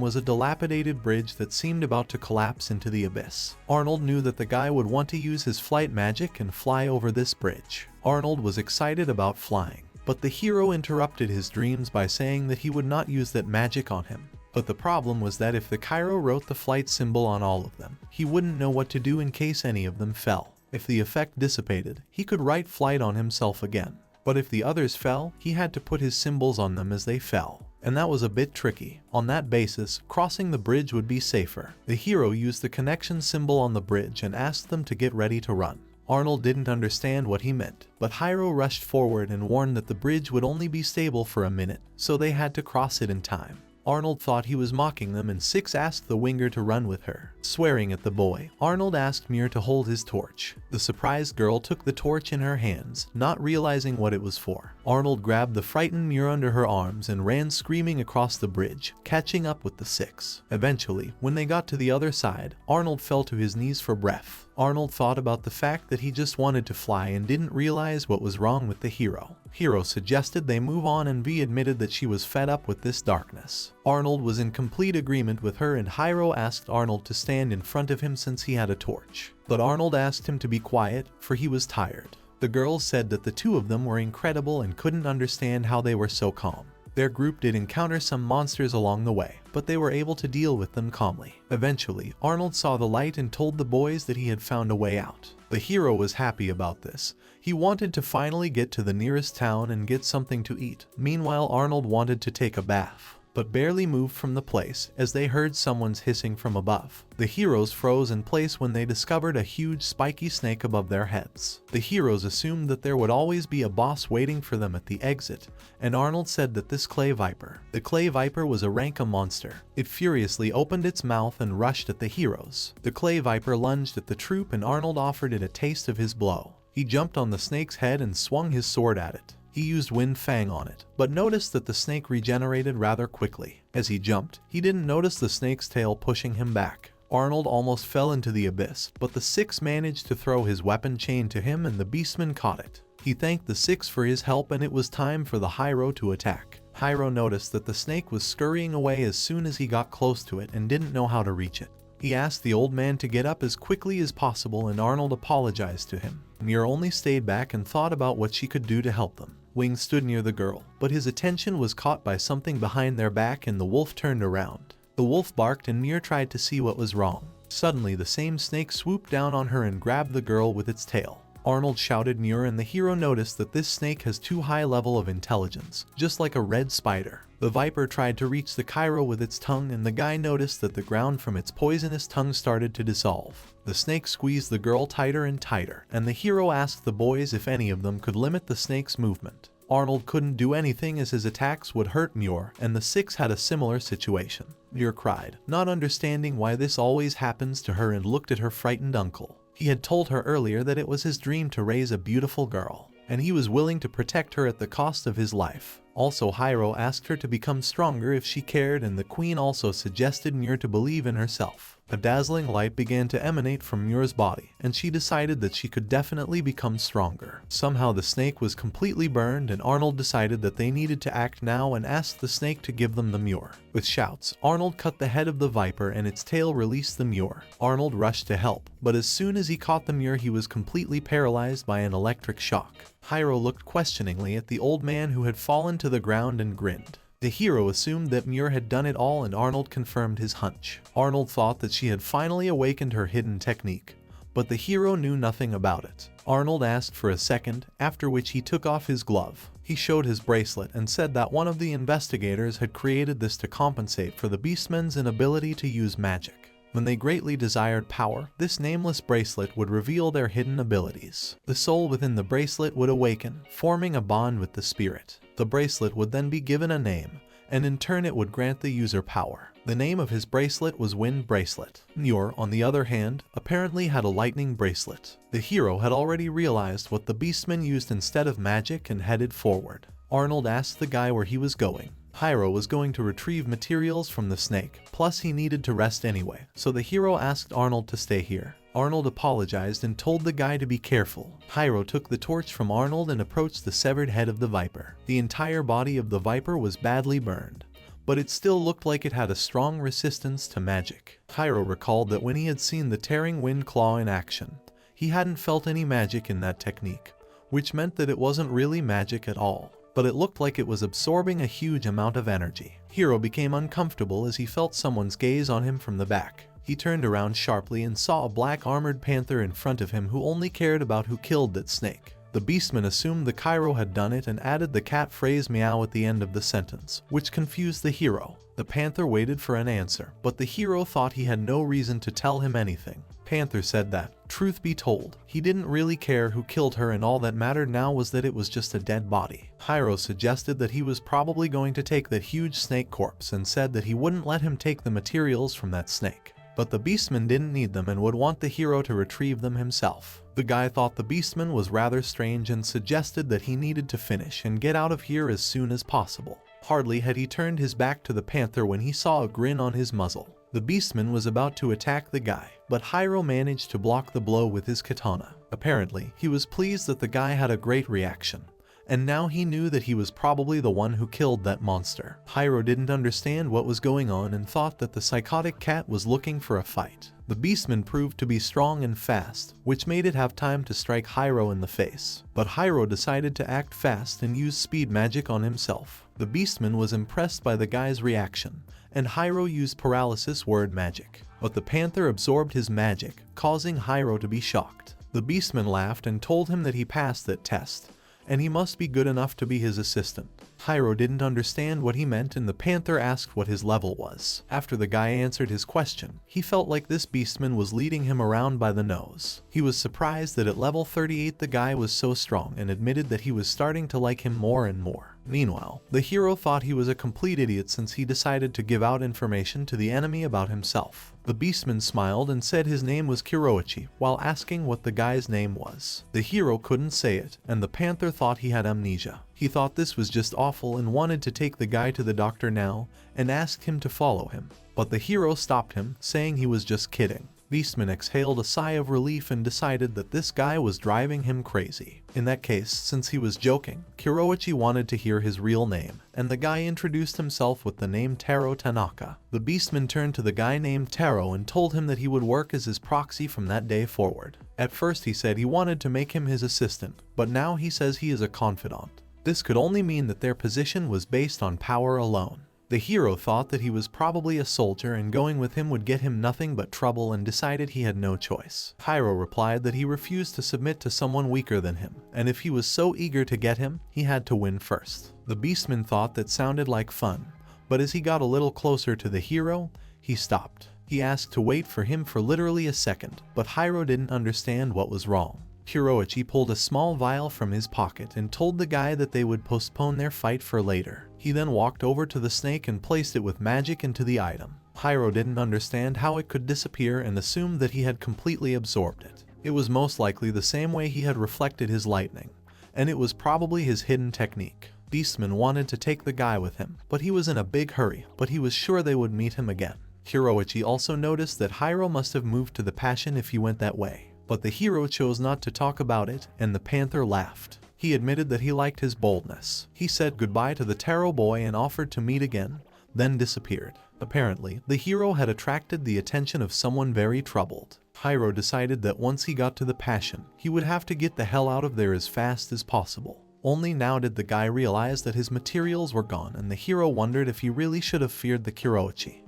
was a dilapidated bridge that seemed about to collapse into the abyss. Arnold knew that the guy would want to use his flight magic and fly over this bridge. Arnold was excited about flying. But the hero interrupted his dreams by saying that he would not use that magic on him. But the problem was that if the Cairo wrote the flight symbol on all of them, he wouldn't know what to do in case any of them fell. If the effect dissipated, he could write flight on himself again. But if the others fell, he had to put his symbols on them as they fell. And that was a bit tricky. On that basis, crossing the bridge would be safer. The hero used the connection symbol on the bridge and asked them to get ready to run. Arnold didn't understand what he meant, but Hiiro rushed forward and warned that the bridge would only be stable for a minute, so they had to cross it in time. Arnold thought he was mocking them and Six asked the winger to run with her. Swearing at the boy, Arnold asked Muir to hold his torch. The surprised girl took the torch in her hands, not realizing what it was for. Arnold grabbed the frightened Muir under her arms and ran screaming across the bridge, catching up with the Six. Eventually, when they got to the other side, Arnold fell to his knees for breath. Arnold thought about the fact that he just wanted to fly and didn't realize what was wrong with the hero. Hiiro suggested they move on and V admitted that she was fed up with this darkness. Arnold was in complete agreement with her and Hiiro asked Arnold to stand in front of him since he had a torch. But Arnold asked him to be quiet, for he was tired. The girls said that the two of them were incredible and couldn't understand how they were so calm. Their group did encounter some monsters along the way, but they were able to deal with them calmly. Eventually, Arnold saw the light and told the boys that he had found a way out. The hero was happy about this. He wanted to finally get to the nearest town and get something to eat. Meanwhile, Arnold wanted to take a bath, but barely moved from the place as they heard someone's hissing from above. The heroes froze in place when they discovered a huge spiky snake above their heads. The heroes assumed that there would always be a boss waiting for them at the exit, and Arnold said that this clay viper. The clay viper was a rank monster. It furiously opened its mouth and rushed at the heroes. The clay viper lunged at the troop and Arnold offered it a taste of his blow. He jumped on the snake's head and swung his sword at it. He used Wind Fang on it, but noticed that the snake regenerated rather quickly. As he jumped, he didn't notice the snake's tail pushing him back. Arnold almost fell into the abyss, but the Six managed to throw his weapon chain to him and the beastman caught it. He thanked the Six for his help and it was time for the Hiiro to attack. Hiiro noticed that the snake was scurrying away as soon as he got close to it and didn't know how to reach it. He asked the old man to get up as quickly as possible and Arnold apologized to him. Muir only stayed back and thought about what she could do to help them. Wing stood near the girl, but his attention was caught by something behind their back and the wolf turned around. The wolf barked and Muir tried to see what was wrong. Suddenly the same snake swooped down on her and grabbed the girl with its tail. Arnold shouted Muir, and the hero noticed that this snake has too high level of intelligence, just like a red spider. The viper tried to reach the chimera with its tongue, and the guy noticed that the ground from its poisonous tongue started to dissolve. The snake squeezed the girl tighter and tighter, and the hero asked the boys if any of them could limit the snake's movement. Arnold couldn't do anything as his attacks would hurt Muir, and the six had a similar situation. Muir cried, not understanding why this always happens to her, and looked at her frightened uncle. He had told her earlier that it was his dream to raise a beautiful girl, and he was willing to protect her at the cost of his life. Also, Hiiro asked her to become stronger if she cared, and the queen also suggested Muir to believe in herself. A dazzling light began to emanate from Muir's body, and she decided that she could definitely become stronger. Somehow the snake was completely burned, and Arnold decided that they needed to act now and asked the snake to give them the Muir. With shouts, Arnold cut the head of the viper and its tail released the Muir. Arnold rushed to help, but as soon as he caught the Muir, he was completely paralyzed by an electric shock. Hiiro looked questioningly at the old man who had fallen to the ground and grinned. The hero assumed that Muir had done it all, and Arnold confirmed his hunch. Arnold thought that she had finally awakened her hidden technique, but the hero knew nothing about it. Arnold asked for a second, after which he took off his glove. He showed his bracelet and said that one of the investigators had created this to compensate for the beastmen's inability to use magic. When they greatly desired power, this nameless bracelet would reveal their hidden abilities. The soul within the bracelet would awaken, forming a bond with the spirit. The bracelet would then be given a name, and in turn it would grant the user power. The name of his bracelet was Wind Bracelet. Muir, on the other hand, apparently had a lightning bracelet. The hero had already realized what the beastmen used instead of magic and headed forward. Arnold asked the guy where he was going. Hiiro was going to retrieve materials from the snake, plus he needed to rest anyway, so the hero asked Arnold to stay here. Arnold apologized and told the guy to be careful. Hiiro took the torch from Arnold and approached the severed head of the viper. The entire body of the viper was badly burned, but it still looked like it had a strong resistance to magic. Hiiro recalled that when he had seen the tearing wind claw in action, he hadn't felt any magic in that technique, which meant that it wasn't really magic at all, but it looked like it was absorbing a huge amount of energy. Hiiro became uncomfortable as he felt someone's gaze on him from the back. He turned around sharply and saw a black armored panther in front of him who only cared about who killed that snake. The beastman assumed the chimera had done it and added the cat phrase meow at the end of the sentence, which confused the hero. The panther waited for an answer, but the hero thought he had no reason to tell him anything. Panther said that, truth be told, he didn't really care who killed her, and all that mattered now was that it was just a dead body. Hiiro suggested that he was probably going to take that huge snake corpse and said that he wouldn't let him take the materials from that snake. But the beastman didn't need them and would want the hero to retrieve them himself. The guy thought the beastman was rather strange and suggested that he needed to finish and get out of here as soon as possible. Hardly had he turned his back to the panther when he saw a grin on his muzzle. The beastman was about to attack the guy, but Hiiro managed to block the blow with his katana. Apparently, he was pleased that the guy had a great reaction, and now he knew that he was probably the one who killed that monster. Hiiro didn't understand what was going on and thought that the psychotic cat was looking for a fight. The beastman proved to be strong and fast, which made it have time to strike Hiiro in the face. But Hiiro decided to act fast and use speed magic on himself. The beastman was impressed by the guy's reaction, and Hiiro used paralysis word magic. But the panther absorbed his magic, causing Hiiro to be shocked. The beastman laughed and told him that he passed that test, and he must be good enough to be his assistant. Hiiro didn't understand what he meant, and the panther asked what his level was. After the guy answered his question, he felt like this beastman was leading him around by the nose. He was surprised that at level 38 the guy was so strong and admitted that he was starting to like him more and more. Meanwhile, the hero thought he was a complete idiot since he decided to give out information to the enemy about himself. The beastman smiled and said his name was Kuroichi while asking what the guy's name was. The hero couldn't say it, and the panther thought he had amnesia. He thought this was just awful and wanted to take the guy to the doctor now and asked him to follow him. But the hero stopped him, saying he was just kidding. Beastman exhaled a sigh of relief and decided that this guy was driving him crazy. In that case, since he was joking, Kuroichi wanted to hear his real name, and the guy introduced himself with the name Taro Tanaka. The beastman turned to the guy named Taro and told him that he would work as his proxy from that day forward. At first he said he wanted to make him his assistant, but now he says he is a confidant. This could only mean that their position was based on power alone. The hero thought that he was probably a soldier and going with him would get him nothing but trouble and decided he had no choice. Hiiro replied that he refused to submit to someone weaker than him, and if he was so eager to get him, he had to win first. The beastman thought that sounded like fun, but as he got a little closer to the hero, he stopped. He asked to wait for him for literally a second, but Hiiro didn't understand what was wrong. Hiroichi pulled a small vial from his pocket and told the guy that they would postpone their fight for later. He then walked over to the snake and placed it with magic into the item. Hiiro didn't understand how it could disappear and assumed that he had completely absorbed it. It was most likely the same way he had reflected his lightning, and it was probably his hidden technique. Beastman wanted to take the guy with him, but he was in a big hurry, but he was sure they would meet him again. Hiroichi also noticed that Hiiro must have moved to the passion if he went that way, but the hero chose not to talk about it, and the panther laughed. He admitted that he liked his boldness. He said goodbye to the taro boy and offered to meet again, then disappeared. Apparently, the hero had attracted the attention of someone very troubled. Hiiro decided that once he got to the passion, he would have to get the hell out of there as fast as possible. Only now did the guy realize that his materials were gone, and the hero wondered if he really should have feared the Kuroichi.